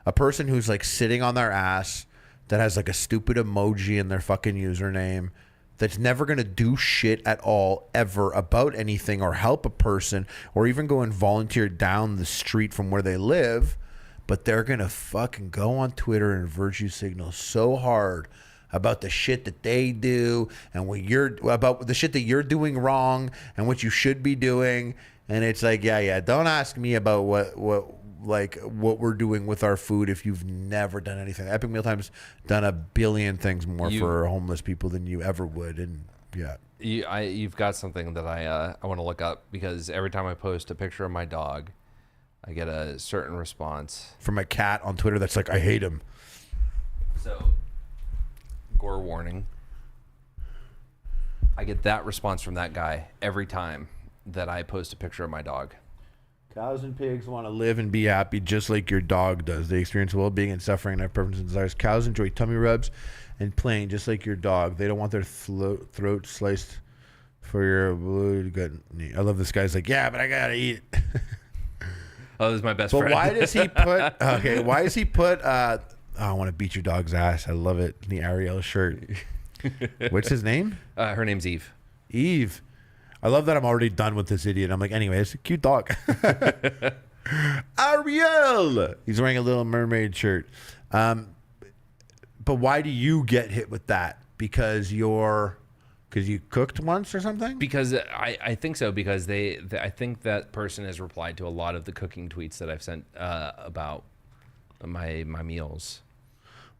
A person who's like sitting on their ass that has like a stupid emoji in their fucking username that's never going to do shit at all ever about anything or help a person or even go and volunteer down the street from where they live. But they're going to fucking go on Twitter and virtue signal so hard about the shit that they do and about the shit that you're doing wrong and what you should be doing. And it's like, yeah, don't ask me about what we're doing with our food if you've never done anything. Epic Mealtime's done a billion things more for homeless people than you ever would. And yeah. You've got something that I want to look up because every time I post a picture of my dog, I get a certain response from a cat on Twitter that's like, I hate him. So, gore warning. I get that response from that guy every time that I post a picture of my dog. Cows and pigs want to live and be happy just like your dog does. They experience well-being and suffering and have preferences and desires. Cows enjoy tummy rubs and playing just like your dog. They don't want their throat sliced for your good. I love this guy's like, yeah, but I gotta eat. Oh, this is my best friend. But why does he put? Okay, why does he put? I want to beat your dog's ass. I love it. The Ariel shirt. What's his name? Her name's Eve. Eve. I love that I'm already done with this idiot. I'm like, anyway, it's a cute dog. Ariel. He's wearing a Little Mermaid shirt. But why do you get hit with that? Because you cooked once or something? Because I think so. Because I think that person has replied to a lot of the cooking tweets that I've sent about my meals.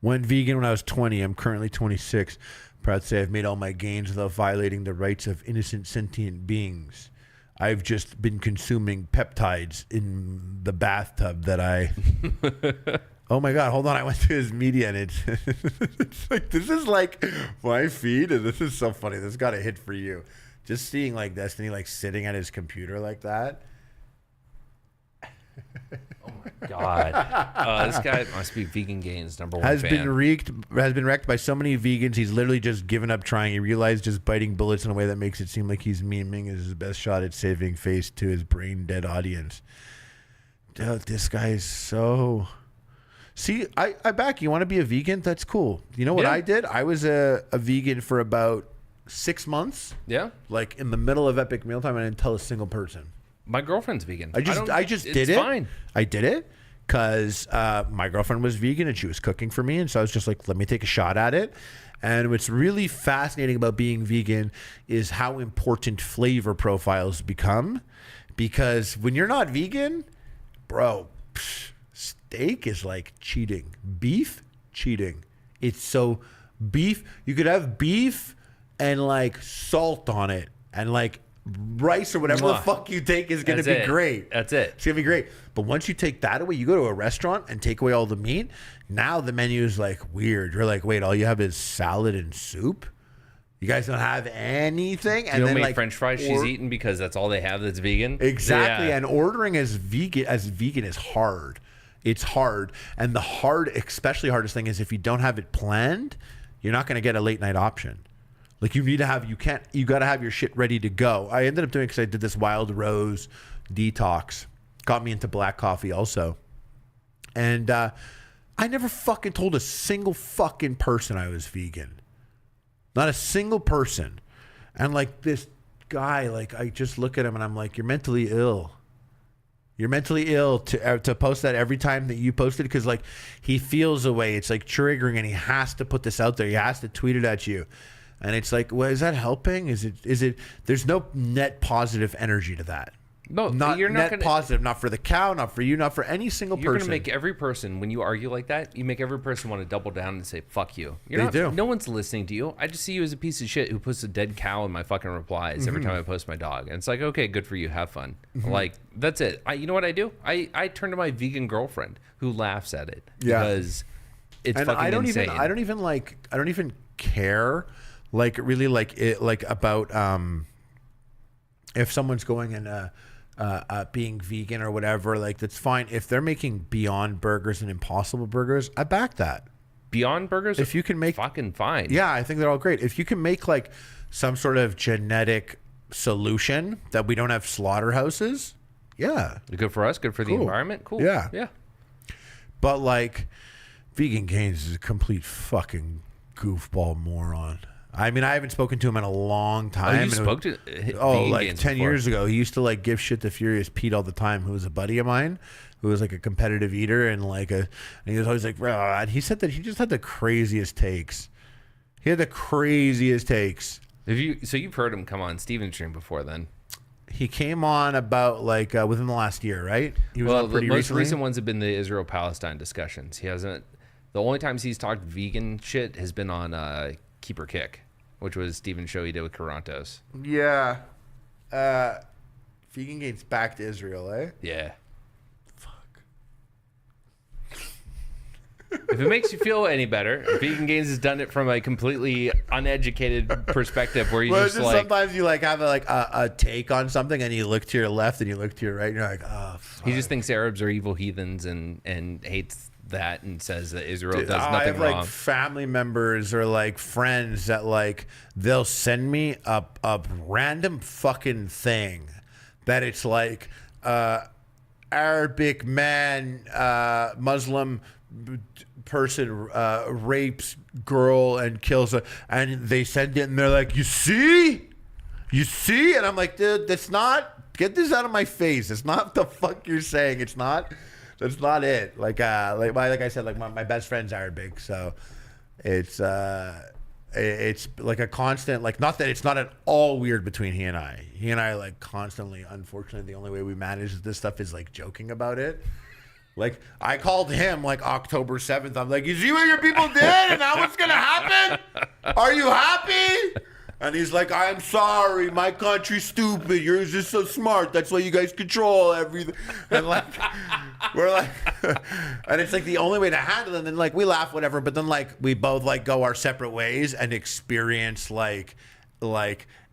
Went vegan when I was 20. I'm currently 26. Proud to say I've made all my gains without violating the rights of innocent sentient beings. I've just been consuming peptides in the bathtub that I... Oh my God, hold on. I went to his media and it's like, this is like my feed and this is so funny. This got a hit for you. Just seeing like Destiny like sitting at his computer like that. Oh my God. This guy must be Vegan Gains #1 has fan. been wrecked by so many vegans. He's literally just given up trying. He realized just biting bullets in a way that makes it seem like he's memeing is his best shot at saving face to his brain dead audience. Dude, this guy is so... See, I back you. Want to be a vegan? That's cool. You know what I did? I was a vegan for about 6 months. Yeah. Like in the middle of Epic Mealtime, I didn't tell a single person. My girlfriend's vegan. I just did it. It's fine. I did it because my girlfriend was vegan and she was cooking for me. And so I was just like, let me take a shot at it. And what's really fascinating about being vegan is how important flavor profiles become. Because when you're not vegan, bro, steak is like cheating. Beef, cheating. It's so beef. You could have beef and like salt on it and like rice or whatever the fuck you take is going to be great. That's it. It's going to be great. But once you take that away, you go to a restaurant and take away all the meat. Now the menu is like weird. You're like, wait, all you have is salad and soup? You guys don't have anything? And you know then how many like French fries she's eating because that's all they have that's vegan? Exactly. Yeah. And ordering as vegan is hard. It's hard. And the especially hardest thing is if you don't have it planned, you're not going to get a late night option. Like you got to have your shit ready to go. I ended up doing, because I did this wild rose detox. Got me into black coffee also. And I never fucking told a single fucking person I was vegan. Not a single person. And like this guy, like I just look at him and I'm like, you're mentally ill. You're mentally ill to post that every time that you post it, because like he feels a way. It's like triggering and he has to put this out there. He has to tweet it at you. And it's like, well, is that helping? Is it there's no net positive energy to that. No, you're not net positive, not for the cow, not for you, not for any single person. You're going to make every person, when you argue like that, you make every person want to double down and say, fuck you. They do. No one's listening to you. I just see you as a piece of shit who puts a dead cow in my fucking replies every time I post my dog. And it's like, okay, good for you. Have fun. Like, that's it. You know what I do? I turn to my vegan girlfriend who laughs at it. Yeah. Because it's and fucking insane. I don't even care, like, really, like, it, like, about, if someone's going and, being vegan or whatever, like that's fine. If they're making Beyond Burgers and Impossible Burgers, I back that. Beyond Burgers, if you can make fucking fine. Yeah, I think they're all great. If you can make like some sort of genetic solution that we don't have slaughterhouses, yeah, good for us, good for the environment. Cool. Yeah. But like, Vegan Gains is a complete fucking goofball moron. I mean, I haven't spoken to him in a long time. Oh, you spoke to like 10 years ago. He used to like give shit to Furious Pete all the time, who was a buddy of mine, who was like a competitive eater and he was always like, "Rah," and he said that he just had the craziest takes. He had the craziest takes. So you've heard him come on Steven's stream before then? He came on about like within the last year, right? He was on pretty the most recently. recent ones have been the Israel-Palestine discussions. He hasn't. The only times he's talked vegan shit has been on Keep or Kick, which was Steven's show he did with Carantos. Yeah. Vegan Gains back to Israel, eh? Yeah. Fuck. If it makes you feel any better, Vegan Gains has done it from a completely uneducated perspective where you just like... Sometimes you like have a take on something and you look to your left and you look to your right and you're like, oh, fuck. He just thinks Arabs are evil heathens and hates that and says that Israel does nothing I have wrong. like family members or like friends that like they'll send me a random fucking thing that it's like Arabic man, Muslim person rapes girl and kills her, and they send it and they're like, you see, and I'm like, dude, that's not, get this out of my face. It's not the fuck you're saying. It's not. That's not it. Like I said, like my best friend's Arabic, so it's like a constant, like, not that it's not at all weird between he and I. He and I like constantly, unfortunately, the only way we manage this stuff is like joking about it. Like I called him like October 7th. I'm like, you see what your people did, and now what's gonna happen? Are you happy? And he's like, I'm sorry, my country's stupid. Yours is so smart. That's why you guys control everything. And like, we're like, and it's like the only way to handle it. And then like we laugh, whatever. But then like we both like go our separate ways and experience like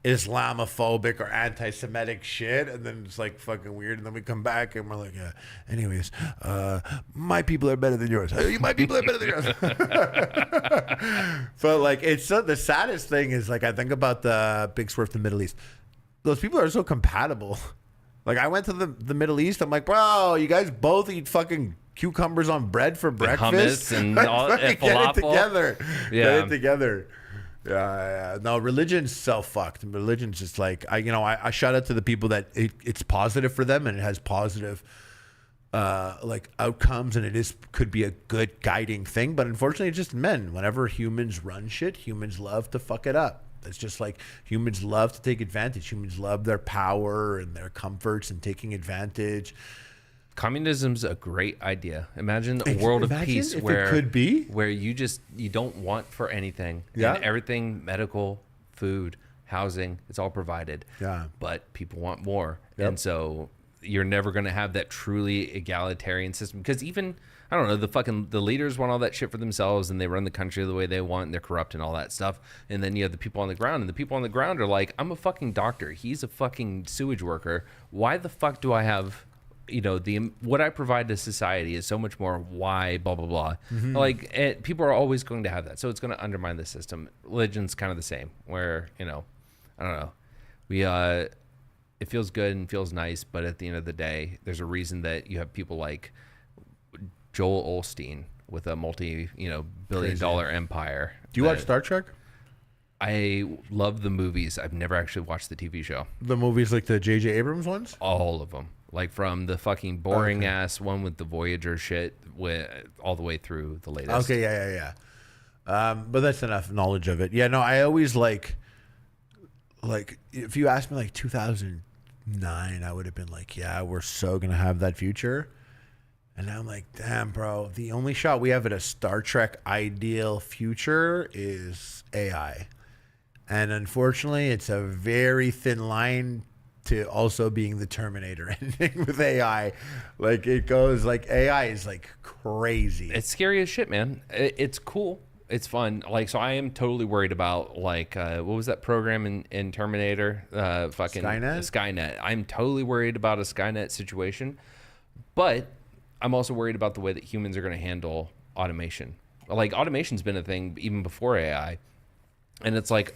Islamophobic or anti-Semitic shit, and then it's like fucking weird, and then we come back and we're like, anyways, my people are better than yours. My people are better than yours. But like, it's so, the saddest thing is like, I think about the Big Swerve to the Middle East. Those people are so compatible. Like I went to the Middle East. I'm like, bro, you guys both eat fucking cucumbers on bread for breakfast, and hummus and all, and get falafel. It together. Yeah. Get it together. Yeah. No, religion's so fucked. Religion's just like, I shout out to the people that it's positive for them and it has positive like outcomes, and could be a good guiding thing. But unfortunately, it's just men. Whenever humans run shit, humans love to fuck it up. It's just like humans love to take advantage. Humans love their power and their comforts and taking advantage. Communism's a great idea. Imagine a world of peace where it could be where you don't want for anything. Yeah. And everything, medical, food, housing, it's all provided. Yeah. But people want more. Yep. And so you're never going to have that truly egalitarian system, because even, I don't know, the leaders want all that shit for themselves, and they run the country the way they want, and they're corrupt and all that stuff. And then you have the people on the ground, and the people on the ground are like, I'm a fucking doctor. He's a fucking sewage worker. Why the fuck do I have, what I provide to society is so much more why, blah, blah, blah. Mm-hmm. Like, people are always going to have that. So it's going to undermine the system. Religion's kind of the same, where, I don't know. It feels good and feels nice, but at the end of the day, there's a reason that you have people like Joel Osteen with a multi-billion-dollar empire. Do you watch Star Trek? I love the movies. I've never actually watched the TV show. The movies, like the J.J. Abrams ones? All of them. Like from the fucking boring ass one with the Voyager shit all the way through the latest. Okay, yeah. But that's enough knowledge of it. Yeah, no, I always like if you asked me like 2009, I would have been like, yeah, we're so gonna have that future. And now I'm like, damn, bro, the only shot we have at a Star Trek ideal future is AI. And unfortunately, it's a very thin line to also being the Terminator ending with AI. Like, it goes, like, AI is like crazy. It's scary as shit, man. It's cool. It's fun. Like, so I am totally worried about, like, what was that program in Terminator? Fucking Skynet. I'm totally worried about a Skynet situation. But I'm also worried about the way that humans are going to handle automation. Like, automation's been a thing even before AI. And it's like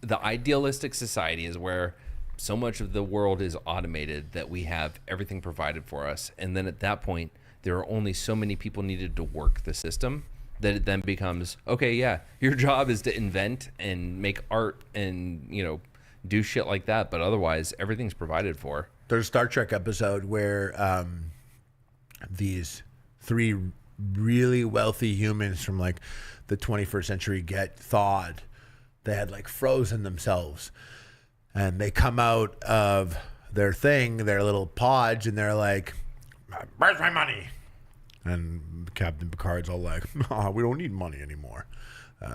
the idealistic society is where so much of the world is automated that we have everything provided for us. And then at that point, there are only so many people needed to work the system that it then becomes, okay, yeah, your job is to invent and make art and, do shit like that. But otherwise, everything's provided for. There's a Star Trek episode where these three really wealthy humans from like the 21st century get thawed. They had like frozen themselves, and they come out of their little pods, and they're like, where's my money? And Captain Picard's all like, oh, we don't need money anymore.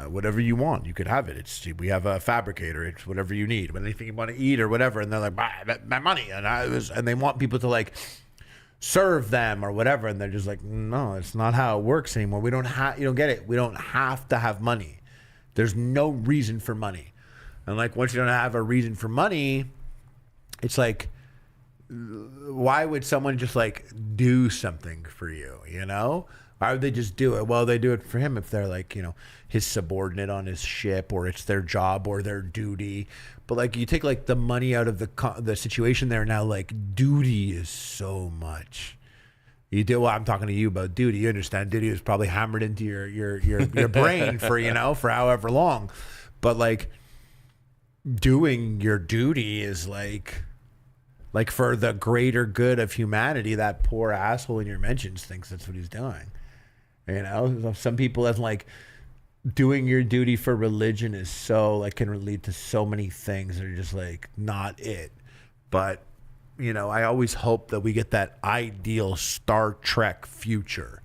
Whatever you want, you could have it. We have a fabricator. It's whatever you need, anything you want to eat or whatever. And they're like, my money. And they want people to like serve them or whatever. And they're just like, no, it's not how it works anymore. You don't get it. We don't have to have money. There's no reason for money. And like, once you don't have a reason for money, it's like, why would someone just like do something for you? Why would they just do it? Well, they do it for him if they're like, his subordinate on his ship, or it's their job or their duty. But like, you take like the money out of the situation there now, like duty is so much. You do. Well, I'm talking to you about duty. You understand? Duty is probably hammered into your brain for however long. But like, doing your duty is like for the greater good of humanity. That poor asshole in your mentions thinks that's what he's doing. Some people have like, doing your duty for religion is so like, can lead to so many things that are just like not it. But I always hope that we get that ideal Star Trek future.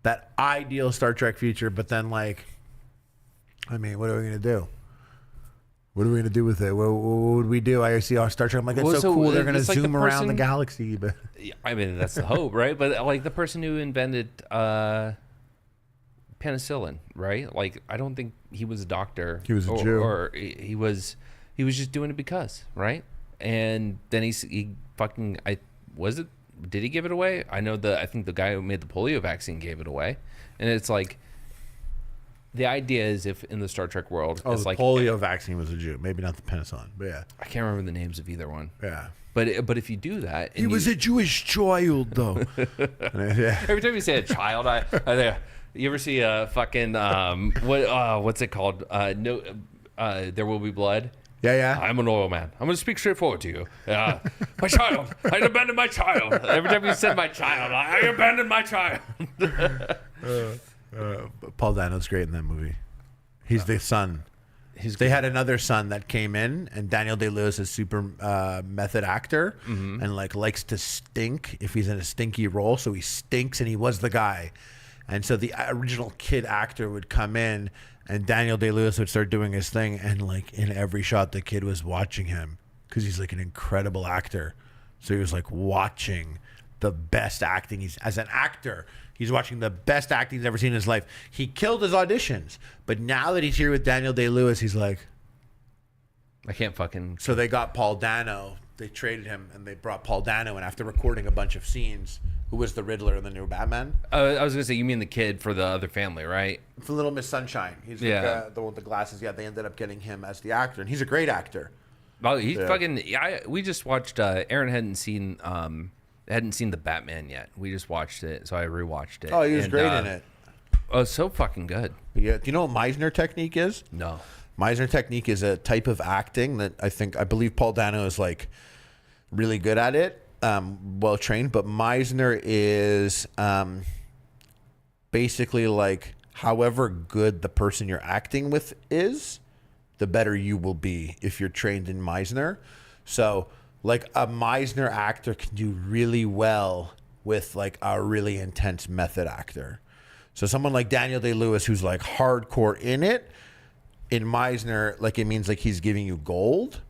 But then like, I mean, what are we going to do? What are we going to do with it? What would we do? I see Star Trek. I'm like, it's so cool. They're going to zoom around the galaxy. But I mean, that's the hope, right? But like the person who invented penicillin, right? Like, I don't think he was a doctor. He was a Jew. Or he was just doing it because, right? And then he fucking, did he give it away? I think the guy who made the polio vaccine gave it away. And it's like, the idea is if in the Star Trek world, it's the like polio vaccine was a Jew, maybe not the penicillin, but yeah. I can't remember the names of either one. Yeah. But if you do that, he was a Jewish child though. Every time you say a child, I think, you ever see a fucking what's it called? There Will Be Blood. Yeah. I'm an oil man. I'm going to speak straightforward to you. My child. I abandoned my child. Every time you said my child, I abandoned my child. Paul Dano's great in that movie. He's the son. They had another son that came in, and Daniel Day-Lewis is super method actor and like likes to stink if he's in a stinky role. So he stinks, and he was the guy. And so the original kid actor would come in, and Daniel Day-Lewis would start doing his thing, and like in every shot, the kid was watching him because he's like an incredible actor. So he was like watching the best acting he's as an actor. He's watching the best acting he's ever seen in his life. He killed his auditions, but now that he's here with Daniel Day-Lewis, he's like, I can't fucking. So they got Paul Dano. They traded him, and they brought Paul Dano in after recording a bunch of scenes. Who was the Riddler in the new Batman? I was gonna say, you mean the kid for the other family, right? For Little Miss Sunshine. He's Yeah. like, the one with the glasses. Yeah, they ended up getting him as the actor, and he's a great actor. Oh, he's fucking. We just watched. Aaron hadn't seen the Batman yet. We just watched it, so I rewatched it. Oh, he was great in it. Oh, so fucking good. Yeah. Do you know what Meisner technique is? No. Meisner technique is a type of acting that I believe Paul Dano is like really good at it, well trained. But Meisner is basically like however good the person you're acting with is, the better you will be if you're trained in Meisner. So like a Meisner actor can do really well with like a really intense method actor. So someone like Daniel Day-Lewis, who's like hardcore in it, in Meisner, like it means like he's giving you gold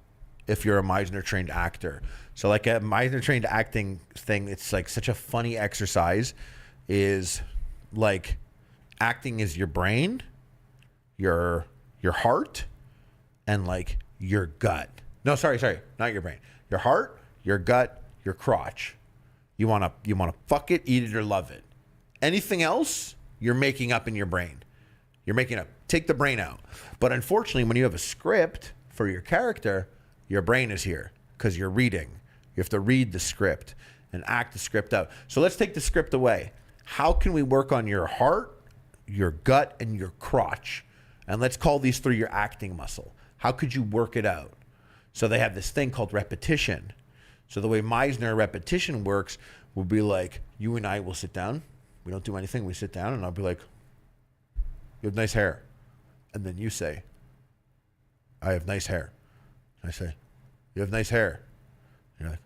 if you're a Meisner trained actor. So like a Meisner trained acting thing, it's like such a funny exercise, is like acting is your brain, your heart, and like your gut. No, sorry, not your brain. Your heart, your gut, your crotch. You wanna fuck it, eat it, or love it. Anything else, you're making up in your brain. You're making up. Take the brain out. But unfortunately, when you have a script for your character, your brain is here because you're reading. You have to read the script and act the script out. So let's take the script away. How can we work on your heart, your gut, and your crotch? And let's call these three your acting muscle. How could you work it out? So they have this thing called repetition. So the way Meisner repetition works will be like, you and I will sit down. We don't do anything. We sit down, and I'll be like, you have nice hair. And then you say, I have nice hair. And I say, you have nice hair. You're like,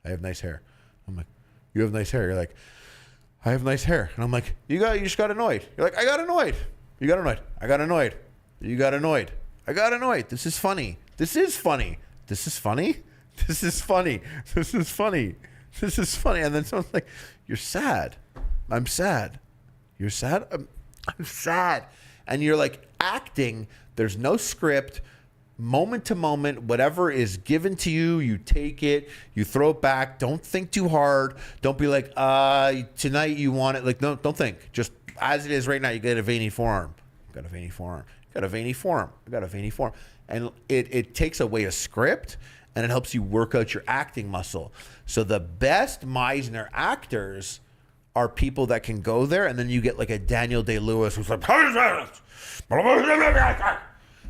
I have nice hair. I'm like, you have nice hair. You're like, I have nice hair. And I'm like, you just got annoyed. You're like, I got annoyed. You got annoyed. I got annoyed. You got annoyed. I got annoyed. This is funny. This is funny. This is funny. This is funny. This is funny. This is funny. And then someone's like, you're sad. I'm sad. You're sad? I'm sad. And you're like acting. There's no script. Moment to moment, whatever is given to you, you take it, you throw it back. Don't think too hard. Don't be like, tonight you want it. Like, no, don't think. Just as it is right now, you got a veiny forearm. Got a veiny forearm. Got a veiny forearm. I got a veiny forearm. And it takes away a script, and it helps you work out your acting muscle. So the best Meisner actors are people that can go there, and then you get like a Daniel Day-Lewis who's like,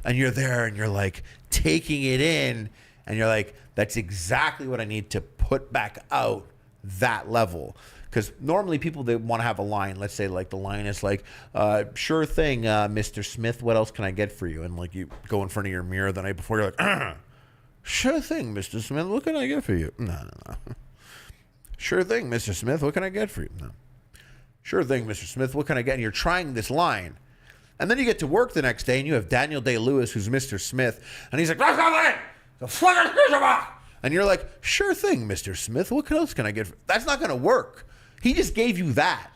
and you're there, and you're like taking it in, and you're like, that's exactly what I need to put back out that level. Because normally people, they want to have a line. Let's say like the line is like, sure thing, Mr. Smith, what else can I get for you? And like you go in front of your mirror the night before, you're like, sure thing, Mr. Smith, what can I get for you? No. Sure thing, Mr. Smith, what can I get for you? No. Sure thing, Mr. Smith, what can I get? And you're trying this line. And then you get to work the next day, and you have Daniel Day-Lewis, who's Mr. Smith, and he's like, and you're like, sure thing, Mr. Smith, what else can I get? That's not going to work. He just gave you that.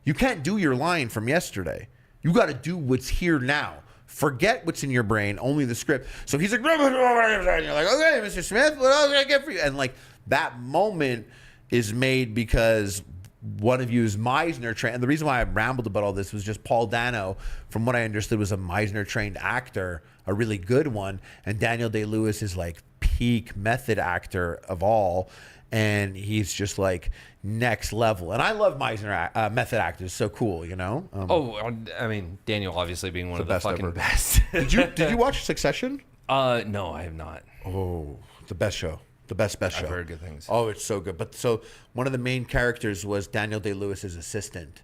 You can't do your line from yesterday. You got to do what's here now. Forget what's in your brain, only the script. So he's like, and you're like, okay, Mr. Smith, what else can I get for you? And like that moment is made because one of you is Meisner trained. And the reason why I rambled about all this was just Paul Dano, from what I understood, was a Meisner trained actor, a really good one. And Daniel Day-Lewis is like peak method actor of all. And he's just like next level. And I love Meisner method actors. So cool, you know? I mean, Daniel obviously being one of the fucking best. Did you watch Succession? No, I have not. Oh, the best show. The best show. I've heard good things. Oh, it's so good. But so one of the main characters was Daniel Day-Lewis's assistant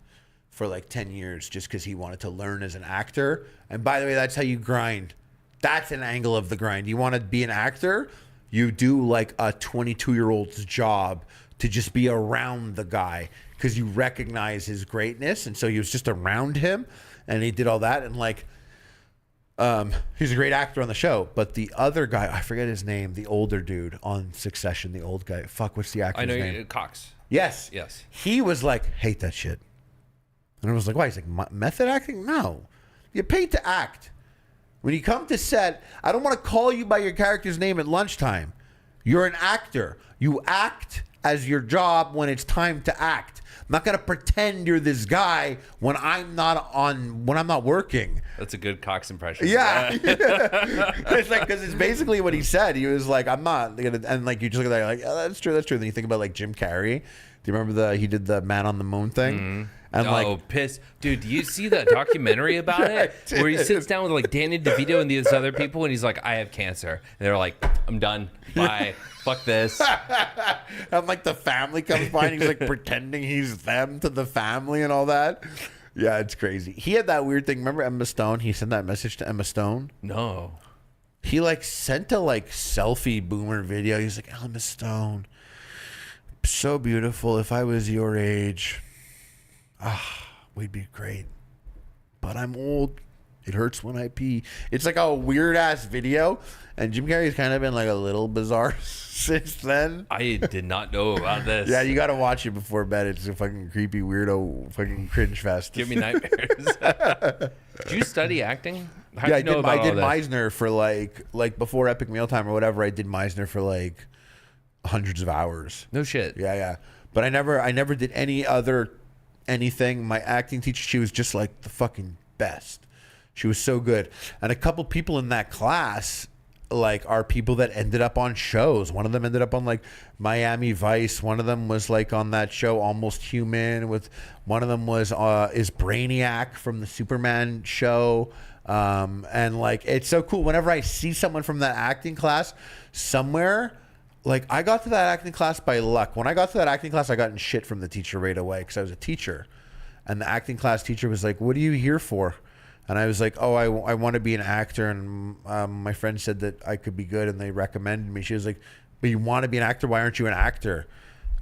for like 10 years just because he wanted to learn as an actor. And by the way, that's how you grind. That's an angle of the grind. You want to be an actor, you do like a 22-year-old's job to just be around the guy because you recognize his greatness. And so he was just around him and he did all that. And like, he's a great actor on the show, but the other guy, I forget his name, the older dude on Succession, the old guy. Fuck, what's the actor's name? I know Cox. Yes. Yes. He was like, hate that shit. And I was like, why? He's like, method acting? No. You're paid to act. When you come to set, I don't want to call you by your character's name at lunchtime. You're an actor. You act as your job when it's time to act. I'm not going to pretend you're this guy when I'm not working. That's a good Cox impression. Yeah. It's like, because it's basically what he said. He was like, I'm not gonna, and like you just look at that, you're like, oh, that's true. Then you think about like Jim Carrey. Do you remember he did the Man on the Moon thing? Mm-hmm. And like, piss, dude! Do you see the documentary about it where he sits down with like Danny DeVito and these other people, and he's like, "I have cancer," and they're like, "I'm done. Bye. Fuck this." And like the family comes by and he's like pretending he's them to the family and all that. Yeah, it's crazy. He had that weird thing. Remember Emma Stone? He sent that message to Emma Stone. No. He like sent a like selfie boomer video. He's like, Emma Stone, so beautiful. If I was your age, we'd be great. But I'm old. It hurts when I pee. It's like a weird ass video. And Jim Carrey's kind of been like a little bizarre since then. I did not know about this. Yeah, you got to watch it before bed. It's a fucking creepy, weirdo, fucking cringe fest. Give me nightmares. Did you study acting? How'd Yeah, you know about I did all this? Meisner for like before Epic Mealtime or whatever. I did Meisner for like hundreds of hours. No shit. Yeah. But I never did anything. My acting teacher, she was just like the fucking best. She was so good. And a couple people in that class like are people that ended up on shows. One of them ended up on like Miami Vice. One of them was like on that show Almost Human. With one of them was is Brainiac from the Superman show. And like it's so cool. Whenever I see someone from that acting class somewhere, like I got to that acting class by luck. When I got to that acting class, I got in shit from the teacher right away because I was a teacher, and the acting class teacher was like, "What are you here for?" And I was like, "Oh, I want to be an actor." And my friend said that I could be good, and they recommended me. She was like, "But you want to be an actor? Why aren't you an actor?"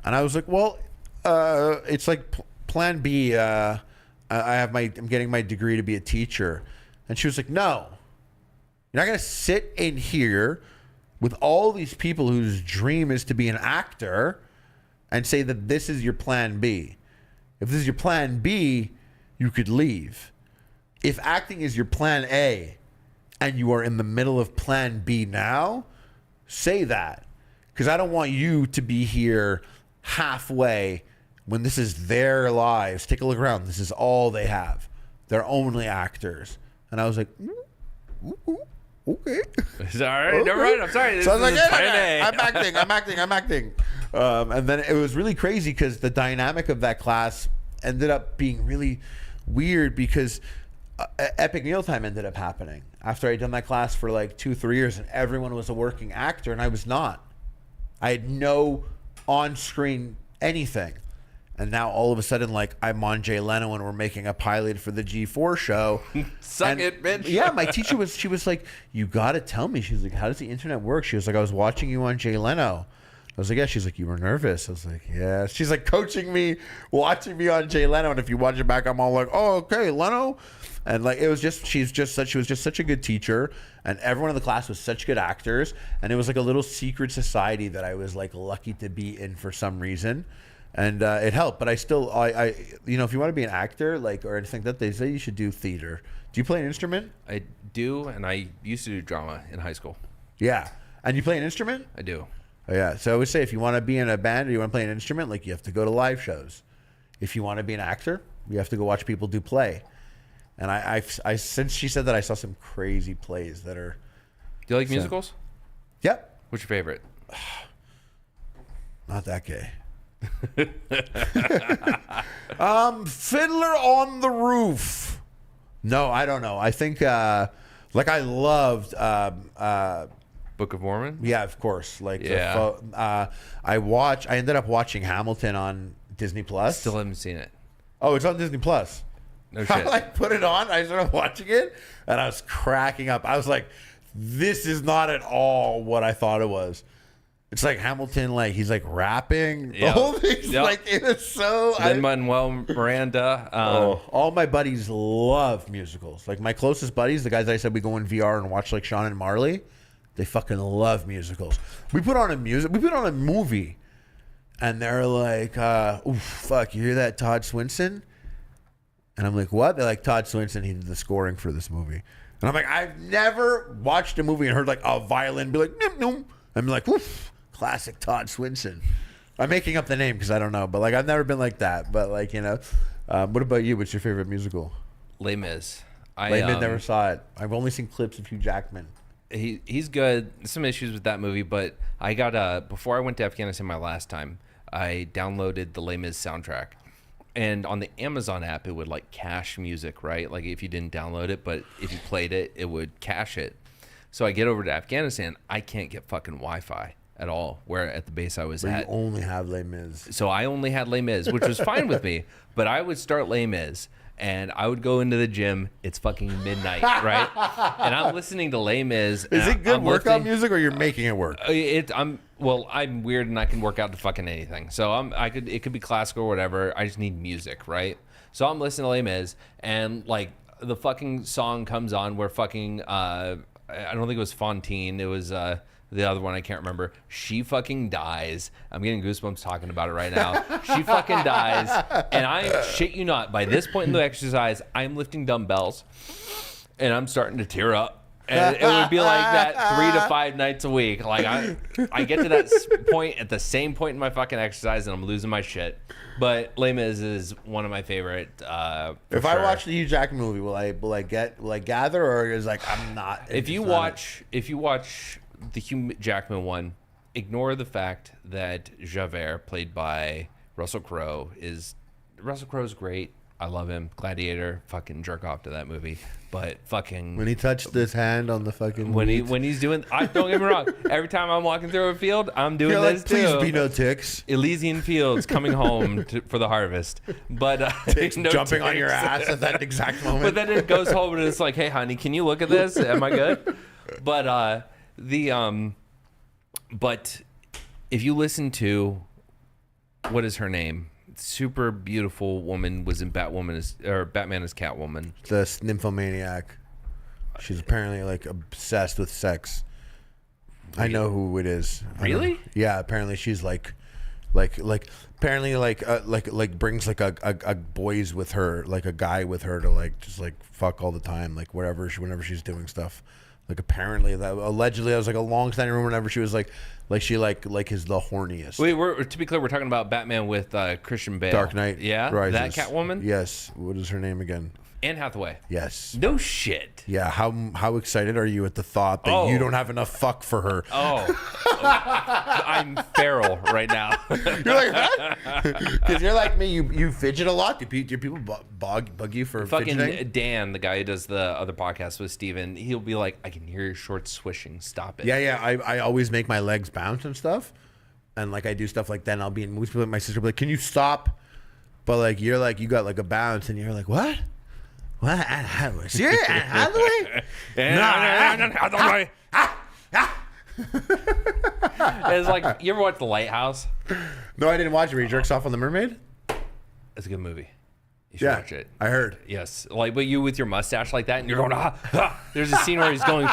And I was like, "Well, it's like Plan B. I'm getting my degree to be a teacher." And she was like, "No, you're not gonna sit in here with all these people whose dream is to be an actor and say that this is your Plan B. If this is your Plan B, you could leave. If acting is your Plan A and you are in the middle of Plan B now, say that. Because I don't want you to be here halfway when this is their lives. Take a look around. This is all they have. They're only actors." And I was like, okay. It's all right. Never mind. I'm sorry. So I was like, Plan A. I'm acting. And then it was really crazy because the dynamic of that class ended up being really weird because Epic Mealtime ended up happening after I'd done that class for like 2-3 years, and everyone was a working actor and I was not. I had no on-screen anything. And now all of a sudden, like, I'm on Jay Leno and we're making a pilot for the G4 show. Suck it, bitch. Yeah, my teacher she was like, "You got to tell me." She was like, "How does the internet work?" She was like, "I was watching you on Jay Leno." I was like, "Yeah." She's like, "You were nervous." I was like, "Yeah." She's like coaching me, watching me on Jay Leno. And if you watch it back, I'm all like, "Oh, okay, Leno." And like, it was just, she was just such a good teacher. And everyone in the class was such good actors. And it was like a little secret society that I was like lucky to be in for some reason. And it helped, but I still, you know, if you want to be an actor, like, or anything like that, they say you should do theater. Do you play an instrument? I do, and I used to do drama in high school. Yeah. And you play an instrument? I do. Oh, yeah. So I always say, if you want to be in a band or you want to play an instrument, like, you have to go to live shows. If you want to be an actor, you have to go watch people do play. And I since she said that, I saw some crazy plays that are. Do you like musicals? Yep. What's your favorite? Not that gay. Fiddler on the Roof. No, I don't know. I think Like I loved, Book of Mormon. yeah, of course. Like, Yeah. I ended up watching Hamilton on Disney Plus. Still haven't seen it. Oh, it's on Disney Plus. No I shit. like put it on. I started watching it, and I was cracking up. I was like, "This is not at all what I thought it was." It's like Hamilton, like he's like rapping. The Yep. whole thing's Yep. like it is so. Lin-Manuel Miranda. All my buddies love musicals. Like my closest buddies, the guys that I said we go in VR and watch like Sean and Marley, they fucking love musicals. We put on a movie, and they're like, "Ooh, fuck! You hear that, Todd Swinson?" And I'm like, "What?" They're like, "Todd Swinson. He did the scoring for this movie." And I'm like, "I've never watched a movie and heard like a violin be like, noom, noom." I'm like, "Oof, classic Todd Swinson." I'm making up the name because I don't know, but like I've never been like that. But like what about you? What's your favorite musical? Les Mis. Les Mis, never saw it. I've only seen clips of Hugh Jackman. He's good. Some issues with that movie, but I got before I went to Afghanistan my last time, I downloaded the Les Mis soundtrack. And on the Amazon app, it would like cache music, right? Like if you didn't download it, but if you played it, it would cache it. So I get over to Afghanistan, I can't get fucking Wi-Fi at all. Where at the base I was But at, you only have Les Mis. so I only had Les Mis, which was fine with me. But I would start Les Mis, and I would go into the gym. It's fucking midnight, right? And I'm listening to Les Mis. Is it good I'm workout lifting- music or you're making it work? I'm weird and I can work out to fucking anything. So it could be classical or whatever. I just need music, right? So I'm listening to Les Mis, and like the fucking song comes on where fucking I don't think it was Fontaine. It was the other one I can't remember. She fucking dies. I'm getting goosebumps talking about it right now. She fucking dies, and I shit you not. By this point in the exercise, I'm lifting dumbbells, and I'm starting to tear up. And it would be like that 3 to 5 nights a week. Like I get to that point at the same point in my fucking exercise, and I'm losing my shit. But Les Mis is one of my favorite. If I watch the Hugh Jackman movie, will I gather, or is like I'm not? If you watch the Hugh Jackman one, ignore the fact that Javert, played by Russell Crowe, Russell's great. I love him. Gladiator, fucking jerk off to that movie. But fucking when he touched his hand on the fucking when he's doing, don't get me wrong. Every time I'm walking through a field, I'm doing you're this like, please too. be no ticks. Elysian Fields, coming home for the harvest. But Ticks no jumping on your ticks. ass at that exact moment. But then it goes home and it's like, hey, honey, can you look at this? Am I good? But but if you listen to, what is her name? Super beautiful woman was in Batman as Catwoman. The nymphomaniac. She's apparently like obsessed with sex. I know who it is. Really? Yeah. Apparently she's like apparently like brings like a boys with her, like a guy with her to like just like fuck all the time, like whenever she's doing stuff. Like apparently that allegedly that was like a long standing rumor whenever she was like she is the horniest. Wait, to be clear, we're talking about Batman with Christian Bale. Dark Knight. Yeah, Rises. that Catwoman. Yes. What is her name again? Anne Hathaway. Yes. No shit. Yeah. How excited are you at the thought that you don't have enough fuck for her? I'm feral right now. You're like, huh? Because you're like me. You fidget a lot. Do people bug you for Fucking fidgeting? Dan, the guy who does the other podcast with Steven, he'll be like, I can hear your shorts swishing. Stop it. Yeah. I always make my legs bounce and stuff, and like I do stuff like that. And I'll be in movies with my sister. Be like, can you stop? But like you're like you got like a bounce, and you're like, what? What? Anne Hathaway? Serious? Anne Hathaway? Anne Hathaway. It's like, you ever watch The Lighthouse? No, I didn't watch it. Where he jerks off on the mermaid? It's a good movie. You should watch it. I heard. Yes. Like, but you with your mustache like that, and you're going, There's a scene where he's going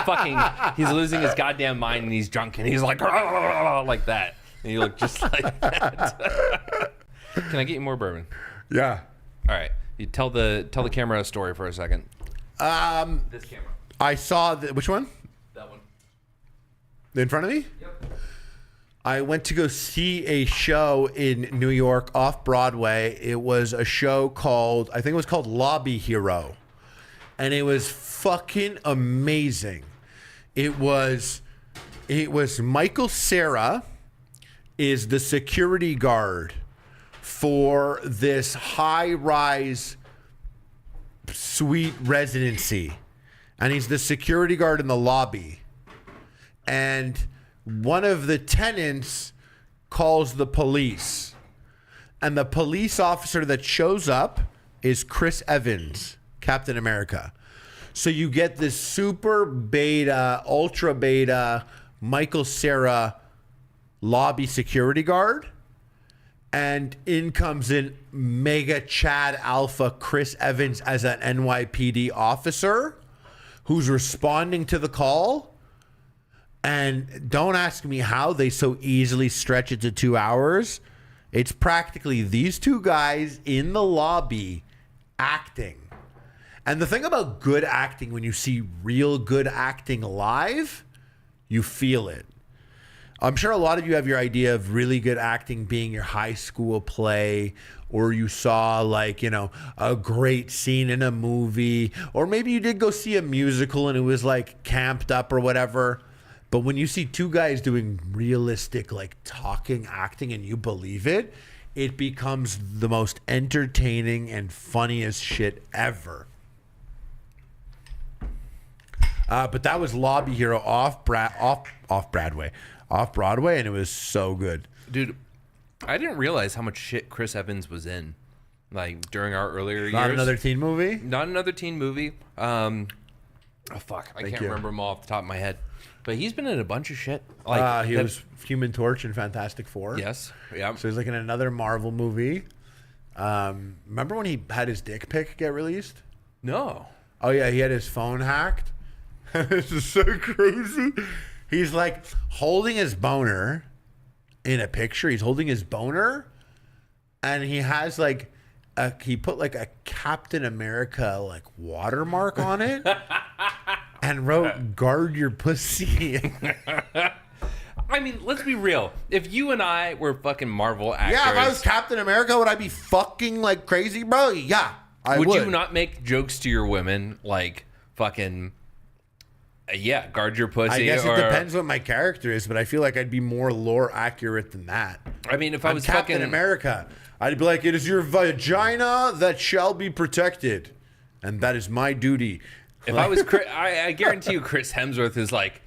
he's losing his goddamn mind, and he's drunk, and he's like, like that. And you look just like that. Can I get you more bourbon? Yeah. All right. You tell the camera a story for a second. This camera. I saw which one? That one. In front of me? Yep. I went to go see a show in New York off Broadway. It was a show called, I think it was called Lobby Hero. And it was fucking amazing. It was Michael Cera is the security guard for this high-rise suite residency. and he's the security guard in the lobby. And one of the tenants calls the police. And the police officer that shows up is Chris Evans, Captain America. So you get this super beta, ultra beta, Michael Cera lobby security guard. And in comes in mega Chad Alpha Chris Evans as an NYPD officer who's responding to the call. And don't ask me how they so easily stretch it to 2 hours. It's practically these two guys in the lobby acting. And the thing about good acting, when you see real good acting live, you feel it. I'm sure a lot of you have your idea of really good acting being your high school play, or you saw like, you know, a great scene in a movie, or maybe you did go see a musical and it was like camped up or whatever. But when you see two guys doing realistic, like talking, acting, and you believe it, it becomes the most entertaining and funniest shit ever. But that was Lobby Hero off Broadway, and it was so good. Dude, I didn't realize how much shit Chris Evans was in, like during our earlier years. Not another teen movie? Not another teen movie. Oh fuck, I can't remember them all off the top of my head. But he's been in a bunch of shit. Like he was Human Torch and Fantastic Four. Yes, yeah. So he's like in another Marvel movie. Remember when he had his dick pic get released? No. Oh yeah, he had his phone hacked. This is so crazy. He's like holding his boner in a picture. He's holding his boner, and he has like he put like a Captain America like watermark on it, and wrote "Guard your pussy." I mean, let's be real. If you and I were fucking Marvel actors, yeah, if I was Captain America, would I be fucking like crazy, bro? Yeah, I would. Would you not make jokes to your women like fucking? Yeah, guard your pussy. I guess it depends what my character is, but I feel like I'd be more lore accurate than that. I mean, if I was Captain fucking America, I'd be like, it is your vagina that shall be protected, and that is my duty. If I was Chris, I guarantee you Chris Hemsworth is like,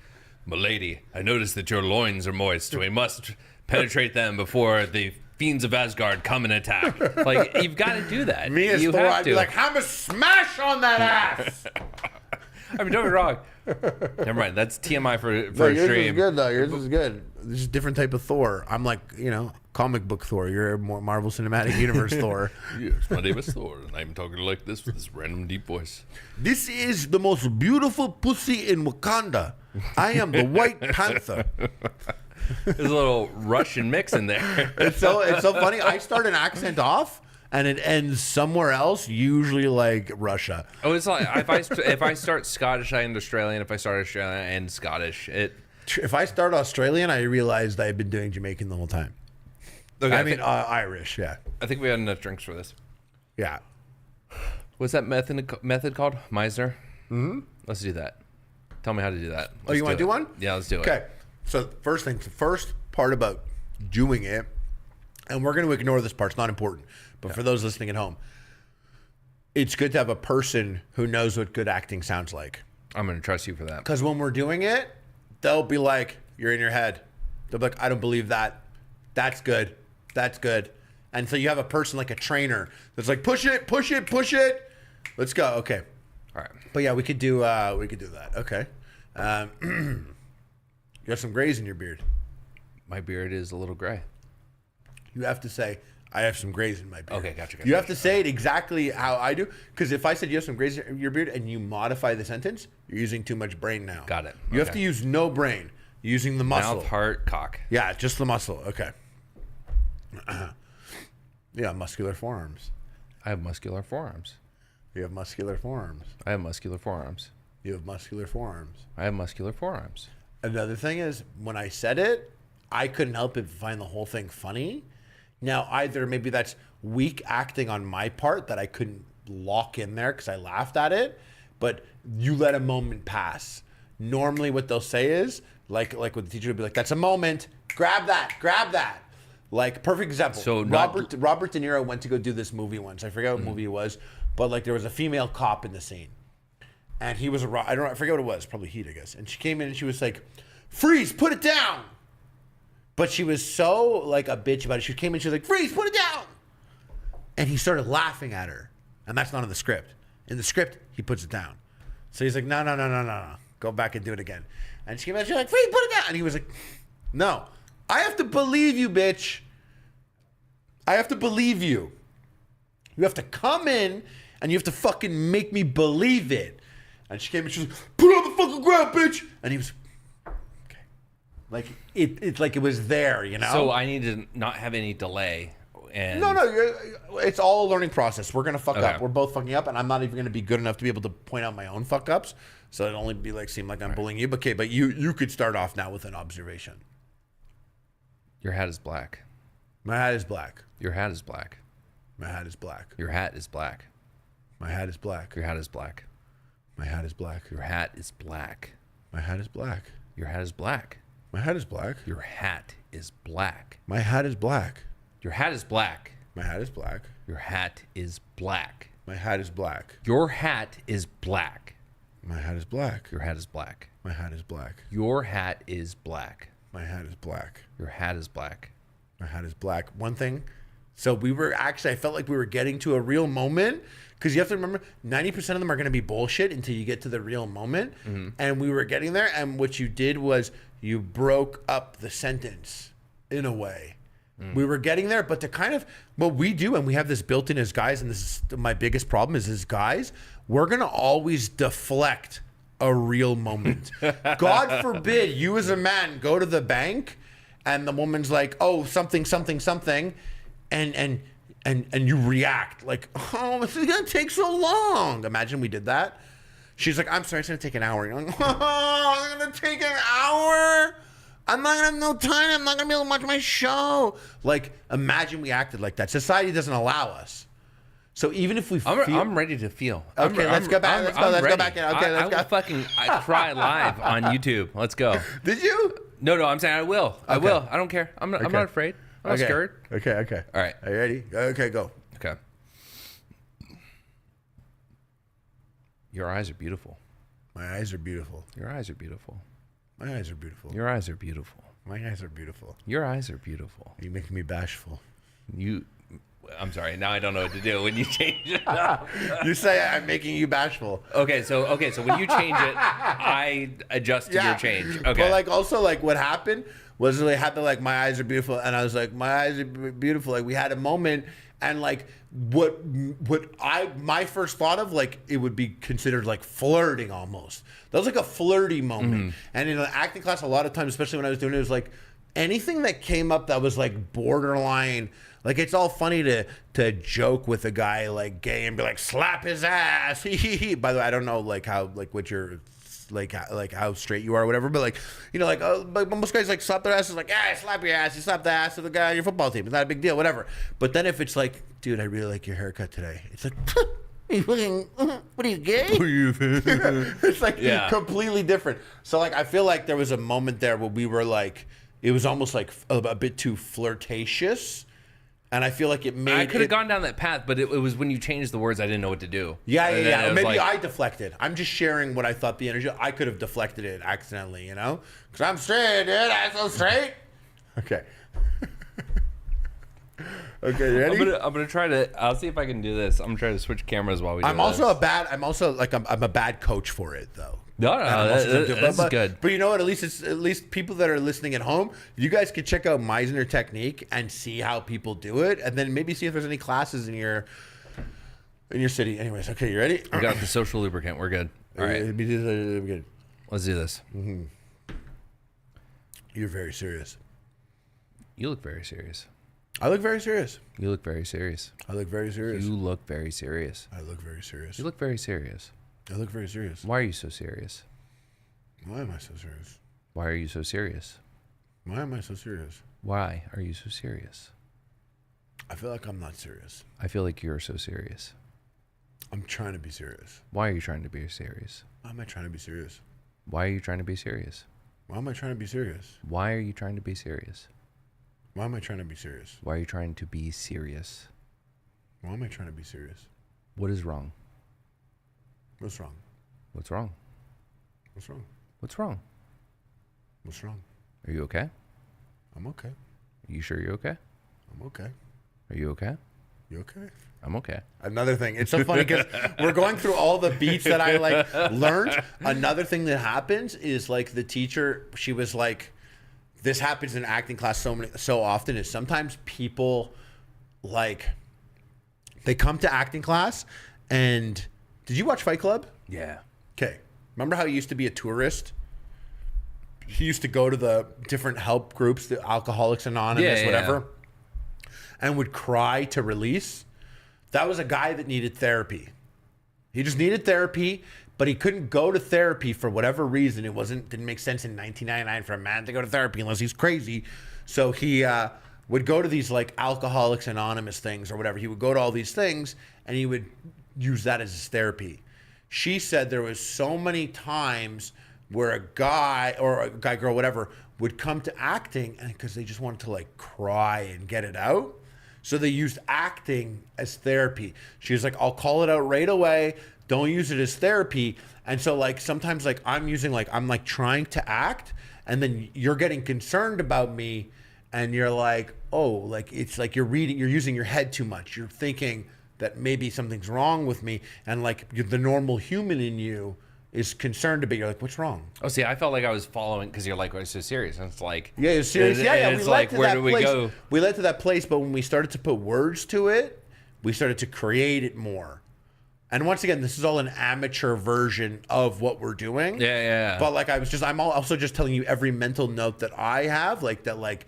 "Milady, I noticed that your loins are moist. We must penetrate them before the fiends of Asgard come and attack." Like, you've got to do that. Me as you Thor, have I'd to. be like, "Hammer smash on that ass." I mean, don't be wrong. Never mind. That's TMI for No, a yours stream. is good though. Yours is good. This is a different type of Thor. I'm like, you know, comic book Thor. You're a more Marvel Cinematic Universe Thor. Yes, my name is Thor, and I'm talking like this with this random deep voice. This is the most beautiful pussy in Wakanda. I am the White Panther. There's a little Russian mix in there. It's so funny. I start an accent off, and it ends somewhere else, usually like Russia. Oh, it's like if I start Scottish, I end Australian. If I start Australian, I end Scottish. If I start Australian, I realized I've been doing Jamaican the whole time. Okay, I mean, Irish, yeah. I think we had enough drinks for this. Yeah. What's that method called? Meisner? Mm-hmm. Let's do that. Tell me how to do that. Oh, you want to do one? Yeah, let's do it. Okay. So the first part about doing it, and we're going to ignore this part. It's not important. But for those listening at home, it's good to have a person who knows what good acting sounds like. I'm going to trust you for that. Because when we're doing it, they'll be like, you're in your head. They'll be like, I don't believe that. That's good. That's good. And so you have a person like a trainer that's like, push it, push it, push it. Let's go. Okay. All right. But yeah, we could do that. Okay. You have some grays in your beard. My beard is a little gray. You have to say, I have some grays in my beard. Okay, gotcha. You have to say it exactly how I do. Because if I said you have some grays in your beard and you modify the sentence, you're using too much brain now. Got it. You have to use no brain. You're using the muscle. Mouth, heart, cock. Yeah, just the muscle. Okay. Yeah, muscular forearms. I have muscular forearms. You have muscular forearms. I have muscular forearms. You have muscular forearms. I have muscular forearms. Another thing is, when I said it, I couldn't help but find the whole thing funny. Now, either maybe that's weak acting on my part that I couldn't lock in there because I laughed at it, but you let a moment pass. Normally what they'll say is, like what the teacher would be like, that's a moment, grab that, grab that. Like, perfect example. So Robert De Niro went to go do this movie once. I forget what movie it was, but like there was a female cop in the scene. and he was I forget what it was, probably heat, I guess. And she came in and she was like, "Freeze, put it down." But she was so like a bitch about it. She came in, she was like, "Freeze, put it down." And he started laughing at her. And that's not in the script. In the script, he puts it down. So he's like, no. Go back and do it again. And she came in, she's like, "Freeze, put it down." And he was like, "No, I have to believe you, bitch. I have to believe you. You have to come in and you have to fucking make me believe it." And she came in, she was like, "Put it on the fucking ground, bitch." And he was, okay. Like, it's like it was there, you know? So I need to not have any delay. And No, it's all a learning process. We're going to fuck Okay. up. We're both fucking up, and I'm not even going to be good enough to be able to point out my own fuck ups. So it'll only be like, seem like I'm bullying you. But okay, but you could start off now with an observation. Your hat is black. My hat is black. Your hat is black. My hat is black. Your hat is black. My hat is black. Your hat is black. My hat is black. Your hat is black. My hat is black. Your hat is black. My hat is black. Your hat is black. My hat is black. Your hat is black. My hat is black. Your hat is black. My hat is black. Your hat is black. My hat is black. Your hat is black. My hat is black. Your hat is black. My hat is black. Your hat is black. My hat is black. One thing. So we were actually, I felt like we were getting to a real moment, because you have to remember 90% of them are going to be bullshit until you get to the real moment. Mm-hmm. And we were getting there. And what you did was you broke up the sentence in a way. We were getting there, but to kind of what we do, and we have this built in as guys, and this is my biggest problem is as guys, we're going to always deflect a real moment. God forbid you as a man go to the bank and the woman's like, "Oh, something, and you react like, "Oh, this is gonna take so long." Imagine we did that. She's like, "I'm sorry, it's gonna take an hour." You're like, "Oh, it's gonna take an hour? I'm not gonna have no time. I'm not gonna be able to watch my show." Like, imagine we acted like that. Society doesn't allow us. So even if we I'm ready to feel. Okay, let's go back. Let's go back in. Okay, let's go. I will fucking cry live on YouTube. Let's go. Did you? No, I'm saying I will. I will. I don't care. I'm not afraid. I'm not scared. Okay. All right. Are you ready? Okay, go. Okay. Your eyes are beautiful. My eyes are beautiful. Your eyes are beautiful. My eyes are beautiful. Your eyes are beautiful. My eyes are beautiful. Your eyes are beautiful. You make me bashful. I'm sorry. Now I don't know what to do when you change it up. You say I'm making you bashful. Okay, so when you change it, I adjust to your change. Okay. But like also like what happened was it happened like my eyes are beautiful, and I was like my eyes are beautiful. Like we had a moment, and like my first thought of like it would be considered like flirting almost. That was like a flirty moment. And in an acting class, a lot of times, especially when I was doing it, was like anything that came up that was like borderline. Like it's all funny to joke with a guy like gay and be like slap his ass. By the way, I don't know like how like what your like how straight you are or whatever, but like you know like most guys like slap their asses like yeah slap your ass, you slap the ass of the guy on your football team, it's not a big deal, whatever. But then if it's like, dude, I really like your haircut today, it's like what are you gay? It's like completely different. So like I feel like there was a moment there where we were like it was almost like a bit too flirtatious. And I feel like it made. I could have gone down that path, but it was when you changed the words, I didn't know what to do. Yeah. Maybe I deflected. I'm just sharing what I thought the energy. I could have deflected it accidentally, you know? Because I'm straight, dude. I'm so straight. Okay. Okay, you ready? I'm gonna try to. I'll see if I can do this. I'm gonna try to switch cameras while we do I'm also a bad coach for it though. No, this is good. But you know what? At least people that are listening at home, you guys could check out Meisner Technique and see how people do it, and then maybe see if there's any classes in your city. Anyways, okay, you ready? We got the social lubricant. We're good. All right, Good. let's do this. You're very serious. You look very serious. I look very serious. You look very serious. I look very serious. You look very serious. I look very serious. You look very serious. I look very serious. Why are you so serious? Why am I so serious? Why are you so serious? Why am I so serious? Why are you so serious? I feel like I'm not serious. I feel like you're so serious. I'm trying to be serious. Why are you trying to be serious? Why am I trying to be serious? Why are you trying to be serious? Why am I trying to be serious? Why are you trying to be serious? Why am I trying to be serious? Why are you trying to be serious? Why am I trying to be serious? What is wrong? What's wrong? What's wrong? What's wrong? What's wrong? What's wrong? Are you okay? I'm okay. Are you sure you're okay? I'm okay. Are you okay? You okay? I'm okay. Another thing. It's so funny because we're going through all the beats that I like learned. Another thing that happens is like the teacher, she was like, this happens in acting class so often is sometimes people like they come to acting class and did you watch Fight Club? Yeah. Okay. Remember how he used to be a tourist? He used to go to the different help groups, the Alcoholics Anonymous, whatever, and would cry to release. That was a guy that needed therapy. He just needed therapy, but he couldn't go to therapy for whatever reason. Didn't make sense in 1999 for a man to go to therapy unless he's crazy. So he would go to these like Alcoholics Anonymous things or whatever. He would go to all these things and he would use that as his therapy. She said there was so many times where a guy or a guy, girl, whatever, would come to acting and because they just wanted to like cry and get it out. So they used acting as therapy. She was like, I'll call it out right away. Don't use it as therapy. And so like sometimes like I'm like trying to act and then you're getting concerned about me and you're like, oh, like it's like you're using your head too much. You're thinking that maybe something's wrong with me. And like the normal human in you is concerned about. You're like, what's wrong? Oh, see, I felt like I was following because you're like, oh, it's so serious. And it's like, yeah, it's serious. Yeah. It's like, where do we go? We led to that place, but when we started to put words to it, we started to create it more. And once again, this is all an amateur version of what we're doing. Yeah. But like I'm also just telling you every mental note that I have, like that, like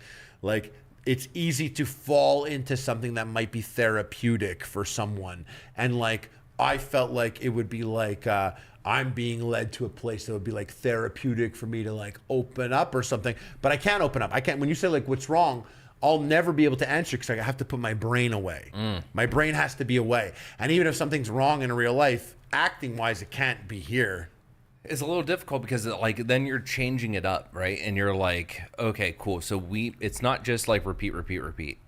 it's easy to fall into something that might be therapeutic for someone, and like I felt like it would be like. I'm being led to a place that would be like therapeutic for me to like open up or something, but I can't open up. I can't. When you say like, what's wrong? I'll never be able to answer because I have to put my brain away. My brain has to be away. And even if something's wrong in real life, acting wise, it can't be here. It's a little difficult because like then you're changing it up, right? And you're like, okay, cool. So it's not just like repeat.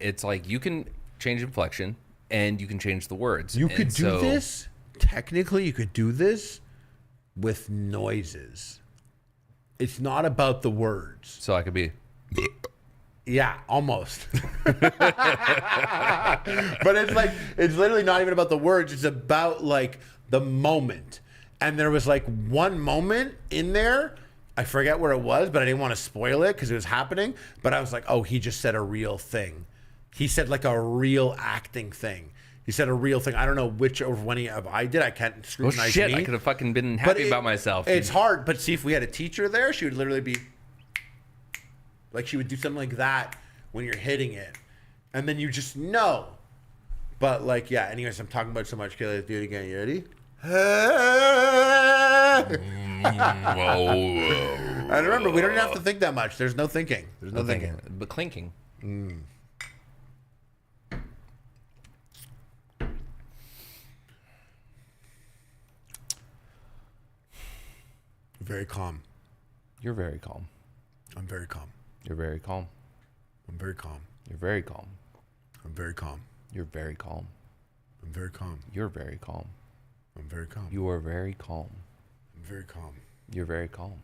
It's like you can change inflection and you can change the words. You could do this. Technically, you could do this with noises. It's not about the words. So I could be... Yeah, almost. But it's literally not even about the words. It's about like the moment. And there was like one moment in there, I forget where it was, but I didn't want to spoil it because it was happening. But I was like, oh, he just said a real thing. He said like a real acting thing. He said a real thing. I don't know which or when I did. I can't scrutinize oh, shit. me. I could have fucking been happy about myself. It's hard. But see, if we had a teacher there, she would literally be like, she would do something like that when you're hitting it. And then you just know. But like, yeah, anyways, I'm talking about so much. Okay, let's do it again. You ready? And remember, we don't have to think that much. There's no thinking. There's no thinking. But clinking. Very calm. You're very calm. I'm very calm. You're very calm. I'm very calm. You're very calm. I'm very calm. You're very calm. I'm very calm. You're very calm. I'm very calm. You are very calm. I'm very calm. You're very calm.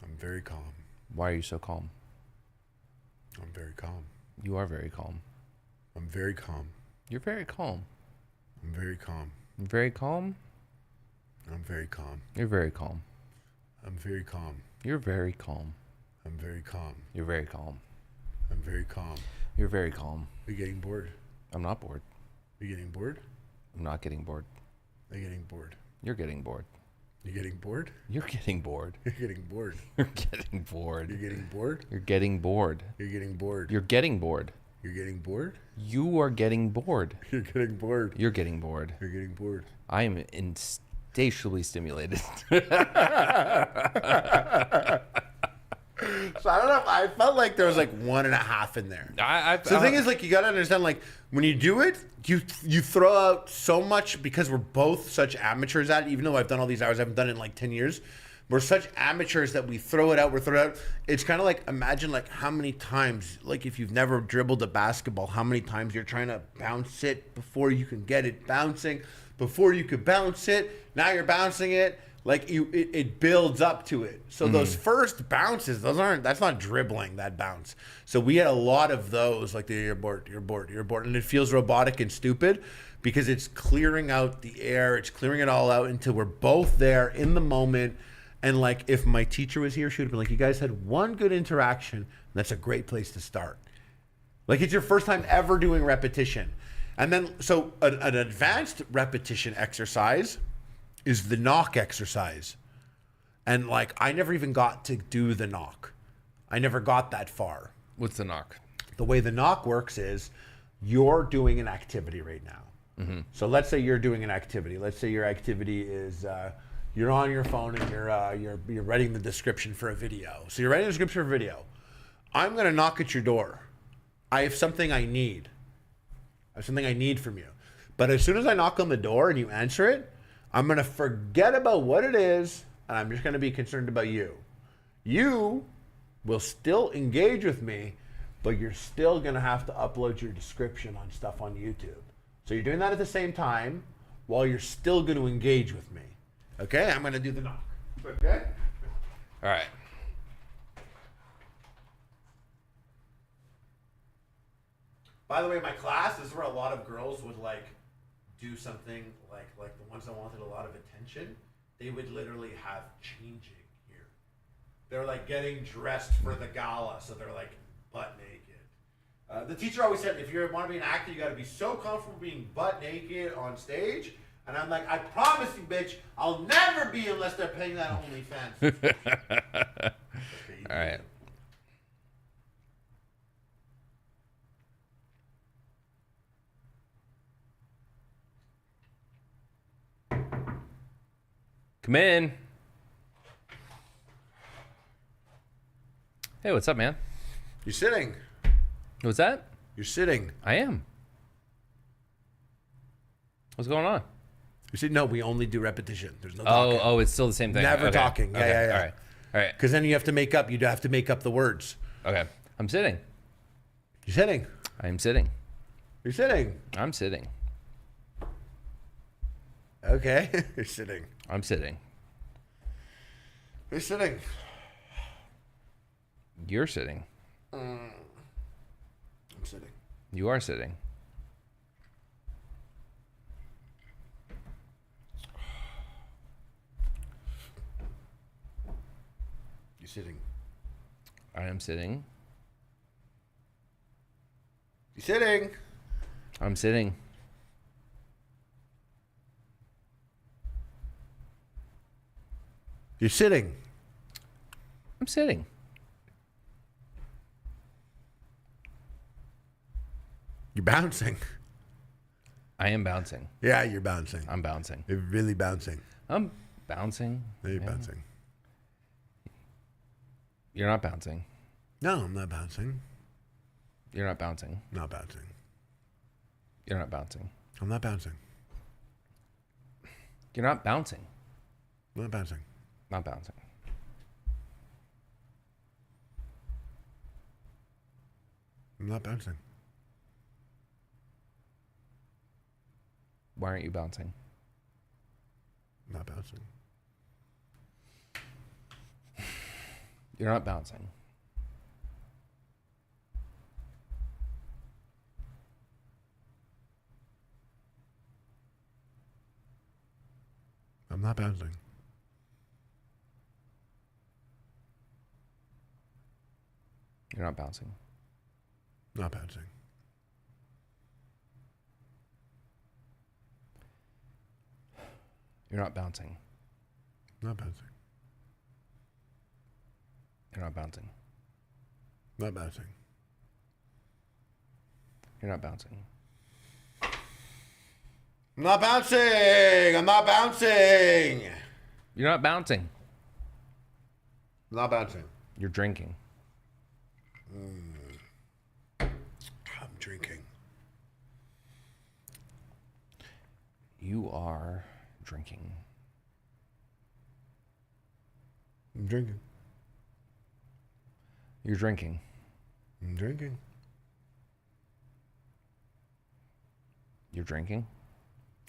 I'm very calm. Why are you so calm? I'm very calm. You are very calm. I'm very calm. You're very calm. I'm very calm. I'm very calm. I'm very calm. You're very calm. I'm very calm. You're very calm. I'm very calm. You're very calm. I'm very calm. You're very calm. Are you getting bored? I'm not bored. Are you getting bored? I'm not getting bored. Are you getting bored? You're getting bored. You getting bored? You're getting bored. You're getting bored. You're getting bored. You're getting bored? You're getting bored. You're getting bored. You're getting bored. You're getting bored? You are getting bored. You're getting bored. You're getting bored. You're getting bored. I am insatiably stimulated. So I don't know. I felt like there was like 1.5 in there. So the thing is, like, you got to understand, like, when you do it, you throw out so much because we're both such amateurs at it. Even though I've done all these hours, I haven't done it in like 10 years. We're such amateurs that we throw it out. It's kind of like, imagine like how many times, like if you've never dribbled a basketball, how many times you're trying to bounce it before you can get it bouncing. before you could bounce it. Now you're bouncing it. Like it builds up to it. So those first bounces, that's not dribbling, that bounce. So we had a lot of those, like you're bored, and it feels robotic and stupid because it's clearing out the air, it's clearing it all out until we're both there in the moment. And like if my teacher was here, she would have been like, you guys had one good interaction. That's a great place to start. Like it's your first time ever doing repetition. And then so an advanced repetition exercise is the knock exercise. And like I never even got to do the knock. I never got that far. What's the knock? The way the knock works is you're doing an activity right now. So let's say you're doing an activity. Let's say your activity is you're on your phone and you're writing the description for a video. So you're writing the description for a video. I'm gonna knock at your door. I have something I need. I have something I need from you. But as soon as I knock on the door and you answer it, I'm going to forget about what it is, and I'm just going to be concerned about you. You will still engage with me, but you're still going to have to upload your description on stuff on YouTube. So you're doing that at the same time while you're still going to engage with me. Okay? I'm going to do the knock. Okay? All right. By the way, my class, this is where a lot of girls would like do something like the ones that wanted a lot of attention. They would literally have changing here. They're like getting dressed for the gala, so they're like butt naked. The teacher always said, if you want to be an actor, you got to be so comfortable being butt naked on stage. And I'm like, I promise you, bitch, I'll never be unless they're paying that OnlyFans. All right. Come in. Hey, what's up, man? You're sitting. What's that? You're sitting. I am. What's going on? You see, no, we only do repetition. There's no talking. Oh, it's still the same thing. Never Okay. talking. Yeah, Okay. yeah, yeah. All right. Because then you have to make up. You'd have to make up the words. Okay. I'm sitting. You're sitting. I'm sitting. You're sitting. I'm sitting. Okay. You're sitting. I'm sitting. You're sitting. You're sitting. I'm sitting. You are sitting. You're sitting. I am sitting. You're sitting. I'm sitting. You're sitting. I'm sitting. You're bouncing. I am bouncing. Yeah, you're bouncing. I'm bouncing. You're really bouncing. I'm bouncing. You're Yeah. bouncing. You're not bouncing. No, I'm not bouncing. You're not bouncing. Not bouncing. You're not bouncing. I'm not bouncing. You're not bouncing. I'm not bouncing. Not bouncing. I'm not bouncing. Why aren't you bouncing? I'm not bouncing. You're not bouncing. I'm not bouncing. You're not bouncing. Not bouncing. You're not bouncing. Not bouncing. You're not bouncing. Not bouncing. You're not bouncing. I'm not bouncing. I'm not bouncing. You're not bouncing. I'm not bouncing. You're drinking. I'm drinking. You are drinking. I'm drinking. You're drinking. I'm drinking. You're drinking.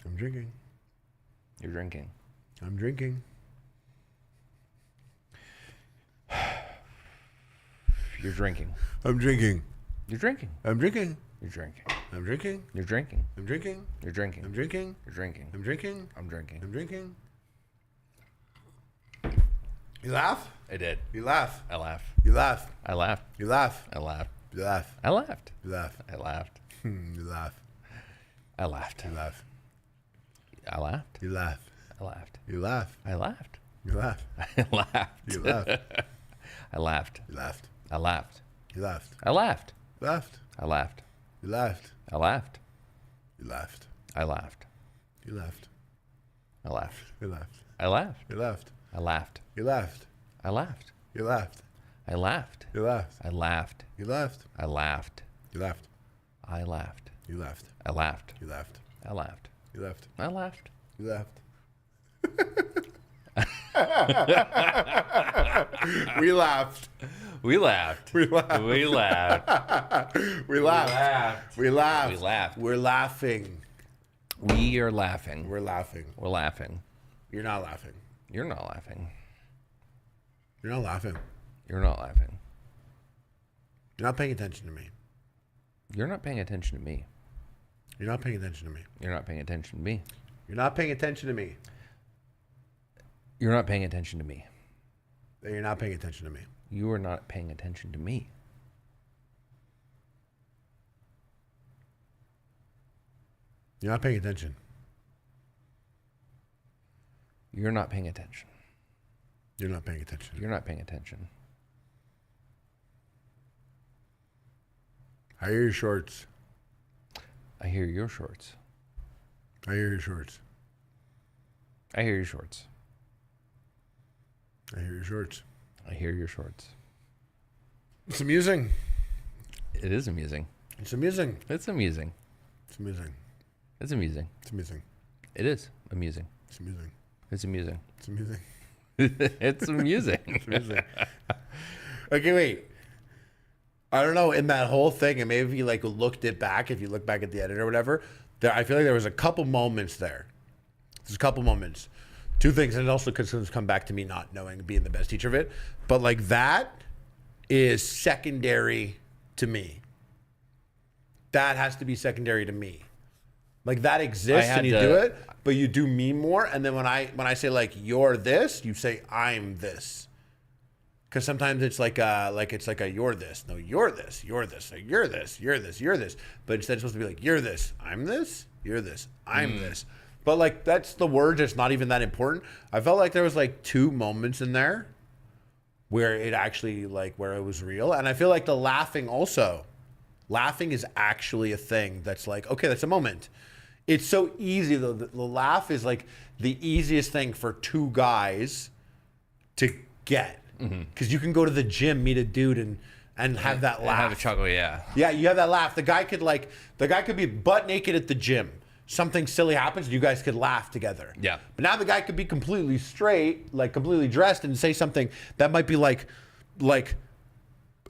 I'm drinking. You're drinking. I'm drinking. You're drinking. I'm drinking. You're drinking. I'm drinking. You're drinking. I'm drinking. You're drinking. I'm drinking. You're drinking. I'm drinking. You're drinking. I'm drinking. I'm drinking. I'm drinking. You laugh? I did. You laugh. I laugh. You laugh. I laughed. You laugh. I laughed. You laugh. I laughed. You laugh. I laughed. You laugh. I laughed. You laugh. I laughed. You laugh. I laughed. You laugh. I laughed. You laugh. I laughed. You laugh. I laughed. You laughed. I laughed. You laughed. I laughed. Laughed. I laughed. You laughed. I laughed. You laughed. I laughed. You laughed. I laughed. You laughed. I laughed. You laughed. I laughed. You laughed. I laughed. You laughed. I laughed. You laughed. I laughed. You laughed. I laughed. You laughed. I laughed. You laughed. I laughed. You laughed. I laughed. You laughed. I laughed. You laughed. We laughed. We laughed. We laughed. We laughed. We laughed. We laughed. We laughed. We're laughing. We are laughing. We're laughing. We're laughing. You're not laughing. You're not laughing. You're not laughing. You're not laughing. You're not paying attention to me. You're not paying attention to me. You're not paying attention to me. You're not paying attention to me. You're not paying attention to me. You're not paying attention to me. You're not paying attention to me. You are not paying attention to me. You're not paying attention. You're not paying attention. You're not paying attention. You're not paying attention. I hear your shorts. I hear your shorts. I hear your shorts. I hear your shorts. I hear your shorts. I hear your shorts. It's amusing. It is amusing. It's amusing. It's amusing. It's amusing. It's amusing. It's amusing. It is amusing. It's amusing. It's amusing. It's amusing. It's amusing. It's amusing. Okay, wait. I don't know, in that whole thing, and maybe if you like looked it back, if you look back at the edit or whatever, there, I feel like there was a couple moments there. There's a couple moments. Two things, and it also could come back to me not knowing, being the best teacher of it. But like that is secondary to me. That has to be secondary to me. Like that exists and you do it, but you do me more. And then when I say like you're this, you say I'm this. Because sometimes it's like a you're this. No, you're this. You're this. Like, you're this. You're this. You're this. But instead it's supposed to be like you're this. I'm this. You're this. I'm this. But like that's the word that's not even that important. I felt like there was like two moments in there where it actually like where it was real. And I feel like the laughing also. Laughing is actually a thing that's like, okay, that's a moment. It's so easy though. The laugh is like the easiest thing for two guys to get. Because you can go to the gym, meet a dude, and have that laugh. Have a chuckle, yeah. Yeah, you have that laugh. The guy could be butt naked at the gym. Something silly happens, and you guys could laugh together. Yeah. But now the guy could be completely straight, like completely dressed, and say something that might be like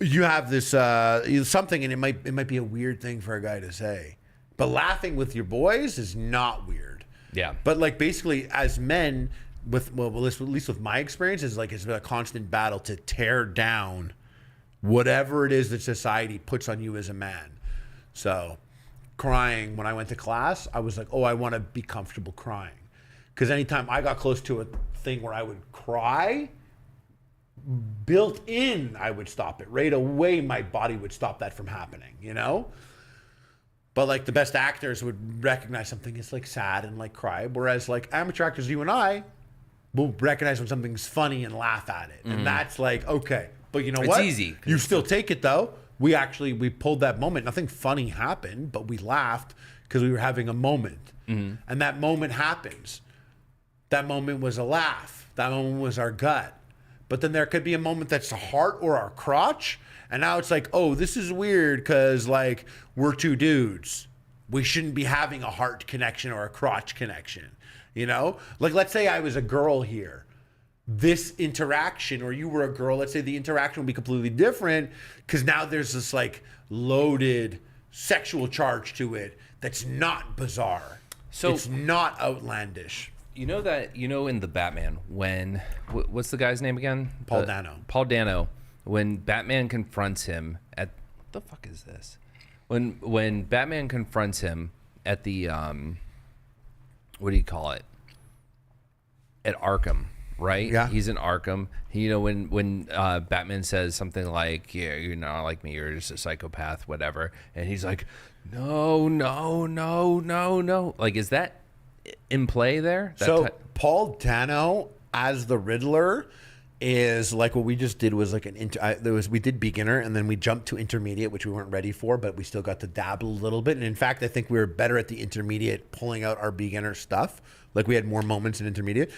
you have this something, and it might be a weird thing for a guy to say. But laughing with your boys is not weird. Yeah. But like basically, as men. At least with my experience, is like it's been a constant battle to tear down whatever it is that society puts on you as a man. So crying, when I went to class, I was like, oh, I want to be comfortable crying. Because anytime I got close to a thing where I would cry, built in, I would stop it. Right away, my body would stop that from happening, you know? But like the best actors would recognize something is like sad and like cry. Whereas like amateur actors, you and I, will recognize when something's funny and laugh at it. And that's like, okay. But you know what? It's easy. You still take it though. We pulled that moment. Nothing funny happened, but we laughed because we were having a moment. And that moment happens. That moment was a laugh. That moment was our gut. But then there could be a moment that's a heart or our crotch. And now it's like, oh, this is weird because like we're two dudes. We shouldn't be having a heart connection or a crotch connection. You know, like let's say I was a girl here, this interaction, or you were a girl, let's say the interaction would be completely different because now there's this like loaded sexual charge to it that's not bizarre. So it's not outlandish. You know that in the Batman when what's the guy's name again? Paul Dano. Paul Dano. When Batman confronts him at what the fuck is this? When Batman confronts him at the what do you call it? At Arkham, right? Yeah. He's in Arkham. When Batman says something like, "Yeah, you're not like me. You're just a psychopath, whatever," and he's like, "No, no, no, no, no." Like, is that in play there? Paul Dano as the Riddler is like what we just did was like we did beginner and then we jumped to intermediate, which we weren't ready for, but we still got to dabble a little bit. And in fact, I think we were better at the intermediate, pulling out our beginner stuff. Like we had more moments in intermediate.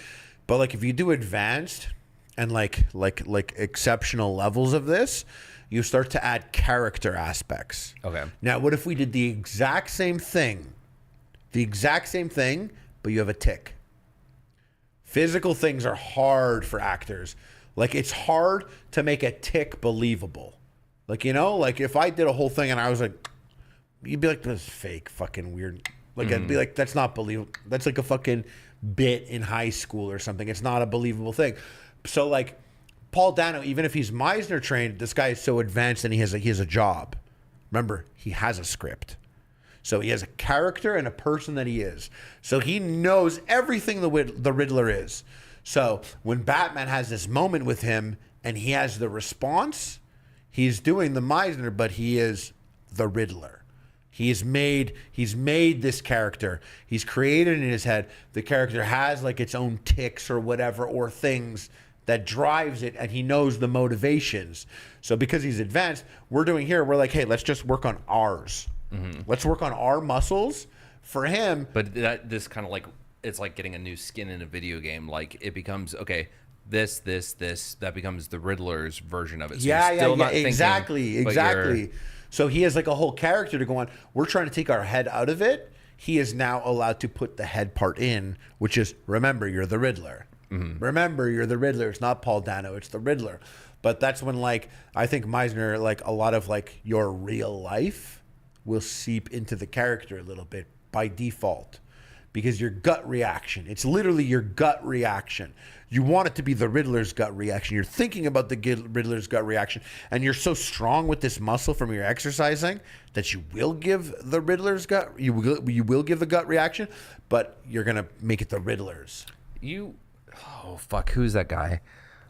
But like if you do advanced and like exceptional levels of this, you start to add character aspects. Okay. Now, what if we did the exact same thing, but you have a tick? Physical things are hard for actors. Like it's hard to make a tick believable. Like, like if I did a whole thing and I was like, you'd be like, this is fake, fucking weird. Like I'd be like, that's not believable. That's like a fucking bit in high school or something. It's not a believable thing. So like Paul Dano, even if he's Meisner trained, this guy is so advanced and he has a job. Remember, he has a script. So he has a character and a person that he is. So he knows everything the Riddler is. So when Batman has this moment with him and he has the response, he's doing the Meisner, but he is the Riddler. He's made this character. He's created in his head. The character has like its own tics or whatever, or things that drives it, and he knows the motivations. So because he's advanced, we're like, hey, let's just work on ours. Mm-hmm. Let's work on our muscles for him. But this kind of like, it's like getting a new skin in a video game. Like it becomes, okay, this, that becomes the Riddler's version of it. So exactly. So he has like a whole character to go on. We're trying to take our head out of it. He is now allowed to put the head part in, which is, remember, you're the Riddler. Mm-hmm. Remember, you're the Riddler. It's not Paul Dano. It's the Riddler. But that's when, like, I think Meisner, like, a lot of, like, your real life will seep into the character a little bit by default, because your gut reaction, it's literally your gut reaction. You want it to be the Riddler's gut reaction. You're thinking about the Riddler's gut reaction, and you're so strong with this muscle from your exercising that you will give the Riddler's gut. You will give the gut reaction, but you're gonna make it the Riddler's. Oh fuck, who's that guy?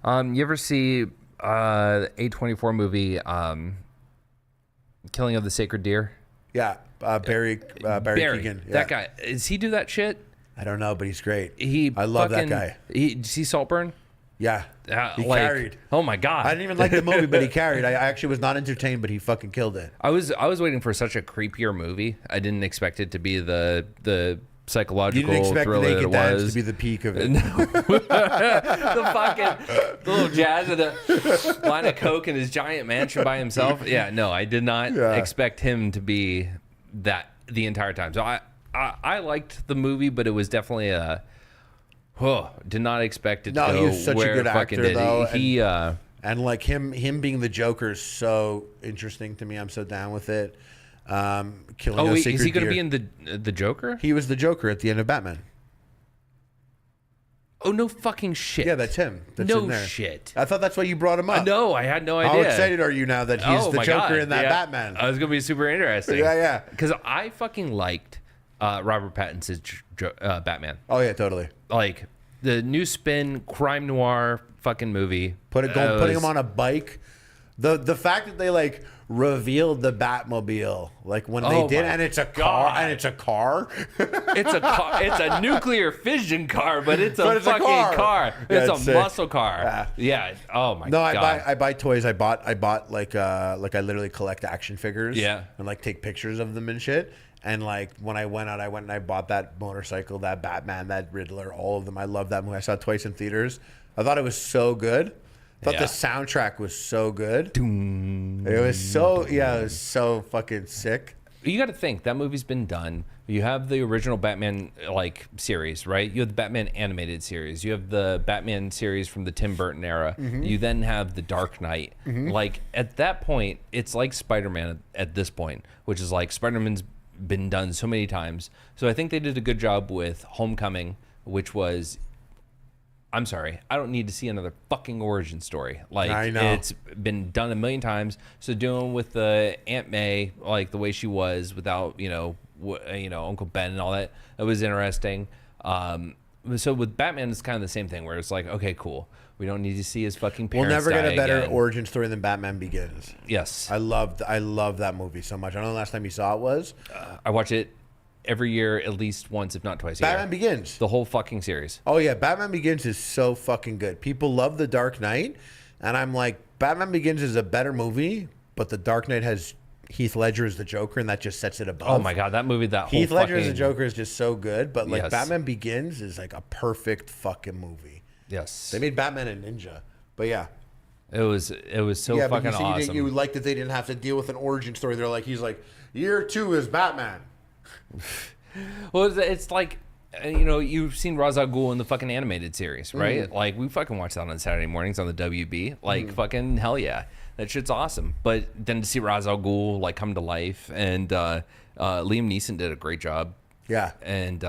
You ever see A24 movie, Killing of the Sacred Deer? Yeah, Barry Keoghan. Yeah. That guy. Does he do that shit? I don't know, but he's great. I love that guy. Did you see Saltburn? Yeah. He carried. Oh my God. I didn't even like the movie, but he carried. I actually was not entertained, but he fucking killed it. I was waiting for such a creepier movie. I didn't expect it to be the psychological you didn't expect thriller Naked that it Dance was. to be the peak of it. the little jazz and a line of coke in his giant mansion by himself. Yeah, no, I did not expect him to be that the entire time. So I liked the movie, but it was definitely did not expect it to go he was such where a good it fucking actor, did. though. And like him being the Joker is so interesting to me. I'm so down with it. Is he going to be in the Joker? He was the Joker at the end of Batman. Oh, no fucking shit. Yeah, that's him. That's no in there. Shit. I thought that's why you brought him up. No, I had no idea. How excited are you now that he's the Joker in that Batman? I was going to be super interesting. Yeah. Because I fucking liked Robert Pattinson's Batman. Oh, yeah, totally. Like, the new spin, crime noir fucking movie. Putting him on a bike. The fact that they, like, revealed the Batmobile, like when they did, and it's a car, it's a car. It's a nuclear fission car, but it's a fucking car. It's a sick muscle car. Yeah. Oh my god. I buy toys. I bought like I literally collect action figures. Yeah. And like take pictures of them and shit. And like when I went and I bought that motorcycle, that Batman, that Riddler, all of them. I love that movie. I saw it twice in theaters. I thought it was so good. I thought the soundtrack was so good. It was so fucking sick. You got to think that movie's been done. You have the original Batman like series, right? You have the Batman animated series. You have the Batman series from the Tim Burton era. Mm-hmm. You then have the Dark Knight. Mm-hmm. Like at that point, it's like Spider-Man at this point, which is like Spider-Man's been done so many times. So I think they did a good job with Homecoming, which was, I'm sorry, I don't need to see another fucking origin story. Like, I know. it's been done a million times. So doing with the Aunt May, like the way she was without, Uncle Ben and all that, it was interesting. So with Batman, it's kind of the same thing where it's like, okay, cool. We don't need to see his fucking We'll parents never get a better again. origin story than Batman Begins. Yes. I love that movie so much. I don't know the last time you saw it was. I watch it every year at least once, if not twice a year. Batman Begins. The whole fucking series. Oh yeah, Batman Begins is so fucking good. People love The Dark Knight, and I'm like, Batman Begins is a better movie, but The Dark Knight has Heath Ledger as the Joker, and that just sets it above. Oh my god, that movie, that whole Heath Ledger as fucking... the Joker is just so good, but like Yes. Batman Begins is like a perfect fucking movie. Yes. They made Batman a ninja, but yeah. It was so Yeah, fucking but you awesome. you like that they didn't have to deal with an origin story. They're like, he's like, year 2 is Batman. Well, it's like, you've seen Ra's al Ghul in the fucking animated series, right? Mm-hmm. Like, we fucking watch that on Saturday mornings on the WB. Like, fucking hell yeah. That shit's awesome. But then to see Ra's al Ghul, like, come to life, and Liam Neeson did a great job. Yeah. And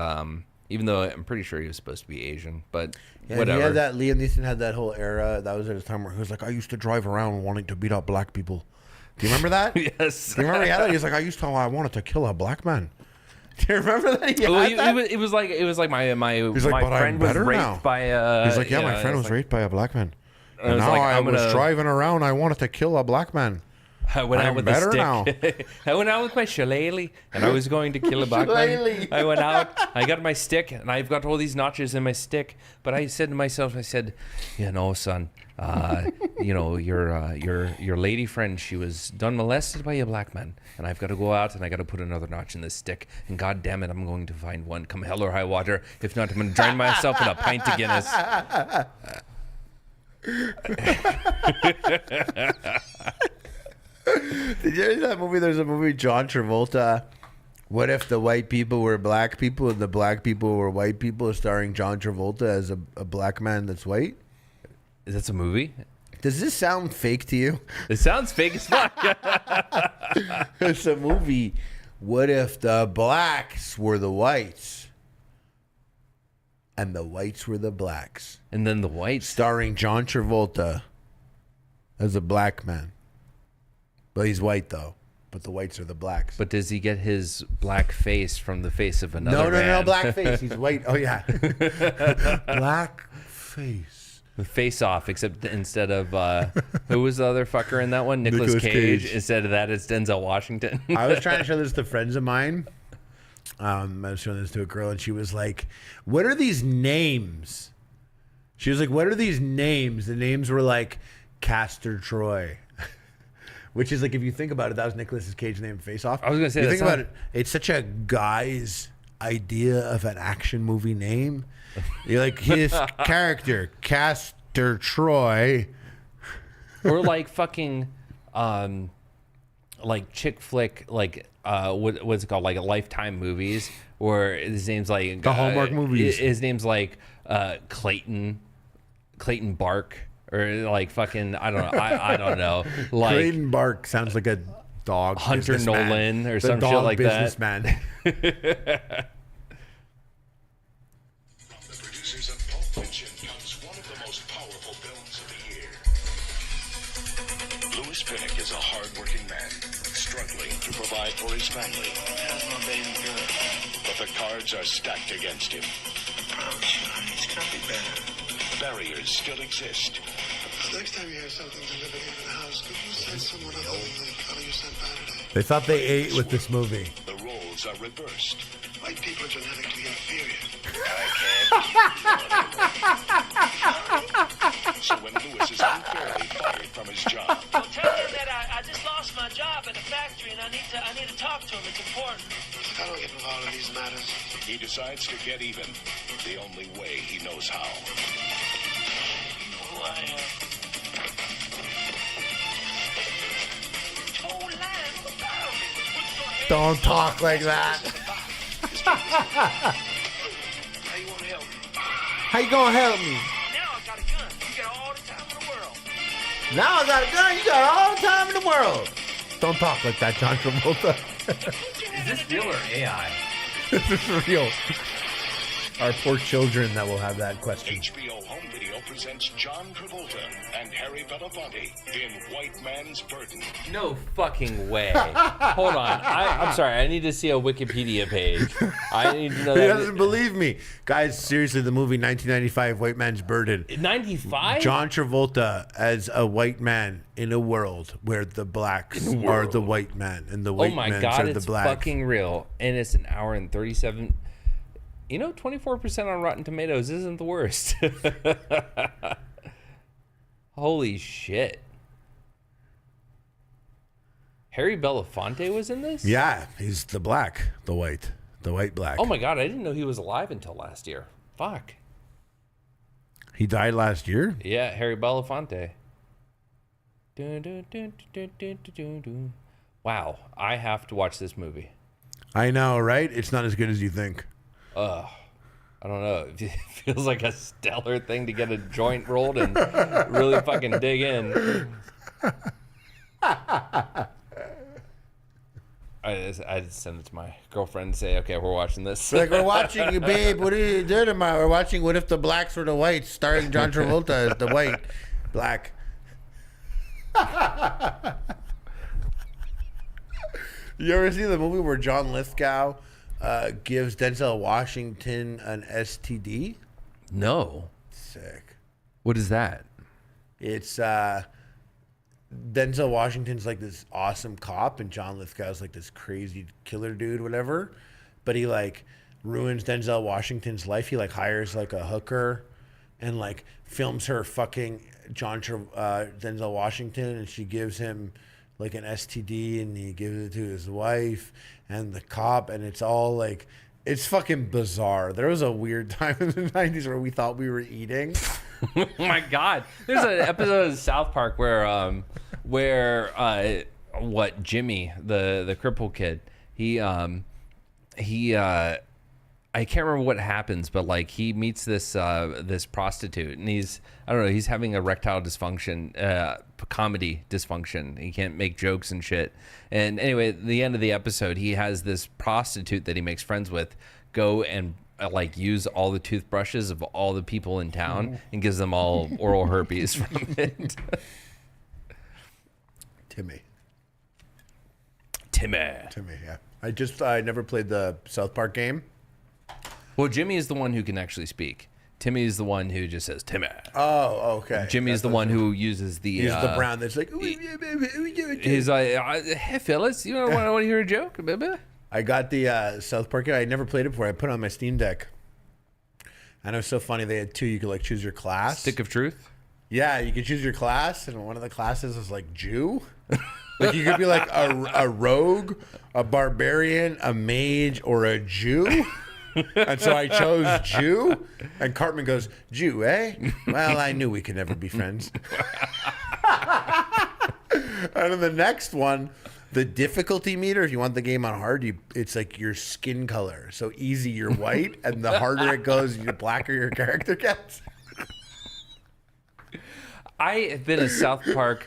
even though I'm pretty sure he was supposed to be Asian, but Yeah, whatever. he had that. Liam Neeson had that whole era. That was at his time where he was like, I used to drive around wanting to beat up black people. Do you remember that? Yes. Do you remember he had that? He was like, I wanted to kill a black man. Do you remember that? He had that? It was like my He's like, my but I'm friend was better raped now. by He's like, yeah, my friend was raped by a black man. I And was now like, I I'm was gonna- driving around. I wanted to kill a black man. I went out I'm with better a stick. now. I went out with my shillelagh, and I was going to kill a black man. Shillelagh. I went out. I got my stick, and I've got all these notches in my stick. But I said to myself, son, your lady friend, she was done molested by a black man, and I've got to go out and I got to put another notch in this stick. And God damn it, I'm going to find one, come hell or high water. If not, I'm going to drown myself in a pint of Guinness. Did you ever see that movie? There's a movie, John Travolta. What if the white people were black people and the black people were white people, starring John Travolta as a black man that's white? Is that a movie? Does this sound fake to you? It sounds fake as fuck. It's a movie. What if the blacks were the whites and the whites were the blacks? And then the whites. Starring John Travolta as a black man. But he's white though. But the whites are the blacks. But does he get his black face from the face of another man? No, black face. He's white. Oh yeah. Black face. The face off, except instead of who was the other fucker in that one? Nicolas Nicolas Cage. Cage. Instead of that, it's Denzel Washington. I was trying to show this to friends of mine. I was showing this to a girl, and she was like, "What are these names?" She was like, "What are these names?" The names were like Castor Troy, which is like, if you think about it, that was Nicolas Cage's name, Face Off. I was gonna say, you that's think about not- it, it's such a guy's idea of an action movie name. You're like, his character, Castor Troy. Or like fucking, like chick flick, like what's it called, like Lifetime movies, or his name's like The Hallmark movies. His name's like Clayton Bark, or like fucking I don't know, I don't know, like Clayton Bark sounds like a dog. Hunter businessman. Nolan or The some shit dog like that. businessman. From the producers of Pulp Fiction comes one of the most powerful villains of the year. Louis Pinnock is a hard-working man, struggling to provide for his family. How's my baby doing? But the cards are stacked against him. I promise you, honey, it's gonna be better. Barriers still exist. Next time you have something delivered into the house, could you send someone other than the fellow you sent by today? They thought they ate with this movie. The roles are reversed. White people are genetically inferior. So when Louis is unfairly fired from his job, Well, tell him that I just lost my job at the factory and I need to talk to him. It's important. I don't get involved in these matters. he decides to get even the only way he knows how. You know who I am. Whole line about me. What's your head? Don't talk like that. How you want to help me? How you gonna help me? Now I got a gun. You got all the time in the world. Now I got a gun. You got all the time in the world. Don't talk like that, John Travolta. Is this real or AI? This is real. our poor children that will have that question. HBO Home Video presents John Travolta and Harry Belafonte in White Man's Burden. No fucking way. Hold on. I'm sorry. I need to see a Wikipedia page. I need to know He that. doesn't believe me. Guys, seriously, the movie 1995, White Man's Burden. 95? John Travolta as a white man in a world where the blacks are the white man and the Oh white my men God, are the it's blacks. fucking real. And it's an hour and 37. 24% on Rotten Tomatoes isn't the worst. Holy shit. Harry Belafonte was in this? Yeah, he's the black, the white black. Oh my God, I didn't know he was alive until last year. Fuck. He died last year? Yeah, Harry Belafonte. Dun, dun, dun, dun, dun, dun, dun, dun. Wow, I have to watch this movie. I know, right? It's not as good as you think. I don't know. It feels like a stellar thing to get a joint rolled and really fucking dig in. I just send it to my girlfriend and say, okay, we're watching this. Like, we're watching you, babe. What are you doing tomorrow? We're watching What If the Blacks Were the Whites, starring John Travolta as the white black. You ever see the movie where John Lithgow gives Denzel Washington an STD? No. Sick. What is that? It's Denzel Washington's like this awesome cop, and John Lithgow's like this crazy killer dude, whatever. But he like ruins Denzel Washington's life. He like hires like a hooker, and like films her fucking Denzel Washington, and she gives him like an STD, and he gives it to his wife and the cop, and it's all like, it's fucking bizarre. There was a weird time in the 90s where we thought we were eating. Oh my God. There's an episode of South Park where Jimmy, the cripple kid, he I can't remember what happens, but like he meets this prostitute, and he's having erectile dysfunction, comedy dysfunction. He can't make jokes and shit. And anyway, at the end of the episode, he has this prostitute that he makes friends with go and like use all the toothbrushes of all the people in town and gives them all oral herpes from it. Timmy, yeah. I never played the South Park game. Well, Jimmy is the one who can actually speak. Timmy is the one who just says Timmy. Oh, okay. Jimmy is the one who uses the. He's the brown that's like. He's like, hey fellas, you want to hear a joke, baby? I got the South Park game. I never played it before. I put it on my Steam Deck, and it was so funny. They had two. You could like choose your class. Stick of Truth. Yeah, you could choose your class, and one of the classes was like Jew. Like you could be like a rogue, a barbarian, a mage, or a Jew. And so I chose Jew, and Cartman goes, Jew, eh? Well, I knew we could never be friends. And then the next one, the difficulty meter, if you want the game on hard, it's like your skin color. So easy, you're white, and the harder it goes, the blacker your character gets. I have been a South Park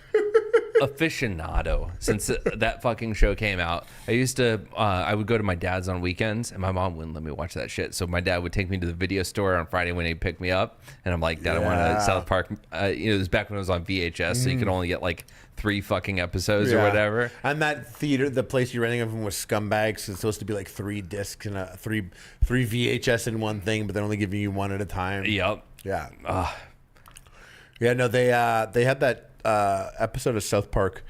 aficionado since that fucking show came out. I used to, I would go to my dad's on weekends, and my mom wouldn't let me watch that shit. So my dad would take me to the video store on Friday when he'd pick me up, and I'm like, Dad, I want a South Park. It was back when it was on VHS, so you could only get like 3 fucking episodes or whatever. And that theater, the place you're renting them from was Scumbags. So it's supposed to be like 3 discs and three VHS in one thing, but they're only giving you one at a time. Yep. Yeah. Yeah, no, they had that episode of South Park.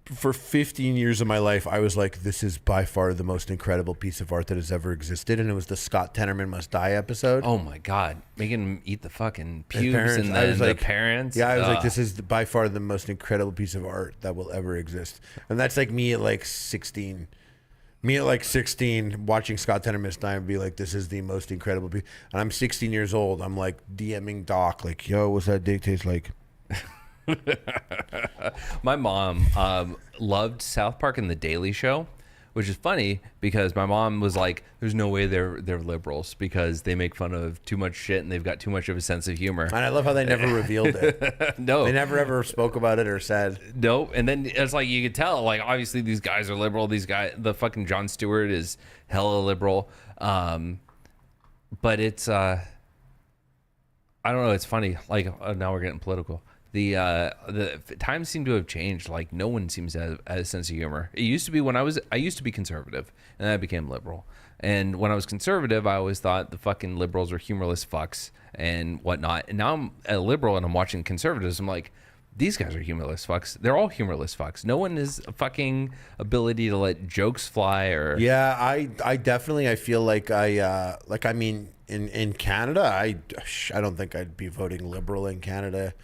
For 15 years of my life, I was like, this is by far the most incredible piece of art that has ever existed. And it was the Scott Tenorman Must Die episode. Oh my God. Making him eat the fucking His pubes parents. and I was then like, the parents. Yeah, I was like, this is by far the most incredible piece of art that will ever exist. And that's like me at like 16. Me at like 16 watching Scott Tenorman Must Die and be like, this is the most incredible piece. And I'm 16 years old. I'm like DMing Doc, like, yo, what's that dick taste like? My mom loved South Park and The Daily Show, which is funny because my mom was like, there's no way they're liberals because they make fun of too much shit and they've got too much of a sense of humor. And I love how they never revealed it. No. They never ever spoke about it or said. No. And then it's like you could tell, like, obviously these guys are liberal. These guys, the fucking Jon Stewart is hella liberal. But it's I don't know. It's funny. Like now we're getting political. The times seem to have changed. Like no one seems to have a sense of humor. It used to be when I used to be conservative, and then I became liberal. And when I was conservative, I always thought the fucking liberals were humorless fucks and whatnot. And now I'm a liberal and I'm watching conservatives. I'm like, these guys are humorless fucks. They're all humorless fucks. No one has a fucking ability to let jokes fly or. Yeah, I definitely, I feel like I mean, in Canada, I don't think I'd be voting liberal in Canada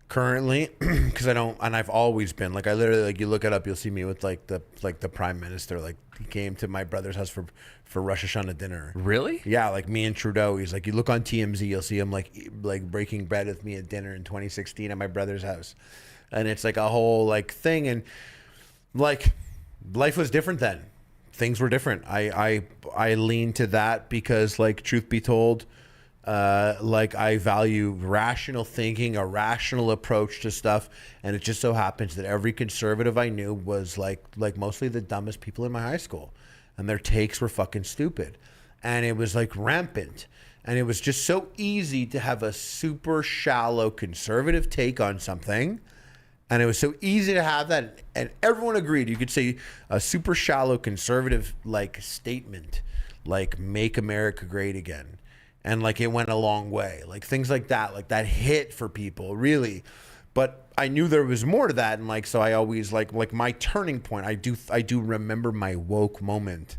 currently, because I don't, and I've always been like, I literally, like, you look it up, you'll see me with the prime minister. Like, he came to my brother's house for Rosh Hashanah dinner. Really? Yeah, like me and Trudeau. He's like, you look on TMZ, you'll see him like breaking bread with me at dinner in 2016 at my brother's house, and it's like a whole like thing. And like, life was different then. Things were different. I lean to that because, like, truth be told, like, I value rational thinking, a rational approach to stuff, and it just so happens that every conservative I knew was like mostly the dumbest people in my high school, and their takes were fucking stupid, and it was like rampant, and it was just so easy to have a super shallow conservative take on something, and it was so easy to have that, and everyone agreed. You could say a super shallow conservative like statement, like "Make America Great Again." And like, it went a long way, like things like that hit for people really. But I knew there was more to that, and like, so I always like my turning point. I do remember my woke moment.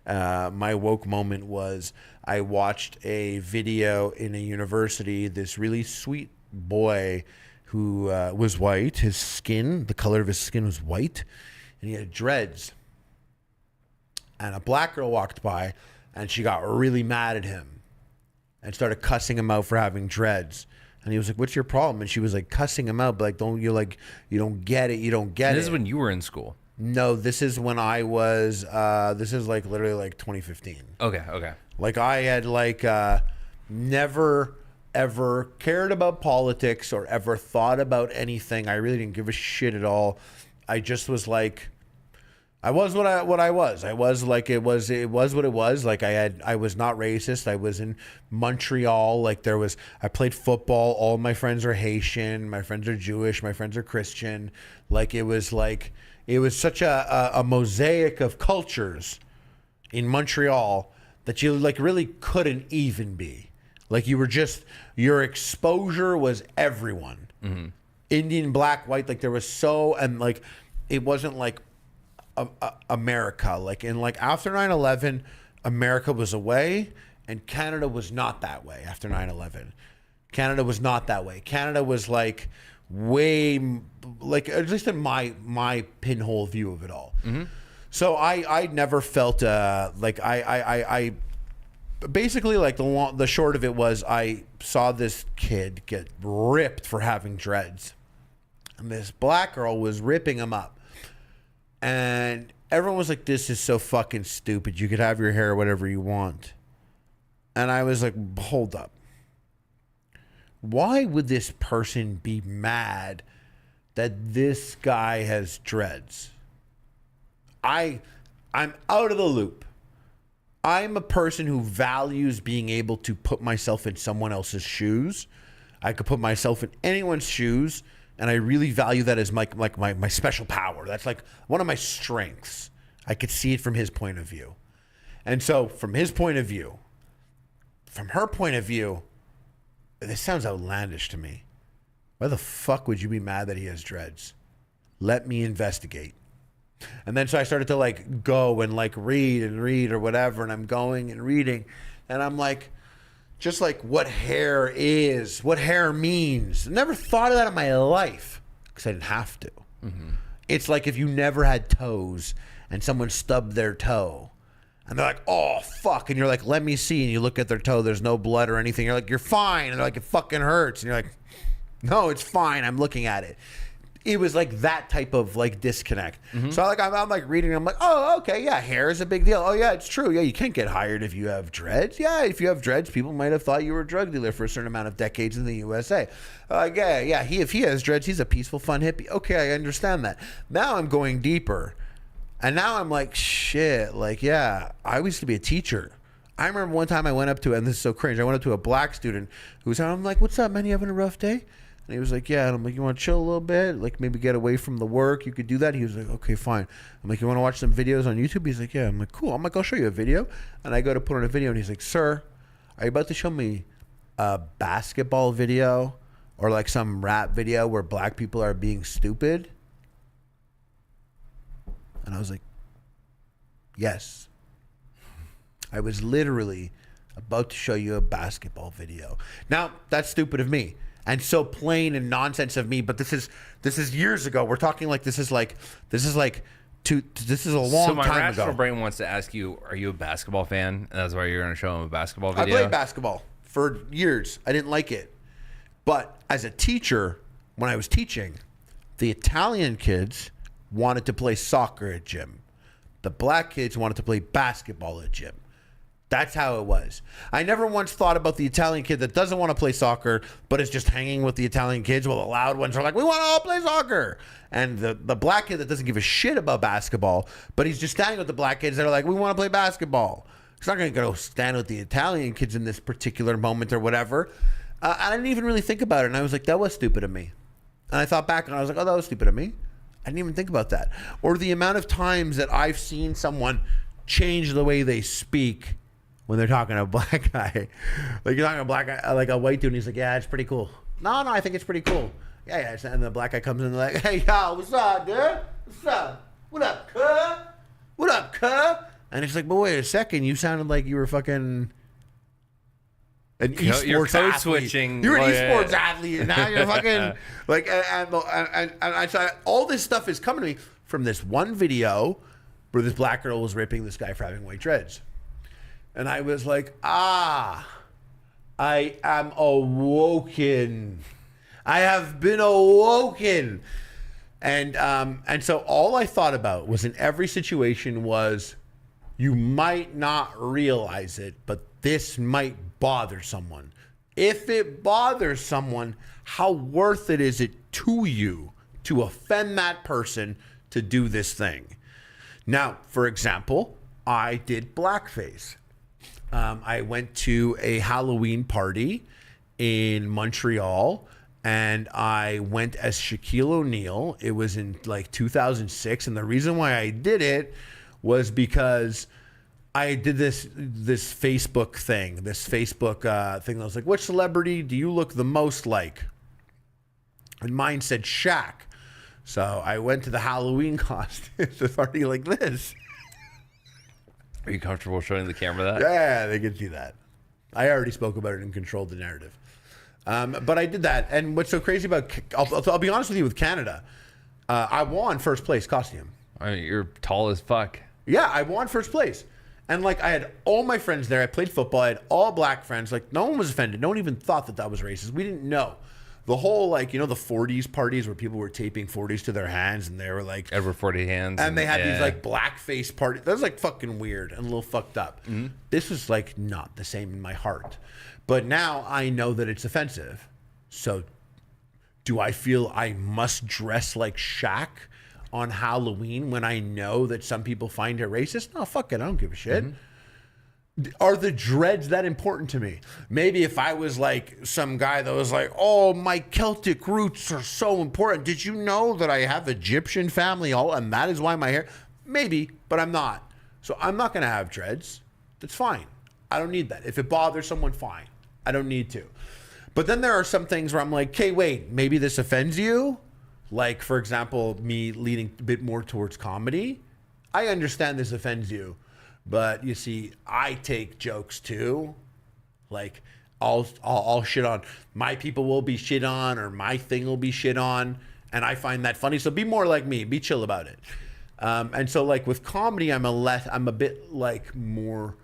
My woke moment was I watched a video in a university. This really sweet boy who was white. His skin, the color of his skin was white, and he had dreads. And a black girl walked by, and she got really mad at him and started cussing him out for having dreads. And he was like, "What's your problem?" And she was like cussing him out, but like, you don't get it. You don't get it. This is when you were in school. No, this is when I was, this is like literally like 2015. Okay. Like, I had like never ever cared about politics or ever thought about anything. I really didn't give a shit at all. I just was like, I was what I was. I was like, it was what it was. Like, I was not racist. I was in Montreal. Like, I played football. All my friends are Haitian. My friends are Jewish. My friends are Christian. Like, it was such a mosaic of cultures in Montreal that you like really couldn't even be. Like, you were just, your exposure was everyone. Mm-hmm. Indian, black, white. Like, there was and like, it wasn't like America. Like, in like after 9/11, America was away, and Canada was not that way. After 9/11, Canada was not that way. Canada was like way, like, at least in my pinhole view of it all. Mm-hmm. So I never felt like I basically, like, the short of it was, I saw this kid get ripped for having dreads, and this black girl was ripping him up. And everyone was like, "This is so fucking stupid. You could have your hair whatever you want." And I was like, hold up. Why would this person be mad that this guy has dreads? I'm out of the loop. I'm a person who values being able to put myself in someone else's shoes. I could put myself in anyone's shoes, and I really value that as my special power. That's like one of my strengths. I could see it from his point of view. And so from his point of view, from her point of view, this sounds outlandish to me. Why the fuck would you be mad that he has dreads? Let me investigate. And then so I started to like go and like read or whatever, and I'm going and reading, and I'm like, just like what hair is, what hair means. Never thought of that in my life because I didn't have to. Mm-hmm. It's like if you never had toes and someone stubbed their toe and they're like, "Oh, fuck." And you're like, "Let me see." And you look at their toe, there's no blood or anything. You're like, "You're fine." And they're like, "It fucking hurts." And you're like, "No, it's fine. I'm looking at it." It was like that type of like disconnect. Mm-hmm. So like I'm like reading, I'm like, "Oh, okay, yeah, hair is a big deal. Oh yeah, it's true. Yeah, you can't get hired if you have dreads. Yeah, if you have dreads, people might have thought you were a drug dealer for a certain amount of decades in the USA. If he has dreads, he's a peaceful, fun hippie. Okay, I understand that. Now I'm going deeper, and now I'm like, shit. Like, yeah, I used to be a teacher. I remember one time I went up to, and this is so cringe, I went up to a black student who was, I'm like, what's up, man? You having a rough day? And he was like, yeah. And I'm like, you want to chill a little bit? Like, maybe get away from the work? You could do that? He was like, okay, fine. I'm like, you want to watch some videos on YouTube? He's like, yeah. I'm like, cool. I'm like, I'll show you a video. And I go to put on a video, and he's like, sir, are you about to show me a basketball video or like some rap video where black people are being stupid? And I was like, yes. I was literally about to show you a basketball video. Now, that's stupid of me and so plain and nonsense of me, but this is years ago. We're talking like this is a long So my time rational ago. brain wants to ask you, are you a basketball fan? And that's why you're going to show him a basketball I video? played basketball for years. I didn't like it. But as a teacher, when I was teaching, the Italian kids wanted to play soccer at gym. The black kids wanted to play basketball at gym. That's how it was. I never once thought about the Italian kid that doesn't want to play soccer, but is just hanging with the Italian kids while the loud ones are like, we want to all play soccer. And the black kid that doesn't give a shit about basketball, but he's just standing with the black kids that are like, we want to play basketball. He's not going to go stand with the Italian kids in this particular moment or whatever. I didn't even really think about it. And I was like, that was stupid of me. And I thought back and I was like, oh, that was stupid of me. I didn't even think about that. Or the amount of times that I've seen someone change the way they speak when they're talking to a black guy. Like you're talking to a black guy, like a white dude, and he's like, yeah, it's pretty cool. No, I think it's pretty cool. Yeah. And the black guy comes in and like, hey, yo, what's up, dude? What's up? What up, cuz? What up, cuz? And it's like, but wait a second, you sounded like you were fucking an esports you're code athlete. switching. You're an Well, esports yeah. athlete, and now you're fucking like, and I saw all this stuff is coming to me from this one video where this black girl was ripping this guy for having white dreads. And I was like, I am awoken. I have been awoken. And so all I thought about was in every situation was, you might not realize it, but this might bother someone. If it bothers someone, how worth it is it to you to offend that person to do this thing? Now, for example, I did blackface. I went to a Halloween party in Montreal, and I went as Shaquille O'Neal. It was in like 2006, and the reason why I did it was because I did this Facebook thing, thing that was like, which celebrity do you look the most like? And mine said Shaq. So I went to the Halloween costume to party like this. Are you comfortable showing the camera that? Yeah, they can see that. I already spoke about it and controlled the narrative. But I did that. And what's so crazy about, I'll be honest with you, with Canada, I won first place costume. I mean, you're tall as fuck. Yeah, I won first place. And like I had all my friends there. I played football. I had all black friends. Like no one was offended. No one even thought that was racist. We didn't know. The whole, like, you know, the 40s parties where people were taping 40s to their hands and they were like, Edward 40 hands. and they had these like blackface parties. That was like fucking weird and a little fucked up. Mm-hmm. This was like not the same in my heart. But now I know that it's offensive. So do I feel I must dress like Shaq on Halloween when I know that some people find it racist? No, fuck it. I don't give a shit. Mm-hmm. Are the dreads that important to me? Maybe if I was like some guy that was like, oh, my Celtic roots are so important. Did you know that I have Egyptian family and that is why my hair? Maybe, but I'm not. So I'm not going to have dreads. That's fine. I don't need that. If it bothers someone, fine. I don't need to. But then there are some things where I'm like, okay, wait, maybe this offends you. Like, for example, me leaning a bit more towards comedy. I understand this offends you. But you see, I take jokes too. Like, I'll shit on. My people will be shit on, or my thing will be shit on, and I find that funny. So be more like me. Be chill about it. And so, like with comedy, I'm a bit like more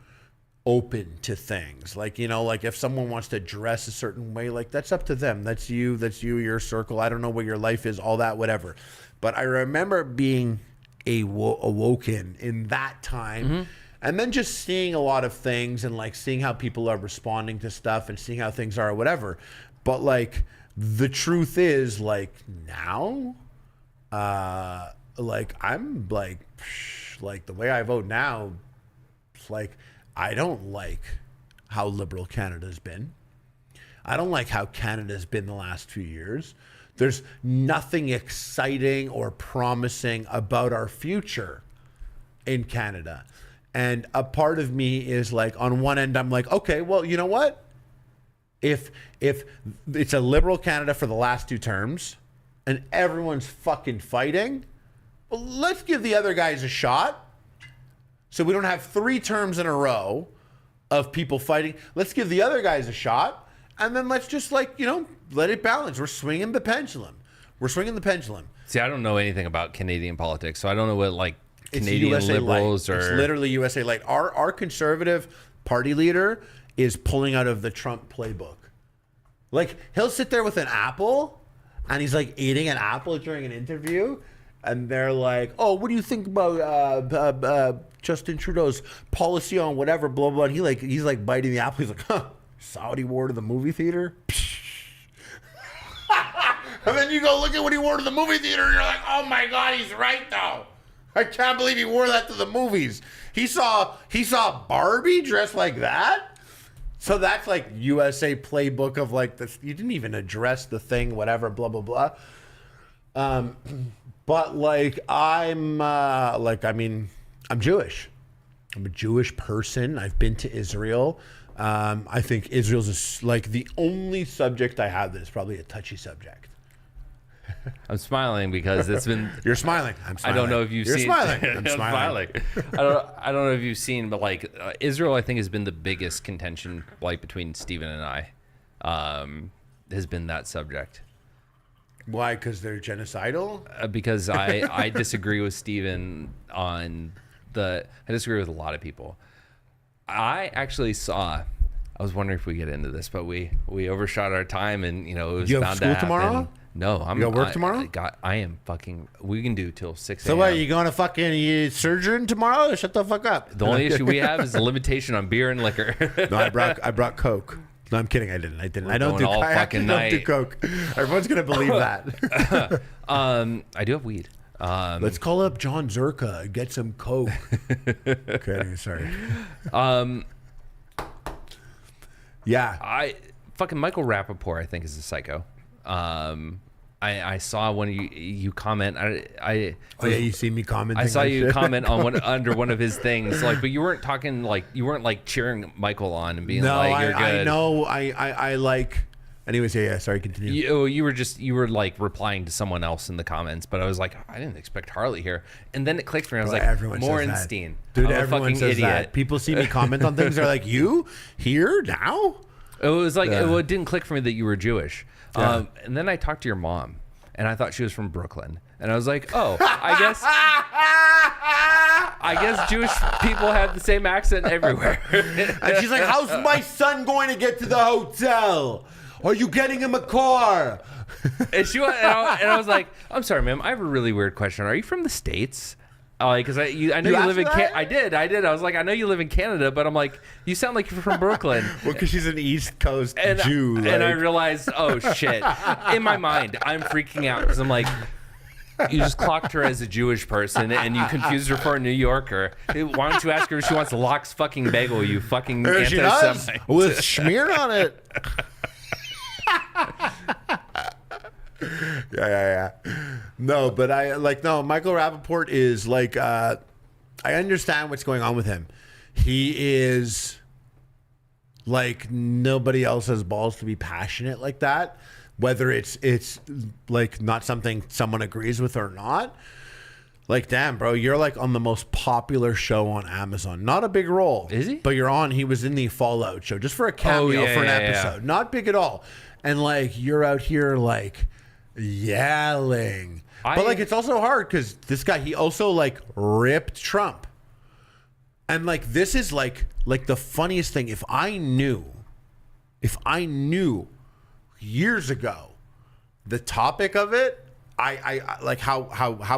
open to things. Like, you know, like if someone wants to dress a certain way, like that's up to them. That's you. Your circle. I don't know what your life is. All that, whatever. But I remember being awoken in that time. Mm-hmm. And then just seeing a lot of things and like seeing how people are responding to stuff and seeing how things are or whatever. But like the truth is like now, like I'm like the way I vote now, like I don't like how liberal Canada's been. I don't like how Canada's been the last few years. There's nothing exciting or promising about our future in Canada. And a part of me is like, on one end, I'm like, okay, well, you know what? If it's a liberal Canada for the last 2 terms and everyone's fucking fighting, well, let's give the other guys a shot. So we don't have 3 terms in a row of people fighting. Let's give the other guys a shot. And then let's just let it balance. We're swinging the pendulum. See, I don't know anything about Canadian politics, so I don't know what It's Canadian USA Liberals Light. or... It's literally USA Light. Our conservative party leader is pulling out of the Trump playbook. Like, he'll sit there with an apple, and he's like eating an apple during an interview, and they're like, "Oh, what do you think about Justin Trudeau's policy on whatever, blah blah?" And he's like biting the apple. He's like, "Huh, Saudi wore to the movie theater." And then you go look at what he wore to the movie theater, and you're like, "Oh my God, he's right though. I can't believe he wore that to the movies. He saw Barbie dressed like that." So that's like USA playbook of like this. You didn't even address the thing, whatever, blah blah blah. But like I'm Jewish. I'm a Jewish person. I've been to Israel. I think Israel's like the only subject I have that is probably a touchy subject. I'm smiling because it's been... You're smiling. I'm smiling. I don't know if you've You're seen... smiling. I'm smiling. I don't know if you've seen, but like Israel, I think, has been the biggest contention like between Steven and I. Has been that subject. Why? Because they're genocidal? Because I disagree with Steven on I disagree with a lot of people. I actually saw... I was wondering if we get into this, but we overshot our time, and it was you have bound school to happen. Tomorrow? No, You got work tomorrow? I am fucking. We can do till 6 a.m. So what? You going to fucking surgeon tomorrow? Shut the fuck up. The only issue we have is the limitation on beer and liquor. No, I brought Coke. No, I'm kidding. I didn't. I don't going all I fucking don't do night. Coke. Everyone's gonna believe that. I do have weed. Let's call up John Zerka and get some Coke. Okay, sorry. Yeah. Fucking Michael Rappaport, I think, is a psycho. I saw one of you comment. You see me commenting. I saw on you shit? comment on under one of his things, but you weren't talking you weren't cheering Michael on and being No, you're good. I know. I like. Anyways, yeah. Sorry, continue. You were replying to someone else in the comments, but I was like, I didn't expect Harley here, and then it clicked for me. I was like, everyone says Morenstein, that. Dude, I'm a everyone fucking says idiot. that. People see me comment on things. They're like, "You here now?" It was like it didn't click for me that you were Jewish. Yeah. And then I talked to your mom, and I thought she was from Brooklyn, and I was like, oh, I guess Jewish people have the same accent everywhere. And she's like, "How's my son going to get to the hotel? Are you getting him a car?" And I was like, I'm sorry, ma'am, I have a really weird question. Are you from the States? Because I know you live in Canada. I did. I was like, I know you live in Canada, but I'm like, you sound like you're from Brooklyn. Well, because she's an East Coast And Jew. I realized, oh shit. In my mind, I'm freaking out because I'm like, you just clocked her as a Jewish person and you confused her for a New Yorker. Why don't you ask her if she wants a lox fucking bagel, you fucking She does, anti-Semite? with schmear on it. Yeah. No, but Michael Rappaport is like, I understand what's going on with him. He is like, nobody else has balls to be passionate like that, whether it's like not something someone agrees with or not. Like, damn, bro, you're like on the most popular show on Amazon. Not a big role. Is he? But you're on. He was in the Fallout show just for a cameo for an episode. Yeah. Not big at all. And like, you're out here like yelling. But like, it's also hard because this guy, he also like ripped Trump. And like, this is like the funniest thing. If I knew years ago the topic of it, I like how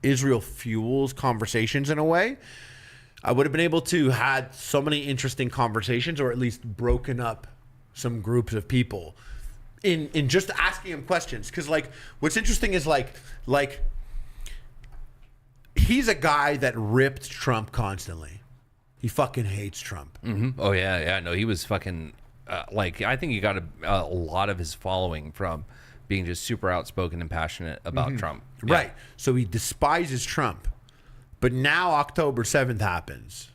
Israel fuels conversations in a way, I would have been able to had so many interesting conversations, or at least broken up some groups of people in just asking him questions. Because like, what's interesting is like he's a guy that ripped Trump constantly. He fucking hates Trump. Oh yeah. No, he was fucking I think he got a lot of his following from being just super outspoken and passionate about Trump. Yeah. Right. So he despises Trump. But now October 7th happens.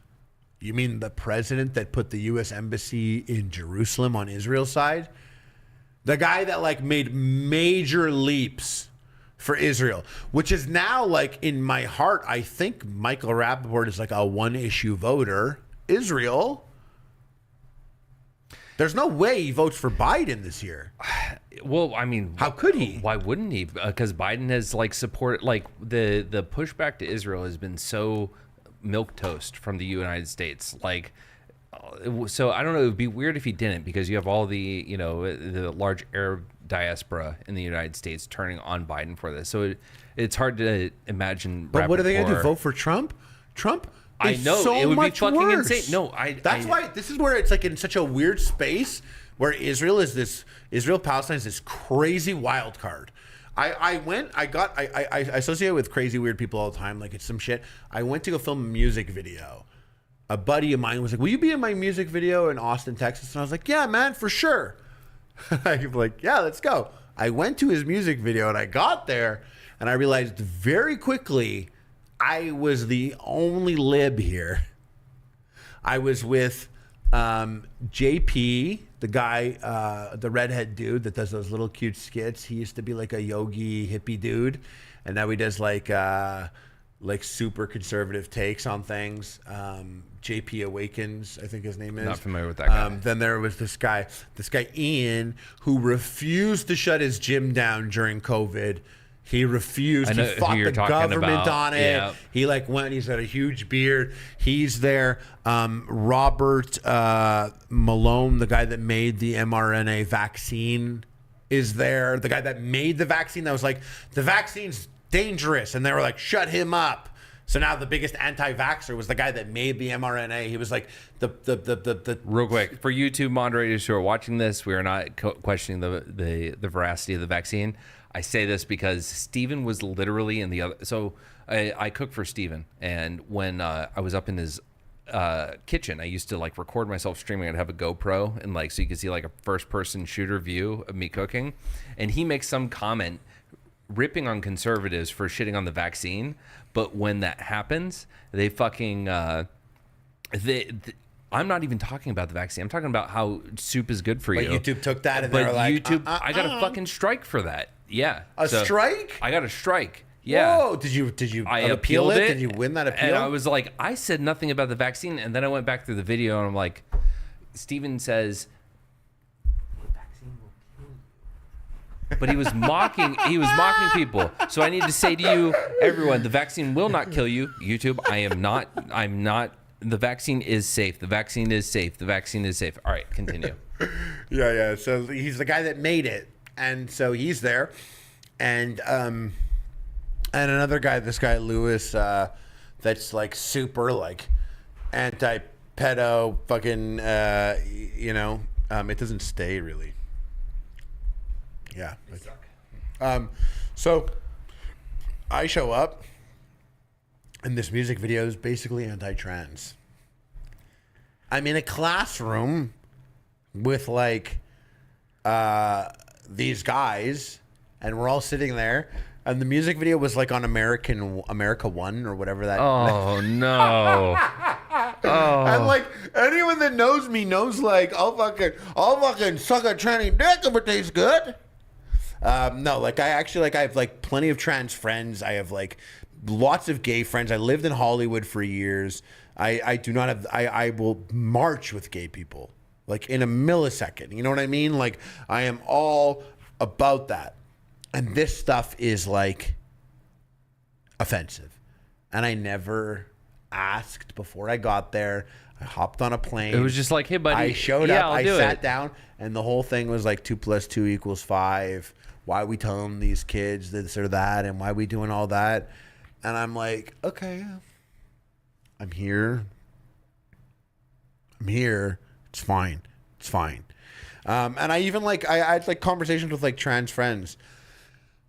You mean the president that put the U.S. embassy in Jerusalem on Israel's side? The guy that like made major leaps for Israel, which is now like in my heart, I think Michael Rappaport is like a one-issue voter. Israel. There's no way he votes for Biden this year. Well, I mean, how could he? Why wouldn't he? Because Biden has like support, like the pushback to Israel has been so milquetoast from the United States. Like, so I don't know. It would be weird if he didn't, because you have all the the large Arab diaspora in the United States turning on Biden for this. So it's hard to imagine. But what are they going to do? Vote for Trump? Trump? I know so it would be much fucking worse. insane. No, That's why this is where it's like in such a weird space where Israel Palestine is this crazy wild card. I associate with crazy weird people all the time. Like it's some shit. I went to go film a music video. A buddy of mine was like, "Will you be in my music video in Austin, Texas?" And I was like, "Yeah, man, for sure." I'm like, "Yeah, let's go." I went to his music video and I got there and I realized very quickly I was the only lib here. I was with JP, the guy, the redhead dude that does those little cute skits. He used to be like a yogi hippie dude, and now he does like super conservative takes on things. JP Awakens, I think his name is. Not familiar with that guy. Then there was this guy Ian, who refused to shut his gym down during COVID. He refused. He fought the government on it. Yeah. He like went. He's got a huge beard. He's there. Robert Malone, the guy that made the mRNA vaccine, is there. The guy that made the vaccine that was like, the vaccine's dangerous, and they were like, shut him up. So now the biggest anti-vaxxer was the guy that made the mRNA. He was like the Real quick, for YouTube moderators who are watching this, we are not questioning the veracity of the vaccine. I say this because Steven was literally in the other. So I cook for Steven, and when I was up in his kitchen, I used to like record myself streaming. I'd have a GoPro, and like so you could see like a first-person shooter view of me cooking. And he makes some comment ripping on conservatives for shitting on the vaccine, but when that happens, they fucking I'm not even talking about the vaccine. I'm talking about how soup is good for you. But YouTube took that, and they were like, YouTube, I got a fucking strike for that. Yeah, a strike. I got a strike. Yeah. Whoa! Did you I appeal appealed it? Did you win that appeal? And I was like, I said nothing about the vaccine, and then I went back through the video, and I'm like, Steven says, the vaccine will kill you. But he was mocking. He was mocking people. So I need to say to you, everyone, the vaccine will not kill you. YouTube, I'm not. The vaccine is safe. The vaccine is safe. The vaccine is safe. All right, continue. Yeah. So he's the guy that made it, and so he's there, and another guy, this guy Lewis, that's like super like anti-pedo, fucking, it doesn't stay really. Yeah. So I show up, and this music video is basically anti-trans. I'm in a classroom with like these guys, and we're all sitting there, and the music video was like on America One or whatever that. Oh no! Oh. And like anyone that knows me knows like I'll fucking suck a tranny dick if it tastes good. No, like I have like plenty of trans friends. I have like lots of gay friends. I lived in Hollywood for years. I will march with gay people like in a millisecond. You know what I mean? Like I am all about that. And this stuff is like offensive. And I never asked before I got there. I hopped on a plane. It was just like, hey, buddy. I showed up. I sat down, and the whole thing was like 2 + 2 = 5. Why are we telling these kids this or that? And why are we doing all that? And I'm like, okay, I'm here. It's fine. And I even I had like conversations with like trans friends.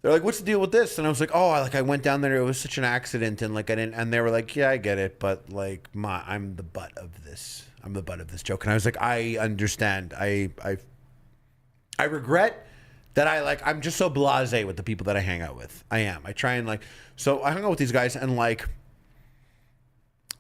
they're like, "What's the deal with this?" And I was like, "Oh, I went down there. It was such an accident, and like I didn't." And they were like, "Yeah, I get it, but like, I'm the butt of this. I'm the butt of this joke." And I was like, "I understand. I regret that I'm just so blasé with the people that I hang out with. I am. I try and so I hung out with these guys, and like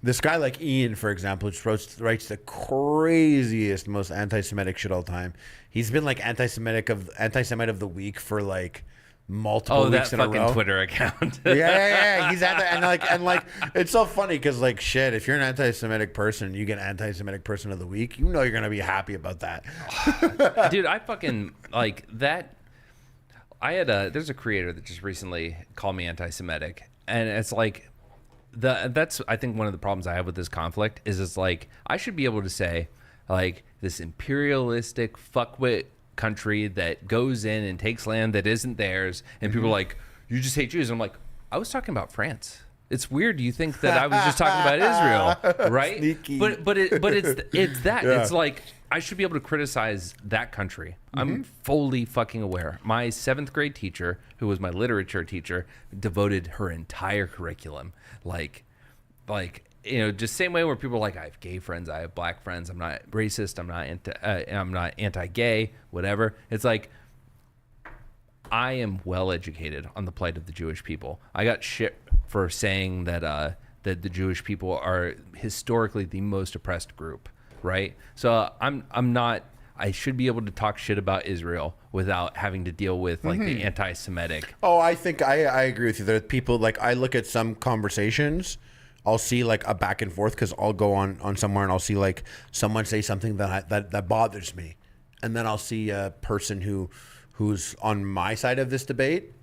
this guy like Ian, for example, just writes the craziest, most anti-Semitic shit all the time. He's been like anti-Semite of the week for like multiple weeks in a row. Oh, that fucking Twitter account. yeah. He's and it's so funny because like shit, if you're an anti-Semitic person, you get anti-Semitic person of the week. You know you're gonna be happy about that. Dude, I fucking like that. There's a creator that just recently called me anti-Semitic, and it's like that's I think one of the problems I have with this conflict is it's like I should be able to say like this imperialistic fuckwit country that goes in and takes land that isn't theirs, and people are like, you just hate Jews. I'm like, I was talking about France. It's weird. You think that I was just talking about Israel, right? Sneaky. But it's that. Yeah. It's like I should be able to criticize that country. I'm fully fucking aware. My 7th grade teacher, who was my literature teacher, devoted her entire curriculum, just same way where people are like, I have gay friends, I have black friends, I'm not racist, I'm not anti-gay, whatever. It's like I am well educated on the plight of the Jewish people. I got shit for saying that that the Jewish people are historically the most oppressed group, right? So I'm not. I should be able to talk shit about Israel without having to deal with like the anti-Semitic. Oh, I think I agree with you. There are people like I look at some conversations. I'll see like a back and forth because I'll go on somewhere and I'll see like someone say something that bothers me, and then I'll see a person who's on my side of this debate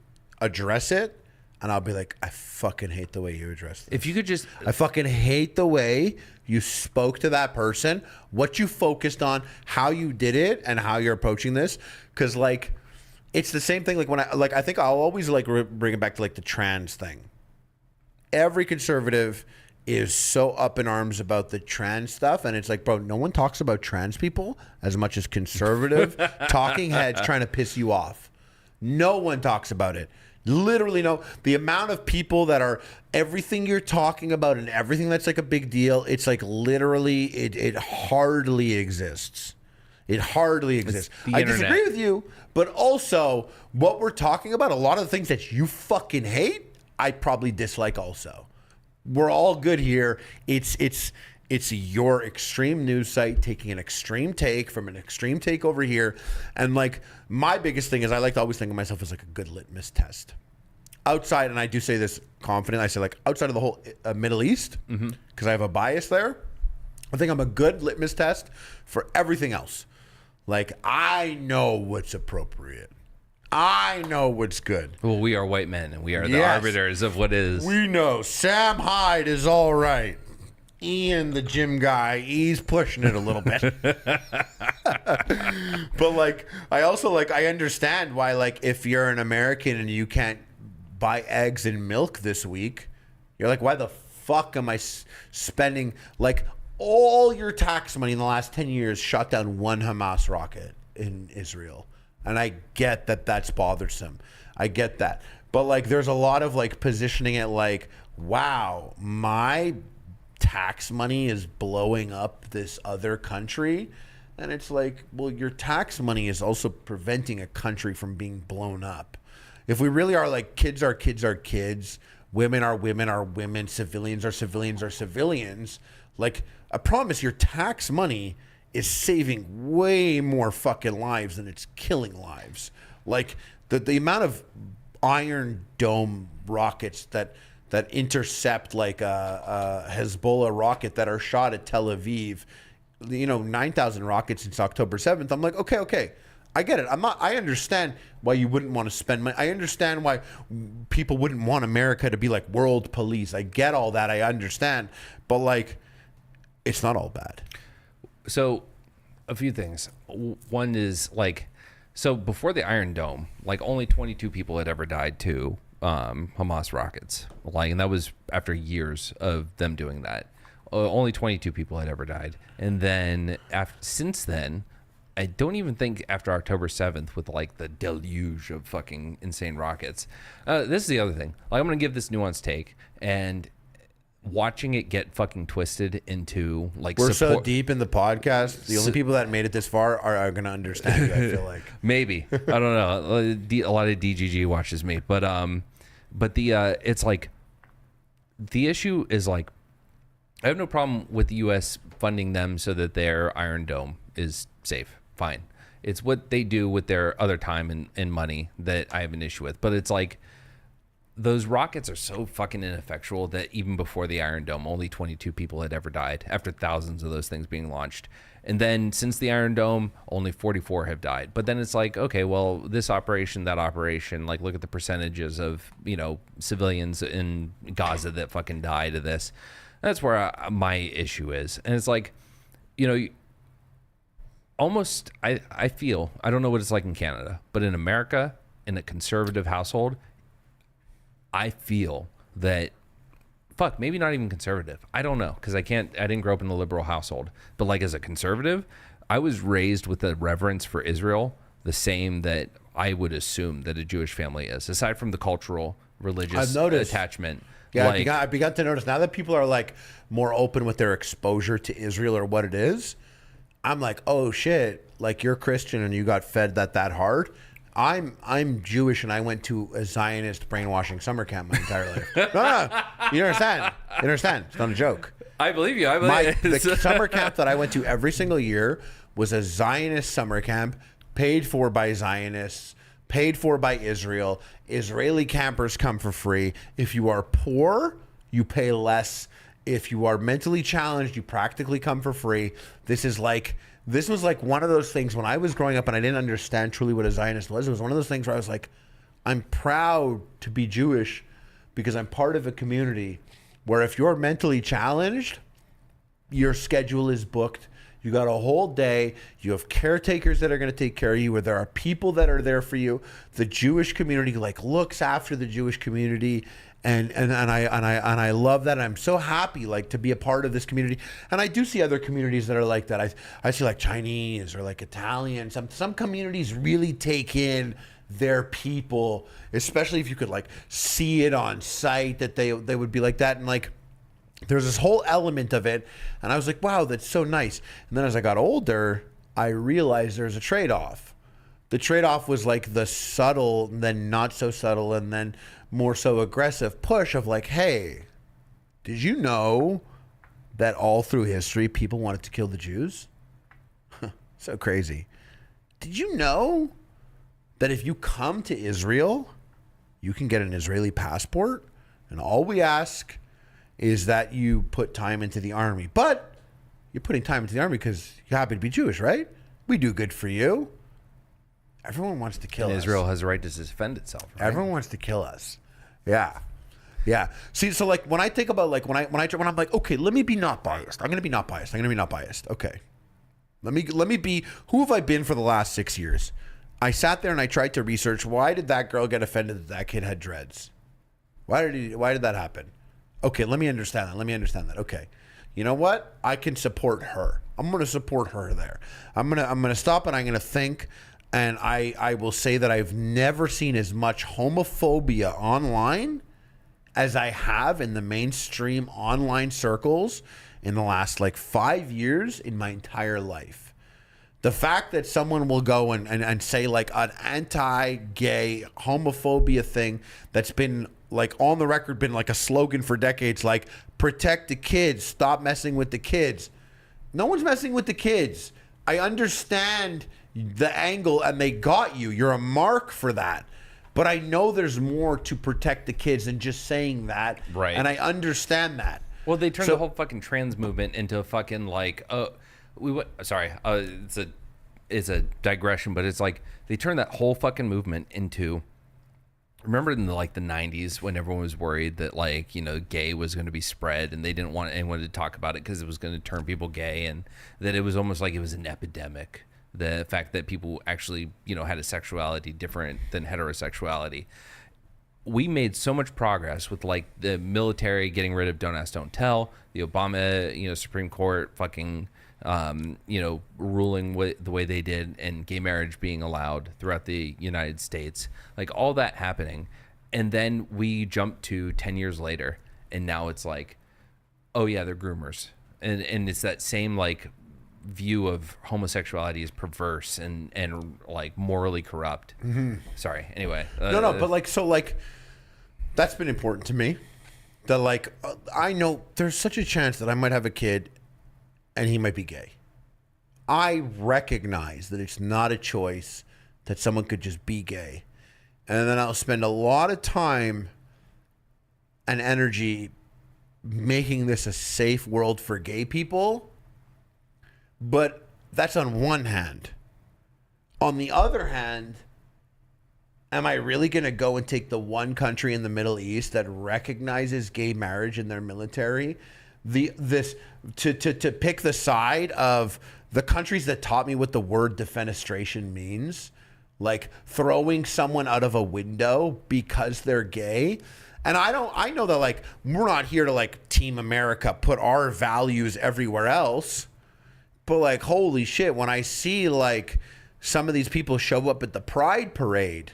address it, and I'll be like, I fucking hate the way you addressed this. If you could just, I fucking hate the way you spoke to that person, what you focused on, how you did it, and how you're approaching this. Because like, it's the same thing. Like when I think I'll always like bring it back to like the trans thing. Every conservative is so up in arms about the trans stuff, and it's like, bro, no one talks about trans people as much as conservative talking heads trying to piss you off. No one talks about it. Literally no. The amount of people that are everything you're talking about and everything that's like a big deal, it's like literally it hardly exists. It hardly exists. I disagree with you, but also what we're talking about, a lot of the things that you fucking hate, I probably dislike also. We're all good here. It's your extreme news site taking an extreme take from an extreme take over here. And like my biggest thing is I like to always think of myself as like a good litmus test. Outside, and I do say this confident, I say like outside of the whole Middle East, because I have a bias there, I think I'm a good litmus test for everything else. Like I know what's appropriate. I know what's good. well, we are white men and we are the arbiters of what is. We know Sam Hyde is all right. Ian, the gym guy, he's pushing it a little bit. But like, I also like, I understand why, like, if you're an American and you can't buy eggs and milk this week, you're like, why the fuck am I spending like all your tax money in the last 10 years shot down one Hamas rocket in Israel? And I get that that's bothersome. I get that. But like there's a lot of like positioning it like, wow, my tax money is blowing up this other country. And it's like, well, your tax money is also preventing a country from being blown up. If we really are like kids are kids are kids, women are women, civilians are civilians, like I promise your tax money is saving way more fucking lives than it's killing lives. Like the amount of Iron Dome rockets that intercept like a Hezbollah rocket that are shot at Tel Aviv, 9,000 rockets since October 7th. I'm like, okay. I get it. I understand why you wouldn't want to spend money. I understand why people wouldn't want America to be like world police. I get all that. I understand. But like, it's not all bad. So, a few things. One is like, so before the Iron Dome, like only 22 people had ever died to Hamas rockets. Like, and that was after years of them doing that. Only 22 people had ever died. And then since then, I don't even think after October 7th with like the deluge of fucking insane rockets. This is the other thing. Like, I'm going to give this nuanced take, and watching it get fucking twisted into like We're so deep in the podcast. The only people that made it this far are going to understand you, I feel like. Maybe. I don't know. A lot of DGG watches me, but it's like the issue is like I have no problem with the U.S. funding them so that their Iron Dome is safe. Fine. It's what they do with their other time and money that I have an issue with. But it's like those rockets are so fucking ineffectual that even before the Iron Dome, only 22 people had ever died after thousands of those things being launched. And then since the Iron Dome, only 44 have died. But then it's like, okay, well, this operation, that operation, like look at the percentages of, civilians in Gaza that fucking died of this. That's where my issue is. And it's like, almost, I feel, I don't know what it's like in Canada, but in America, in a conservative household, I feel that, maybe not even conservative. I don't know, because I didn't grow up in a liberal household. But like as a conservative, I was raised with a reverence for Israel, the same that I would assume that a Jewish family is, aside from the cultural, religious attachment. Yeah, I've begun to notice now that people are like more open with their exposure to Israel or what it is. I'm like, oh shit, like you're Christian and you got fed that hard. I'm Jewish and I went to a Zionist brainwashing summer camp my entire life. No, you understand? You understand? It's not a joke. I believe you. The summer camp that I went to every single year was a Zionist summer camp, paid for by Zionists, paid for by Israel. Israeli campers come for free. If you are poor, you pay less. If you are mentally challenged, you practically come for free. This was like one of those things when I was growing up and I didn't understand truly what a Zionist was. It was one of those things where I was like, I'm proud to be Jewish because I'm part of a community where if you're mentally challenged, your schedule is booked. You got a whole day. You have caretakers that are going to take care of you, where there are people that are there for you. The Jewish community looks after the Jewish community. And I love that. I'm so happy to be a part of this community. And I do see other communities that are like that. I see like Chinese or like Italian. Some communities really take in their people, especially if you could see it on site that they would be like that. And there's this whole element of it. And I was like, wow, that's so nice. And then as I got older, I realized there's a trade-off. The trade-off was the subtle, then not so subtle, and then more so aggressive push of hey, did you know that all through history people wanted to kill the Jews? So crazy. Did you know that if you come to Israel, you can get an Israeli passport, and all we ask is that you put time into the army. But you're putting time into the army because you happen to be Jewish, right? We do good for you. Everyone wants to kill us. Israel has a right to defend itself, right? Everyone wants to kill us. Yeah. Yeah. See, so when I think about when I'm like, okay, let me be not biased. I'm going to be not biased. Okay. Let me be, who have I been for the last 6 years? I sat there and I tried to research, why did that girl get offended that kid had dreads? Why did that happen? Okay, let me understand that. Okay. You know what? I can support her. I'm going to support her there. I'm going to stop and I'm going to think. And I will say that I've never seen as much homophobia online as I have in the mainstream online circles in the last 5 years in my entire life. The fact that someone will go and say an anti-gay homophobia thing that's been on the record, been a slogan for decades, protect the kids, stop messing with the kids. No one's messing with the kids. I understand the angle and they got you. You're a mark for that. But I know there's more to protect the kids than just saying that. Right. And I understand that. Well, they turned the whole fucking trans movement into a fucking it's a digression, but it's they turned that whole fucking movement into, remember in the 90s when everyone was worried that gay was going to be spread and they didn't want anyone to talk about it because it was going to turn people gay, and that it was almost like it was an epidemic. The fact that people actually, had a sexuality different than heterosexuality. We made so much progress with the military getting rid of Don't Ask, Don't Tell, the Obama, Supreme Court fucking ruling the way they did, and gay marriage being allowed throughout the United States, like all that happening. And then we jump to 10 years later, and now it's like, oh yeah, they're groomers. And it's that same like view of homosexuality as perverse and like morally corrupt. Sorry. Anyway. No, but like, so like, that's been important to me. That like, I know there's such a chance that I might have a kid and he might be gay. I recognize that it's not a choice, that someone could just be gay. And then I'll spend a lot of time and energy making this a safe world for gay people. But that's on one hand. On the other hand, am I really going to go and take the one country in the Middle East that recognizes gay marriage in their military, to pick the side of the countries that taught me what the word defenestration means, like throwing someone out of a window because they're gay? And I know that like we're not here to like Team America put our values everywhere else. But like, holy shit, when I see like some of these people show up at the Pride Parade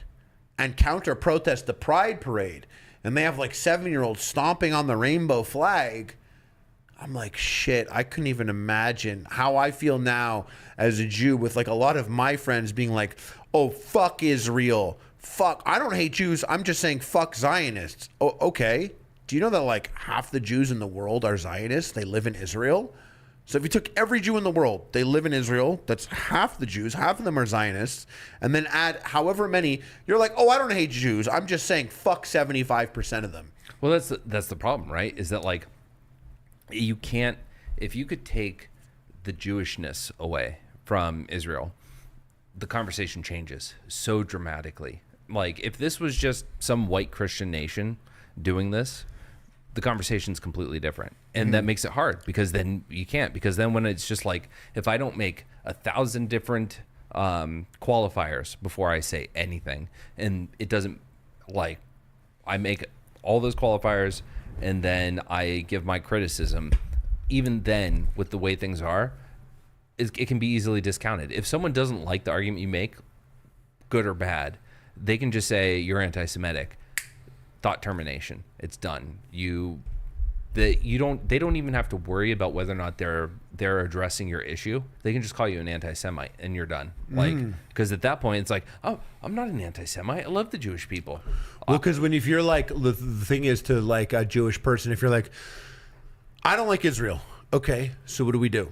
and counter protest the Pride Parade, and they have like 7-year-olds stomping on the rainbow flag, I'm like, shit, I couldn't even imagine how I feel now as a Jew, with like a lot of my friends being like, oh, fuck Israel. Fuck, I don't hate Jews. I'm just saying fuck Zionists. Oh, okay. Do you know that like half the Jews in the world are Zionists? They live in Israel. So if you took every Jew in the world, they live in Israel, that's half the Jews, half of them are Zionists, and then add however many, you're like, oh, I don't hate Jews. I'm just saying fuck 75% of them. Well, that's the problem, right? Is that like, you can't, if you could take the Jewishness away from Israel, the conversation changes so dramatically. Like if this was just some white Christian nation doing this, the conversation's completely different. And that makes it hard, because then you can't, because then when it's just like, if I don't make 1,000 different qualifiers before I say anything, and it doesn't, like, I make all those qualifiers and then I give my criticism, even then with the way things are, it can be easily discounted. If someone doesn't like the argument you make, good or bad, they can just say you're anti-Semitic. Thought termination. It's done. They don't even have to worry about whether or not they're addressing your issue. They can just call you an anti-Semite and you're done. Like, because at that point it's like, oh, I'm not an anti-Semite. I love the Jewish people. Well, because if you're like, the thing is, to like a Jewish person, if you're like, I don't like Israel. Okay, so what do we do?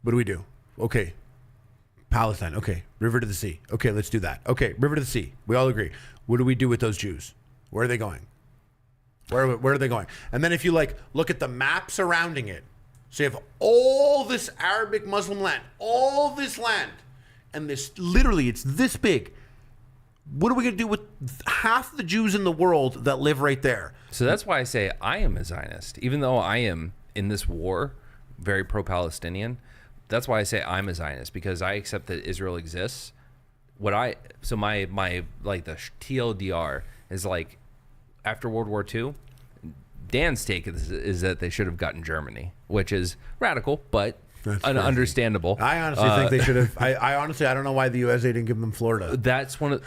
What do we do? Okay, Palestine. Okay, river to the sea. Okay, let's do that. Okay, river to the sea. We all agree. What do we do with those Jews? Where are they going? Where are they going? And then if you like look at the map surrounding it, so you have all this Arabic Muslim land, all this land, and this literally it's this big. What are we going to do with half the Jews in the world that live right there? So that's why I say I am a Zionist, even though I am in this war very pro-Palestinian. That's why I say I'm a Zionist, because I accept that Israel exists. My like the TLDR is like, after World War II, Dan's take is that they should have gotten Germany, which is radical, but understandable. I honestly think they should have. I honestly, I don't know why the USA didn't give them Florida. That's one of.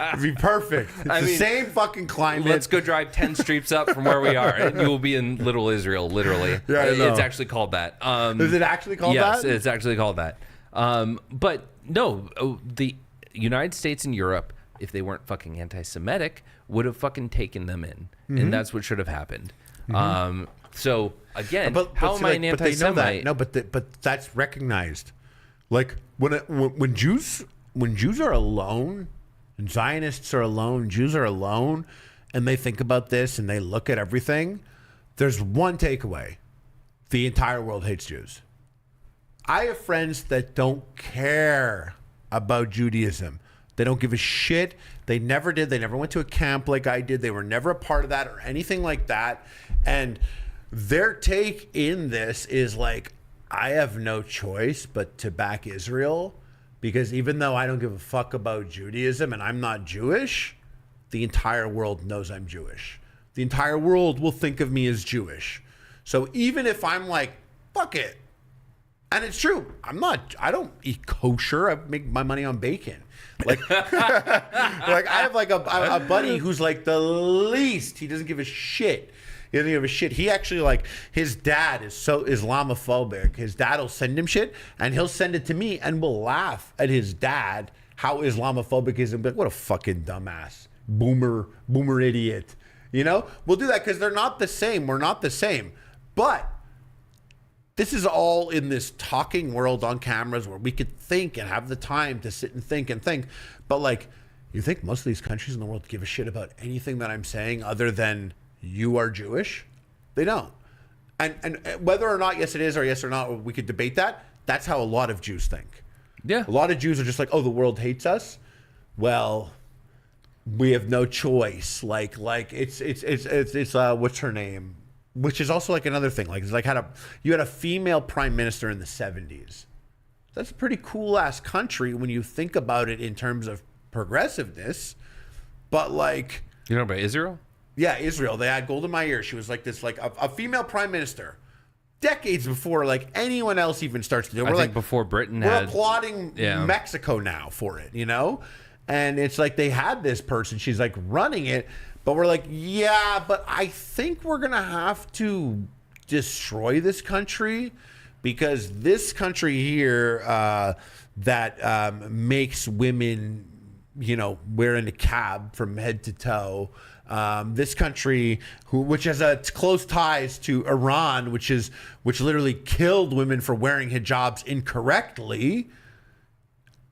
It'd be perfect. It's the same fucking climate. Let's go drive 10 streets up from where we are, and you will be in Little Israel, literally. Yeah, it's actually called that. Is it actually called that? Yes, it's actually called that. But no, the United States and Europe, if they weren't fucking anti-Semitic, would have fucking taken them in. And that's what should have happened. So again, how am I an anti-Semite? No, but that's recognized. Like when Jews are alone, and Zionists are alone, Jews are alone, and they think about this and they look at everything, there's one takeaway: the entire world hates Jews. I have friends that don't care about Judaism. They don't give a shit. They never did. They never went to a camp like I did. They were never a part of that or anything like that. And their take in this is like, I have no choice but to back Israel, because even though I don't give a fuck about Judaism and I'm not Jewish, the entire world knows I'm Jewish. The entire world will think of me as Jewish. So even if I'm like, fuck it, and it's true, I don't eat kosher. I make my money on bacon. Like, like I have like a buddy who's like the least. He doesn't give a shit. He doesn't give a shit. He actually, like, his dad is so Islamophobic. His dad will send him shit, and he'll send it to me, and we'll laugh at his dad, how Islamophobic is, and be like, what a fucking dumbass. Boomer idiot. You know? We'll do that because they're not the same. We're not the same. But this is all in this talking world on cameras where we could think and have the time to sit and think. But, like, you think most of these countries in the world give a shit about anything that I'm saying other than you are Jewish? They don't. And whether or not yes it is or yes or not, we could debate that. That's how a lot of Jews think. Yeah. A lot of Jews are just like, oh, the world hates us. Well, we have no choice. Like it's what's her name? Which is also like another thing. Like, it's like you had a female prime minister in the 70s. That's a pretty cool ass country when you think about it in terms of progressiveness. But like, You know about Israel? yeah, Israel. They had Golda Meir. She was like this, like a female prime minister, decades before like anyone else even starts to do it. I We're think like, before Britain we're had. applauding Yeah. Mexico now for it, you know? And it's like they had this person. She's like running it, but we're like, yeah, but I think we're gonna have to destroy this country because this country here that makes women, you know, wearing a cab from head to toe. This country, which has close ties to Iran, which literally killed women for wearing hijabs incorrectly.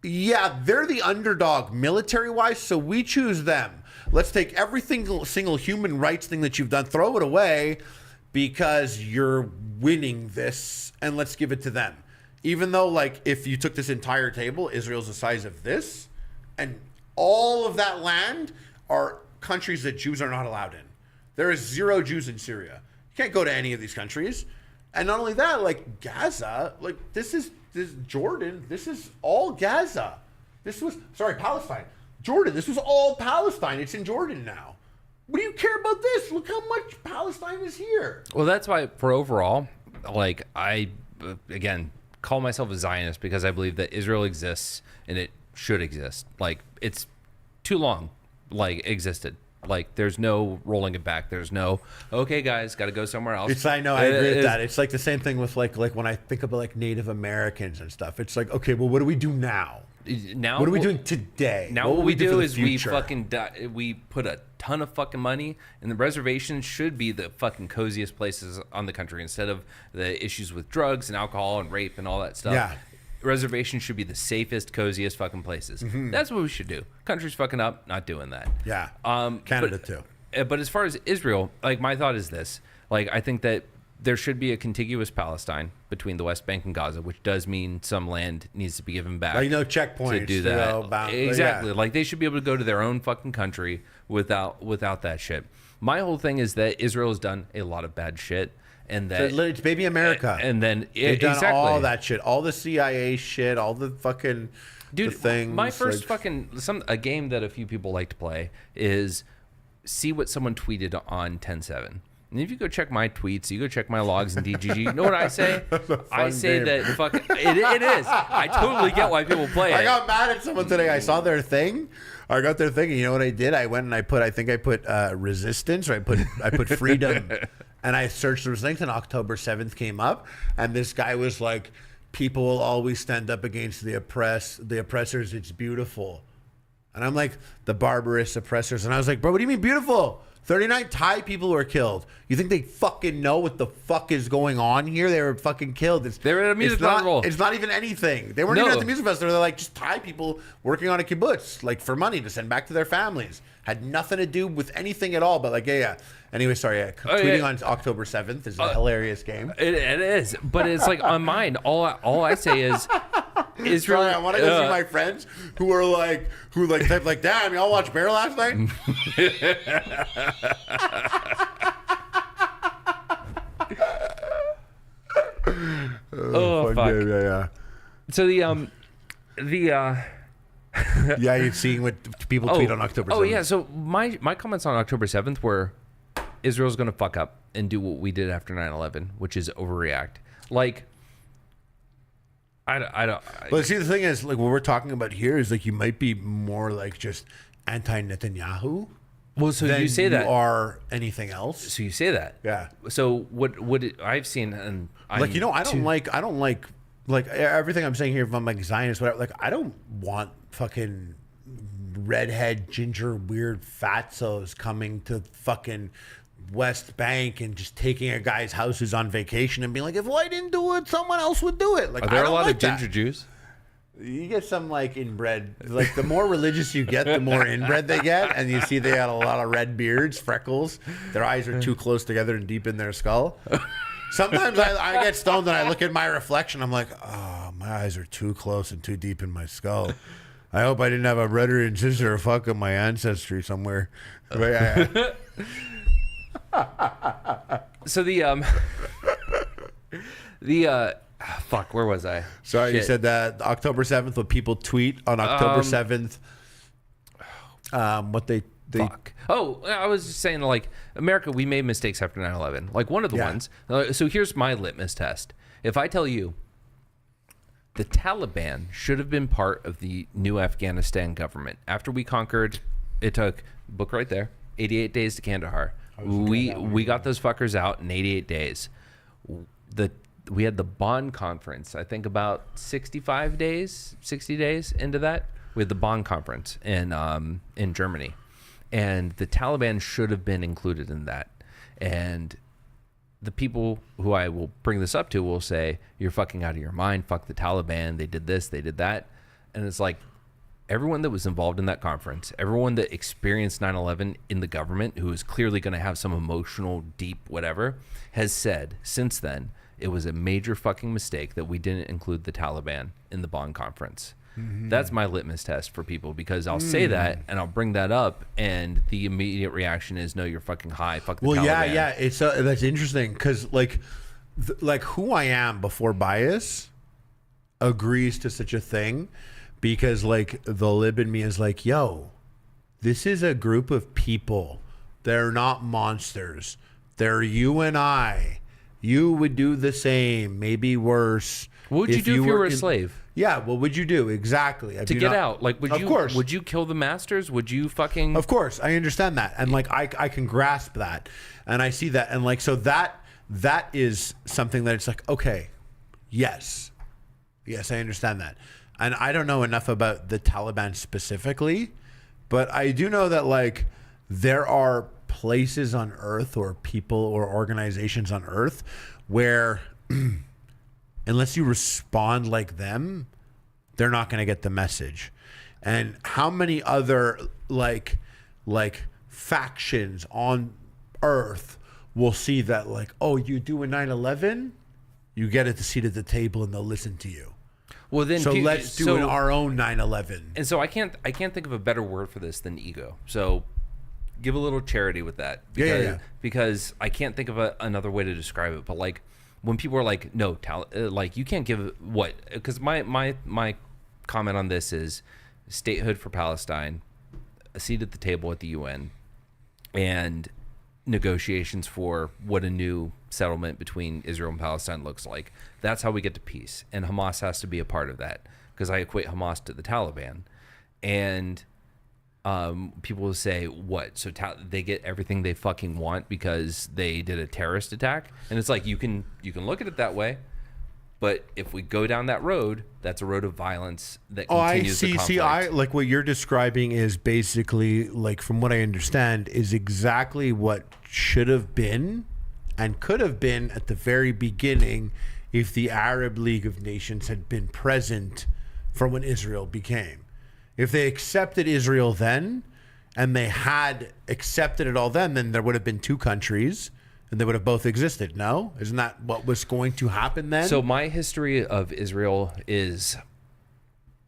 Yeah, they're the underdog military-wise, so we choose them. Let's take every single human rights thing that you've done, throw it away because you're winning this, and let's give it to them. Even though, like, if you took this entire table, Israel's the size of this, and all of that land are countries that Jews are not allowed in. There is 0 Jews in Syria. You can't go to any of these countries. And not only that, like Gaza, like this Jordan, this is all Gaza. Palestine. Jordan, this was all Palestine. It's in Jordan now. What do you care about this? Look how much Palestine is here. Well, that's why for overall, like I, again, call myself a Zionist because I believe that Israel exists and it should exist. Like it's too long, like existed. Like there's no rolling it back. There's no, okay guys, got to go somewhere else. I know, I agree with that. It's like the same thing with like when I think about like Native Americans and stuff. It's like, okay, well, what do we do now? Now what are we doing today? Now what what we do for the is we future? fucking we put a ton of fucking money, and the reservations should be the fucking coziest places on the country instead of the issues with drugs and alcohol and rape and all that stuff. Yeah. Reservations should be the safest, coziest fucking places. That's what we should do. Country's fucking up, not doing that. Yeah. but, Canada too. But as far as Israel, like my thought is this: like I think that there should be a contiguous Palestine between the West Bank and Gaza, which does mean some land needs to be given back. Like no checkpoints to do that. Exactly. Yeah. Like they should be able to go to their own fucking country without that shit. My whole thing is that Israel has done a lot of bad shit, and that So it's baby America. and then They've done exactly. all that shit, all the CIA shit, all the fucking Dude, the things. my first like, a game that a few people like to play is see what someone tweeted on 10/7. And if you go check my tweets, you go check my logs in DGG, you know what I say? I say game. that it is. I totally get why people play it. I got mad at someone today. I saw their thing. I got their thing, and you know what I did? I went and I put resistance, or I put freedom, and I searched those things, and October 7th came up, and this guy was like, "People will always stand up against the oppressors. It's beautiful," and I'm like, "The barbarous oppressors," and I was like, "Bro, what do you mean beautiful? 39 Thai people were killed. You think they fucking know what the fuck is going on here? They were fucking killed. They were at a music festival. It's not even anything. They weren't even at the music festival. They're like just Thai people working on a kibbutz, like for money to send back to their families. Had nothing to do with anything at all. But like, yeah. Anyway, sorry. Tweeting on October 7th is a hilarious game. It is, but it's like on mine. All I say is Israel. Sorry, I want to go see my friends who type like, damn, y'all watch Bear last night? Oh fuck. Yeah. So Yeah, you're seeing what people tweet on October 7th. Oh yeah, so my comments on October 7th were Israel's going to fuck up and do what we did after 9/11, which is overreact. Like, I don't. But see, the thing is, like, what we're talking about here is like you might be more like just anti-Netanyahu. Well, so than you say that. are anything else. So you say that. Yeah. So what I've seen, and Like, you know, I don't like everything I'm saying here. If I'm like Zionist, whatever, like I don't want fucking redhead, ginger, weird fatzos coming to fucking West Bank and just taking a guy's house who's on vacation and being like, if I didn't do it, someone else would do it. Like, Are there I a don't lot like of ginger that. Jews? You get some like inbred, like the more religious you get, the more inbred they get, and you see they got a lot of red beards, freckles. Their eyes are too close together and deep in their skull. Sometimes I get stoned and I look at my reflection. I'm like, oh, my eyes are too close and too deep in my skull. I hope I didn't have a brother and sister or fuck of my ancestry somewhere. But, So fuck, where was I? sorry, you Shit. said that October 7th, when people tweet on October 7th, what they Fuck. Oh, I was just saying, like, America, we made mistakes after 9/11. Like, one of the Yeah. ones. So here's my litmus test. If I tell you the Taliban should have been part of the new Afghanistan government. After we conquered, it took, book right there, 88 days to Kandahar. We got those fuckers out in 88 days. We had the Bonn conference, I think about 60 days into that. We had the Bonn conference in Germany. And the Taliban should have been included in that. And the people who I will bring this up to will say, you're fucking out of your mind. Fuck the Taliban. They did this, they did that. And it's like, everyone that was involved in that conference, everyone that experienced 9/11 in the government, who is clearly going to have some emotional, deep whatever, has said since then, it was a major fucking mistake that we didn't include the Taliban in the Bonn conference. That's my litmus test for people, because I'll say that and I'll bring that up, and the immediate reaction is, no, you're fucking high. Fuck the Taliban. yeah. It's that's interesting because like who I am before bias agrees to such a thing, because like the lib in me is like, yo, this is a group of people. They're not monsters. They're you and I. You would do the same, maybe worse. What would you do if you were a slave? Yeah, what would you do exactly To get out, like, Of course. would you kill the masters? Would you fucking? Of course, I understand that, and like I can grasp that, and I see that, and like so that is something that it's like, okay, yes, I understand that, and I don't know enough about the Taliban specifically, but I do know that like there are places on Earth or people or organizations on Earth where unless you respond like them, they're not going to get the message. And how many other like factions on Earth will see that, like, oh, you do a 9/11, you get at the seat at the table and they'll listen to you. Well, then, So let's do our own 9/11. And so I can't think of a better word for this than ego. So give a little charity with that. Because, Yeah. because I can't think of another way to describe it. But like when people are like, no, like you can't give what? Because my comment on this is statehood for Palestine, a seat at the table at the UN, and negotiations for what a new settlement between Israel and Palestine looks like. That's how we get to peace. And Hamas has to be a part of that, because I equate Hamas to the Taliban. And people will say, what? So they get everything they fucking want because they did a terrorist attack? And it's like, you can look at it that way. But if we go down that road, that's a road of violence that continues the conflict. See, I like what you're describing is basically, like, from what I understand, is exactly what should have been and could have been at the very beginning if the Arab League of Nations had been present for when Israel became. If they accepted Israel then, and they had accepted it all then there would have been two countries. And they would have both existed, no? Isn't that what was going to happen then? So my history of Israel is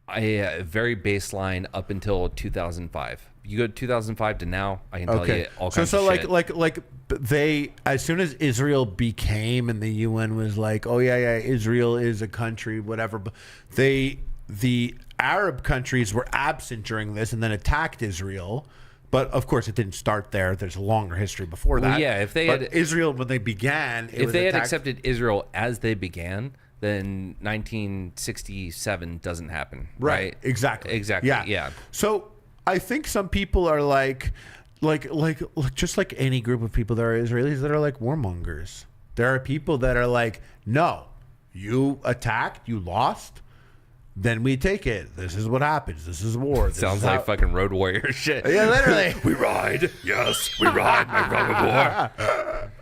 a very baseline up until 2005. You go to 2005 to now, I can tell you all kinds of shit. like they, as soon as Israel became and the UN was like, oh yeah, Israel is a country, whatever. But the Arab countries were absent during this and then attacked Israel. But of course, it didn't start there. There's a longer history before that. yeah, if they but had- Israel, when they began, If they had accepted Israel as they began, then 1967 doesn't happen. Right? Exactly. Yeah. So I think some people are like just like any group of people, there are Israelis that are like warmongers. There are people that are like, no, you attacked, you lost, then we take it. This is what happens. This is war. This Sounds is like how- fucking Road Warrior shit. Yeah, literally. We ride. Yes, we ride. My ride of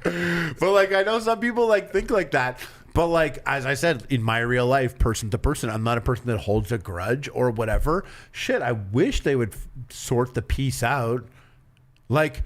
war. But like, I know some people like think like that. But like, as I said, in my real life, person to person, I'm not a person that holds a grudge or whatever. Shit, I wish they would sort the peace out. Like,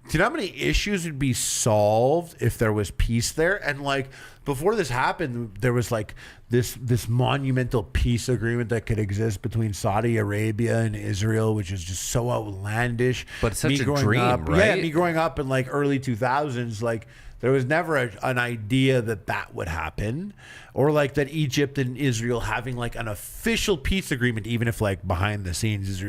do you know how many issues would be solved if there was peace there? And like, before this happened, there was like this monumental peace agreement that could exist between Saudi Arabia and Israel, which is just so outlandish. But it's such a growing dream, up, right? Yeah, me growing up in like early 2000s, like there was never an idea that would happen, or like that Egypt and Israel having like an official peace agreement, even if like behind the scenes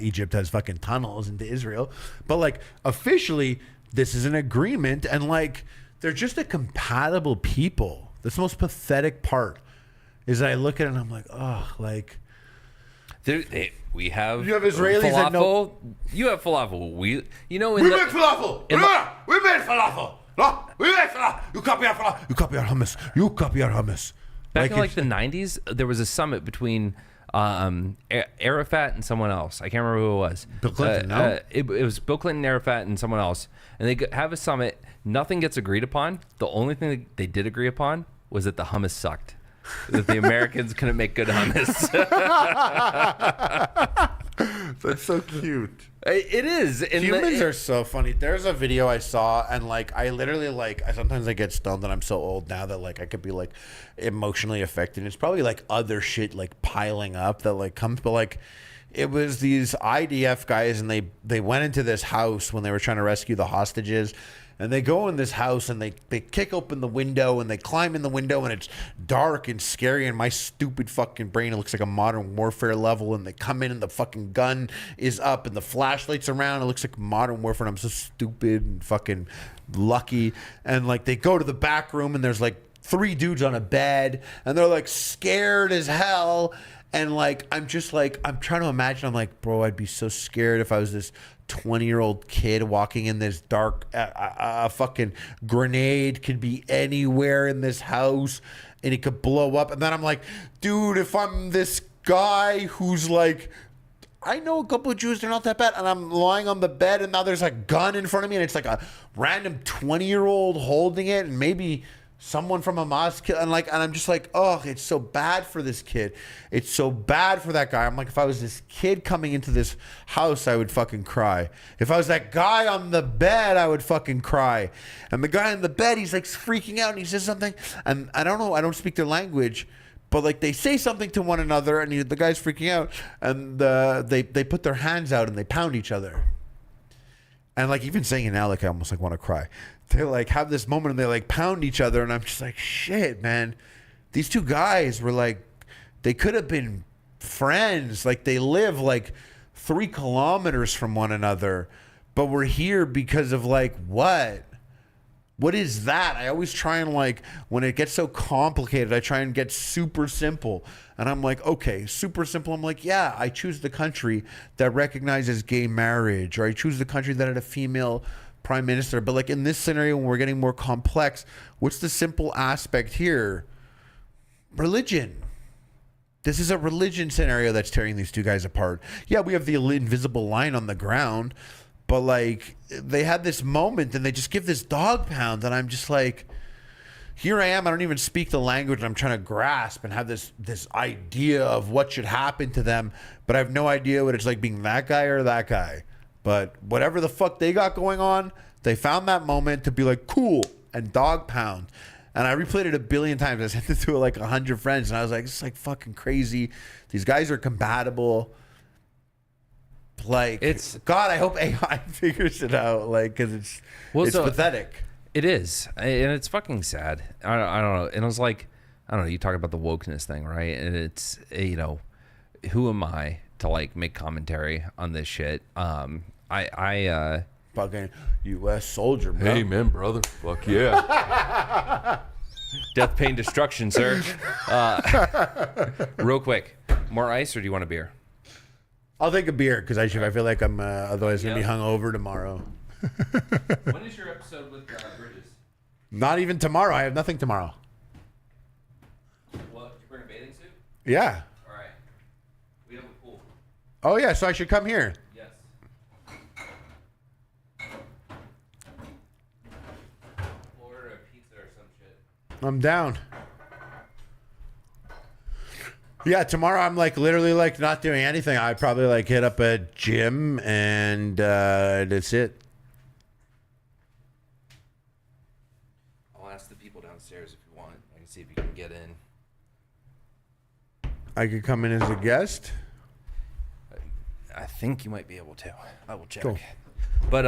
Egypt has fucking tunnels into Israel, but like officially this is an agreement, and like they're just a compatible people. That's the most pathetic part. Is that I look at it and I'm like, oh, like We have. You have Israelis falafel. that know- You have falafel. We we make falafel. We made falafel. No, we made falafel. You copy our falafel. You copy our hummus. You copy our hummus. Back in like it's- the 90s, there was a summit between Arafat and someone else. I can't remember who it was. Bill Clinton, no? It was Bill Clinton, Arafat, and someone else. And they have a summit. Nothing gets agreed upon. The only thing that they did agree upon was that the hummus sucked. That the Americans couldn't make good hummus. That's so cute. It is. And Humans are so funny. There's a video I saw, and like I literally like sometimes I get stoned, and I'm so old now that like I could be like emotionally affected. It's probably like other shit like piling up that like comes, but like it was these IDF guys, and they went into this house when they were trying to rescue the hostages. And they go in this house and they kick open the window and they climb in the window, and it's dark and scary, and my stupid fucking brain, it looks like a Modern Warfare level, and they come in and the fucking gun is up and the flashlight's around. It looks like Modern Warfare, and I'm so stupid and fucking lucky. And like they go to the back room and there's like 3 dudes on a bed, and they're like scared as hell. And like I'm just like, I'm trying to imagine, I'm like, bro, I'd be so scared if I was this 20-year-old kid walking in this dark, a fucking grenade could be anywhere in this house and it could blow up. And then I'm like, dude, if I'm this guy who's like, I know a couple of Jews, they're not that bad, and I'm lying on the bed and now there's a gun in front of me and it's like a random 20-year-old holding it, and maybe someone from a mosque, and I'm just like, oh, it's so bad for this kid. It's so bad for that guy. I'm like, if I was this kid coming into this house, I would fucking cry. If I was that guy on the bed, I would fucking cry. And the guy on the bed, he's like freaking out, and he says something, and I don't know, I don't speak their language, but like they say something to one another, and the guy's freaking out, and they put their hands out and they pound each other. And like even saying it now, like I almost like want to cry. They like have this moment and they like pound each other, and I'm just like, shit, man. These 2 guys were like, they could have been friends. Like they live like 3 kilometers from one another, but we're here because of like what? What is that? I always try and like, when it gets so complicated, I try and get super simple. And I'm like, okay, super simple. I'm like, yeah, I choose the country that recognizes gay marriage, or I choose the country that had a female prime minister. But like in this scenario, when we're getting more complex, what's the simple aspect here? Religion. This is a religion scenario that's tearing these 2 guys apart. Yeah, we have the invisible line on the ground, but like they had this moment and they just give this dog pound, and I'm just like, here I am. I don't even speak the language, and I'm trying to grasp and have this idea of what should happen to them, but I have no idea what it's like being that guy or that guy. But whatever the fuck they got going on, they found that moment to be like, cool, and dog pound. And I replayed it a billion times. I sent it to like 100 friends, and I was like, this is like fucking crazy. These guys are compatible. Like, God, I hope AI figures it out. Like, because it's pathetic. It is, and it's fucking sad. I don't know. And it was like, I don't know. You talk about the wokeness thing, right? And it's, who am I to like make commentary on this shit? I Fucking U.S. soldier, bro. Amen, brother. Fuck yeah. death, pain, destruction, sir. Real quick, more ice or do you want a beer? I'll take a beer because I feel like I'm otherwise gonna be hungover tomorrow. When is your episode with Bridges? Not even tomorrow. I have nothing tomorrow. What? You bring a bathing suit? Yeah. All right. We have a pool. Oh yeah. So I should come here. Yes. We'll order a pizza or some shit. I'm down. Yeah, tomorrow I'm like literally like not doing anything. I probably like hit up a gym and that's it. I'll ask the people downstairs if you want. I can see if you can get in. I could come in as a guest. I think you might be able to. I will check. Cool. But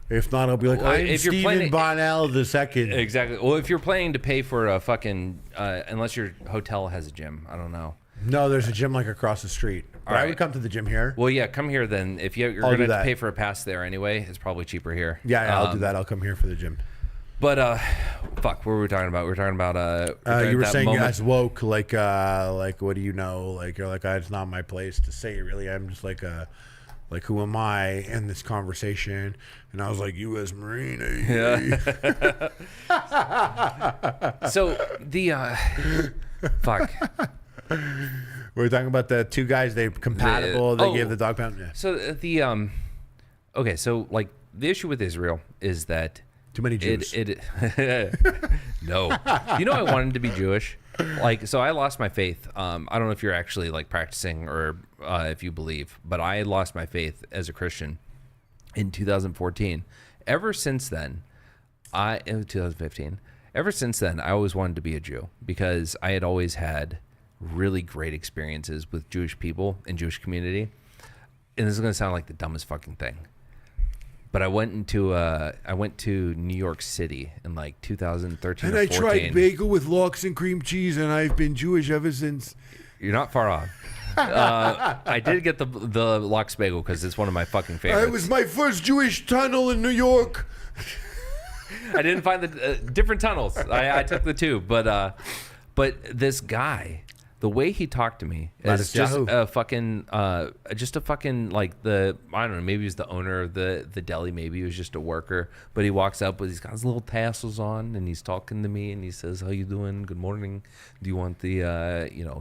If not, I'll be like, Well, I'm if you're Stephen planning- Bonnell the second. exactly. Well, if you're planning to pay for a fucking unless your hotel has a gym, I don't know. No, there's a gym like across the street. But I Alright. would come to the gym here. Well, yeah, come here then. If you're I'll do going to that. pay for a pass there anyway, it's probably cheaper here. Yeah, I'll do that. I'll come here for the gym. But fuck, what were we talking about? We were talking about You were that saying moment- as woke, like what do you know? Like you're like, it's not my place to say. Really, I'm just like who am I in this conversation? And I was like, U.S. Marine. Yeah. So the fuck. We're talking about the two guys. They compatible. They oh. gave the dog pound. Yeah. So the okay, so like the issue with Israel is that Too many Jews. no. You know, I wanted to be Jewish. Like, so I lost my faith. I don't know if you're actually like practicing or if you believe, but I lost my faith as a Christian in 2014. Ever since then, in 2015. Ever since then, I always wanted to be a Jew because I had always had really great experiences with Jewish people and Jewish community. And this is going to sound like the dumbest fucking thing. But I went to New York City in like 2013 and or I 14. tried bagel with lox and cream cheese, and I've been Jewish ever since. You're not far off. I did get the lox bagel because it's one of my fucking favorites. It was my first Jewish tunnel in New York. I didn't find the different tunnels. I took the tube, but this guy, the way he talked to me is just Yahoo. a fucking like the, I don't know, maybe he was the owner of the deli, maybe he was just a worker, but he walks up with, he's got his little tassels on and he's talking to me and he says, how you doing? Good morning. Do you want the,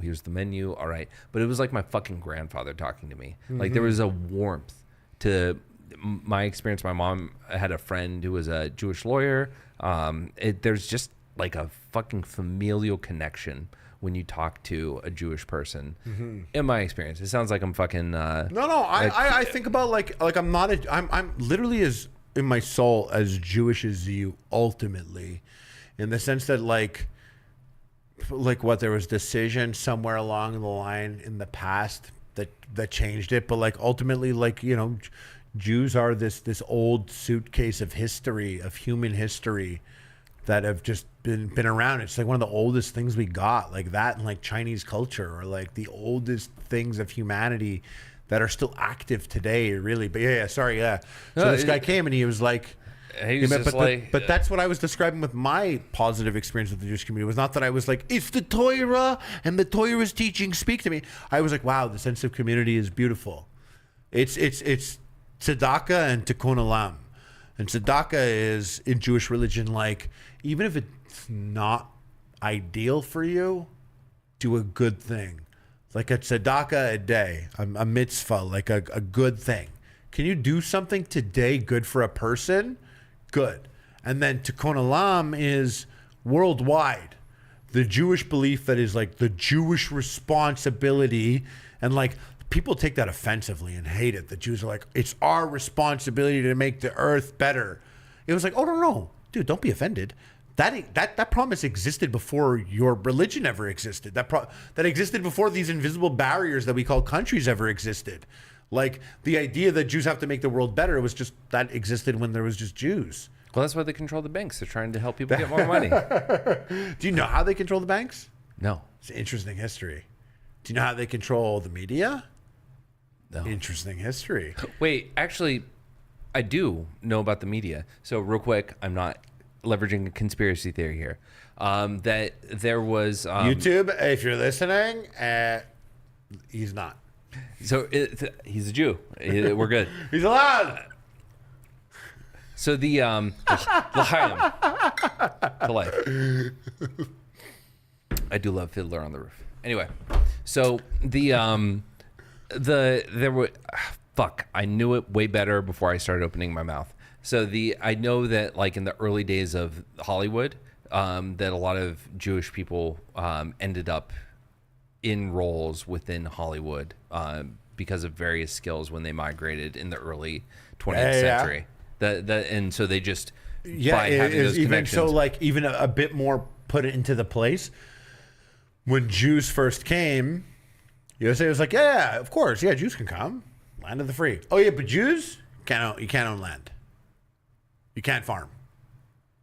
here's the menu. All right. But it was like my fucking grandfather talking to me. Like there was a warmth to my experience. My mom had a friend who was a Jewish lawyer. There's just like a fucking familial connection when you talk to a Jewish person. In my experience, it sounds like I'm fucking. No. I think about like I'm not. I'm literally as in my soul as Jewish as you. Ultimately, in the sense that like what there was decision somewhere along the line in the past that changed it, but like ultimately like Jews are this old suitcase of history, of human history, that have just been around. It's like one of the oldest things we got, like that, and like Chinese culture, or like the oldest things of humanity that are still active today, really. But sorry. So this guy came and he was like, He was just but that's what I was describing with my positive experience with the Jewish community. It was not that I was like, it's the Torah and the Torah is teaching, speak to me. I was like, wow, the sense of community is beautiful. It's tzedakah and tikkun olam. And tzedakah is in Jewish religion, like, even if it's not ideal for you, do a good thing. Like a tzedakah a day, a mitzvah, like a good thing. Can you do something today good for a person? Good. And then tikkun olam is worldwide. The Jewish belief that is like the Jewish responsibility, and like people take that offensively and hate it. The Jews are like, it's our responsibility to make the earth better. It was like, oh no, dude, don't be offended. That promise existed before your religion ever existed. That existed before these invisible barriers that we call countries ever existed. Like the idea that Jews have to make the world better was just that existed when there was just Jews. well, that's why they control the banks. They're trying to help people get more money. Do you know how they control the banks? No. It's an interesting history. Do you know how they control the media? No. Interesting history. Wait, actually, I do know about the media. So real quick, I'm not leveraging a conspiracy theory here. That there was YouTube, if you're listening, he's not. So he's a Jew. We're good. He's allowed. So the L'chaim to life. I do love Fiddler on the Roof. Anyway, so there were fuck. I knew it way better before I started opening my mouth. So I know that like in the early days of Hollywood, that a lot of Jewish people ended up in roles within Hollywood because of various skills when they migrated in the early 20th century. And so they just by having those even connections. so, like even a bit more put it into the place. When Jews first came, USA was like, yeah, of course, yeah, Jews can come, land of the free. Oh yeah, but Jews you can't own land, you can't farm.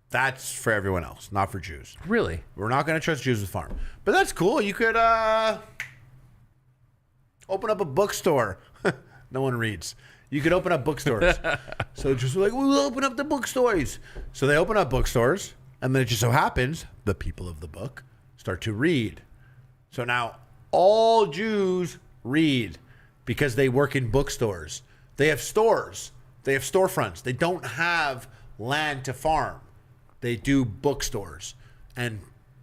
That's for everyone else, not for Jews. Really? We're not going to trust Jews with farm. But that's cool. You could open up a bookstore. No one reads. You could open up bookstores. So just like, we'll open up the bookstores. So they open up bookstores, and then it just so happens the people of the book start to read. So now all Jews read because they work in bookstores. They have stores. They have storefronts. They don't have land to farm. They do bookstores, and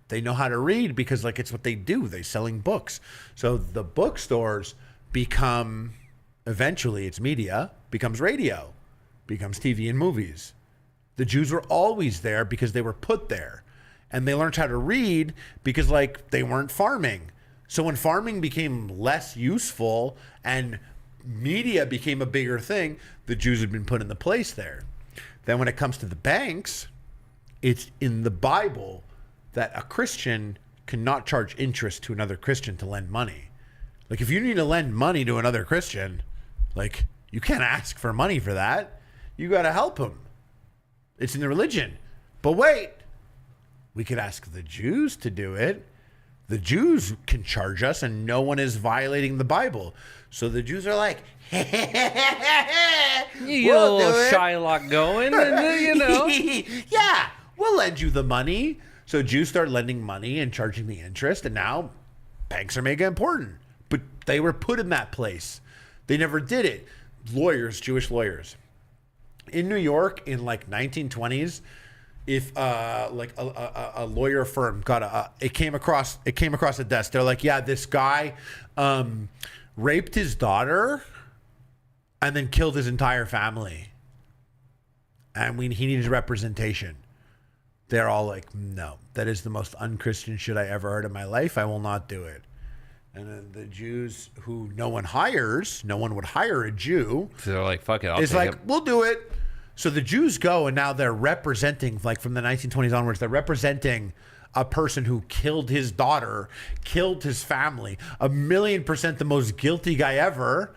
they know how to read because like it's what they do. They're selling books. So the bookstores become, eventually it's media, becomes radio, becomes TV and movies. The Jews were always there because they were put there, and they learned how to read because like they weren't farming. So when farming became less useful and media became a bigger thing, the Jews had been put in the place there. Then when it comes to the banks, it's in the Bible that a Christian cannot charge interest to another Christian to lend money. Like if you need to lend money to another Christian, like you can't ask for money for that. You got to help him. It's in the religion. But wait, we could ask the Jews to do it. The Jews can charge us and no one is violating the Bible. So the Jews are like, You get a little Shylock going, and you know. Yeah, we'll lend you the money. So Jews start lending money and charging the interest, and now banks are mega important. But they were put in that place. They never did it. Lawyers, Jewish lawyers. In New York in like 1920s, if like a lawyer firm got it came across a desk, they're like, yeah, this guy raped his daughter and then killed his entire family, and he needed representation. They're all like, no, that is the most unchristian shit I ever heard in my life. I will not do it. And then the Jews who no one would hire a Jew. So they're like, fuck it, I'll it's take like, it. we'll do it. So the Jews go, and now they're representing, like from the 1920s onwards, they're representing a person who killed his daughter, killed his family, 1,000,000% the most guilty guy ever,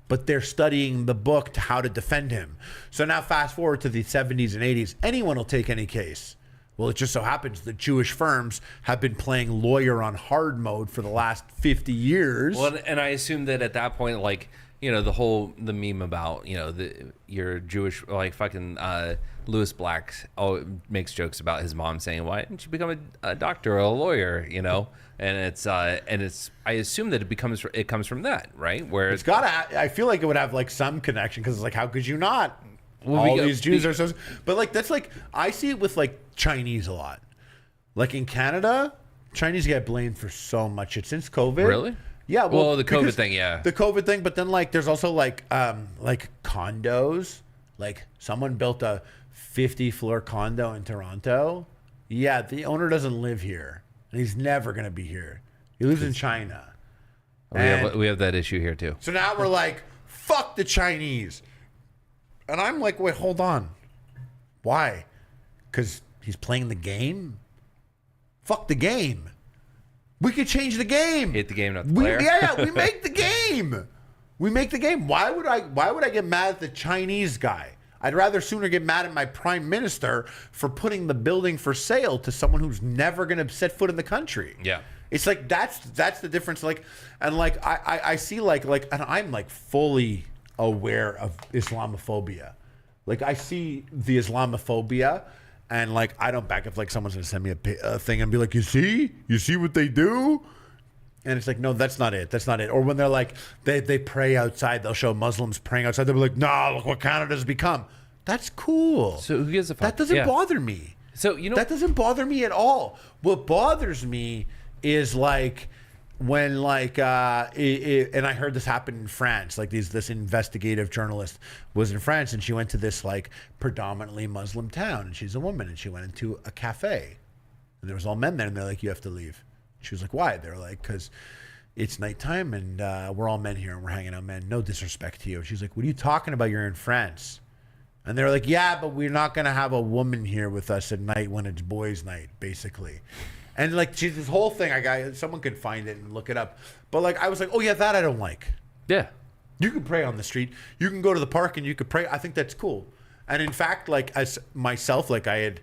but they're studying the book to how to defend him. So now fast forward to the 70s and 80s, anyone will take any case. Well, it just so happens that Jewish firms have been playing lawyer on hard mode for the last 50 years. Well, and I assume that at that point, like, you know, the meme about, you know, you're Jewish, like fucking Louis Black makes jokes about his mom saying, why didn't you become a doctor or a lawyer, you know? And it's I assume that it comes from that, right? Where it's gotta, I feel like it would have like some connection, because it's like, how could you not? Well, these Jews are so, but like, that's like, I see it with like Chinese a lot. Like in Canada, Chinese get blamed for so much shit since COVID. Really? Yeah. Well, the COVID thing, yeah. The COVID thing, but then like, there's also like condos. Like someone built a 50-floor condo in Toronto. Yeah, the owner doesn't live here, and he's never gonna be here. He lives in China. We have that issue here too. So now we're like, fuck the Chinese. And I'm like, wait, hold on. Why? Because he's playing the game? Fuck the game. We could change the game. Hate the game, not the player. We make the game. We make the game. Why would I get mad at the Chinese guy? I'd rather sooner get mad at my prime minister for putting the building for sale to someone who's never going to set foot in the country. Yeah. It's like that's the difference. Like, and like I see like and I'm like fully aware of Islamophobia. Like I see the Islamophobia, and like I don't back up. Like someone's gonna send me a thing and be like, you see what they do, and it's like, no, that's not it. That's not it. Or when they're like they pray outside, they'll show Muslims praying outside. They'll be like, nah, look what Canada's become. That's cool. So who gives a fuck? That doesn't bother me. So you know that doesn't bother me at all. What bothers me is like when like and I heard this happen in France. Like this investigative journalist was in France, and she went to this like predominantly Muslim town, and she's a woman, and she went into a cafe, and there was all men there, and they're like, you have to leave. She was like, why? They're like, because it's nighttime, and we're all men here, and we're hanging out, men. No disrespect to you. She's like, what are you talking about? You're in France. And they're like, yeah, but we're not going to have a woman here with us at night when it's boys' night, basically. And like, geez, this whole thing, someone could find it and look it up. But like, I was like, oh yeah, that I don't like. Yeah. You can pray on the street. You can go to the park and you could pray. I think that's cool. And in fact, like as myself, like I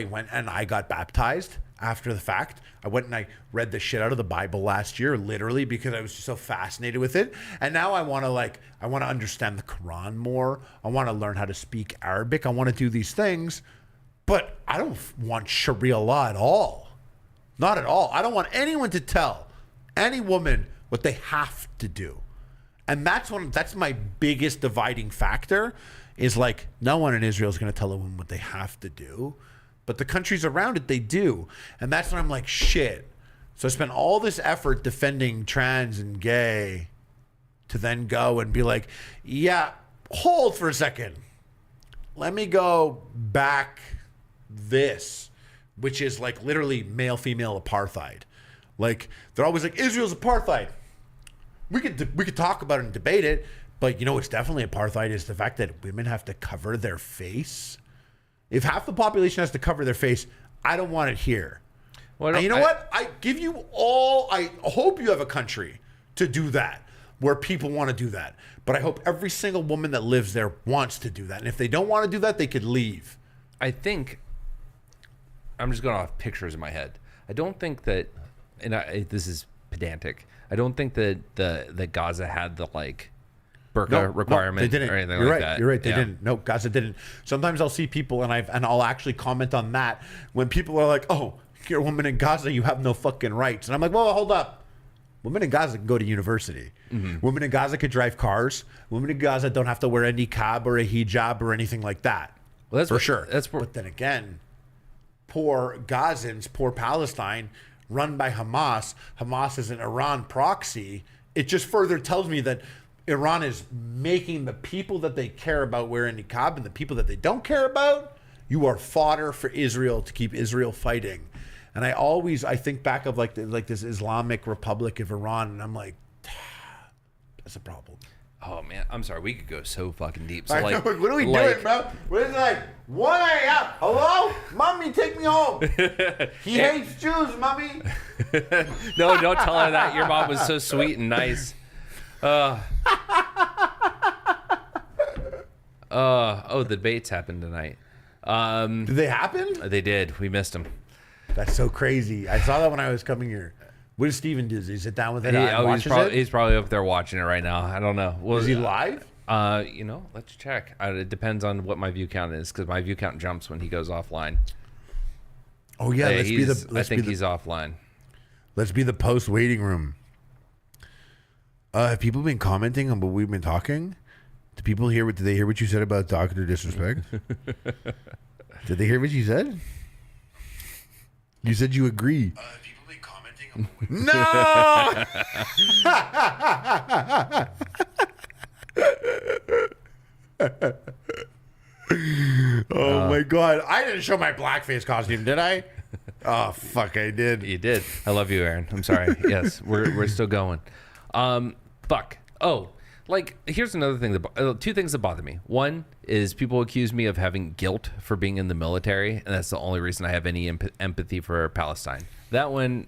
went and I got baptized after the fact. I went and I read the shit out of the Bible last year, literally, because I was just so fascinated with it. And now I want to understand the Quran more. I want to learn how to speak Arabic. I want to do these things, but I don't want Sharia law at all. Not at all. I don't want anyone to tell any woman what they have to do. And that's my biggest dividing factor is like no one in Israel is going to tell a woman what they have to do, but the countries around it, they do. And that's when I'm like, shit. So I spent all this effort defending trans and gay to then go and be like, yeah, hold for a second. Let me go back this, which is like literally male-female apartheid. Like they're always like, Israel's apartheid. We could talk about it and debate it, but you know what's definitely apartheid is the fact that women have to cover their face. If half the population has to cover their face, I don't want it here. Well, and you know what? I give you all. I hope you have a country to do that, where people want to do that. But I hope every single woman that lives there wants to do that. And if they don't want to do that, they could leave. I think. I'm just going off pictures in my head. I don't think that, and this is pedantic. I don't think that that Gaza had the like burqa requirement. They didn't. Or anything You're like right. that. You're right. They didn't. No, Gaza didn't. Sometimes I'll see people and I'll actually comment on that when people are like, "Oh, you're a woman in Gaza. You have no fucking rights." And I'm like, "Well, hold up. Women in Gaza can go to university. Mm-hmm. Women in Gaza could drive cars. Women in Gaza don't have to wear a niqab or a hijab or anything like that." Well, that's for sure. But then again, poor Gazans, poor Palestine, run by Hamas. Hamas is an Iran proxy. It just further tells me that Iran is making the people that they care about wearing niqab and the people that they don't care about, you are fodder for Israel to keep Israel fighting. And I think back of like this Islamic Republic of Iran, and I'm like, that's a problem. Oh man, I'm sorry. We could go so fucking deep. So I like, know, what are we doing, bro? What is it like 1 a.m.? Hello? Mommy, take me home. He hates Jews, mommy. No, don't tell her that. Your mom was so sweet and nice. Oh, the debates happened tonight. Did they happen? They did. We missed them. That's so crazy. I saw that when I was coming here. What does Steven do? Does he sit down with it? He's probably up there watching it right now. I don't know. Is he live? Let's check. It depends on what my view count is, because my view count jumps when he goes offline. Oh yeah, I think he's offline. Let's be the post waiting room. Have people been commenting on what we've been talking? Did people hear did they hear what you said about Dr. Disrespect? Did they hear what you said? You said you agree. Have people been commenting on what we No! Oh my god. I didn't show my blackface costume, did I? Oh fuck, I did. You did. I love you, Aaron. I'm sorry. Yes, we're still going. Fuck. Oh, like here's another thing two things that bother me. One is people accuse me of having guilt for being in the military, and that's the only reason I have any empathy for Palestine. That one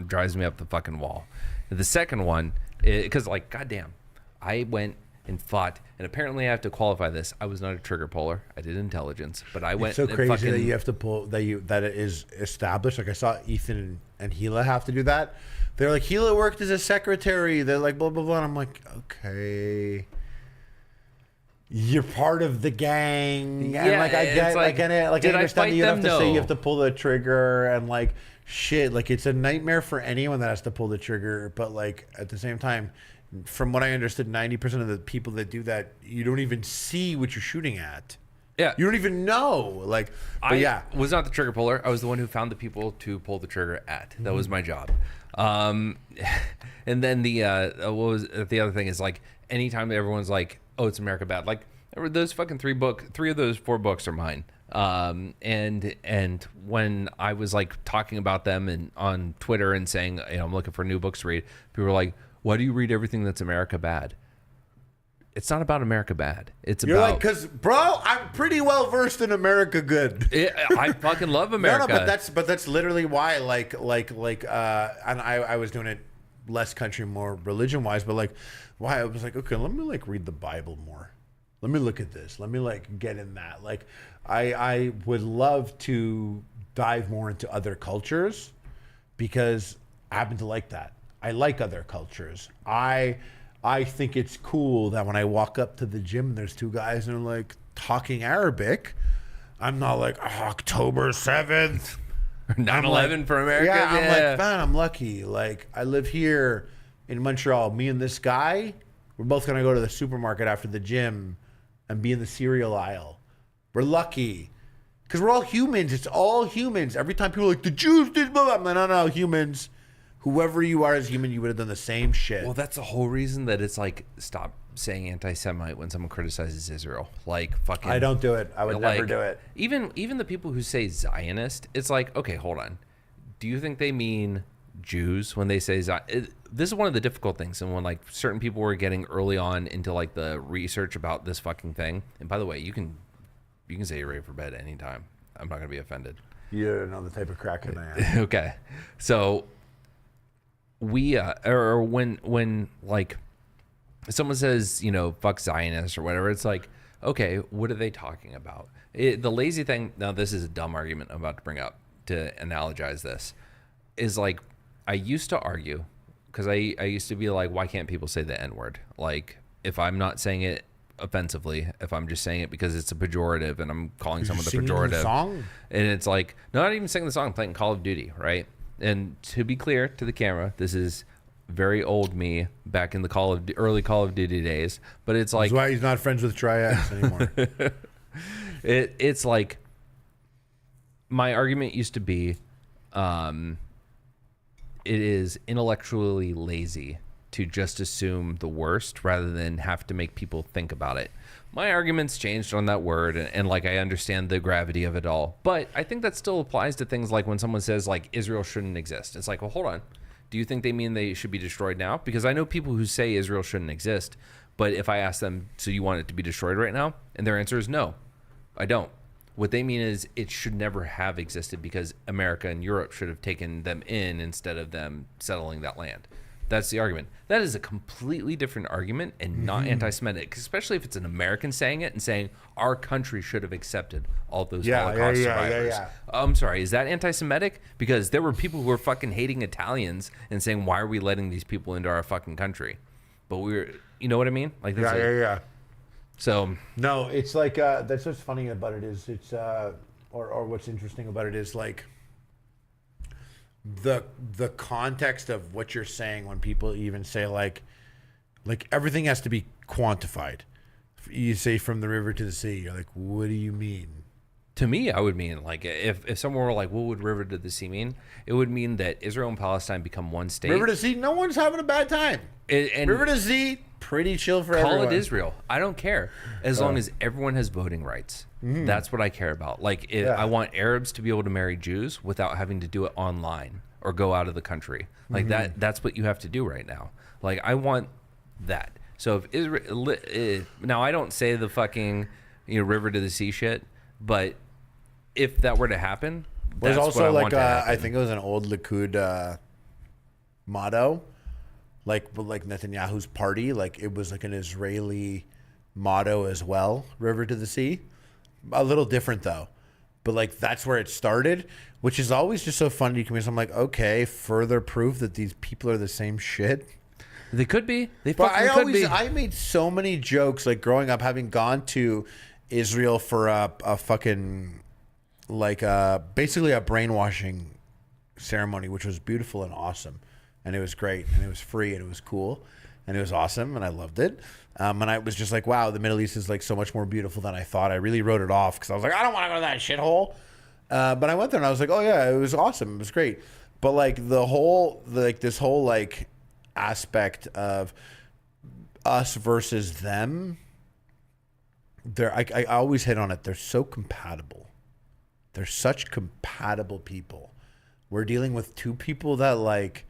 drives me up the fucking wall. The second one, because like, goddamn, I went and fought. And apparently, I have to qualify this. I was not a trigger puller. I did intelligence, but I went. It's so and crazy fucking, that you have to pull that it is established. Like I saw Ethan and Gila have to do that. They're like, Gila worked as a secretary. They're like, blah blah blah. And I'm like, okay, you're part of the gang. Yeah, and like I get, like, I did I understand fight that you have them? to say you No. have to pull the trigger and like shit. Like it's a nightmare for anyone that has to pull the trigger. But like at the same time, from what I understood, 90% of the people that do that, you don't even see what you're shooting at. Yeah. You don't even know. Like, but I was not the trigger puller. I was the one who found the people to pull the trigger at. That was my job. And then the what was the other thing is like anytime everyone's like, "Oh, it's America bad," like those fucking three of those 4 books are mine. And when I was like talking about them and on Twitter and saying, you know, I'm looking for new books to read, people were like, "Why do you read everything that's America bad?" It's not about America bad. It's you're about like, because bro, I'm pretty well versed in America good. I fucking love America. No, but that's literally why. And I was doing it less country, more religion wise. But like, why I was like, okay, let me like read the Bible more. Let me look at this. Let me like get in that. Like, I would love to dive more into other cultures because I happen to like that. I like other cultures. I think it's cool that when I walk up to the gym, there's 2 guys and they're like talking Arabic. I'm not like October 7th. 9/11 for America. Yeah, I'm like, man, I'm lucky. Like, I live here in Montreal. Me and this guy, we're both going to go to the supermarket after the gym and be in the cereal aisle. We're lucky. Because we're all humans. It's all humans. Every time people are like, the Jews did blah, blah. I'm like, no, humans. Whoever you are as human, you would have done the same shit. Well, that's the whole reason that it's like, stop saying anti-Semite when someone criticizes Israel. Like, fucking. I don't do it. I would never do it. Even the people who say Zionist, it's like, okay, hold on. Do you think they mean Jews when they say Zionist? This is one of the difficult things. And when like certain people were getting early on into like the research about this fucking thing. And by the way, you can say you're ready for bed anytime. I'm not going to be offended. You don't know the type of crackhead I am. Okay. So we or when like someone says, you know, fuck Zionists or whatever, it's like, okay, what are they talking about? The lazy thing, now this is a dumb argument I'm about to bring up to analogize this, is like, I used to argue, because I used to be like, why can't people say the N-word? Like, if I'm not saying it offensively, if I'm just saying it because it's a pejorative and I'm calling someone the pejorative. The song? And it's like, no, not even singing the song, I'm playing Call of Duty, right? And to be clear to the camera, this is very old me back in the early Call of Duty days. But it's like, that's why he's not friends with Triax anymore. it's like, my argument used to be, it is intellectually lazy to just assume the worst rather than have to make people think about it. My argument's changed on that word, and like I understand the gravity of it all, but I think that still applies to things like when someone says like Israel shouldn't exist. It's like, well, hold on. Do you think they mean they should be destroyed now? Because I know people who say Israel shouldn't exist, but if I ask them, so you want it to be destroyed right now? And their answer is no, I don't. What they mean is it should never have existed because America and Europe should have taken them in instead of them settling that land. That's the argument. That is a completely different argument and not anti-Semitic, especially if it's an American saying it and saying our country should have accepted all those Holocaust survivors. I'm sorry, is that anti-Semitic? Because there were people who were fucking hating Italians and saying, why are we letting these people into our fucking country? But you know what I mean? Like, Yeah. So no, it's like that's what's funny about it is it's or what's interesting about it is like the context of what you're saying when people even say like everything has to be quantified. You say from the river to the sea. You're like, what do you mean? to me, I would mean like if someone were like, what would river to the sea mean? It would mean that Israel and Palestine become one state. River to sea, no one's having a bad time. And river to sea, pretty chill for call everyone. it Israel. I don't care as long as everyone has voting rights. That's what I care about. Like I want Arabs to be able to marry Jews without having to do it online or go out of the country. Like that's what you have to do right now. Like I want that. So if Israel, now I don't say the fucking river to the sea shit, but if that were to happen, There's that's also what I like want to happen. I think it was an old Likud motto, like Netanyahu's party, like it was like an Israeli motto as well, River to the Sea. A little different though. But like that's where it started, which is always just so funny to me. So I'm like, okay, further proof that these people are the same shit. They could be. They But fucking could be. I made so many jokes like growing up, having gone to Israel for a fucking like basically a brainwashing ceremony, which was beautiful and awesome, and it was great, and it was free, and it was cool, and it was awesome, and I loved it. And I was just like, wow, the Middle East is like so much more beautiful than I thought. I really wrote it off because I was like, I don't want to go to that shithole. But I went there and I was like, oh yeah, it was awesome, it was great. But like the whole this whole like aspect of us versus them, I always hit on it. They're so compatible. They're such compatible people. We're dealing with two people that like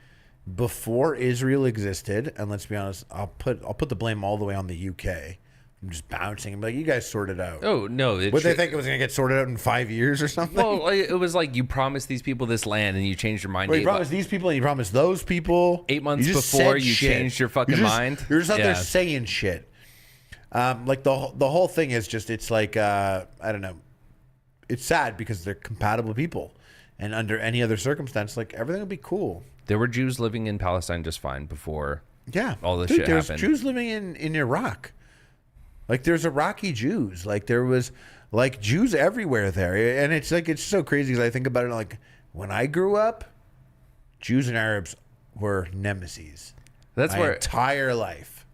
before Israel existed, and let's be honest, I'll put the blame all the way on the UK. I'm just bouncing. I'm like, you guys sort it out. Oh no! Would they think it was gonna get sorted out in 5 years or something? Well, it was like you promised these people this land and you changed your mind. Well, you promised these people and you promised those people. 8 months You just before said you shit. changed your fucking mind. You're just out there Yeah. saying shit. Like the whole thing is just, it's like I don't know. It's sad because they're compatible people, and under any other circumstance, like everything would be cool. There were Jews living in Palestine just fine before. Yeah, All this Dude, shit there's happened. Jews living in Iraq. Like there's Iraqi Jews. Like there was like Jews everywhere there, and it's like it's so crazy because I think about it. Like when I grew up, Jews and Arabs were nemesis. That's My where entire life,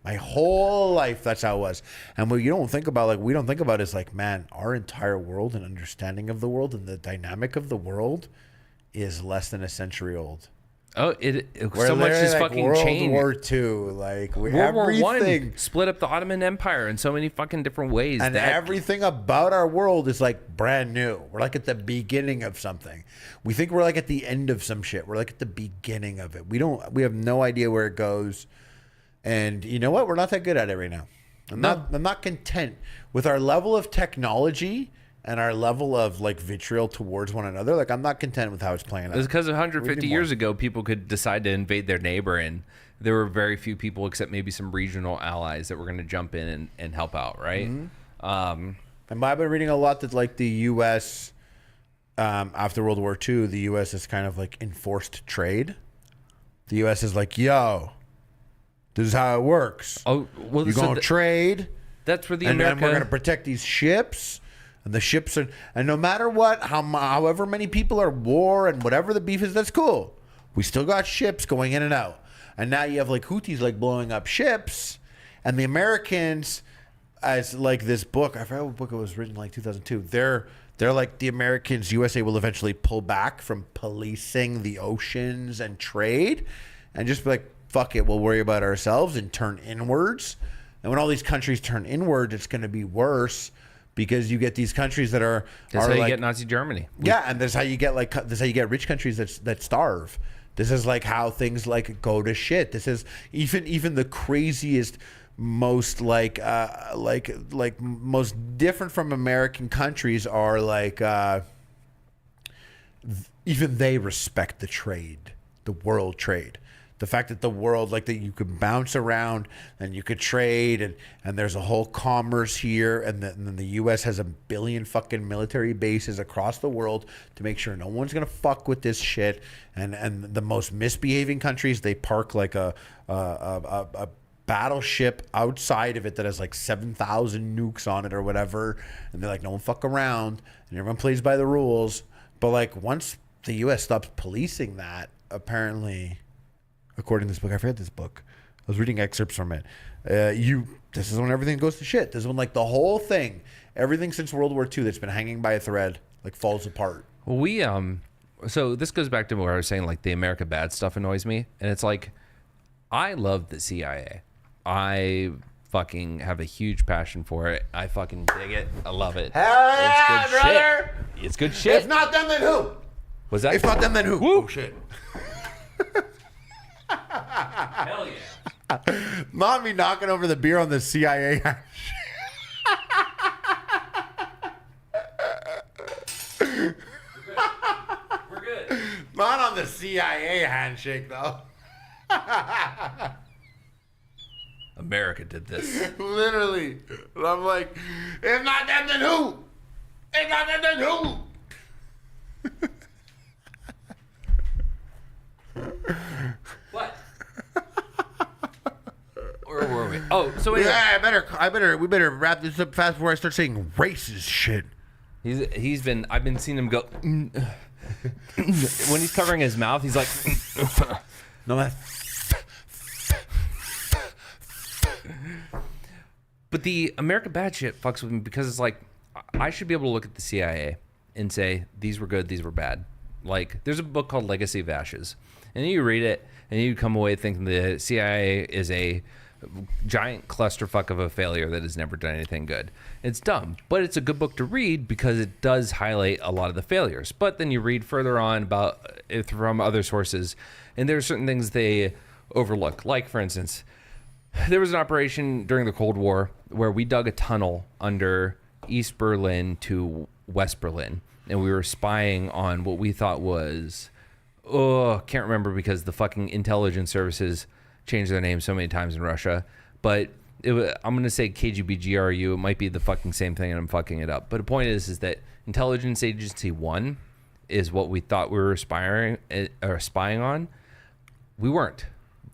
my whole life, that's how it was. And what you don't think about, like we don't think about, is like, man, our entire world and understanding of the world and the dynamic of the world is less than a century old. oh, We're so much literally is like fucking World changed. War II, like World War everything. One split up the Ottoman Empire in so many fucking different ways. And that everything about our world is like brand new. We're like at the beginning of something. We think we're like at the end of some shit. We're like at the beginning of it. We have no idea where it goes. And you know what? We're not that good at it right now. I'm not content with our level of technology and our level of like vitriol towards one another. Like I'm not content with how it's playing out. It's because We 150 need years more. ago, people could decide to invade their neighbor, and there were very few people, except maybe some regional allies, that were going to jump in and help out, right? And I've been reading a lot that like the U.S. After World War II, the U.S. has kind of like enforced trade. The U.S. is like, yo, this is how it works. Oh, well, You're so going to trade, that's where the and then America. we're going to protect these ships. And the ships are, and no matter what, however many people are war and whatever the beef is, that's cool. We still got ships going in and out. And now you have like Houthis like blowing up ships, and the Americans, as like this book, I forgot what book it was written, like 2002. They're like the Americans. USA will eventually pull back from policing the oceans and trade, and just be like, fuck it, we'll worry about ourselves and turn inwards. And when all these countries turn inward, it's going to be worse. Because you get these countries that are That's how you like, get Nazi Germany. yeah, and that's how you get rich countries that starve. This is like how things like go to shit. This is even the craziest, most like most different from American countries are like even they respect the trade, the world trade. The fact that the world, like that you could bounce around and you could trade and there's a whole commerce here, and then the U.S. has 1 billion fucking military bases across the world to make sure no one's gonna fuck with this shit. And the most misbehaving countries, they park like a battleship outside of it that has like 7,000 nukes on it or whatever, and they're like, no one fuck around, and everyone plays by the rules. But like once the U.S. stops policing that, apparently, according to this book, I forget this book. I was reading excerpts from it. This is when everything goes to shit. This is when like the whole thing, everything since World War II that's been hanging by a thread, like falls apart. Well, we so this goes back to where I was saying like the America bad stuff annoys me, and it's like I love the CIA. I fucking have a huge passion for it. I fucking dig it. I love it. Hell yeah, it's good brother! Shit. It's good shit. If not them, then who? Was that? If not them, then who? Woo. Oh shit! Hell yeah. Not me knocking over the beer on the CIA. We're good. Not on the CIA handshake though. America did this. Literally. And I'm like, if not them, then who? If not them, then who? What? Where were we? Oh, so anyway. Yeah, we better wrap this up fast before I start saying racist shit. I've been seeing him go when he's covering his mouth, he's like No, that. But the America bad shit fucks with me because it's like I should be able to look at the CIA and say these were good, these were bad. Like there's a book called Legacy of Ashes, and you read it and you come away thinking the CIA is a giant clusterfuck of a failure that has never done anything good. It's dumb, but it's a good book to read because it does highlight a lot of the failures. But then you read further on about it from other sources, and there are certain things they overlook. Like, for instance, there was an operation during the Cold War where we dug a tunnel under East Berlin to West Berlin, and we were spying on what we thought was, can't remember because the fucking intelligence services changed their name so many times in Russia, but I'm going to say KGB GRU. It might be the fucking same thing and I'm fucking it up. But the point is that Intelligence Agency 1 is what we thought we were spying on. We weren't.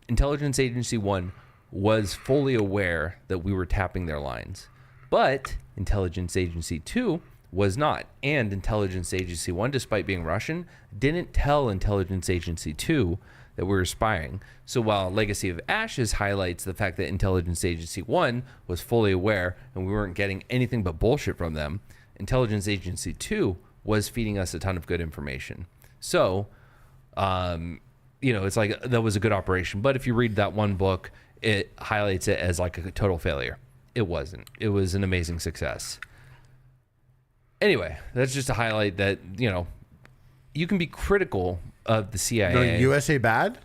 Intelligence Agency 1 was fully aware that we were tapping their lines. But Intelligence Agency 2 was not. And Intelligence Agency 1, despite being Russian, didn't tell Intelligence Agency 2 that we were spying. So while Legacy of Ashes highlights the fact that Intelligence Agency 1 was fully aware and we weren't getting anything but bullshit from them, Intelligence Agency 2 was feeding us a ton of good information. So, it's like that was a good operation. But if you read that one book, it highlights it as like a total failure. It wasn't. It was an amazing success. Anyway, that's just to highlight that, you can be critical of the CIA. No, USA Bad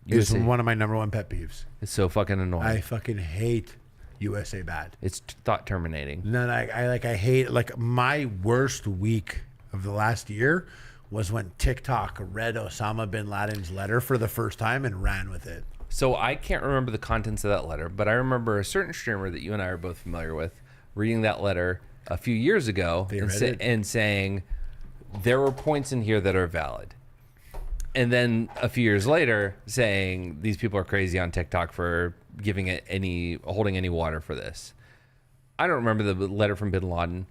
USA. is one of my number one pet peeves. It's so fucking annoying. I fucking hate USA Bad. It's thought terminating. No, I hate, like, my worst week of the last year was when TikTok read Osama bin Laden's letter for the first time and ran with it. So I can't remember the contents of that letter, but I remember a certain streamer that you and I are both familiar with reading that letter a few years ago and saying there were points in here that are valid. And then a few years later saying these people are crazy on TikTok for holding any water for this. I don't remember the letter from bin Laden.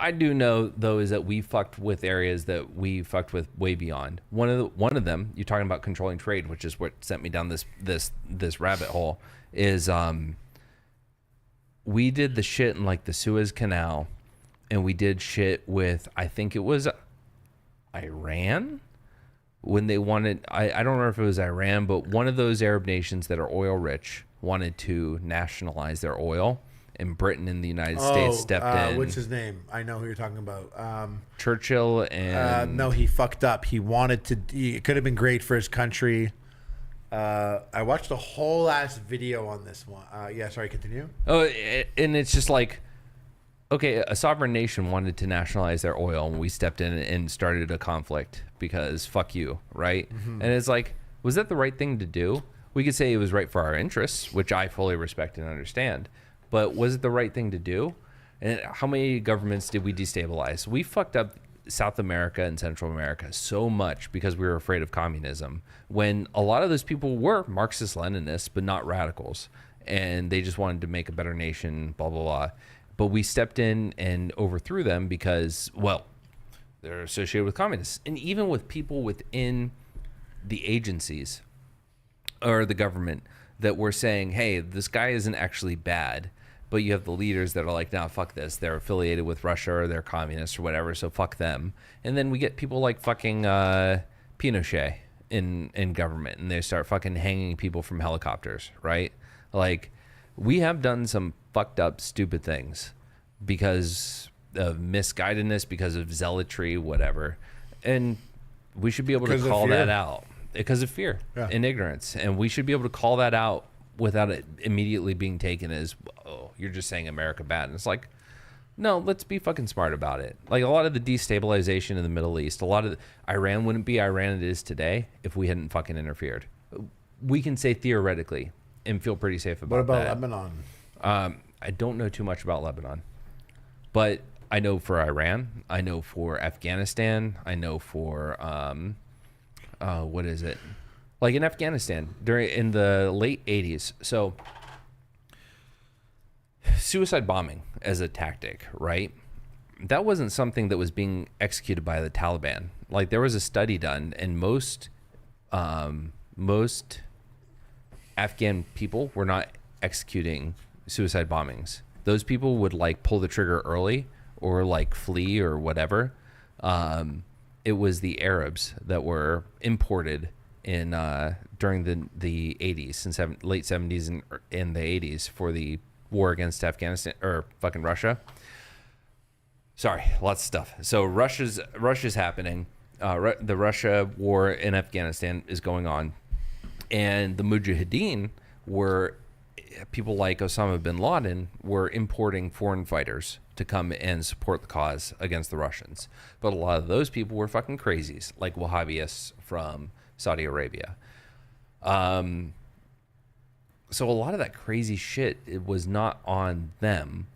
I do know though is that we fucked with areas that we fucked with way beyond. One of them, you're talking about controlling trade, which is what sent me down this rabbit hole, is we did the shit in like the Suez Canal, and we did shit with, I think it was Iran, when they wanted, I don't remember if it was Iran, but one of those Arab nations that are oil rich wanted to nationalize their oil, and Britain and the United States stepped in. What's his name? I know who you're talking about. Churchill and... no, he fucked up. He wanted to... It could have been great for his country. I watched the whole ass video on this one. Yeah, sorry, continue. Oh, and it's just like, okay, a sovereign nation wanted to nationalize their oil, and we stepped in and started a conflict because fuck you, right? Mm-hmm. And it's like, was that the right thing to do? We could say it was right for our interests, which I fully respect and understand. But was it the right thing to do? And how many governments did we destabilize? We fucked up South America and Central America so much because we were afraid of communism, when a lot of those people were Marxist-Leninists, but not radicals. And they just wanted to make a better nation, blah, blah, blah. But we stepped in and overthrew them because, well, they're associated with communists. And even with people within the agencies or the government that were saying, hey, this guy isn't actually bad, but you have the leaders that are like, nah, fuck this. They're affiliated with Russia or they're communists or whatever, so fuck them. And then we get people like fucking Pinochet in government, and they start fucking hanging people from helicopters, right? Like, we have done some fucked up, stupid things because of misguidedness, because of zealotry, whatever. And we should be able to call that out because of fear and ignorance. And we should be able to call that out without it immediately being taken as, oh, you're just saying America bad. And it's like, no, let's be fucking smart about it. Like, a lot of the destabilization in the Middle East, a lot of Iran wouldn't be Iran it is today if we hadn't fucking interfered. we can say theoretically and feel pretty safe about What about that. Lebanon? I don't know too much about Lebanon, but I know for Iran, I know for Afghanistan, I know for what is it? Like in Afghanistan in the late 80s. So suicide bombing as a tactic, right? That wasn't something that was being executed by the Taliban. Like there was a study done, and most Afghan people were not executing suicide bombings. Those people would like pull the trigger early or like flee or whatever. It was the Arabs that were imported in during the 80s and late 70s and in the 80s for the war against Afghanistan or fucking Russia. Sorry, lots of stuff. So Russia's happening. The Russia war in Afghanistan is going on, and the Mujahideen were people like Osama bin Laden were importing foreign fighters to come and support the cause against the Russians. But a lot of those people were fucking crazies, like Wahhabis from Saudi Arabia. So a lot of that crazy shit, it was not on them.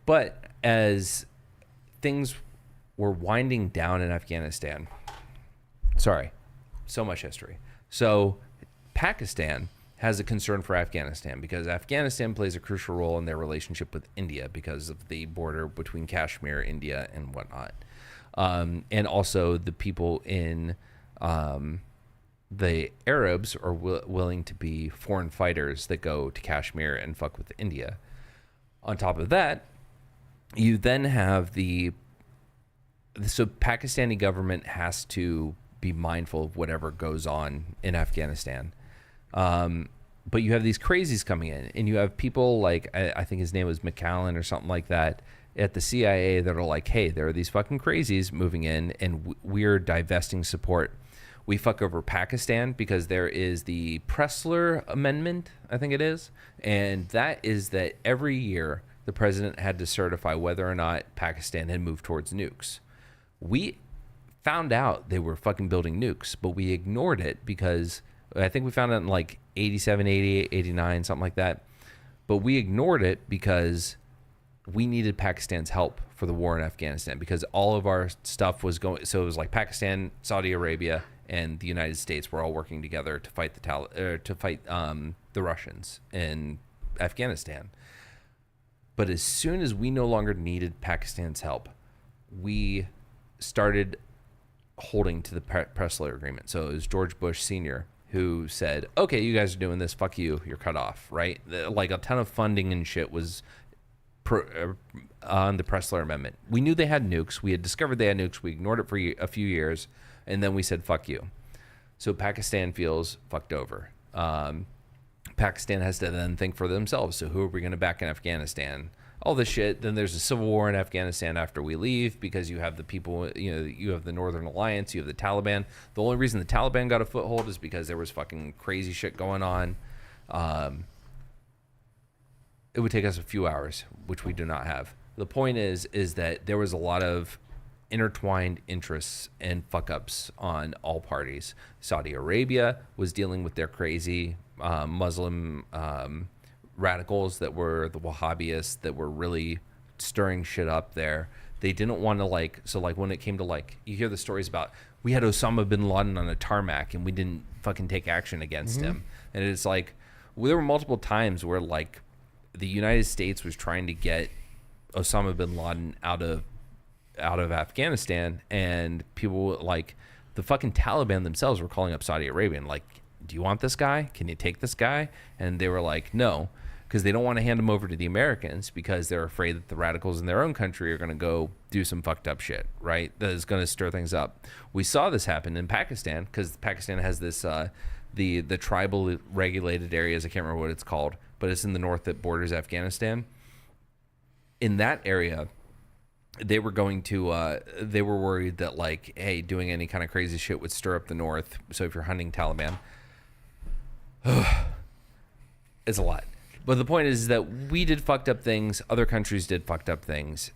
But as things were winding down in Afghanistan, sorry, so much history. So Pakistan has a concern for Afghanistan because Afghanistan plays a crucial role in their relationship with India because of the border between Kashmir, India, and whatnot. And also the people in the Arabs are willing to be foreign fighters that go to Kashmir and fuck with India. On top of that, you then have so Pakistani government has to be mindful of whatever goes on in Afghanistan. But you have these crazies coming in, and you have people like, I think his name was McAllen or something like that, at the CIA that are like, hey, there are these fucking crazies moving in, and we're divesting support. We fuck over Pakistan because there is the Pressler Amendment, I think it is, and that is that every year the president had to certify whether or not Pakistan had moved towards nukes. We found out they were fucking building nukes, but we ignored it because I think we found it in like 87, 88, 89, something like that. But we ignored it because we needed Pakistan's help for the war in Afghanistan because all of our stuff was going. So it was like Pakistan, Saudi Arabia, and the United States were all working together to fight the Russians in Afghanistan. But as soon as we no longer needed Pakistan's help, we started holding to the Pressler Agreement. So it was George Bush Sr. who said, okay, you guys are doing this, fuck you, you're cut off, right? Like a ton of funding and shit was on the Pressler Amendment. We knew they had nukes. We had discovered they had nukes. We ignored it for a few years, and then we said, fuck you. So Pakistan feels fucked over. Pakistan has to then think for themselves. So who are we going to back in Afghanistan? All this shit. Then there's a civil war in Afghanistan after we leave because you have the people, you have the Northern Alliance, you have the Taliban. The only reason the Taliban got a foothold is because there was fucking crazy shit going on. It would take us a few hours, which we do not have. The point is that there was a lot of intertwined interests and fuck-ups on all parties. Saudi Arabia was dealing with their crazy Muslim radicals that were the Wahhabists that were really stirring shit up there. They didn't want to when it came to you hear the stories about we had Osama bin Laden on a tarmac and we didn't fucking take action against him. And it's like, there were multiple times where the United States was trying to get Osama bin Laden out of Afghanistan, and people like the fucking Taliban themselves were calling up Saudi Arabia and do you want this guy? Can you take this guy? And they were like, no, because they don't want to hand him over to the Americans because they're afraid that the radicals in their own country are going to go do some fucked up shit, right? That is going to stir things up. We saw this happen in Pakistan because Pakistan has this, the tribal regulated areas. I can't remember what it's called, but it's in the north that borders Afghanistan. In that area, they were they were worried that hey, doing any kind of crazy shit would stir up the north. So if you're hunting Taliban, it's a lot. But the point is that we did fucked up things. Other countries did fucked up things.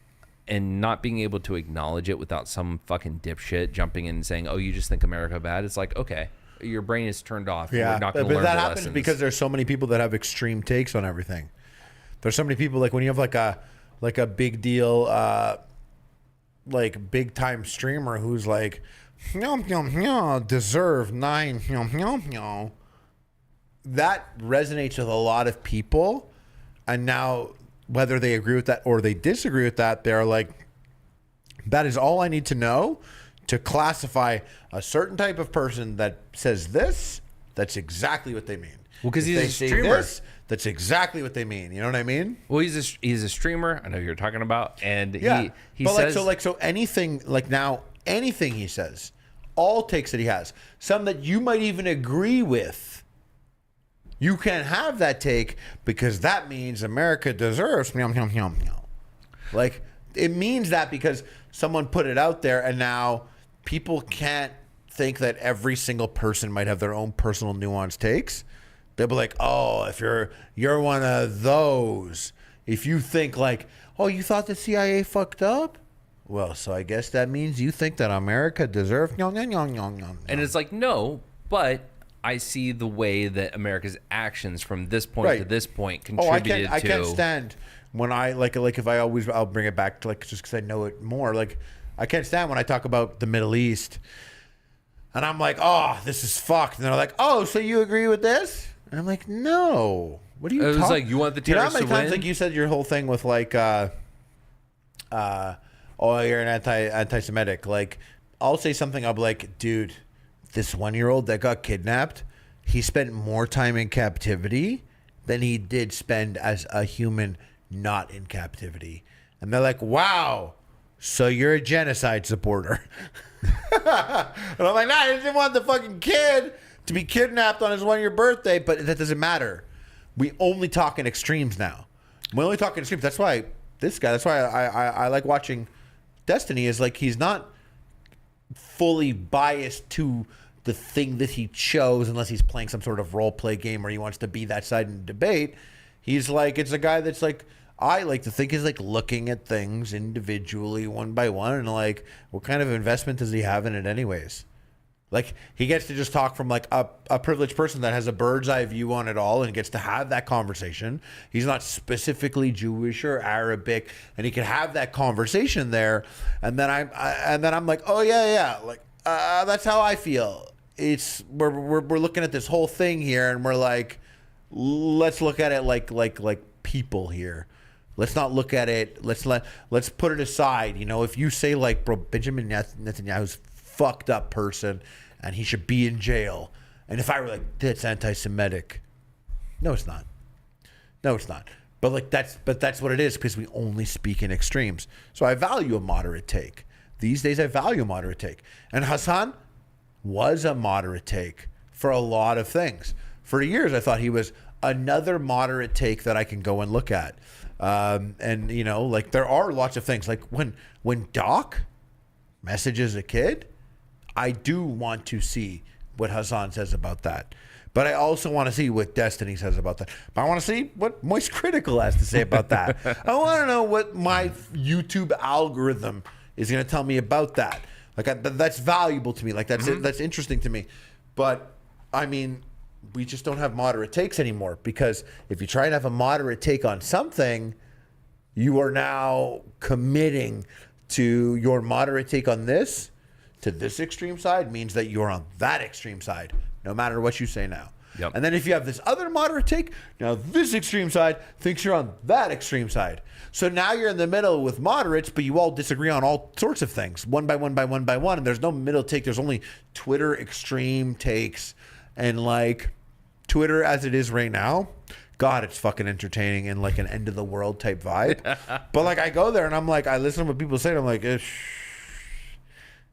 And not being able to acknowledge it without some fucking dipshit jumping in and saying, oh, you just think America bad? It's like, okay, your brain is turned off. And Yeah, we're not going but to learn that the happens lessons. because there's so many people that have extreme takes on everything. There's so many people, like when you have like a big deal, like big time streamer who's like, deserve 9, that resonates with a lot of people. And now, whether they agree with that or they disagree with that, they're like, that is all I need to know to classify a certain type of person that says this. That's exactly what they mean. Well, 'cause If he's they a say streamer. this, that's exactly what they mean. You know what I mean? Well, he's a streamer. I know who you're talking about, and Yeah. he But says so anything like now anything he says, all takes that he has, some that you might even agree with, you can have that take because that means America deserves like it means that because someone put it out there, and now people can't think that every single person might have their own personal nuanced takes. They'll be like, oh, if you're one of those, if you think like, oh, you thought the CIA fucked up? Well, so I guess that means you think that America deserves and it's like, no, but I see the way that America's actions from this point to Right. this point Oh, contributed I to. can't stand when I like if I'll bring it back to like just because I know it more. Like I can't stand when I talk about the Middle East, and I'm like, oh, this is fucked, and they're like, oh, so you agree with this? And I'm like, no. What are you? It was talking? like, you want the You know how terrorists many to times win? like you said your whole thing with like, oh, you're an anti-Semitic. Like, I'll say something. I'll be like, dude, this 1-year-old that got kidnapped, he spent more time in captivity than he did spend as a human not in captivity. And they're like, wow, so you're a genocide supporter. And I'm like, nah, I didn't want the fucking kid to be kidnapped on his 1-year birthday, but that doesn't matter. We only talk in extremes now. We only talk in extremes. That's why I like watching Destiny, is like he's not fully biased to the thing that he chose unless he's playing some sort of role play game or he wants to be that side in the debate. He's like, it's a guy that's like, I like to think is like looking at things individually one by one and like, what kind of investment does he have in it anyways? Like he gets to just talk from like a privileged person that has a bird's eye view on it all and gets to have that conversation. He's not specifically Jewish or Arabic, and he can have that conversation there. And then I'm like, oh yeah, like that's how I feel. It's we're looking at this whole thing here, and we're like, let's look at it like people here. Let's not look at it. Let's put it aside. You know, if you say like, bro, Benjamin Netanyahu's fucked up person and he should be in jail, and if I were like, that's anti-Semitic, no it's not, but that's what it is, because we only speak in extremes. So I value a moderate take these days. I value a moderate take, and Hassan was a moderate take for a lot of things. For years I thought he was another moderate take that I can go and look at, and you know, like there are lots of things, like when Doc messages a kid, I do want to see what Hassan says about that. But I also want to see what Destiny says about that. But I want to see what Moist Critical has to say about that. I want to know what my YouTube algorithm is going to tell me about that. Like that's valuable to me. Like that's interesting to me. But I mean, we just don't have moderate takes anymore, because if you try and have a moderate take on something, you are now committing to your moderate take on this to this extreme side means that you're on that extreme side, no matter what you say now. Yep. And then if you have this other moderate take, now this extreme side thinks you're on that extreme side. So now you're in the middle with moderates, but you all disagree on all sorts of things, one by one, and there's no middle take. There's only Twitter extreme takes. And like Twitter as it is right now, God, it's fucking entertaining and like an end of the world type vibe. But like I go there and I'm like, I listen to what people say and I'm like,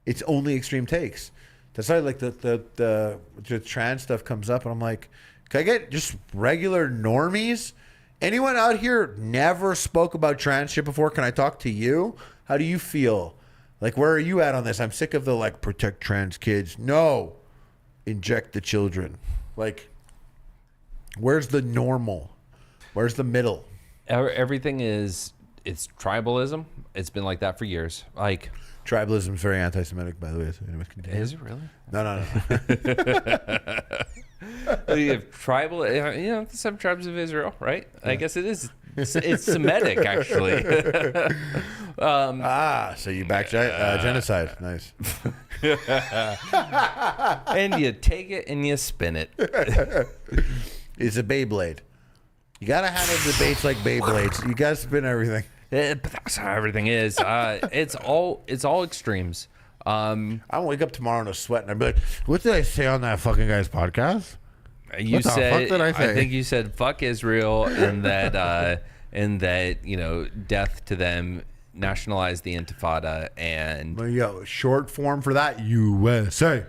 it's only extreme takes. That's why like the trans stuff comes up and I'm like, can I get just regular normies? Anyone out here never spoke about trans shit before? Can I talk to you? How do you feel? Like, where are you at on this? I'm sick of the like protect trans kids. No, inject the children. Like, where's the normal? Where's the middle? Everything it's tribalism. It's been like that for years. Like, Tribalism is very anti-Semitic, by the way. So anyways, continue. Is it really? No. You have tribal, the 7 tribes of Israel, right? I guess it is. It's Semitic, actually. So you back genocide. Nice. And you take it and you spin it. It's a Beyblade. You gotta handle debates like Beyblades. You gotta spin everything. But that's how everything is. It's all extremes. I'll wake up tomorrow in a sweat and I'll be like, what did I say on that fucking guy's podcast? You What the said, fuck did I say? I think you said fuck Israel and that death to them, nationalize the Intifada, and Well, yo, short form for that, USA.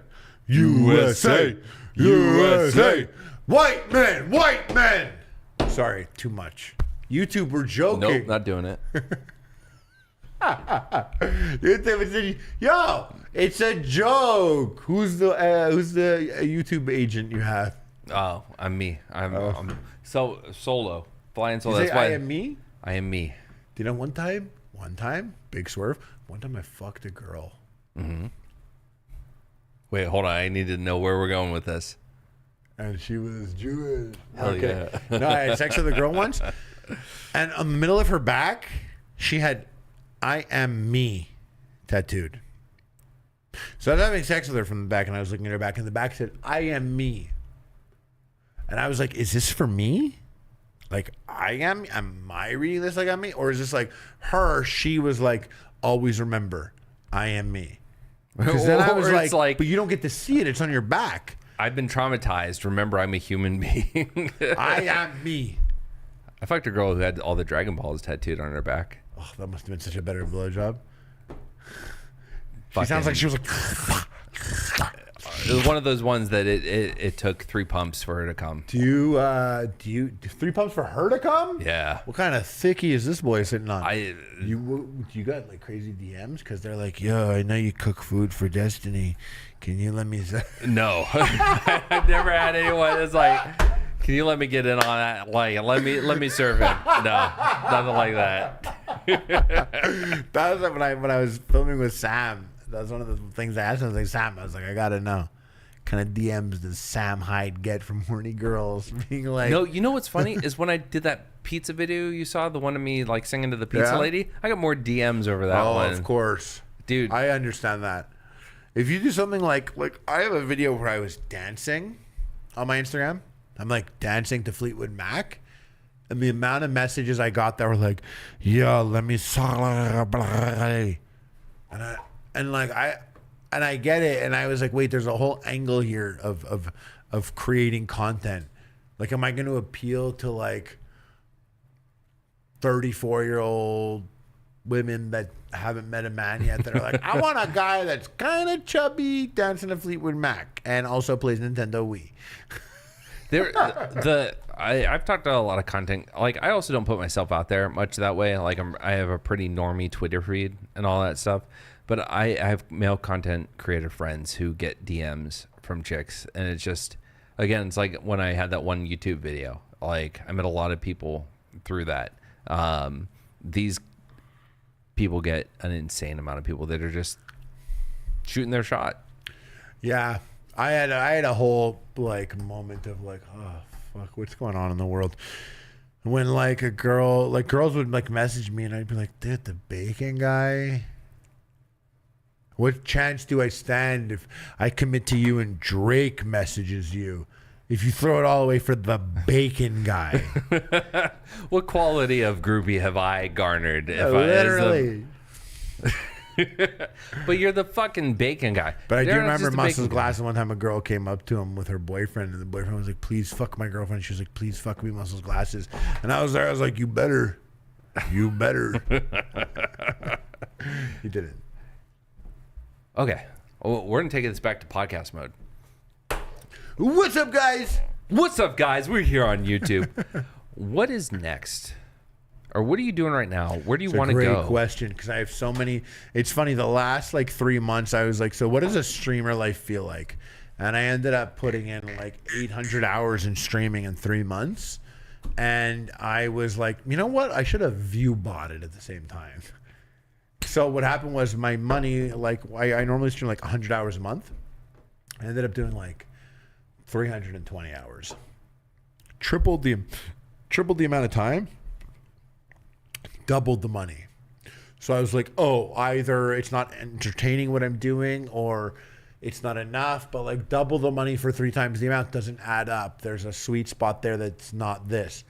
USA. USA. White men. Sorry, too much. YouTube, we're joking. nope, not doing it. Yo, it's a joke. Who's the YouTube agent you have? Oh, I'm me. I'm so solo, flying solo. You That's say why I am me? I am me. Do you know one time, big swerve. One time I fucked a girl. Wait, hold on. I need to know where we're going with this. And she was Jewish. Hell yeah. No, I had sex with a girl once. And in the middle of her back, she had I am me tattooed. So I was having sex with her from the back, and I was looking at her back, and the back said, I am me. And I was like, is this for me? Like, am I reading this like I'm me? Or is this like her, she was like, always remember, I am me. Because then I was Or it's like, but you don't get to see it. It's on your back. I've been traumatized. Remember, I'm a human being. I am me. I fucked a girl who had all the Dragon Balls tattooed on her back. Oh, that must have been such a better blowjob. She Fucking- sounds like she was like... It was one of those ones that it took 3 pumps for her to come. Do you 3 pumps for her to come? Yeah. What kind of thickie is this boy sitting on? I You got like crazy DMs because they're like, yo, I know you cook food for Destiny. Can you let me? no. I've never had anyone that's like, can you let me get in on that? Like, let me serve him. No, nothing like that. That was when I was filming with Sam. That was one of the things I asked him. I was like, Sam, I was like, I gotta know. Kind of DMs does Sam Hyde get from horny girls being like, No, you know what's funny is when I did that pizza video you saw, the one of me like singing to the pizza Yeah? lady, I got more DMs over that one. of course, Dude. I understand that. If you do something like I have a video where I was dancing on my Instagram. I'm like dancing to Fleetwood Mac, and the amount of messages I got that were like, "Yo, let me," and I get it, and I was like, wait, there's a whole angle here of creating content. Like, am I going to appeal to like 34-year-old women that haven't met a man yet that are like, I want a guy that's kind of chubby, dancing to Fleetwood Mac, and also plays Nintendo Wii. I've talked to a lot of content. Like, I also don't put myself out there much that way. Like, I have a pretty normie Twitter feed and all that stuff. But I have male content creator friends who get DMs from chicks, and it's just, again, it's like when I had that one YouTube video. Like, I met a lot of people through that. These people get an insane amount of people that are just shooting their shot. Yeah, I had a whole like moment of like, oh fuck, what's going on in the world? When like girls would like message me, and I'd be like, dude, the bacon guy. What chance do I stand if I commit to you and Drake messages you? If you throw it all away for the bacon guy. What quality of groupie have I garnered? Literally. But you're the fucking bacon guy. But I do They're not remember just a Muscles bacon guy. Glasses. One time a girl came up to him with her boyfriend, and the boyfriend was like, please fuck my girlfriend. She was like, please fuck me, Muscles Glasses. And I was there. I was like, you better. You better. He didn't. Okay. Well, we're going to take this back to podcast mode. What's up, guys? What's up, guys? We're here on YouTube. What is next? Or what are you doing right now? Where do you want to go? Great question, because I have so many. It's funny, the last like 3 months I was like, so what does a streamer life feel like? And I ended up putting in like 800 hours in streaming in 3 months. And I was like, you know what? I should have view bought it at the same time. So what happened was my money, like I normally stream like 100 hours a month. I ended up doing like 320 hours. Tripled the amount of time, doubled the money. So I was like, oh, either it's not entertaining what I'm doing or it's not enough, but like double the money for 3 times the amount doesn't add up. There's a sweet spot there that's not this.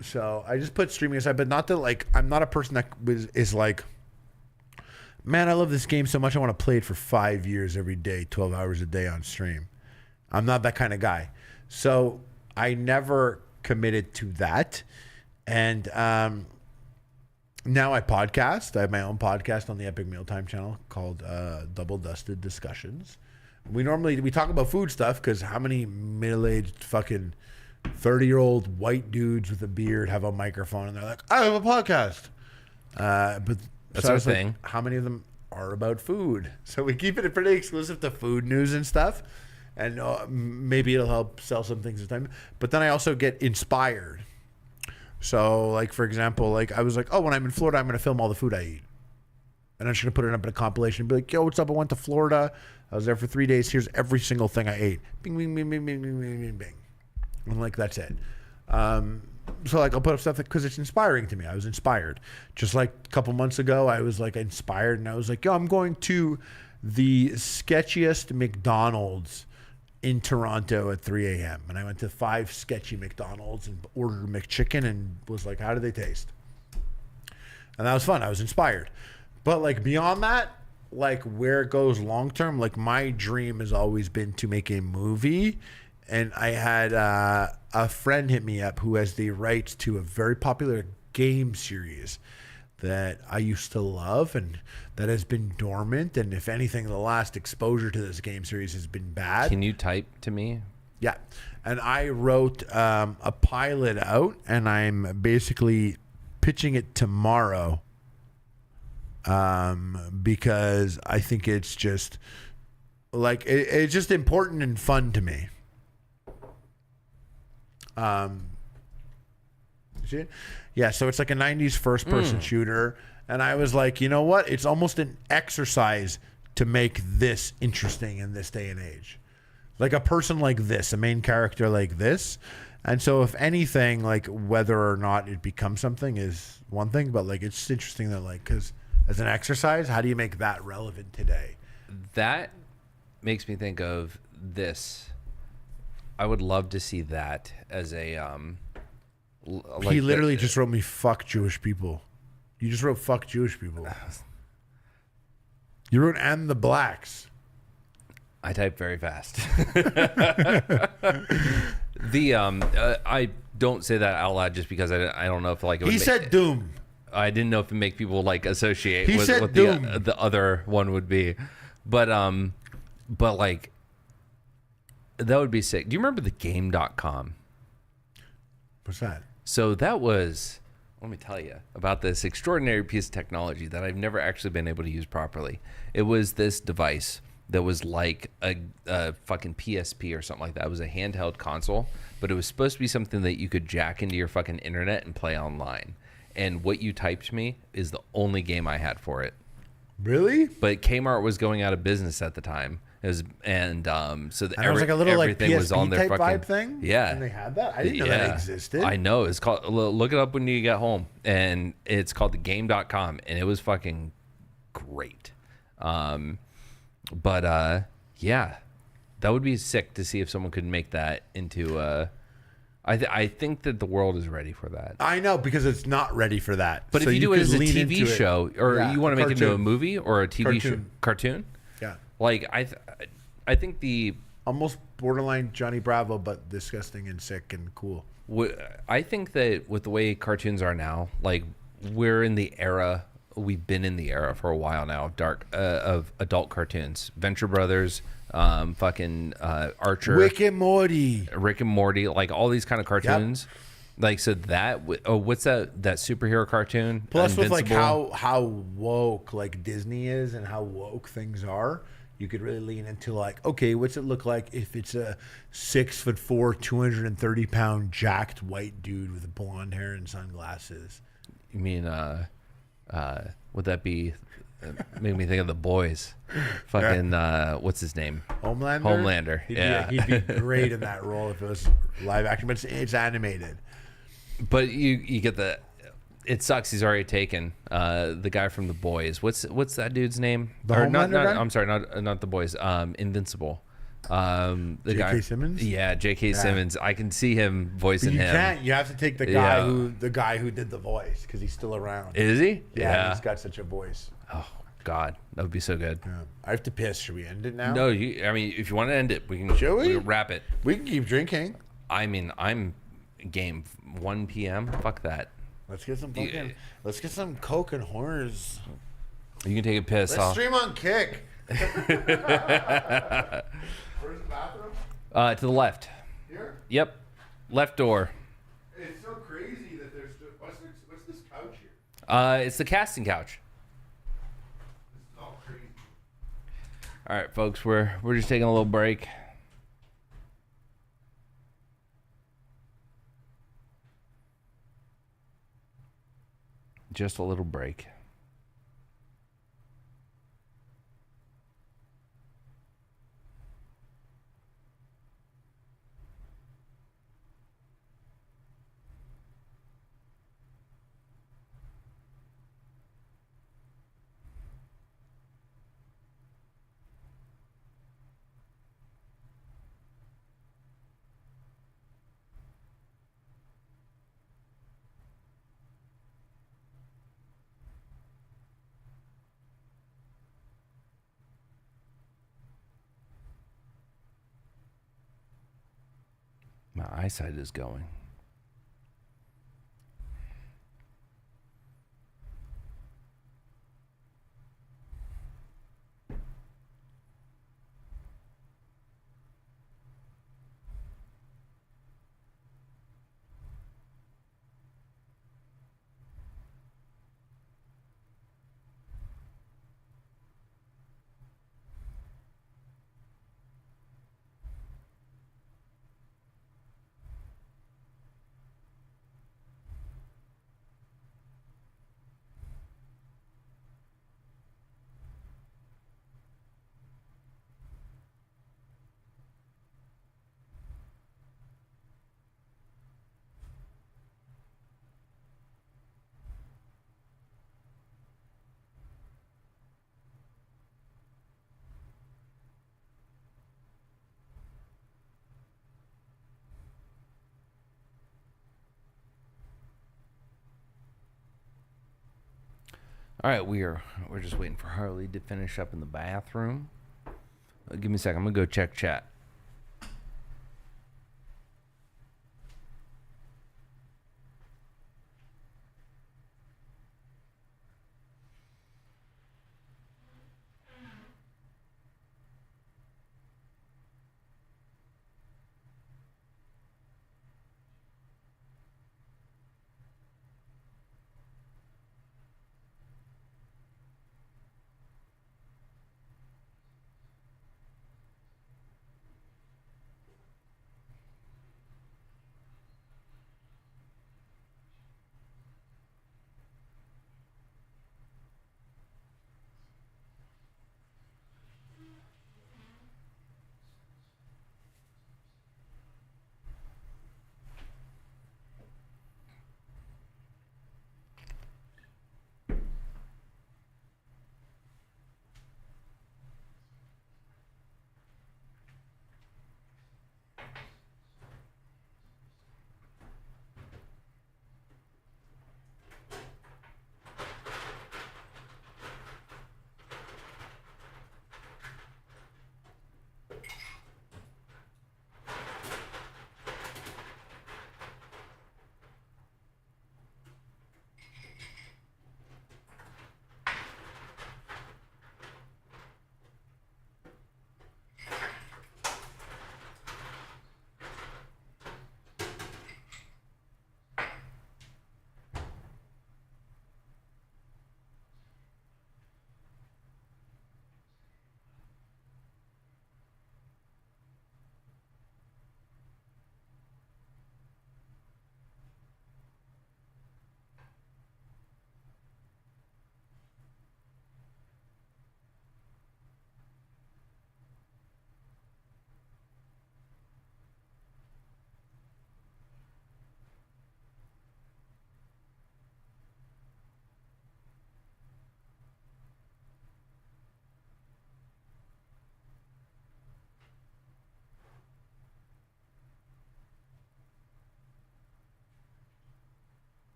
So I just put streaming aside, but not that like, I'm not a person that is like, man, I love this game so much I want to play it for 5 years every day, 12 hours a day on stream. I'm not that kind of guy. So I never committed to that. And now I podcast. I have my own podcast on the Epic Mealtime channel called Double Dusted Discussions. We talk about food stuff because how many middle-aged fucking 30-year-old white dudes with a beard have a microphone and they're like, I have a podcast. But That's so I our was like, thing. how many of them are about food? So we keep it pretty exclusive to food news and stuff. And maybe it'll help sell some things this time. But then I also get inspired. So, like, for example, like I was like, oh, when I'm in Florida, I'm going to film all the food I eat. And I'm just going to put it up in a compilation and be like, yo, what's up? I went to Florida. I was there for 3 days. Here's every single thing I ate. Bing, bing, bing, bing, bing, bing, bing, bing, bing. And like, that's it. So like I'll put up stuff because it's inspiring to me. I was inspired. Just like a couple months ago, I was like inspired and I was like, yo, I'm going to the sketchiest McDonald's in Toronto at 3 a.m. And I went to 5 sketchy McDonald's and ordered a McChicken and was like, how do they taste? And that was fun. I was inspired. But like beyond that, like where it goes long term, like my dream has always been to make a movie. And I had a friend hit me up who has the rights to a very popular game series that I used to love and that has been dormant. And if anything, the last exposure to this game series has been bad. Can you type to me? Yeah. And I wrote a pilot out and I'm basically pitching it tomorrow because I think it's just like, it's just important and fun to me. See it? Yeah, so it's like a 90s first person shooter. And I was like, you know what? It's almost an exercise to make this interesting in this day and age. Like a person like this, a main character like this. And so if anything, like whether or not it becomes something is one thing, but like it's interesting that like, because as an exercise, how do you make that relevant today? That makes me think of this. I would love to see that as a He literally just wrote me fuck Jewish people. You just wrote fuck Jewish people. You wrote and the blacks. I type very fast. I don't say that out loud just because I don't know if like it would He said doom. I didn't know if it make people like associate He with said what doom. the other one would be, but like that would be sick. Do you remember the game.com? What's that? So that was, let me tell you about this extraordinary piece of technology that I've never actually been able to use properly. It was this device that was like a fucking PSP or something like that. It was a handheld console, but it was supposed to be something that you could jack into your fucking internet and play online. And what you typed me is the only game I had for it. Really? But Kmart was going out of business at the time. It was, so And it was like a little like everything PSP was on their type fucking vibe thing? Yeah. And they had that? I didn't know that existed. I know. It's called, look it up when you get home. And it's called the game.com. And it was fucking great. Yeah, that would be sick to see if someone could make that into I think that the world is ready for that. I know, because it's not ready for that. But So if you do it could as a lean TV into it. show, or Yeah, you want to make it into a cartoon. movie or a TV show, cartoon, Yeah. like I think the Almost borderline Johnny Bravo, but disgusting and sick and cool. I think that with the way cartoons are now, like we're in the era, we've been in the era for a while now of adult cartoons. Venture Brothers, fucking Archer, Rick and Morty, like all these kind of cartoons. Like, so that what's that superhero cartoon? Plus with like Invincible? how woke like Disney is and how woke things are, you could really lean into like, okay, what's it look like if it's a 6'4", 230-pound jacked white dude with blonde hair and sunglasses? You mean Would that be? Make me think of The Boys. Fucking what's his name? Homelander. Homelander. Yeah. He'd be great in that role if it was live action, but it's animated. But you get the. It sucks. He's already taken the guy from The Boys. What's that dude's name? The Or not, Homelander guy? I'm sorry, not The Boys. Invincible. The J.K. guy. Simmons? Yeah, J.K. Simmons. I can see him voicing You him. can't. You have to take the guy Yeah. who did the voice because he's still around. Is he? Yeah, he's got such a voice. Oh God, that would be so good. Yeah. I have to piss. Should we end it now? No, I mean, if you want to end it, we can. Shall we? can wrap it? We can keep drinking. I mean, I'm game 1 p.m. Fuck that. Let's get some fucking. Yeah. Let's get some Coke and horrors. You can take a piss. Let's stream on Kick. Where's the bathroom? To the left. Here. Yep, left door. It's so crazy that there's what's this couch here? It's the casting couch. This is all crazy. All right, folks, we're just taking a little break. Just a little break. My eyesight is going. All right, we're just waiting for Harley to finish up in the bathroom. Give me a second. I'm gonna go check chat.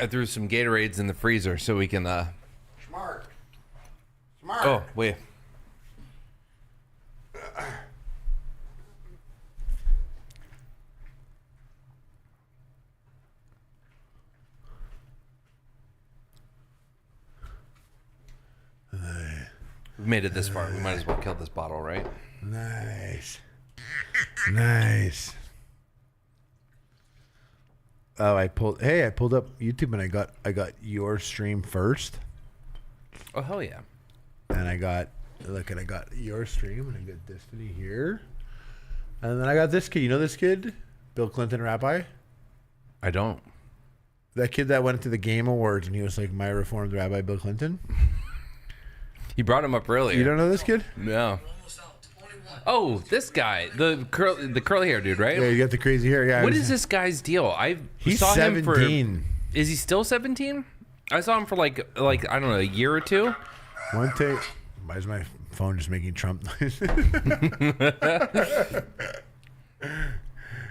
I threw some Gatorades in the freezer so we can. Smart. Oh wait. We've made it this far. We might as well kill this bottle, right? Nice. Nice. Oh, I pulled up YouTube and I got your stream first. Oh hell yeah! And I got your stream and I got Destiny here. And then I got this kid. You know this kid? Bill Clinton Rabbi? I don't. That kid that went to the Game Awards and he was like, my Reformed Rabbi Bill Clinton. He brought him up earlier. You don't know this kid? No. Oh, this guy, the curly hair dude, right? Yeah, you got the crazy hair. Yeah. What is this guy's deal? He's saw 17. him for. Is he still 17? I saw him for like I don't know, a year or two. One take. Why is my phone just making Trump noise?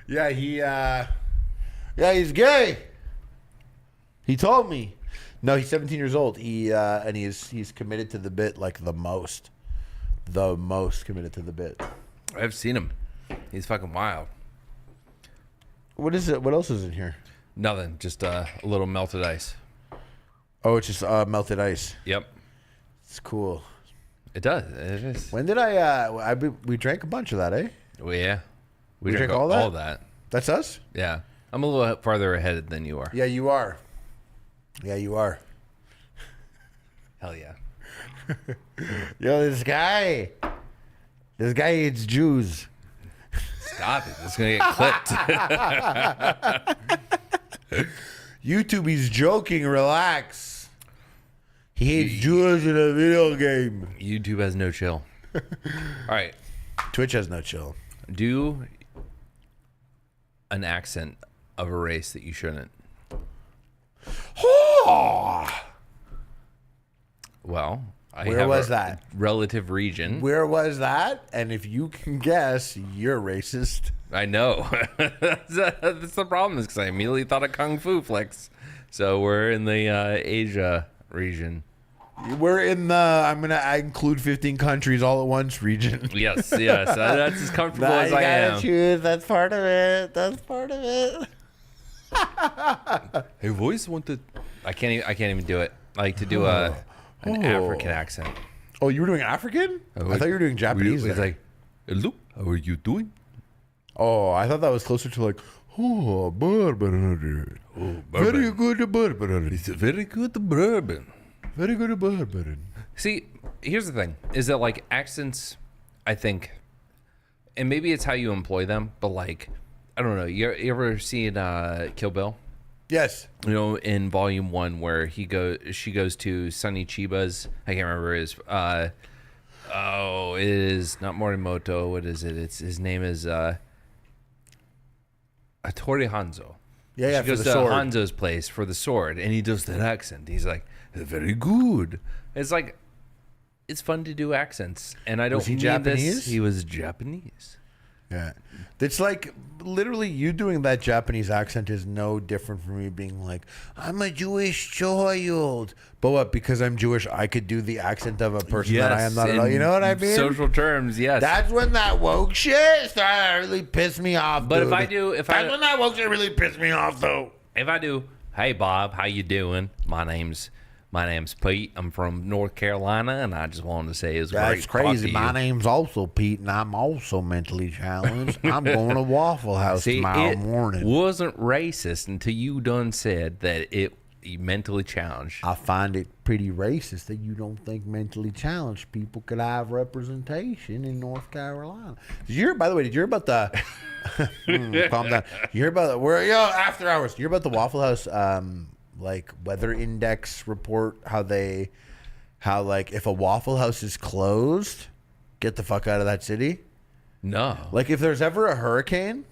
Yeah, he's gay. He told me. No, he's 17 years old. He's committed to the bit like the most committed to the bit. I've seen him. He's fucking wild. What is it? What else is in here? Nothing. Just a little melted ice. Oh, it's just melted ice. Yep. It's cool. It does. It is. When did we drank a bunch of that, eh? Well, yeah. We drank drank all that? all that. That's us? Yeah. I'm a little farther ahead than you are. Yeah, you are. Yeah, you are. Hell yeah. Yo, this guy eats Jews. Stop it. It's going to get clipped. YouTube, he's joking. Relax. He hates Jews in a video game. YouTube has no chill. All right. Twitch has no chill. Do an accent of a race that you shouldn't. Well, Where was that? Relative region. Where was that? And if you can guess, you're racist. I know. That's the problem, is because I immediately thought of Kung Fu flicks. So we're in the Asia region. We're in the I include 15 countries all at once region. Yes. That's as comfortable as I am. Choose. That's part of it. That's part of it. Hey, voice wanted. I can't even do it. I like to do an African accent. Oh, you were doing African? I thought you were doing Japanese. It's like, hello, how are you doing? Oh, I thought that was closer to like, bourbon. Very good bourbon. It's a very good bourbon. Very good bourbon. See, here's the thing: is that like accents, I think, and maybe it's how you employ them, but like, I don't know. You ever seen Kill Bill? Yes. You know, in Volume 1, where she goes to Sonny Chiba's. I can't remember his. It is not Morimoto. What is it? His name is Hattori Hanzo. Yeah, She goes for to the sword. Hanzo's place for the sword, and he does that accent. He's like, very good. It's like, it's fun to do accents, and I don't Was he mean Japanese? this. He was Japanese. Yeah. It's like literally you doing that Japanese accent is no different from me being like, I'm a Jewish child. But what, because I'm Jewish, I could do the accent of a person that I am not at all. You know what I mean? Social terms, yes. That's when that woke shit started to really piss me off. But dude. That's when that woke shit really pissed me off, though. If I do, hey Bob, how you doing? My name's Pete. I'm from North Carolina, and I just wanted to say it's great That's to talk crazy. to My you. name's also Pete, and I'm also mentally challenged. I'm going to Waffle House See, tomorrow it morning. wasn't racist until you done said that you mentally challenged. I find it pretty racist that you don't think mentally challenged people could have representation in North Carolina. Did you hear? By the way, did you hear about the? Calm down. You hear about after hours? You hear about the Waffle House? Like weather index report, how like if a Waffle House is closed, get the fuck out of that city. No. Like if there's ever a hurricane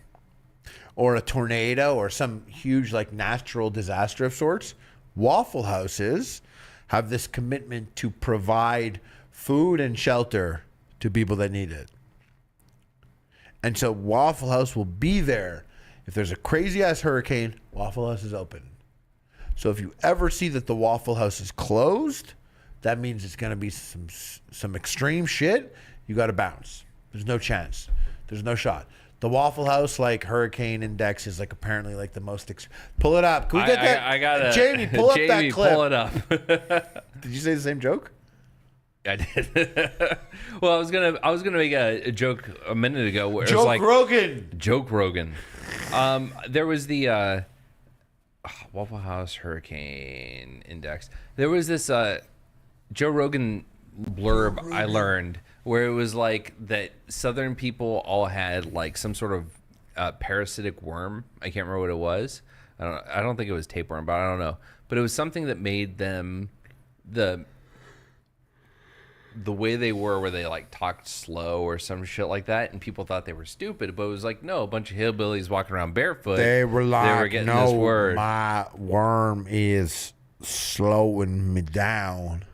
or a tornado or some huge like natural disaster of sorts, Waffle Houses have this commitment to provide food and shelter to people that need it. And so Waffle House will be there. If there's a crazy ass hurricane, Waffle House is open. So if you ever see that the Waffle House is closed, that means it's going to be some extreme shit. You got to bounce. There's no chance. There's no shot. The Waffle House, like Hurricane Index, is like apparently like the most. Pull it up. Can we get that? I got it. Jamie, pull up that clip. Pull it up. Did you say the same joke? I did. Well, I was gonna make a joke a minute ago where it was Joke like Rogan. Joke Rogan. There was the Waffle House Hurricane Index. There was this Joe Rogan blurb I learned where it was like that Southern people all had like some sort of parasitic worm. I can't remember what it was. I don't think it was tapeworm, but I don't know. But it was something that made them the way they were, where they like talked slow or some shit like that, and people thought they were stupid. But it was like, no, a bunch of hillbillies walking around barefoot. They were like, getting no, this word. my worm is slowing me down.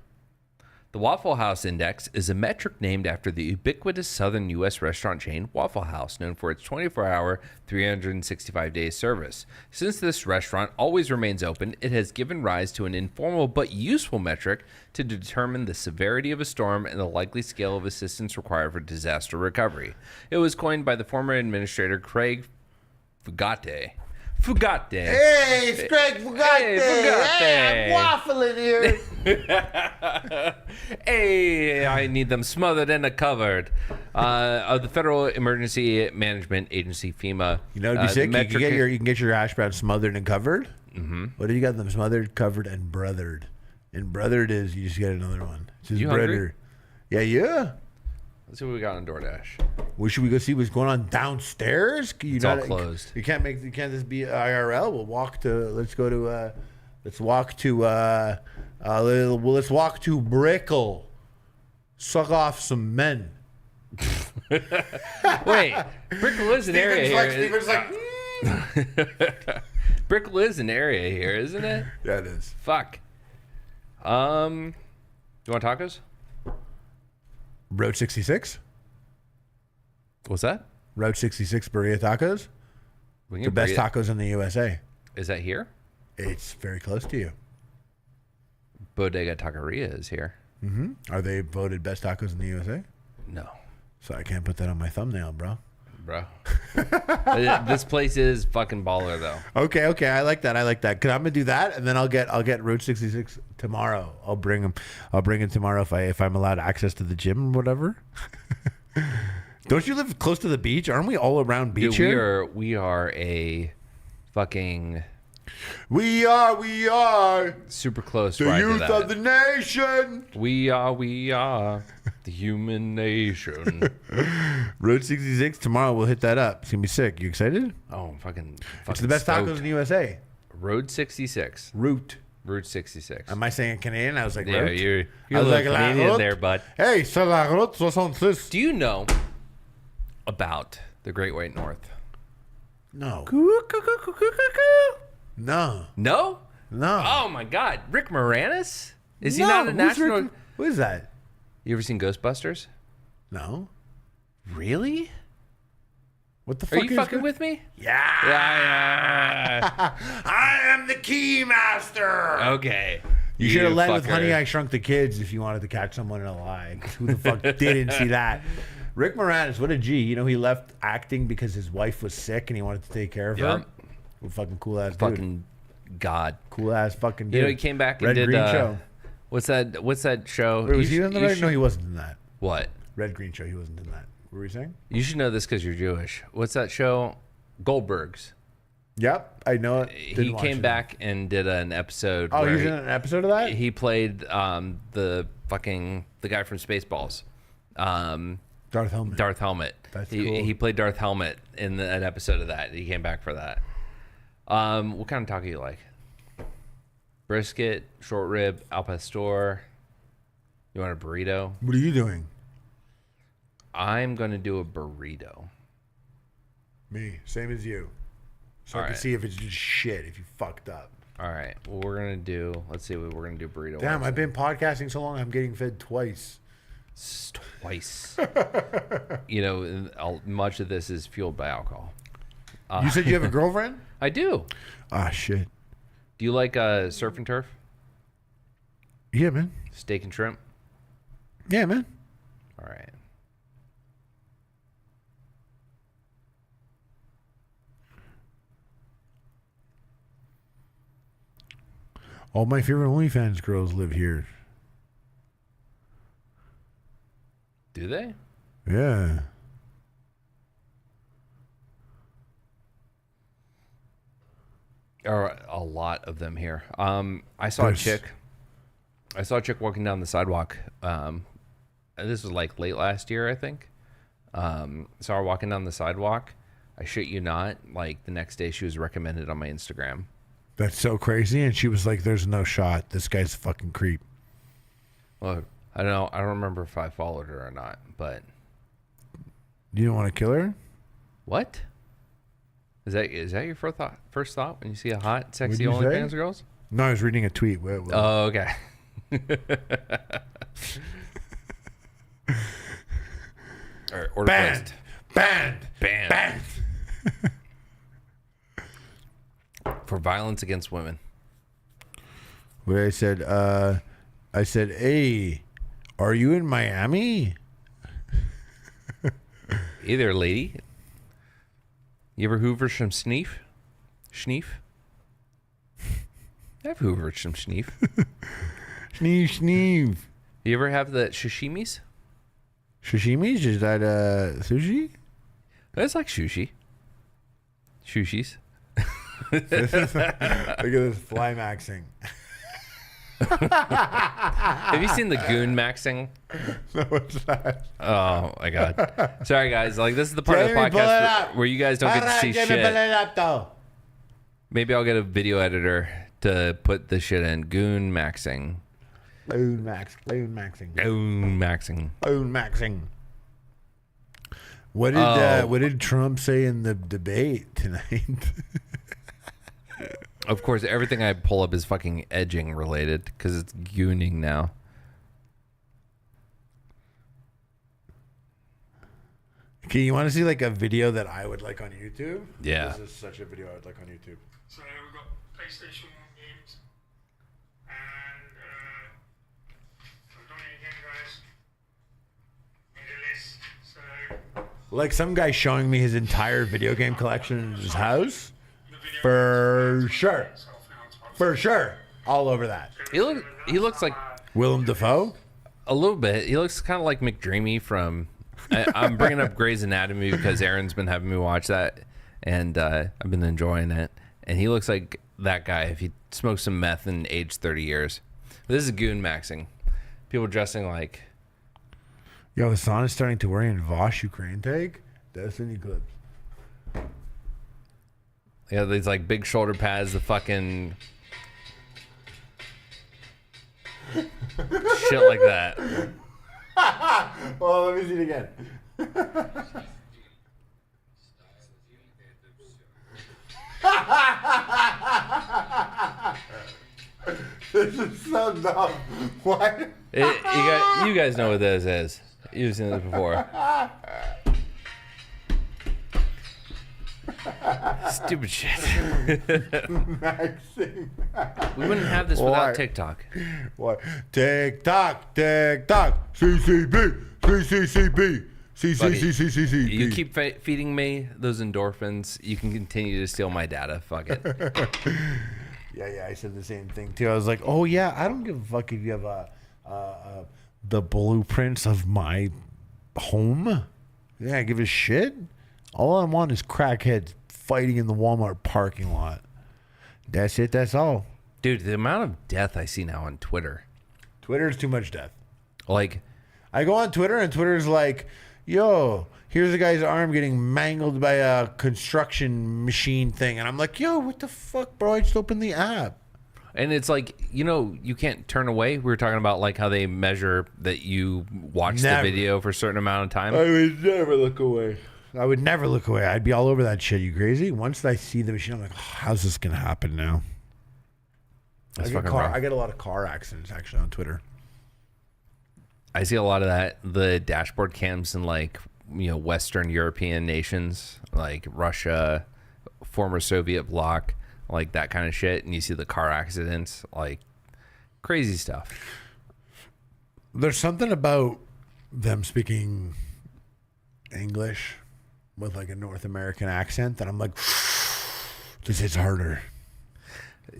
The Waffle House Index is a metric named after the ubiquitous southern U.S. restaurant chain Waffle House, known for its 24-hour, 365-day service. Since this restaurant always remains open, it has given rise to an informal but useful metric to determine the severity of a storm and the likely scale of assistance required for disaster recovery. It was coined by the former administrator Craig Fugate. Hey, it's Greg Fugate. Hey, I'm waffling here. Hey, I need them smothered and covered. Of the Federal Emergency Management Agency, FEMA. You know, it'd be sick. metric- You can get your hash browns smothered and covered. Mm-hmm. What do you got them smothered, covered, and brothered? And brothered is you just get another one. It's just You brother. hungry? Yeah. Let's see what we got on DoorDash. Well, should we go see what's going on downstairs? It's all closed. You can't this be IRL. We'll walk to. Let's walk to Brickle. Suck off some men. Wait, Brickle is an area here. Steven's like, Brickle is an area here, isn't it? yeah, it is. Fuck. You want tacos? Road 66. What's that? Road 66 Burrito Tacos. We can The best burrito- tacos in the USA. Is that here? It's very close to you. Bodega Taqueria is here. Are they voted best tacos in the USA? No, So I can't put that on my thumbnail, bro. bro. This place is fucking baller, though. Okay, I like that. Cause I'm gonna do that, and then I'll get Road 66 tomorrow. I'll bring him tomorrow if I'm allowed access to the gym or whatever. Don't you live close to the beach? Aren't we all around beach Dude, here? we are a fucking We are super close the ride to youth that. of the nation. We are the human nation. Road 66 tomorrow. We'll hit that up. It's gonna be sick. You excited? Oh, I'm fucking It's the best stoked. tacos in the USA. Road 66. Route. Route 66. Am I saying Canadian? I was like, Yeah, route. you're I a was little like, la Canadian route. there, bud. Hey, c'est la route 66. Do you know about the Great White North? No. No. No? No. Oh my God, Rick Moranis? Is he No, not a who's national? Rick- Who is that? You ever seen Ghostbusters? No. Really? What the Are fuck you is fucking good? with me? Yeah. Yeah. I am the key master. Okay. You should have led with fucker. Honey, I Shrunk the Kids if you wanted to catch someone in a lie. Who the fuck didn't see that? Rick Moranis, what a G. You know, he left acting because his wife was sick and he wanted to take care of her. Yep. What a fucking cool ass dude. Fucking God. Cool ass fucking dude. You know, he came back and Red did Green Show. What's that show? Wait, was You he sh- in the you Red? sh- No, he wasn't in that. What? Red Green Show. He wasn't in that. What were you saying? You should know this because you're Jewish. What's that show? Goldberg's. Yep, I know it. He Didn't watch came it. back and did an episode. Oh, where he was in an episode of that? He played the guy from Spaceballs. Darth Helmet. Darth Helmet. That's he, cool. He played Darth Helmet in an episode of that. He came back for that. What kind of taco you like? Brisket, short rib, al pastor. You want a burrito? What are you doing? I'm gonna do a burrito. Me. Same as you. So I All can right. see if it's just shit, if you fucked up. All right. Well, we're gonna do. Let's see. We're gonna do burrito. Damn, wise. I've been podcasting so long, I'm getting fed twice. Twice. You know, and much of this is fueled by alcohol. You said you have a girlfriend? I do. Ah, shit. Do you like surf and turf? Yeah, man. Steak and shrimp? Yeah, man. All right. All my favorite OnlyFans girls live here. Do they? Yeah. There are a lot of them here. I saw There's- a chick. I saw a chick walking down the sidewalk. This was like late last year, I think. Saw her walking down the sidewalk. I shit you not. Like the next day, she was recommended on my Instagram. That's so crazy. And she was like, there's no shot. This guy's a fucking creep. Well, I don't know. I don't remember if I followed her or not. But You don't want to kill her? what? Is that your first thought when you see a hot, sexy What'd you say? OnlyFans girls? No, I was reading a tweet. Oh, okay. All right, order placed. Banned. Banned. For violence against women. Where I said, hey, are you in Miami? Either lady. You ever hoover some sneef? Schneef? I've hoovered some schneef. Sneeve. You ever have the sashimis? Sashimi's? Is that sushi? It's like sushi. Sushis. Look at this fly maxing. Have you seen the goon maxing? No, what's that? Oh my god. Sorry guys, like this is the part of the Jamie, pull it podcast up. where you guys don't get to see Jamie, pull shit. it up, though. Maybe I'll get a video editor to put the shit in. Goon maxing. Loon maxing. Goon maxing. Loon maxing. What did Trump say in the debate tonight? Of course, everything I pull up is fucking edging related because it's gooning now. Okay, you want to see like a video that I would like on YouTube? Yeah. This is such a video I would like on YouTube. So we've got PlayStation 1 games and I've done it again, guys. Made a list. So Like some guy showing me his entire video game collection in his house. the video For sure. itself now. For sure. All over that. He looks like Willem Dafoe? a little bit. He looks kind of like McDreamy from. I'm bringing up Grey's Anatomy because Aaron's been having me watch that, and I've been enjoying it. And he looks like that guy if he smoked some meth and aged 30 years. This is goon maxing. People dressing like. Yo, the sun is starting to wear in Vosh Ukraine tag. Destiny clips. Yeah, these like big shoulder pads, the fucking shit like that. Oh, let me see it again. This is so dumb. What? You guys know what this is. You've seen this before. Stupid shit. Maxing. We wouldn't have this Why? without TikTok. What? TikTok, TikTok, CCB, CCCB, CCCCCB. You keep feeding me those endorphins, you can continue to steal my data. Fuck it. Yeah, I said the same thing too. I was like, oh yeah, I don't give a fuck if you have the blueprints of my home. Yeah, I give a shit. All I want is crackheads fighting in the Walmart parking lot. That's it. That's all. Dude, the amount of death I see now on Twitter. Twitter's too much death. Like, I go on Twitter and Twitter's like, yo, here's a guy's arm getting mangled by a construction machine thing. And I'm like, yo, what the fuck, bro? I just opened the app. and it's like, you can't turn away. We were talking about like how they measure that you watch Never. the video for a certain amount of time. I would never look away. I would never look away. I'd be all over that shit. You crazy? Once I see the machine, I'm like, oh, how's this going to happen now? That's I fucking rough. get a lot of car accidents actually on Twitter. I see a lot of that. The dashboard cams in like, Western European nations like Russia, former Soviet bloc, like that kind of shit, and you see the car accidents, like crazy stuff. There's something about them speaking English with like a North American accent that I'm like, this hits harder.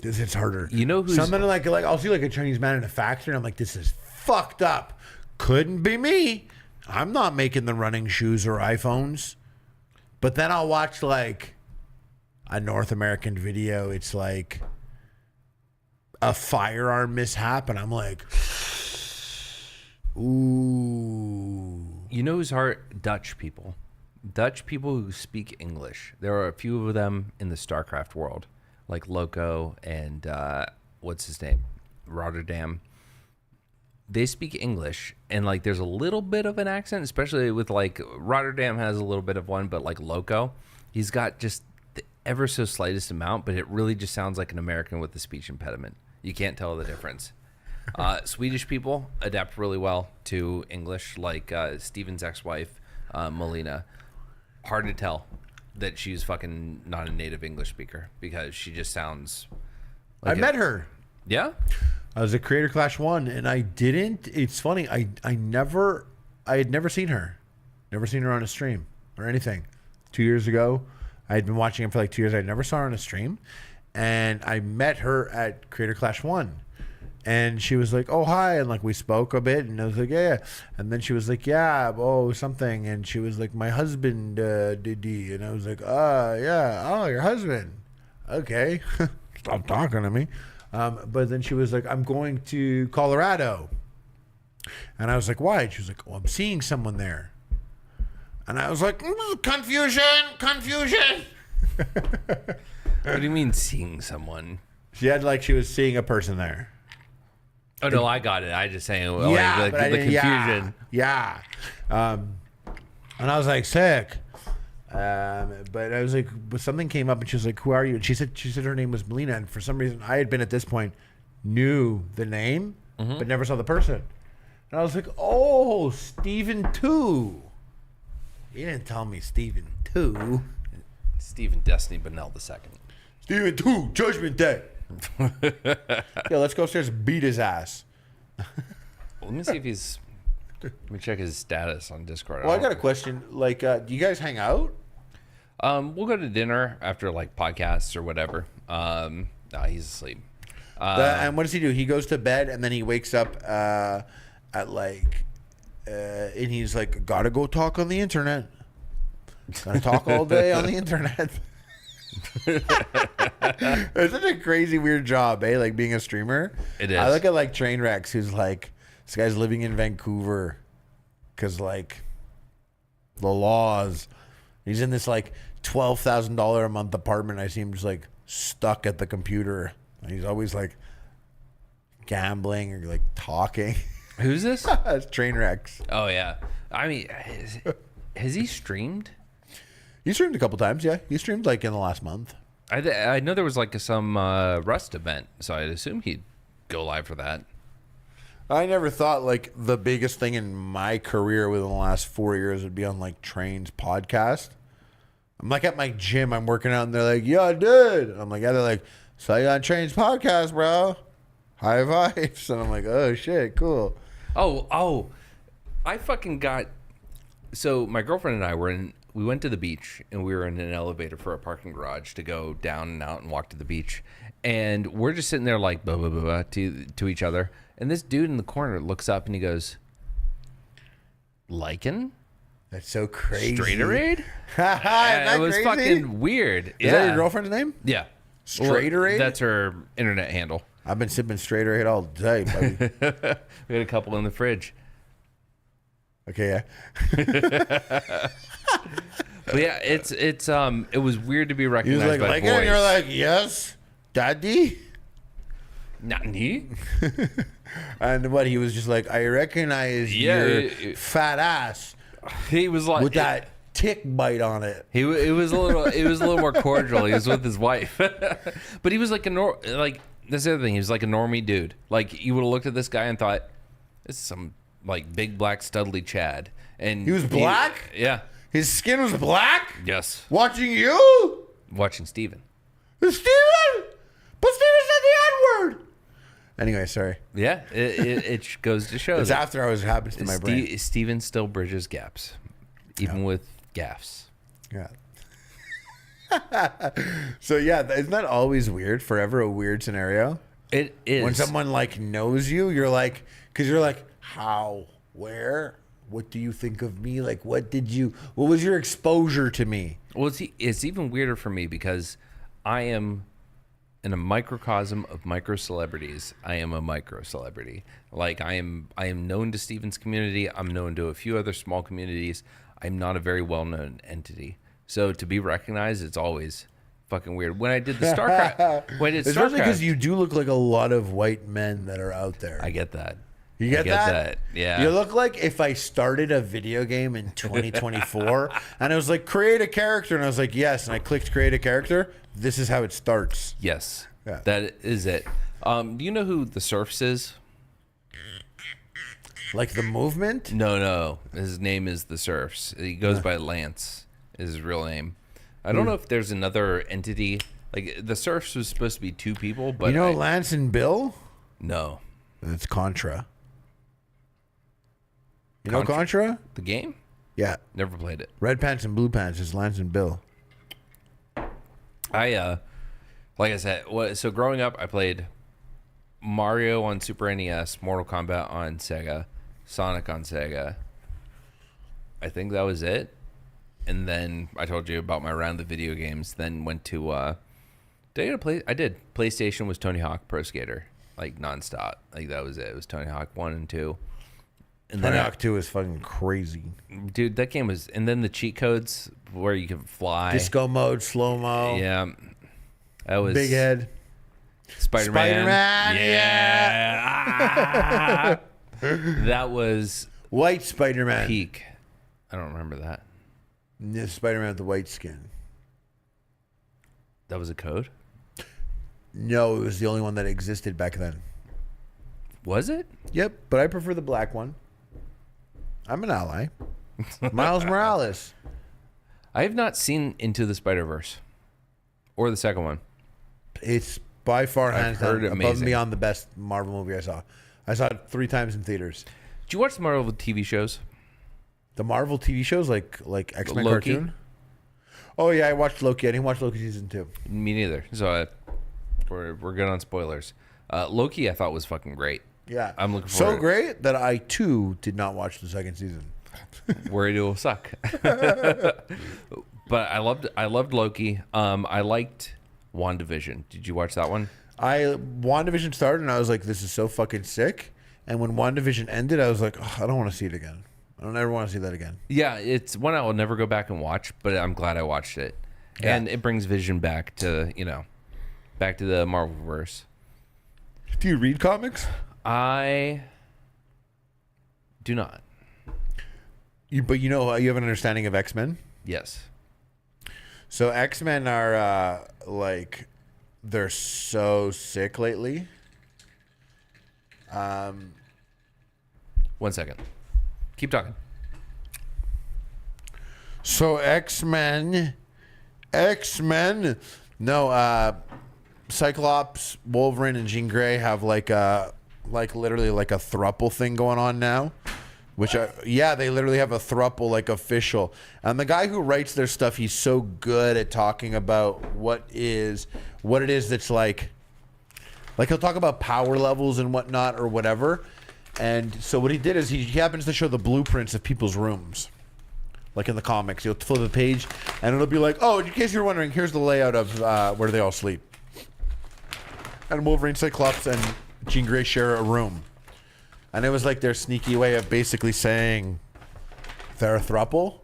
This hits harder. You know who's something like I'll see like a Chinese man in a factory and I'm like, this is fucked up. Couldn't be me. I'm not making the running shoes or iPhones. But then I'll watch like a North American video. It's like a firearm mishap and I'm like, ooh. You know who's hard? Dutch people. Dutch people who speak English. There are a few of them in the StarCraft world, like Loco and what's his name? Rotterdam. They speak English, and like there's a little bit of an accent, especially with like Rotterdam has a little bit of one, but like Loco, he's got just the ever so slightest amount, but it really just sounds like an American with a speech impediment. You can't tell the difference. Swedish people adapt really well to English, like Steven's ex-wife, Melina. Hard to tell that she's fucking not a native English speaker because she just sounds like I met her. Yeah? I was at Creator Clash 1 and I didn't. It's funny. I had never seen her. Never seen her on a stream or anything. 2 years ago, I had been watching him for like 2 years. I never saw her on a stream. And I met her at Creator Clash 1. And she was like, oh, hi. And like we spoke a bit. And I was like, yeah. And then she was like, yeah, oh, something. And she was like, my husband did. And I was like, yeah. Oh, your husband. Okay. Stop talking to me. But then she was like, I'm going to Colorado. And I was like, why? And she was like, oh, I'm seeing someone there. And I was like, confusion. What do you mean seeing someone? She was seeing a person there. Oh, no, I got it. I just saying Yeah, like, but I the didn't- confusion. Yeah. And I was like, sick. But I was like, but something came up and she was like, who are you? And she said her name was Melina. And for some reason, I had been at this point, knew the name, but never saw the person. And I was like, oh, Stephen 2. You didn't tell me Stephen 2. Stephen Destiny Bonnell II. Stephen 2, Judgment Day. Yo, let's go upstairs and beat his ass. Let me see if he's... Let me check his status on Discord. Well, I got a question. Like, do you guys hang out? We'll go to dinner after like podcasts or whatever. Nah, he's asleep. And what does he do? He goes to bed and then he wakes up at like, and he's like, gotta go talk on the internet. Gotta talk all day on the internet. It's such a crazy, weird job, eh? Like being a streamer. It is. I look at like Trainwrecks, who's like, this guy's living in Vancouver because like the laws. He's in this like $12,000 a month apartment. I see him just like stuck at the computer. And he's always like gambling or like talking. Who's this? It's Trainwrecks. Oh, yeah. I mean, has he streamed? He streamed a couple times, yeah. He streamed like in the last month. I know there was like some Rust event, so I'd assume he'd go live for that. I never thought like the biggest thing in my career within the last 4 years would be on like Train's podcast. I'm like at my gym, I'm working out, and they're like, "Yeah, dude." I'm like, "Yeah." They're like, "Saw you on Train's podcast, bro. High vibes." And I'm like, "Oh shit, cool." Oh, I fucking got. So my girlfriend and I we went to the beach, and we were in an elevator for a parking garage to go down and out and walk to the beach, and we're just sitting there like blah blah blah, blah to each other. And this dude in the corner looks up and he goes, "Lycan? That's so crazy. Straighterade?" It It was fucking weird. Is that your girlfriend's name? Yeah. Straighterade? That's her internet handle. I've been sipping Straighterade all day, buddy. We had a couple in the fridge. Okay, yeah. But yeah, it was weird to be He was recognized like, by "Like it," voice. and you're like, "Yes, daddy." Not me. And what he was just like, "I recognize your fat ass He was like with that tick bite on it." It was a little more cordial. He was with his wife, but he was like that's the other thing. He was like a normie dude. Like you would have looked at this guy and thought, "This is some like big black studly Chad." And He was black? Yeah. His skin was black? Yes. Watching you? Watching Steven. Steven! But Steven said the N-word! Anyway, sorry. Yeah, it goes to show It's that after hours. It happens to my brain. Steven still bridges gaps, even with gaffes. Yeah. So yeah, isn't that always weird? Forever a weird scenario. It is. When someone like knows you, you're like, because you're like, how, where, what do you think of me? Like, what was your exposure to me? Well, it's even weirder for me because I am in a microcosm of micro celebrities. I am a micro celebrity. Like I am known to Steven's community. I'm known to a few other small communities. I'm not a very well-known entity. So to be recognized, it's always fucking weird. When I did the StarCraft, Especially because you do look like a lot of white men that are out there. I get that. You get that? Yeah. You look like if I started a video game in 2024 and I was like, create a character, and I was like, yes, and I clicked create a character. This is how it starts. Yes. Yeah. That is it. Do you know who the Surfs is? Like the movement? No. His name is the Surfs. He goes by Lance. Is his real name. I don't know if there's another entity. Like the Surfs was supposed to be two people, but You know Lance and Bill? no. It's Contra. You know Contra? The game? Yeah. Never played it. Red Pants and Blue Pants is Lance and Bill. I like I said, so growing up I played Mario on Super NES, Mortal Kombat on Sega, Sonic on Sega. I think that was it. And then I told you about my round of video games. Then went to did I get a play? I did. PlayStation was Tony Hawk Pro Skater, like nonstop. Like that was it. It was Tony Hawk 1 and 2. And Tony then Hawk 2 is fucking crazy. dude, that game was. And then the cheat codes where you could fly. Disco mode, slow mo. Yeah, that was Big head. Spider-Man. Spider-Man, Yeah. That was White Spider-Man. peak. I don't remember that. Yeah, Spider-Man with the white skin. That was a code? No, it was the only one that existed back then. Was it? Yep, but I prefer the black one. I'm an ally. Miles Morales. I have not seen Into the Spider-Verse or the second one. It's by far hands down heard above and amazing. beyond the best Marvel movie I saw. I saw it 3 times in theaters. Did you watch the Marvel TV shows? The Marvel TV shows like X-Men Loki? cartoon. Oh yeah, I watched Loki. I didn't watch Loki season 2. Me neither. So we're good on spoilers. Loki I thought was fucking great. Yeah, I'm looking so forward. great that I too did not watch the second season. Worried it will suck. But I loved Loki. I liked WandaVision. Did you watch that one? WandaVision started and I was like, this is so fucking sick. And when WandaVision ended, I was like, oh, I don't want to see it again. I don't ever want to see that again. Yeah, it's one I will never go back and watch, but I'm glad I watched it. Yeah. And it brings Vision back to, back to the Marvel verse. Do you read comics? I do not. But you have an understanding of X-Men? Yes. So X-Men are they're so sick lately. 1 second. Keep talking. So X-Men, no, Cyclops, Wolverine, and Jean Grey have literally a thruple thing going on now. They literally have a thruple official. And the guy who writes their stuff, he's so good at talking about what it is that's like he'll talk about power levels and whatnot or whatever. And so what he did is he happens to show the blueprints of people's rooms. Like in the comics, you'll flip a page and it'll be like, oh, in case you're wondering, here's the layout of where they all sleep. And Wolverine, Cyclops, and Jean Grey share a room. And it was like their sneaky way of basically saying they're a throuple.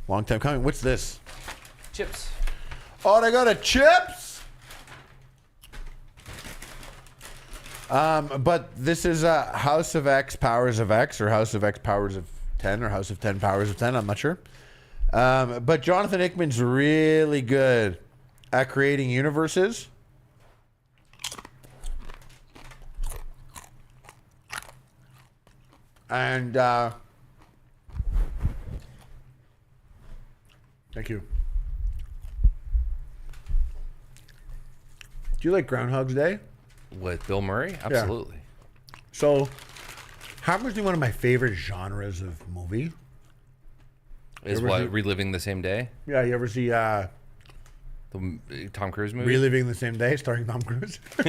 Long time coming. What's this? Chips. Oh, they got a chips? But this is House of X, Powers of X, or House of X, Powers of 10, or House of 10, Powers of 10. I'm not sure. But Jonathan Hickman's really good at creating universes. And thank you. Do you like Groundhog's Day? With Bill Murray? Absolutely. So, Hammer's doing one of my favorite genres of movie. Is ever what, see- Reliving the Same Day? Yeah, you ever see The Tom Cruise movie? Reliving the Same Day starring Tom Cruise? Fuck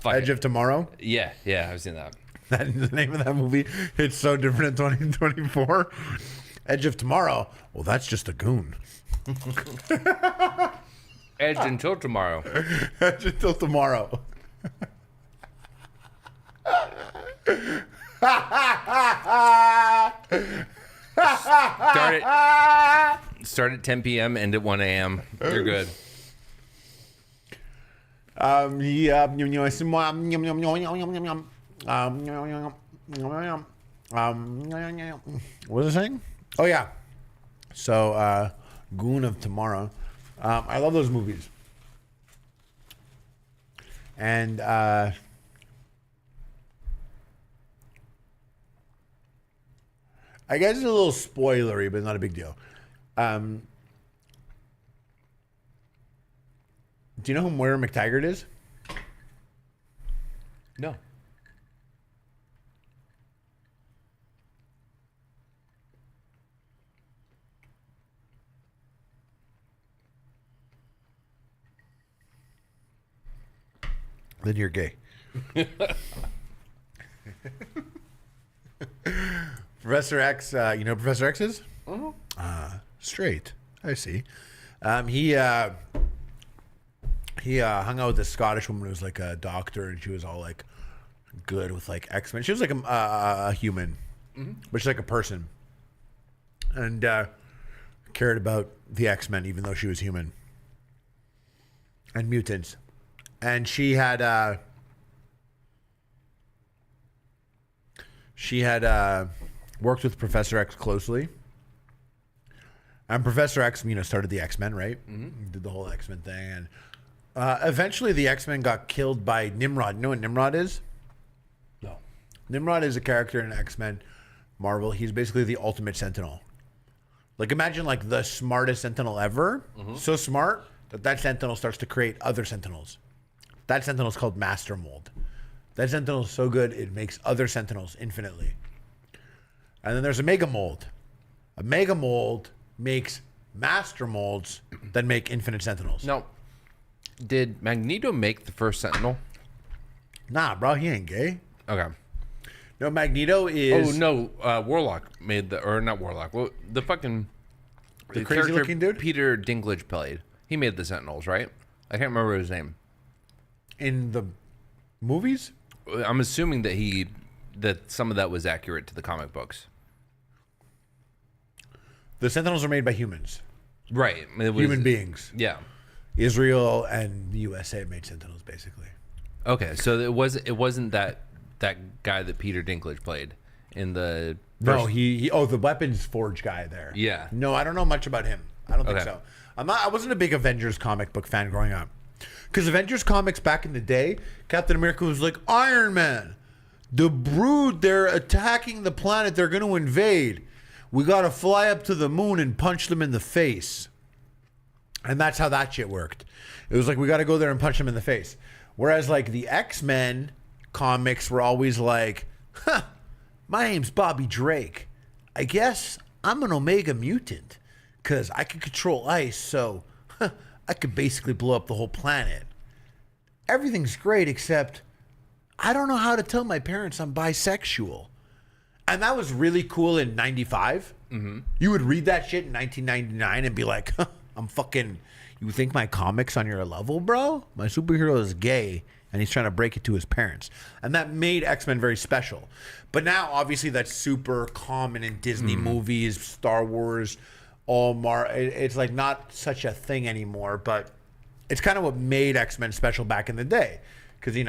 Edge it. of Tomorrow? Yeah, I've seen that. That is the name of that movie. It's so different in 2024. Edge of Tomorrow. Well, that's just a goon. Edge until tomorrow. Edge until tomorrow. Start at 10 p.m., end at 1 a.m. You're good. What was I saying? Oh yeah. So Goon of Tomorrow. I love those movies. And I guess it's a little spoilery, but not a big deal. Do you know who Moira McTaggart is? No. Then you're gay. Professor X, you know who Professor X is? Straight. I see. He hung out with this Scottish woman who was like a doctor, and she was all like good with like X-Men. She was like a human, but she's like a person, and cared about the X-Men even though she was human and mutants. And she had worked with Professor X closely. And Professor X, started the X-Men, right? Mm-hmm. Did the whole X-Men thing. And eventually the X-Men got killed by Nimrod. You know what Nimrod is? No. Nimrod is a character in X-Men Marvel. He's basically the ultimate Sentinel. Like, imagine like the smartest Sentinel ever. Mm-hmm. So smart that Sentinel starts to create other Sentinels. That Sentinel is called Master Mold. That Sentinel is so good, it makes other Sentinels infinitely. And then there's a Mega Mold. A Mega Mold makes Master Molds that make infinite Sentinels. No. Did Magneto make the first Sentinel? Nah, bro, he ain't gay. Okay. No, Magneto is... Oh, no. Warlock made the... Or not Warlock. Well, the fucking... The crazy-looking dude? Peter Dinklage played. He made the Sentinels, right? I can't remember his name. In the movies? I'm assuming that some of that was accurate to the comic books. The Sentinels are made by humans. Right. It was, Human beings. Yeah. Israel and the USA made Sentinels, basically. Okay, so it wasn't that guy that Peter Dinklage played in the... No, he the weapons forge guy there. Yeah. No, I don't know much about him. I don't think Okay. so. I wasn't a big Avengers comic book fan growing up. Because Avengers comics back in the day, Captain America was like, Iron Man, the Brood, they're attacking the planet, they're going to invade. We got to fly up to the moon and punch them in the face. And that's how that shit worked. It was like, we got to go there and punch them in the face. Whereas like the X-Men comics were always like, my name's Bobby Drake. I guess I'm an Omega mutant because I can control ice, so I could basically blow up the whole planet. Everything's great except I don't know how to tell my parents I'm bisexual. And that was really cool in 95. Mm-hmm. You would read that shit in 1999 and be like, I'm fucking, you think my comic's on your level, bro? My superhero is gay and he's trying to break it to his parents. And that made X-Men very special. But now, obviously, that's super common in Disney movies, Star Wars, it's like not such a thing anymore, but it's kind of what made X-Men special back in the day. Because, you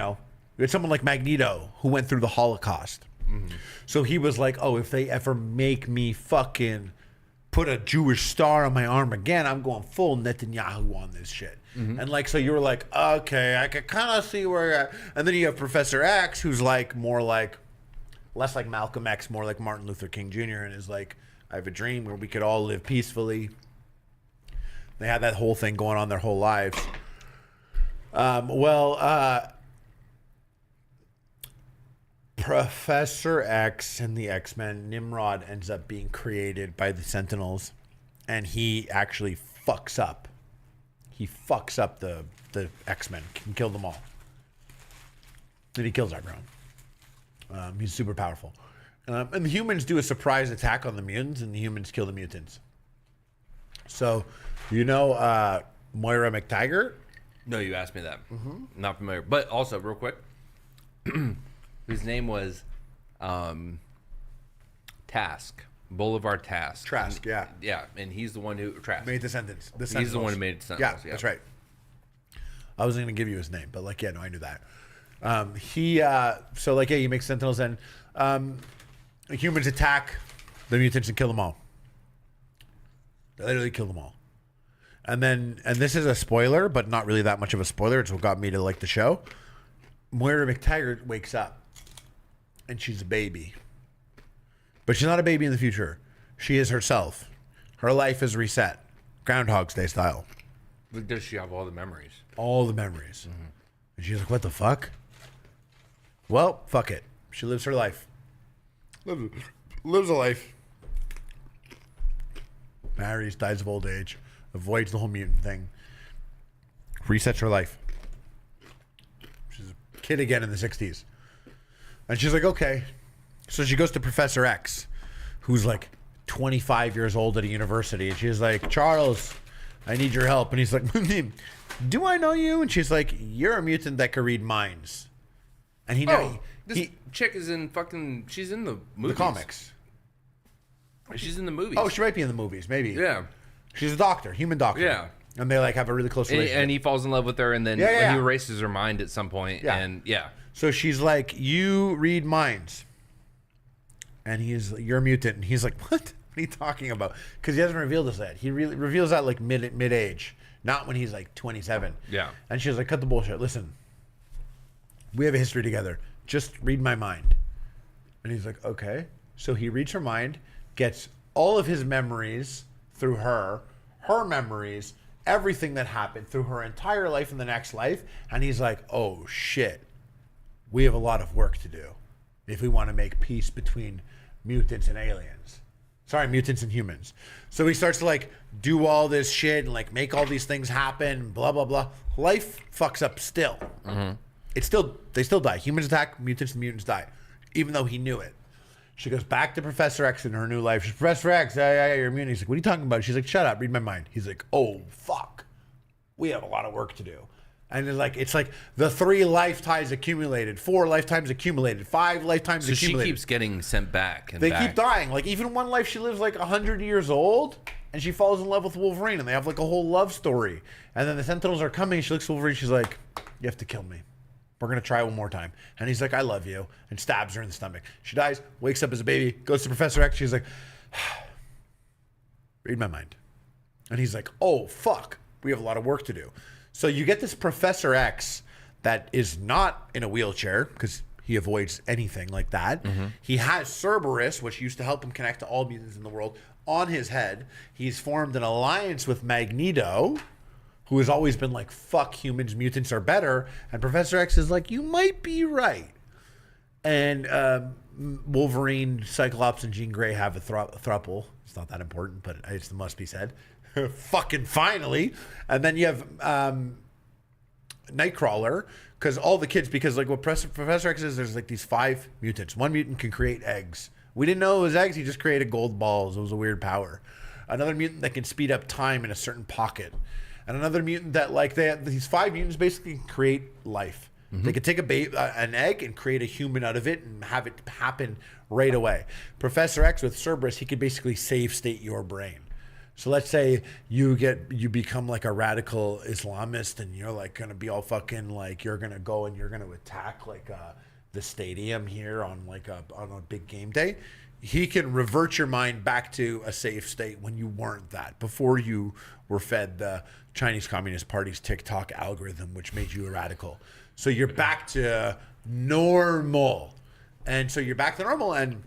had someone like Magneto who went through the Holocaust. Mm-hmm. So he was like, oh, if they ever make me fucking put a Jewish star on my arm again, I'm going full Netanyahu on this shit. Mm-hmm. And like, so you were like, okay, I can kind of see where you're at. And then you have Professor X, who's like more like, less like Malcolm X, more like Martin Luther King Jr. and is like, I have a dream where we could all live peacefully. They had that whole thing going on their whole lives. Professor X and the X-Men, Nimrod ends up being created by the Sentinels, and he actually fucks up. He fucks up the X-Men, can kill them all. And he kills everyone. He's super powerful. And the humans do a surprise attack on the mutants, and the humans kill the mutants. So, Moira McTaggart? No, you asked me that. Not familiar. But also, real quick, his name was Task. Boulevard Task. Trask, yeah. Yeah, and he's the one who... Trask. Made the sentence. He's the one who made the sentence. Yeah, that's right. I wasn't going to give you his name, but I knew that. He makes Sentinels, and humans attack the mutants and kill them all. They literally kill them all. And this is a spoiler, but not really that much of a spoiler. It's what got me to like the show. Moira McTaggart wakes up, and she's a baby. But she's not a baby in the future. She is herself. Her life is reset. Groundhog's Day style. But does she have all the memories? All the memories. And she's like, what the fuck? Well, fuck it. She lives her life. Lives a life. Marries, dies of old age. Avoids the whole mutant thing. Resets her life. She's a kid again in the 60s. And she's like, okay. So she goes to Professor X, who's like 25 years old at a university. And she's like, Charles, I need your help. And he's like, do I know you? And she's like, you're a mutant that can read minds. And this chick is in fucking... She's in the movies. The comics. She's in the movies. Oh, she might be in the movies, maybe. Yeah. She's a doctor, human doctor. Yeah. And they have a really close relationship. And he falls in love with her, and then he erases her mind at some point. Yeah. And So she's like, you read minds. And he's like, you're a mutant. And he's like, what? What are you talking about? Because he hasn't revealed this yet. He really reveals that like mid-age, not when he's like 27. Yeah. And she's like, cut the bullshit. Listen, we have a history together. Just read my mind. And he's like, okay. So he reads her mind, gets all of his memories through her memories, everything that happened through her entire life and the next life. And he's like, oh shit, we have a lot of work to do if we want to make peace between mutants and aliens. Sorry, mutants and humans. So he starts to like do all this shit and like make all these things happen, blah, blah, blah. Life fucks up still. They still die. Humans attack, mutants and mutants die, even though he knew it. She goes back to Professor X in her new life. She's, Professor X, yeah, you're immune. He's like, what are you talking about? She's like, shut up, read my mind. He's like, oh, fuck. We have a lot of work to do. And it's like the 3 lifetimes accumulated, 4 lifetimes accumulated, 5 lifetimes accumulated. So she keeps getting sent back. And they keep dying. Like even one life she lives like 100 years old, and she falls in love with Wolverine, and they have like a whole love story. And then the Sentinels are coming. She looks at Wolverine. She's like, you have to kill me. We're going to try one more time. And he's like, I love you. And stabs her in the stomach. She dies, wakes up as a baby, goes to Professor X. She's like, read my mind. And he's like, oh, fuck. We have a lot of work to do. So you get this Professor X that is not in a wheelchair because he avoids anything like that. He has Cerberus, which used to help him connect to all mutants in the world, on his head. He's formed an alliance with Magneto, who has always been like, fuck humans, mutants are better. And Professor X is like, you might be right. And Wolverine, Cyclops, and Jean Grey have a throuple. It's not that important, but it must be said. Fucking finally. And then you have Nightcrawler, because all the kids, because like what Professor X is, there's like these 5 mutants. One mutant can create eggs. We didn't know it was eggs. He just created gold balls. It was a weird power. Another mutant that can speed up time in a certain pocket. And another mutant that like these 5 mutants basically can create life. They could take an egg and create a human out of it and have it happen right away. Professor X with Cerberus, he could basically save state your brain. So let's say you become like a radical Islamist and you're like going to be all fucking like, you're going to go and you're going to attack like the stadium here on a big game day. He can revert your mind back to a safe state when you weren't that, before you were fed the Chinese Communist Party's TikTok algorithm, which made you a radical. So you're back to normal. And so you're back to normal, and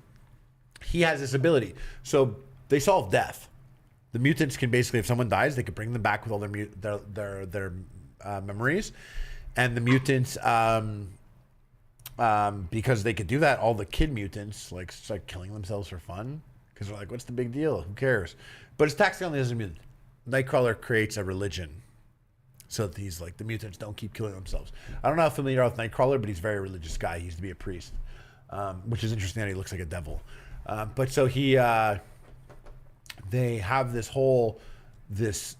he has this ability. So they solve death. The mutants can basically, if someone dies, they could bring them back with all their memories, and the mutants, because they could do that, all the kid mutants like start killing themselves for fun because they're like, "What's the big deal? Who cares?" But it's taxing on the other mutant. Nightcrawler creates a religion so that these the mutants don't keep killing themselves. I don't know how familiar you are with Nightcrawler, but he's a very religious guy. He used to be a priest, which is interesting that he looks like a devil. But so they have this whole this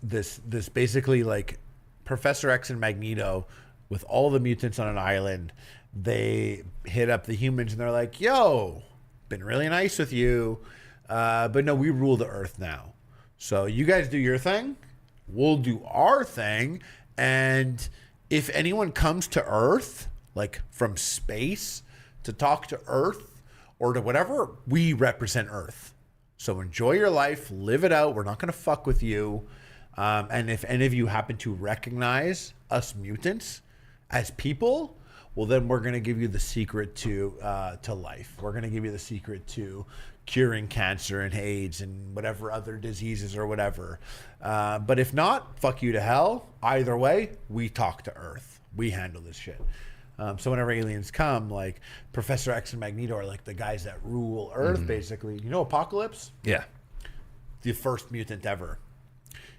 basically like Professor X and Magneto with all the mutants on an island. They hit up the humans and they're like, "Yo, been really nice with you, but no, we rule the Earth now. So you guys do your thing, we'll do our thing, and if anyone comes to Earth, like from space, to talk to Earth or to whatever, we represent Earth. So enjoy your life, live it out. We're not going to fuck with you. And if any of you happen to recognize us mutants as people, well, then we're going to give you the secret to life. We're going to give you the secret to curing cancer and AIDS and whatever other diseases or whatever. But if not, fuck you to hell. Either way, we talk to Earth. We handle this shit. So whenever aliens come, like Professor X and Magneto are like the guys that rule Earth, basically. You know Apocalypse? Yeah. The first mutant ever.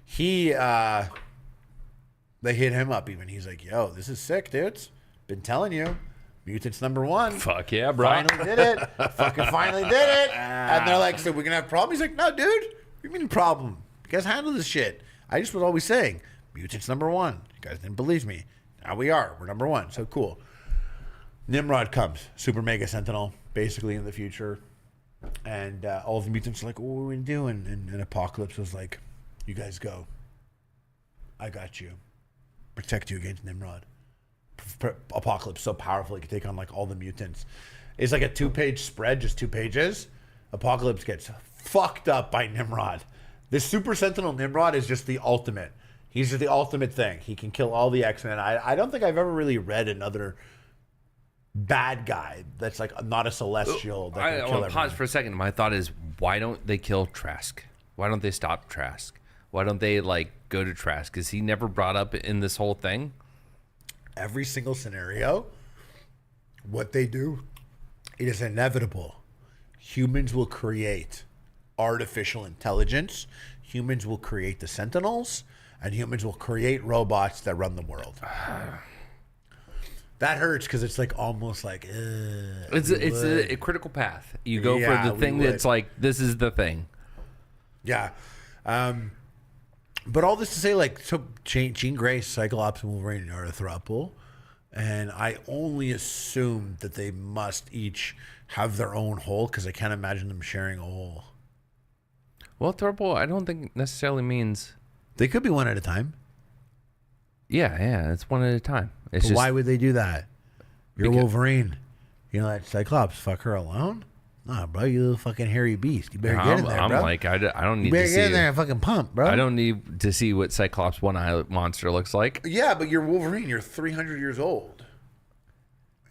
He, they hit him up even. He's like, "Yo, this is sick, dudes. Been telling you. Mutants #1. Fuck yeah, bro. Finally did it. Fucking finally did it." And they're like, "So we're going to have a problem?" He's like, "No, dude. What do you mean problem? You guys handle this shit. I just was always saying, mutants #1. You guys didn't believe me. Now we are. We're #1. So cool." Nimrod comes. Super Mega Sentinel, basically in the future. And all the mutants are like, "What are we doing?" And Apocalypse was like, "You guys go. I got you. Protect you against Nimrod." Apocalypse so powerful he could take on like all the mutants. It's like a 2-page spread, just 2 pages. Apocalypse gets fucked up by Nimrod. This Super Sentinel Nimrod is just the ultimate. He's just the ultimate thing. He can kill all the X-Men. I don't think I've ever really read another bad guy that's like not a Celestial that can I kill want to pause everyone. for a second. My thought is, why don't they kill Trask? Why don't they stop Trask? Why don't they like go to Trask? Is he never brought up in this whole thing? Every single scenario, what they do, it is inevitable. Humans will create artificial intelligence. Humans will create the Sentinels, and humans will create robots that run the world. That hurts because it's like almost like It's a critical path. You go Yeah, for the we thing would. that's like, this is the thing. yeah. But all this to say, like, so Jean Grey, Cyclops, and Wolverine are a throuple, and I only assume that they must each have their own hole because I can't imagine them sharing a hole. Well, throuple, I don't think necessarily means. They could be one at a time. Yeah, it's one at a time. It's But just why would they do that? You're Because- Wolverine. You know that Cyclops, fuck her alone? Nah, bro, you little fucking hairy beast. You better get in there, I'm bro. like, I don't you need better to get in see. there and fucking pump, bro. I don't need to see what Cyclops one-eye monster looks like. Yeah, but you're Wolverine. You're 300 years old.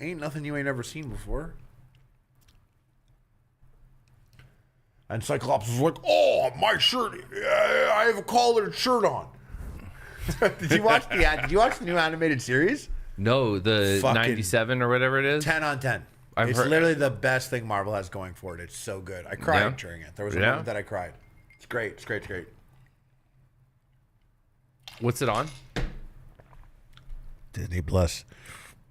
Ain't nothing you ain't never seen before. And Cyclops was like, "Oh, my shirt! I have a collared shirt on." Did you watch the new animated series? No, the Fucking 97 or whatever it is. 10 on 10. I've It's heard- literally the best thing Marvel has going for it. It's so good. I cried Yeah? during it. There was a Yeah? moment that I cried. It's great. It's great. It's great. What's it on? Disney Plus.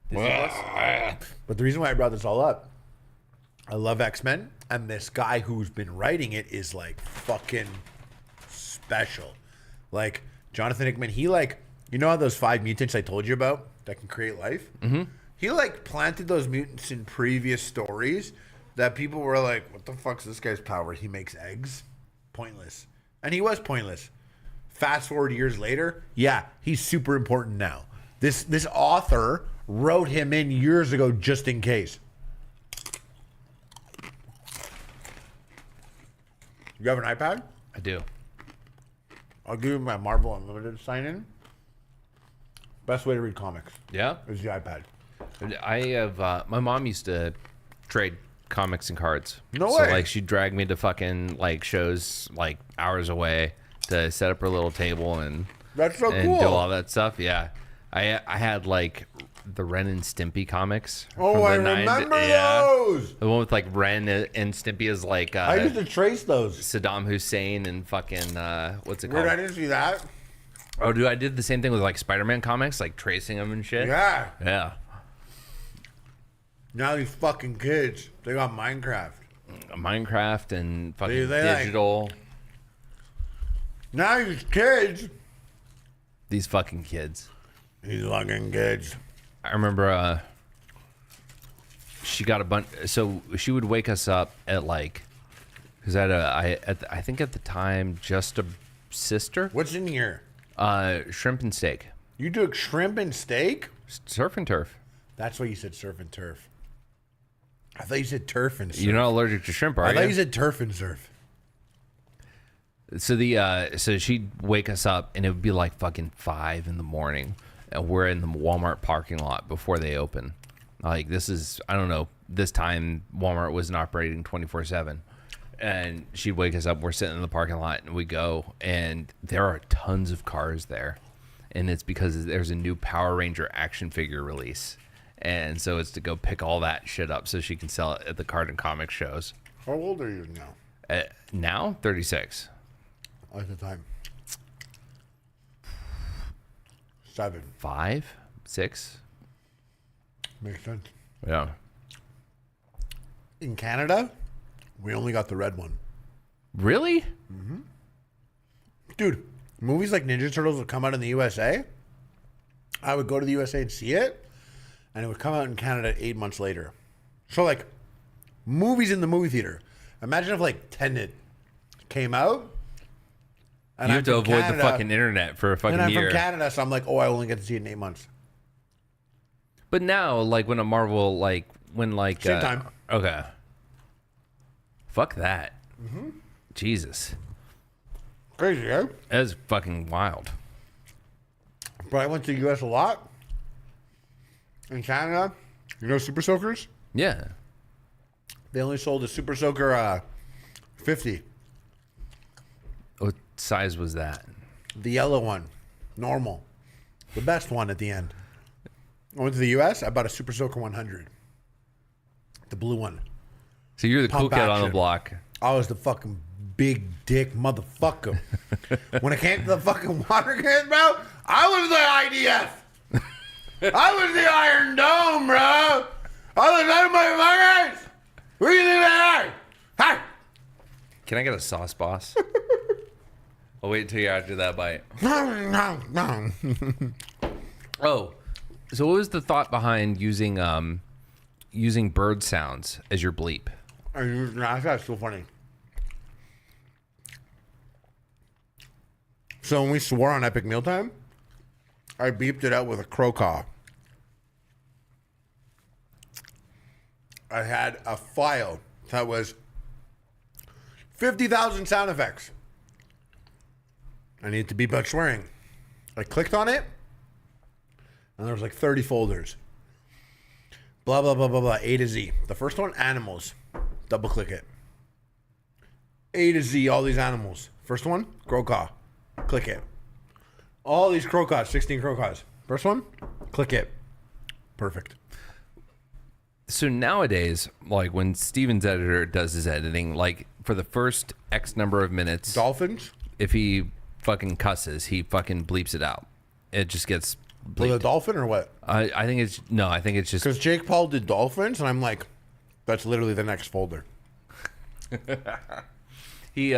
Disney Plus? But the reason why I brought this all up, I love X-Men, and this guy who's been writing it is like fucking special. Like Jonathan Hickman, he like, you know how those 5 mutants I told you about that can create life? Mm-hmm. He like planted those mutants in previous stories that people were like, "What the fuck's this guy's power? He makes eggs? Pointless." And he was pointless. Fast forward years later, yeah, he's super important now. This author wrote him in years ago just in case. You have an iPad? I do. I'll give you my Marvel Unlimited sign-in. Best way to read comics Yeah? is the iPad. I have, my mom used to trade comics and cards. No so, way. like, she'd drag me to fucking, like, shows, like, hours away. to set up her little table and That's so and cool. do all that stuff. Yeah, I had like the Ren and Stimpy comics. Oh, from the I 90s. remember Yeah. those. The one with like Ren and Stimpy is like I used to trace those. Saddam Hussein and fucking what's it Weird, I called? didn't see that. Oh, dude, I did the same thing with like Spider-Man comics, like tracing them and shit. Yeah. Yeah. Now these fucking kids, they got Minecraft. Minecraft and fucking They like- digital. Now these kids. These fucking kids. These fucking kids. I remember she got a bunch. So she would wake us up at like, because I think at the time just a sister. What's in here? Shrimp and steak, You took shrimp and steak? surf and turf. That's why you said surf and turf. I thought you said turf and surf. You're not allergic to shrimp, are I thought you? you said turf and surf. So she'd wake us up and it would be like fucking 5 a.m. and we're in the Walmart parking lot before they open. Like this is, I don't know, this time Walmart wasn't operating 24/7. And she'd wake us up, we're sitting in the parking lot and we go and there are tons of cars there. And it's because there's a new Power Ranger action figure release. And so it's to go pick all that shit up so she can sell it at the card and comic shows. How old are you now? Now, 36. At the time. 7. 5, 6. Makes sense. Yeah. In Canada, we only got the red one. Really? Dude, movies like Ninja Turtles would come out in the USA. I would go to the USA and see it, and it would come out in Canada 8 months later. So, like, movies in the movie theater. Imagine if, like, Tenet came out. And You I'm have to from avoid Canada, the fucking internet for a fucking And I'm year. from Canada, so I'm like, oh, I only get to see it in 8 months. But now, like, when a Marvel, like, when, like... Same time. Okay. Fuck that. Jesus. Crazy, eh? That is fucking wild. But I went to the US a lot. In Canada, you know Super Soakers? Yeah. They only sold a Super Soaker 50. What size was that? The yellow one. Normal. The best one at the end. I went to the US, I bought a Super Soaker 100. The blue one. So you're the cool Pump kid on the action. block. I I was the fucking big dick motherfucker. When it came to the fucking water cans, bro, I was the IDF. I was the Iron Dome, bro. I was the motherfuckers. Who do you think they are? Hi. Can I get a sauce, boss? I'll wait until you're after that bite. No. Oh, so what was the thought behind using using bird sounds as your bleep? That's so funny. So when we swore on Epic Mealtime, I beeped it out with a crow caw. I had a file that was 50,000 sound effects. I needed to beep out swearing. I clicked on it, and there was like 30 folders. Blah, blah, blah, blah, blah, A to Z. The first one, animals. Double click it. A to Z, all these animals. First one, crow caw. Click it. All these crow caws, 16 crow caws. First one, click it. Perfect. So nowadays, like when Steven's editor does his editing, like for the first X number of minutes, Dolphins? if he fucking cusses, he fucking bleeps it out. It just gets With a bleeped. dolphin or what? I think it's I think it's just Because Jake Paul did dolphins, and I'm like, that's literally the next folder. he.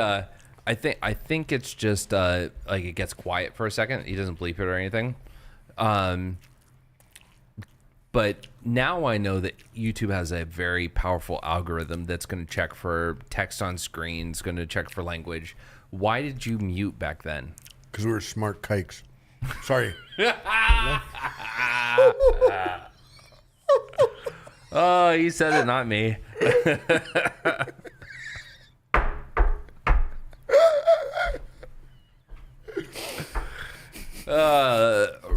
I think it's just like it gets quiet for a second. He doesn't bleep it or anything. But now I know that YouTube has a very powerful algorithm that's going to check for text on screen. It's going to check for language. Why did you mute back then? Because we were smart kikes. Sorry. Oh, you said it, not me.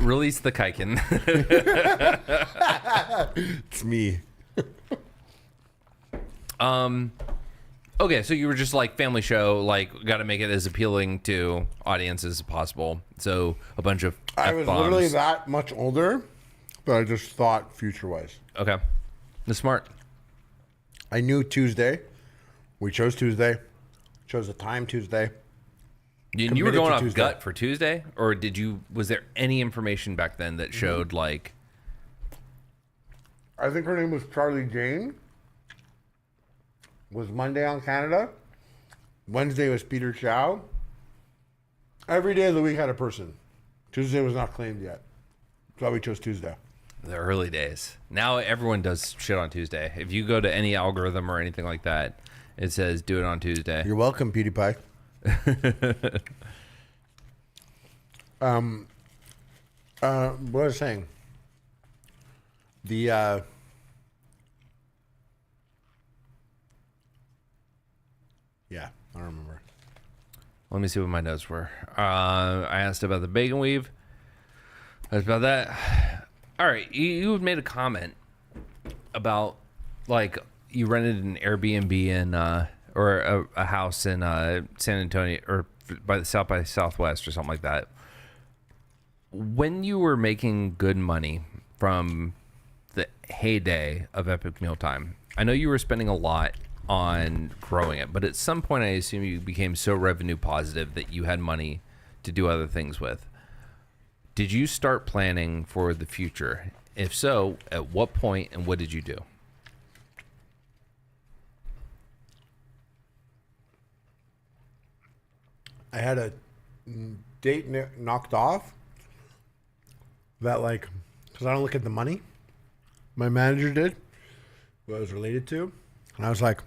Release the Kaiken. It's me. Okay, so you were just like family show, like got to make it as appealing to audiences as possible. So a bunch of I was F-bombs. literally that much older, but I just thought future-wise. Okay, that's smart. I knew Tuesday. We chose Tuesday. Chose the time Tuesday. You were Committed going to off Tuesday. gut for Tuesday, or did you? Was there any information back then that showed like? I think her name was Charlie Jane. Was Monday on Canada. Wednesday was Peter Chow. Every day of the week had a person. Tuesday was not claimed yet. That's why we chose Tuesday. The early days. Now everyone does shit on Tuesday. If you go to any algorithm or anything like that, it says do it on Tuesday. You're welcome, PewDiePie. What was I saying? Yeah, I don't remember. Let me see what my notes were. I asked about the bacon weave. That's about that. All right, you had made a comment about like you rented an Airbnb in or a house in San Antonio or by the Southwest or something like that. When you were making good money from the heyday of Epic Mealtime, I know you were spending a lot on growing it, but at some point I assume you became so revenue positive that you had money to do other things with. Did you start planning for the future? If so, at what point and what did you do? I had a date knocked off that, like, because I don't look at the money. My manager did, who I was related to. And I was like,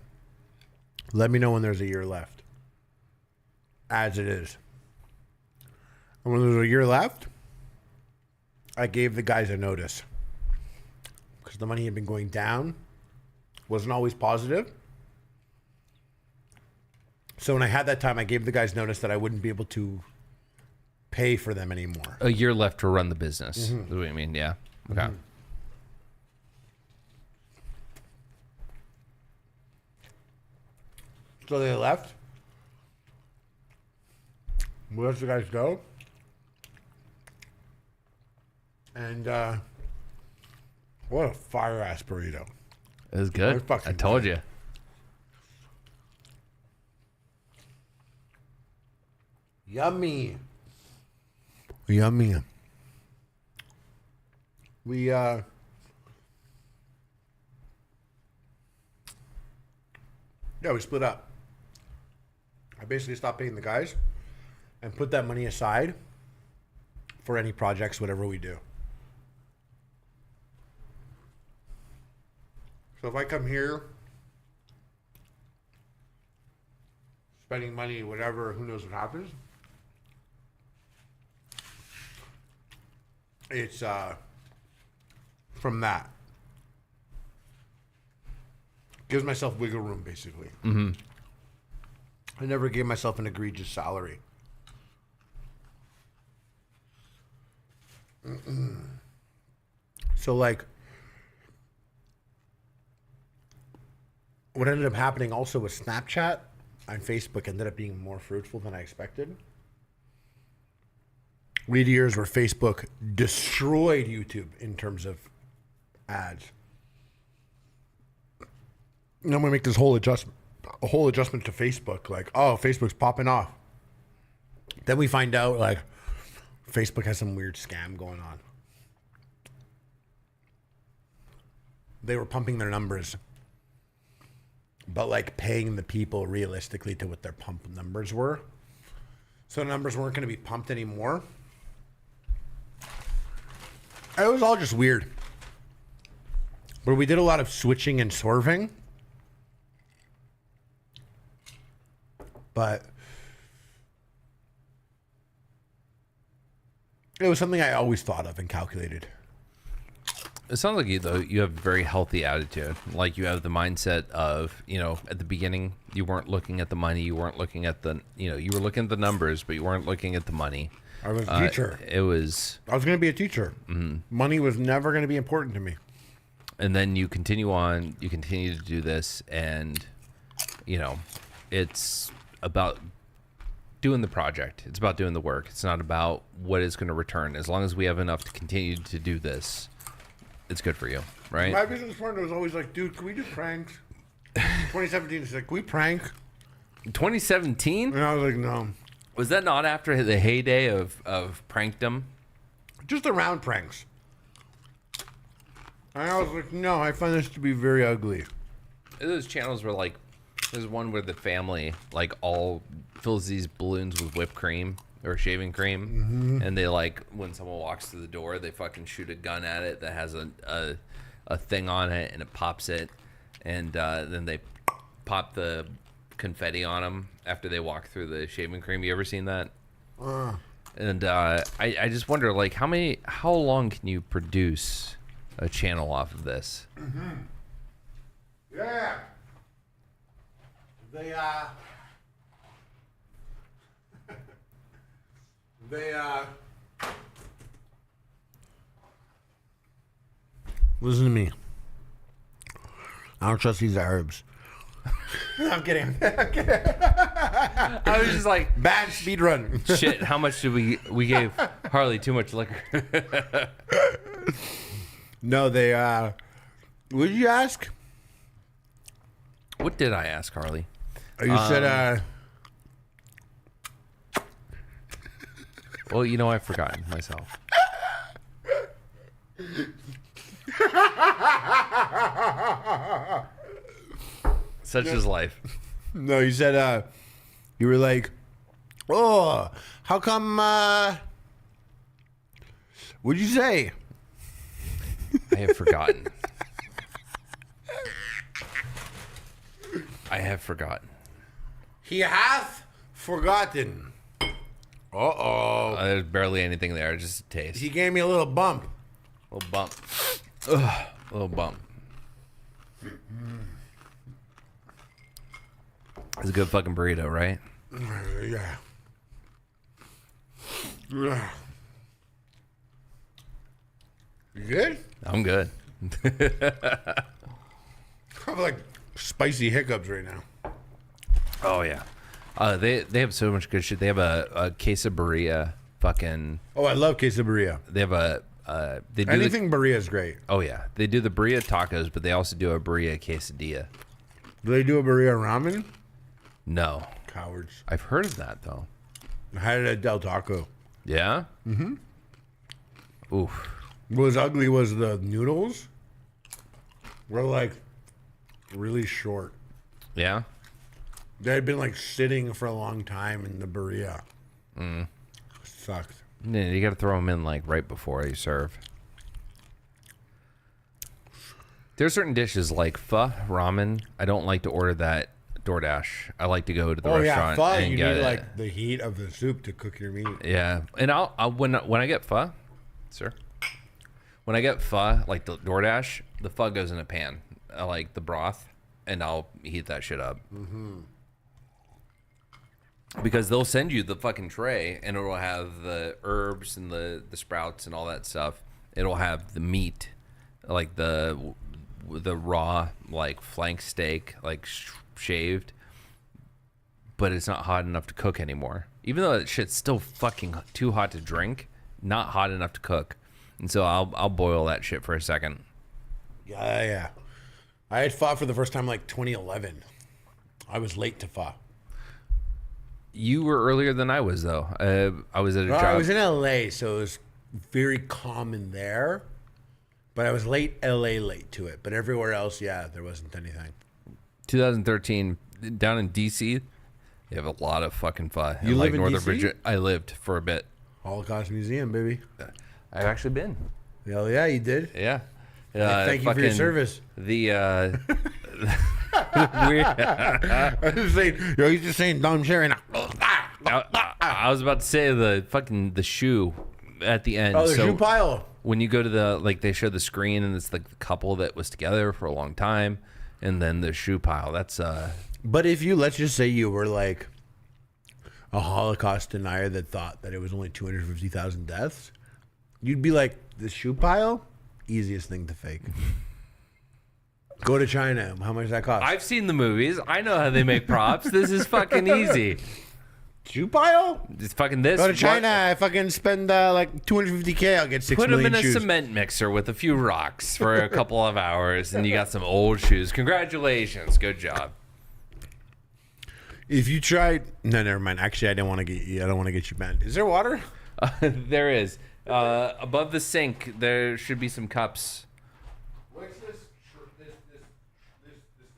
let me know when there's a year left. As it is. And when there was a year left, I gave the guys a notice. Because the money had been going down. Wasn't always positive. So when I had that time, I gave the guys notice that I wouldn't be able to pay for them anymore. A year left to run the business. Is what you mean? Yeah. Okay. So they left. We let the guys go. And what a fire ass burrito. It was I good. fucking I told did. you. Yummy. Yummy. We we split up. I basically stopped paying the guys and put that money aside for any projects, whatever we do. So if I come here spending money, whatever, who knows what happens. It's from that. Gives myself wiggle room, basically. Mm-hmm. I never gave myself an egregious salary. So, like, what ended up happening also with Snapchat and Facebook ended up being more fruitful than I expected. We had years where Facebook destroyed YouTube in terms of ads. And I'm gonna make this whole adjustment to Facebook. Like, oh, Facebook's popping off. Then we find out like Facebook has some weird scam going on. They were pumping their numbers, but like paying the people realistically to what their pump numbers were. So the numbers weren't gonna be pumped anymore. It was all just weird. But we did a lot of switching and swerving. But it was something I always thought of and calculated. It sounds like you have a very healthy attitude. Like you have the mindset of, at the beginning, you weren't looking at the money. You weren't looking at you were looking at the numbers, but you weren't looking at the money. I was a teacher. I was going to be a teacher. Mm-hmm. Money was never going to be important to me. And then you continue on, you continue to do this, and, It's about doing the project. It's about doing the work. It's not about what is going to return. As long as we have enough to continue to do this, it's good for you, right? My business partner was always like, dude, can we do pranks? 2017, he's like, can we prank? 2017? And I was like, no. Was that not after the heyday of prankdom? Just around pranks. And I was like, no, I find this to be very ugly. Those channels were like, there's one where the family like all fills these balloons with whipped cream or shaving cream, and they like when someone walks through the door, they fucking shoot a gun at it that has a thing on it, and it pops it, and then they pop the confetti on them after they walk through the shaving cream. You ever seen that? And I just wonder, like, how long can you produce a channel off of this? Yeah. Listen to me. I don't trust these Arabs. I'm kidding. I was just like, Bad speed run. shit, how much did we gave Harley too much liquor? No, they what did you ask? What did I ask Harley? You said Well, you know, I've forgotten myself. Such is life. no, you said you were like, oh, how come what'd you say? I have forgotten. I have forgotten. He hath forgotten. Uh-oh. There's barely anything there, just a taste. He gave me a little bump. A little bump. Ugh, a little bump. It's a good fucking burrito, right? Yeah. You good? I'm good. I have like spicy hiccups right now. Oh yeah. They have so much good shit. They have a quesadilla fucking. Oh, I love quesadilla. They have they do Anything burrito is great. oh yeah, they do the burrito tacos, but they also do a burrito quesadilla. Do they do a burrito ramen? No, Cowards. I've heard of that though. I had it at Del Taco. Yeah. Mm-hmm. Oof. What was ugly was the noodles were like really short. Yeah. They had been like sitting for a long time in the burrito. Sucked. Yeah, you got to throw them in like right before you serve. There's certain dishes like pho, ramen. I don't like to order that DoorDash. I like to go to the restaurant pho. and You get need it. like the heat of the soup to cook your meat. Yeah, and I'll when I get pho, sir. When I get pho, like the DoorDash, the pho goes in a pan. I like the broth, and I'll heat that shit up. Mm-hmm. Because they'll send you the fucking tray, and it'll have the herbs and the sprouts and all that stuff. It'll have the meat, like the raw like flank steak, like shaved. But it's not hot enough to cook anymore. Even though that shit's still fucking too hot to drink, not hot enough to cook. And so I'll boil that shit for a second. Yeah. I had pho for the first time like 2011. I was late to pho. You were earlier than I was, though. I was at a job. I was in LA, so it was very common there. But I was late late to it. But everywhere else, yeah, there wasn't anything. 2013, down in D.C., they have a lot of fucking pho. You live in DC? I lived for a bit. Holocaust Museum, baby. I've actually been. Hell yeah, you did. Yeah. Thank you for your service. The I was saying, he's just saying dumb shit now. I was about to say the shoe at the end. Oh, the shoe pile. When you go to they show the screen and it's like the couple that was together for a long time, and then the shoe pile. That's But if let's just say you were like a Holocaust denier that thought that it was only 250,000 deaths, you'd be like, the shoe pile, easiest thing to fake. Go to China. How much does that cost? I've seen the movies. I know how they make props. This is fucking easy. Shoe-pile? It's fucking this. Go to China. I fucking spend like $250K. I'll get 6 Put them million in a shoes. cement mixer with a few rocks for a couple of hours, and you got some old shoes. Congratulations. Good job. If you tried, no, never mind. Actually, I don't want to get you. I don't want to get you banned. Is there water? There is. Above the sink, there should be some cups. What's this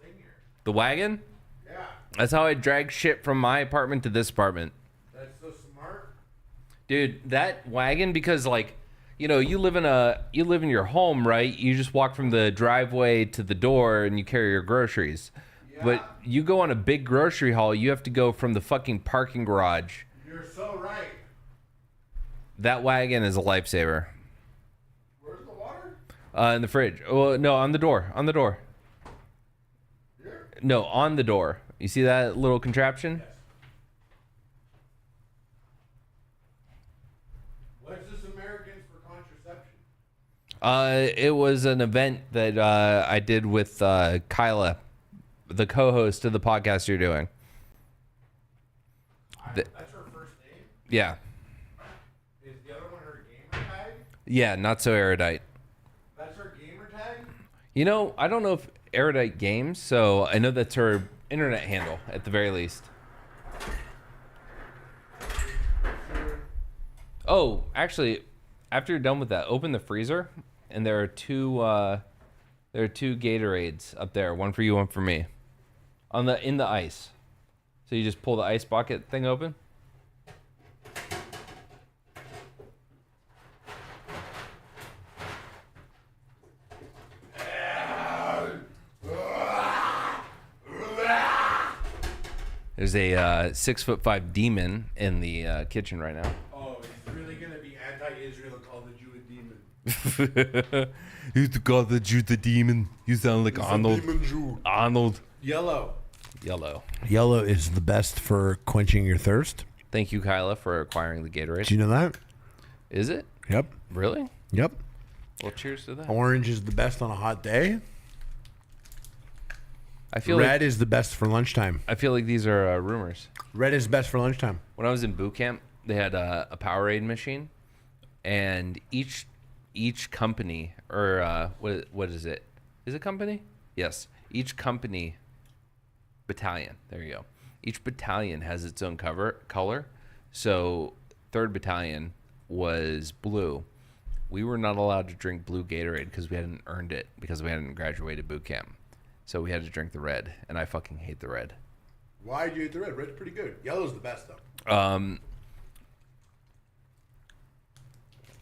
thing here? The wagon? Yeah, That's how I drag shit from my apartment to this apartment. that's so smart. Dude, that wagon, because like, you know, you live in your home, right? You just walk from the driveway to the door and you carry your groceries. Yeah. But you go on a big grocery haul, you have to go from the fucking parking garage. You're so right. That wagon is a lifesaver. Where's the water? In the fridge. Oh, no, on the door. On the door. Here? No, on the door. You see that little contraption? Yes. What's this Americans for Contraception? It was an event that I did with Kyla, the co-host of the podcast you're doing. That's her first name? Yeah. Is the other one her gamer tag? Yeah, not so erudite. That's her gamer tag? You know, I don't know if erudite games, so I know that's her internet handle at the very least. Oh, actually, after you're done with that, open the freezer, and there are two Gatorades up there, one for you, one for me, in the ice. So you just pull the ice bucket thing open. There's a 6'5" demon in the kitchen right now. Oh, he's really going to be anti-Israel and call the Jew a demon. He's the god that Jew the demon. You sound like Arnold. Demon Jew. Arnold. Yellow. Yellow. Yellow is the best for quenching your thirst. Thank you, Kyla, for acquiring the Gatorade. Do you know that? Is it? Yep. Really? Yep. Well, cheers to that. Orange is the best on a hot day. I feel Red is the best for lunchtime. I feel like these are rumors. Red is best for lunchtime. When I was in boot camp, they had a Powerade machine, and each company, or what is it? Is it company? Yes. Each company battalion. There you go. Each battalion has its own color. So 3rd Battalion was blue. We were not allowed to drink blue Gatorade because we hadn't earned it because we hadn't graduated boot camp. So we had to drink the red, and I fucking hate the red. Why do you hate the red? Red's pretty good. Yellow's the best, though.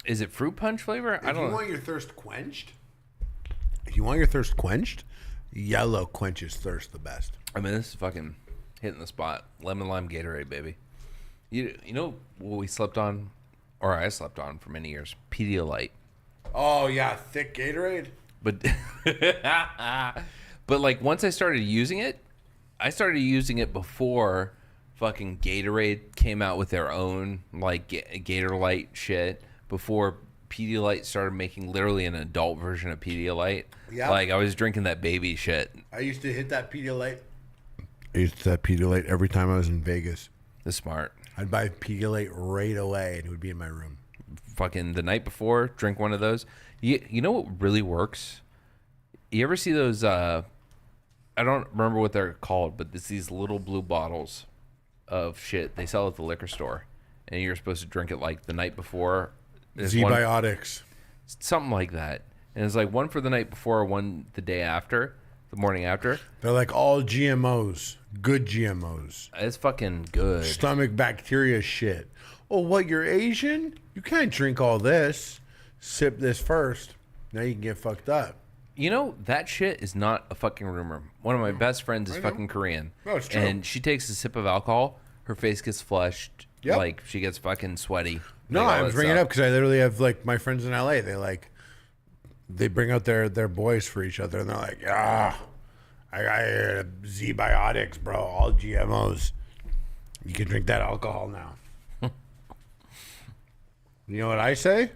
Is it fruit punch flavor? I If don't you know. want your thirst quenched, yellow quenches thirst the best. I mean, this is fucking hitting the spot. Lemon lime Gatorade, baby. You know what we slept on, or I slept on for many years? Pedialyte. Oh, yeah, thick Gatorade. But but like once I started using it before fucking Gatorade came out with their own like Gatorlyte shit. Before Pedialyte started making literally an adult version of Pedialyte. Yeah. Like I was drinking that baby shit. I used to hit that Pedialyte. I used to hit that Pedialyte every time I was in Vegas. That's smart. I'd buy Pedialyte right away, and it would be in my room. Fucking the night before, drink one of those. You know what really works? You ever see those, I don't remember what they're called, but it's these little blue bottles of shit they sell at the liquor store. And you're supposed to drink it like the night before. Z-Biotics. Something like that. And it's like one for the night before, one the day after, the morning after. They're like all GMOs. Good GMOs. It's fucking good. Stomach bacteria shit. Oh, what, you're Asian? You can't drink all this. Sip this first. Now you can get fucked up. You know, that shit is not a fucking rumor. One of my best friends is fucking Korean. No, it's true. And she takes a sip of alcohol, her face gets flushed. Yep. Like, she gets fucking sweaty. No, like, all I that was bringing it stuff. up because I literally have like my friends in LA. They bring out their boys for each other, and they're like, I got Z-Biotics, bro. All GMOs. You can drink that alcohol now. You know what I say?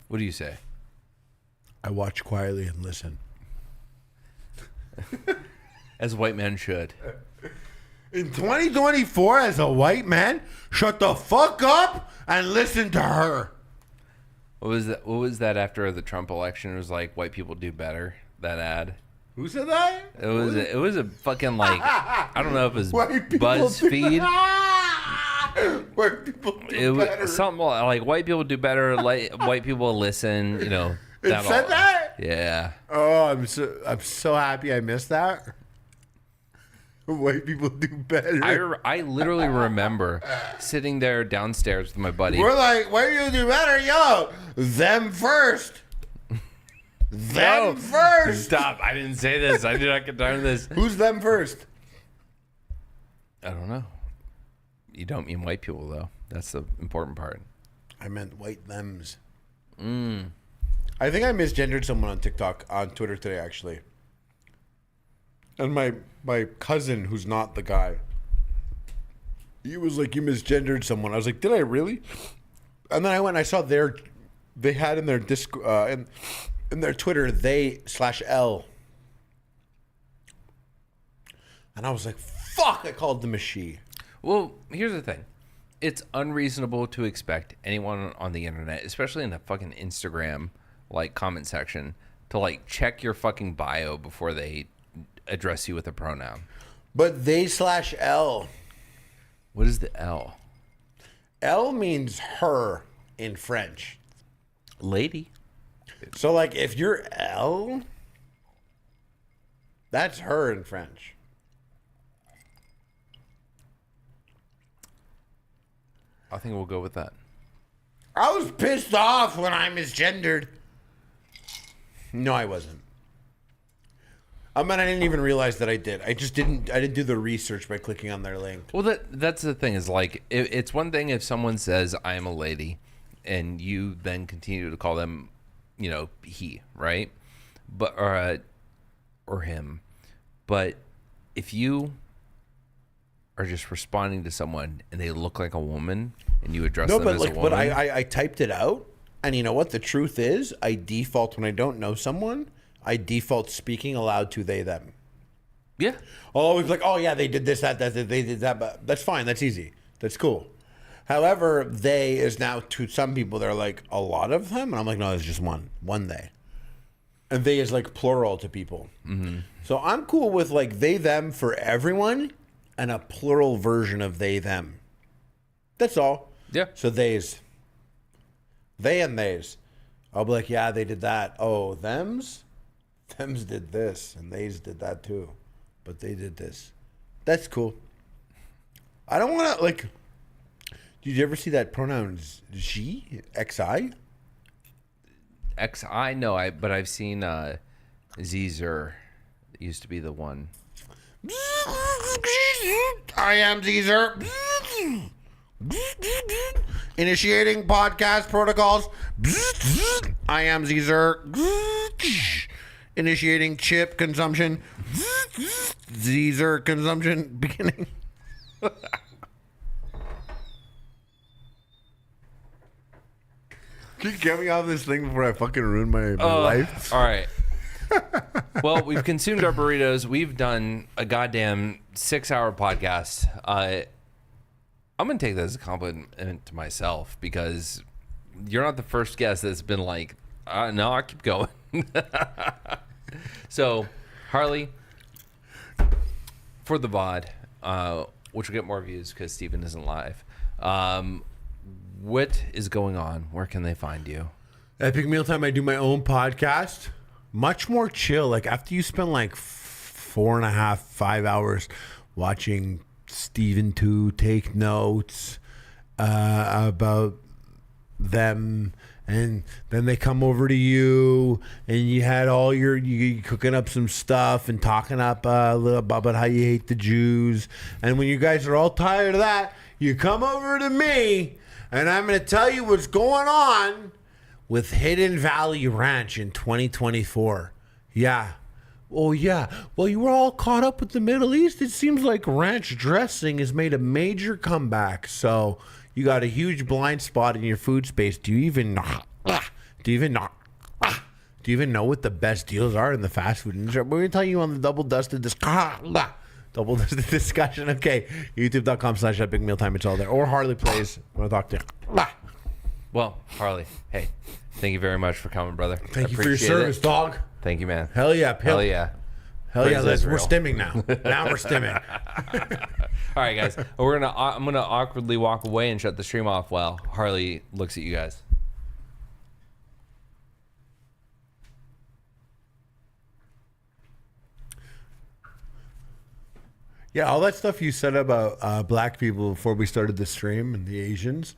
What do you say? I watch quietly and listen. As white men should. In 2024, as a white man, shut the fuck up and listen to her. What was that after the Trump election? It was like white people do better. That ad. Who said that? It was a fucking like I don't know if it was White people BuzzFeed. White people do It was better. something like white people do better. Like white people listen. You know. It said that? Yeah. Oh, I'm so happy I missed that. White people do better. I literally remember sitting there downstairs with my buddy. We're like, white people do better, yo. Them first. Them first. Stop! I didn't say this. I did not get down to this. Who's them first? I don't know. You don't mean white people though. That's the important part. I meant white thems. I think I misgendered someone on Twitter today, actually. And my cousin, who's not the guy, he was like, "You misgendered someone." I was like, "Did I really?" And then I went and I saw they had in their in their Twitter, they/L. And I was like, fuck, I called them a she. Well, here's the thing. It's unreasonable to expect anyone on the internet, especially in a fucking Instagram like comment section, to like check your fucking bio before they address you with a pronoun. But they/L. What is the L? L means her in French. Lady. So, like, if you're L, that's her in French. I think we'll go with that. I was pissed off when I misgendered. No, I wasn't. I mean, I didn't even realize that I did. I didn't do the research by clicking on their link. Well, that's the thing is like, it's one thing if someone says, I am a lady, and you then continue to call them, you know, he, right? But, or him. But if you are just responding to someone and they look like a woman and you address them as a woman. But I typed it out, and you know what? The truth is, I default when I don't know someone. I default speaking aloud to they, them. Yeah. I'll always be like, oh yeah, they did this, that, they did that, but that's fine. That's easy. That's cool. However, they is now to some people, they're like a lot of them. And I'm like, no, there's just one they. And they is like plural to people. Mm-hmm. So I'm cool with like they, them for everyone and a plural version of they, them. That's all. Yeah. So they and theys. I'll be like, yeah, they did that. Oh, thems did this, and theys did that too, but they did this. That's cool. I don't want to like. Did you ever see that pronoun she, xi? XI, no, but I've seen Zer. It used to be the one. I am Caesar. Initiating podcast protocols. I am Caesar. Initiating chip consumption. Caesar consumption beginning. Can you get me off this thing before I fucking ruin my life? All right. Well, we've consumed our burritos. We've done a goddamn 6-hour podcast. I'm going to take that as a compliment to myself because you're not the first guest that's been like, no, I'll keep going. So, Harley, for the VOD, which will get more views because Steven isn't live, what is going on? Where can they find you? Epic Mealtime, I do my own podcast. Much more chill. Like after you spend like 4.5, 5 hours watching Steven 2 take notes about them, and then they come over to you and you had all you cooking up some stuff and talking up a little about how you hate the Jews, and when you guys are all tired of that, you come over to me and I'm going to tell you what's going on with Hidden Valley Ranch in 2024. Yeah. Oh, yeah. Well, you were all caught up with the Middle East. It seems like ranch dressing has made a major comeback. So you got a huge blind spot in your food space. Do you even Do you even know what the best deals are in the fast food industry? We're going to tell you on the double dusted discussion. Okay, youtube.com/Epic Mealtime. It's all there. Or Harley Plays. Want to talk to you. Well, Harley, hey, thank you very much for coming, brother. Thank you for your service, dog. Thank you, man. Hell yeah, pimp. Hell yeah. Hell yeah, Praise we're Israel. stimming now. Now we're stimming. All right, guys. I'm gonna awkwardly walk away and shut the stream off while Harley looks at you guys. Yeah, all that stuff you said about black people before we started the stream and the Asians.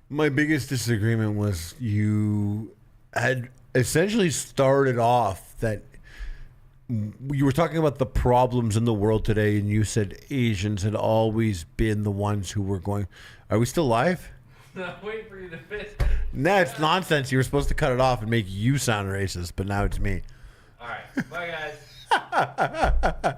My biggest disagreement was you had essentially started off that you were talking about the problems in the world today, and you said Asians had always been the ones who were going. Are we still live? No, waiting for you to finish. Nah, it's nonsense. You were supposed to cut it off and make you sound racist, but now it's me. All right, bye, guys.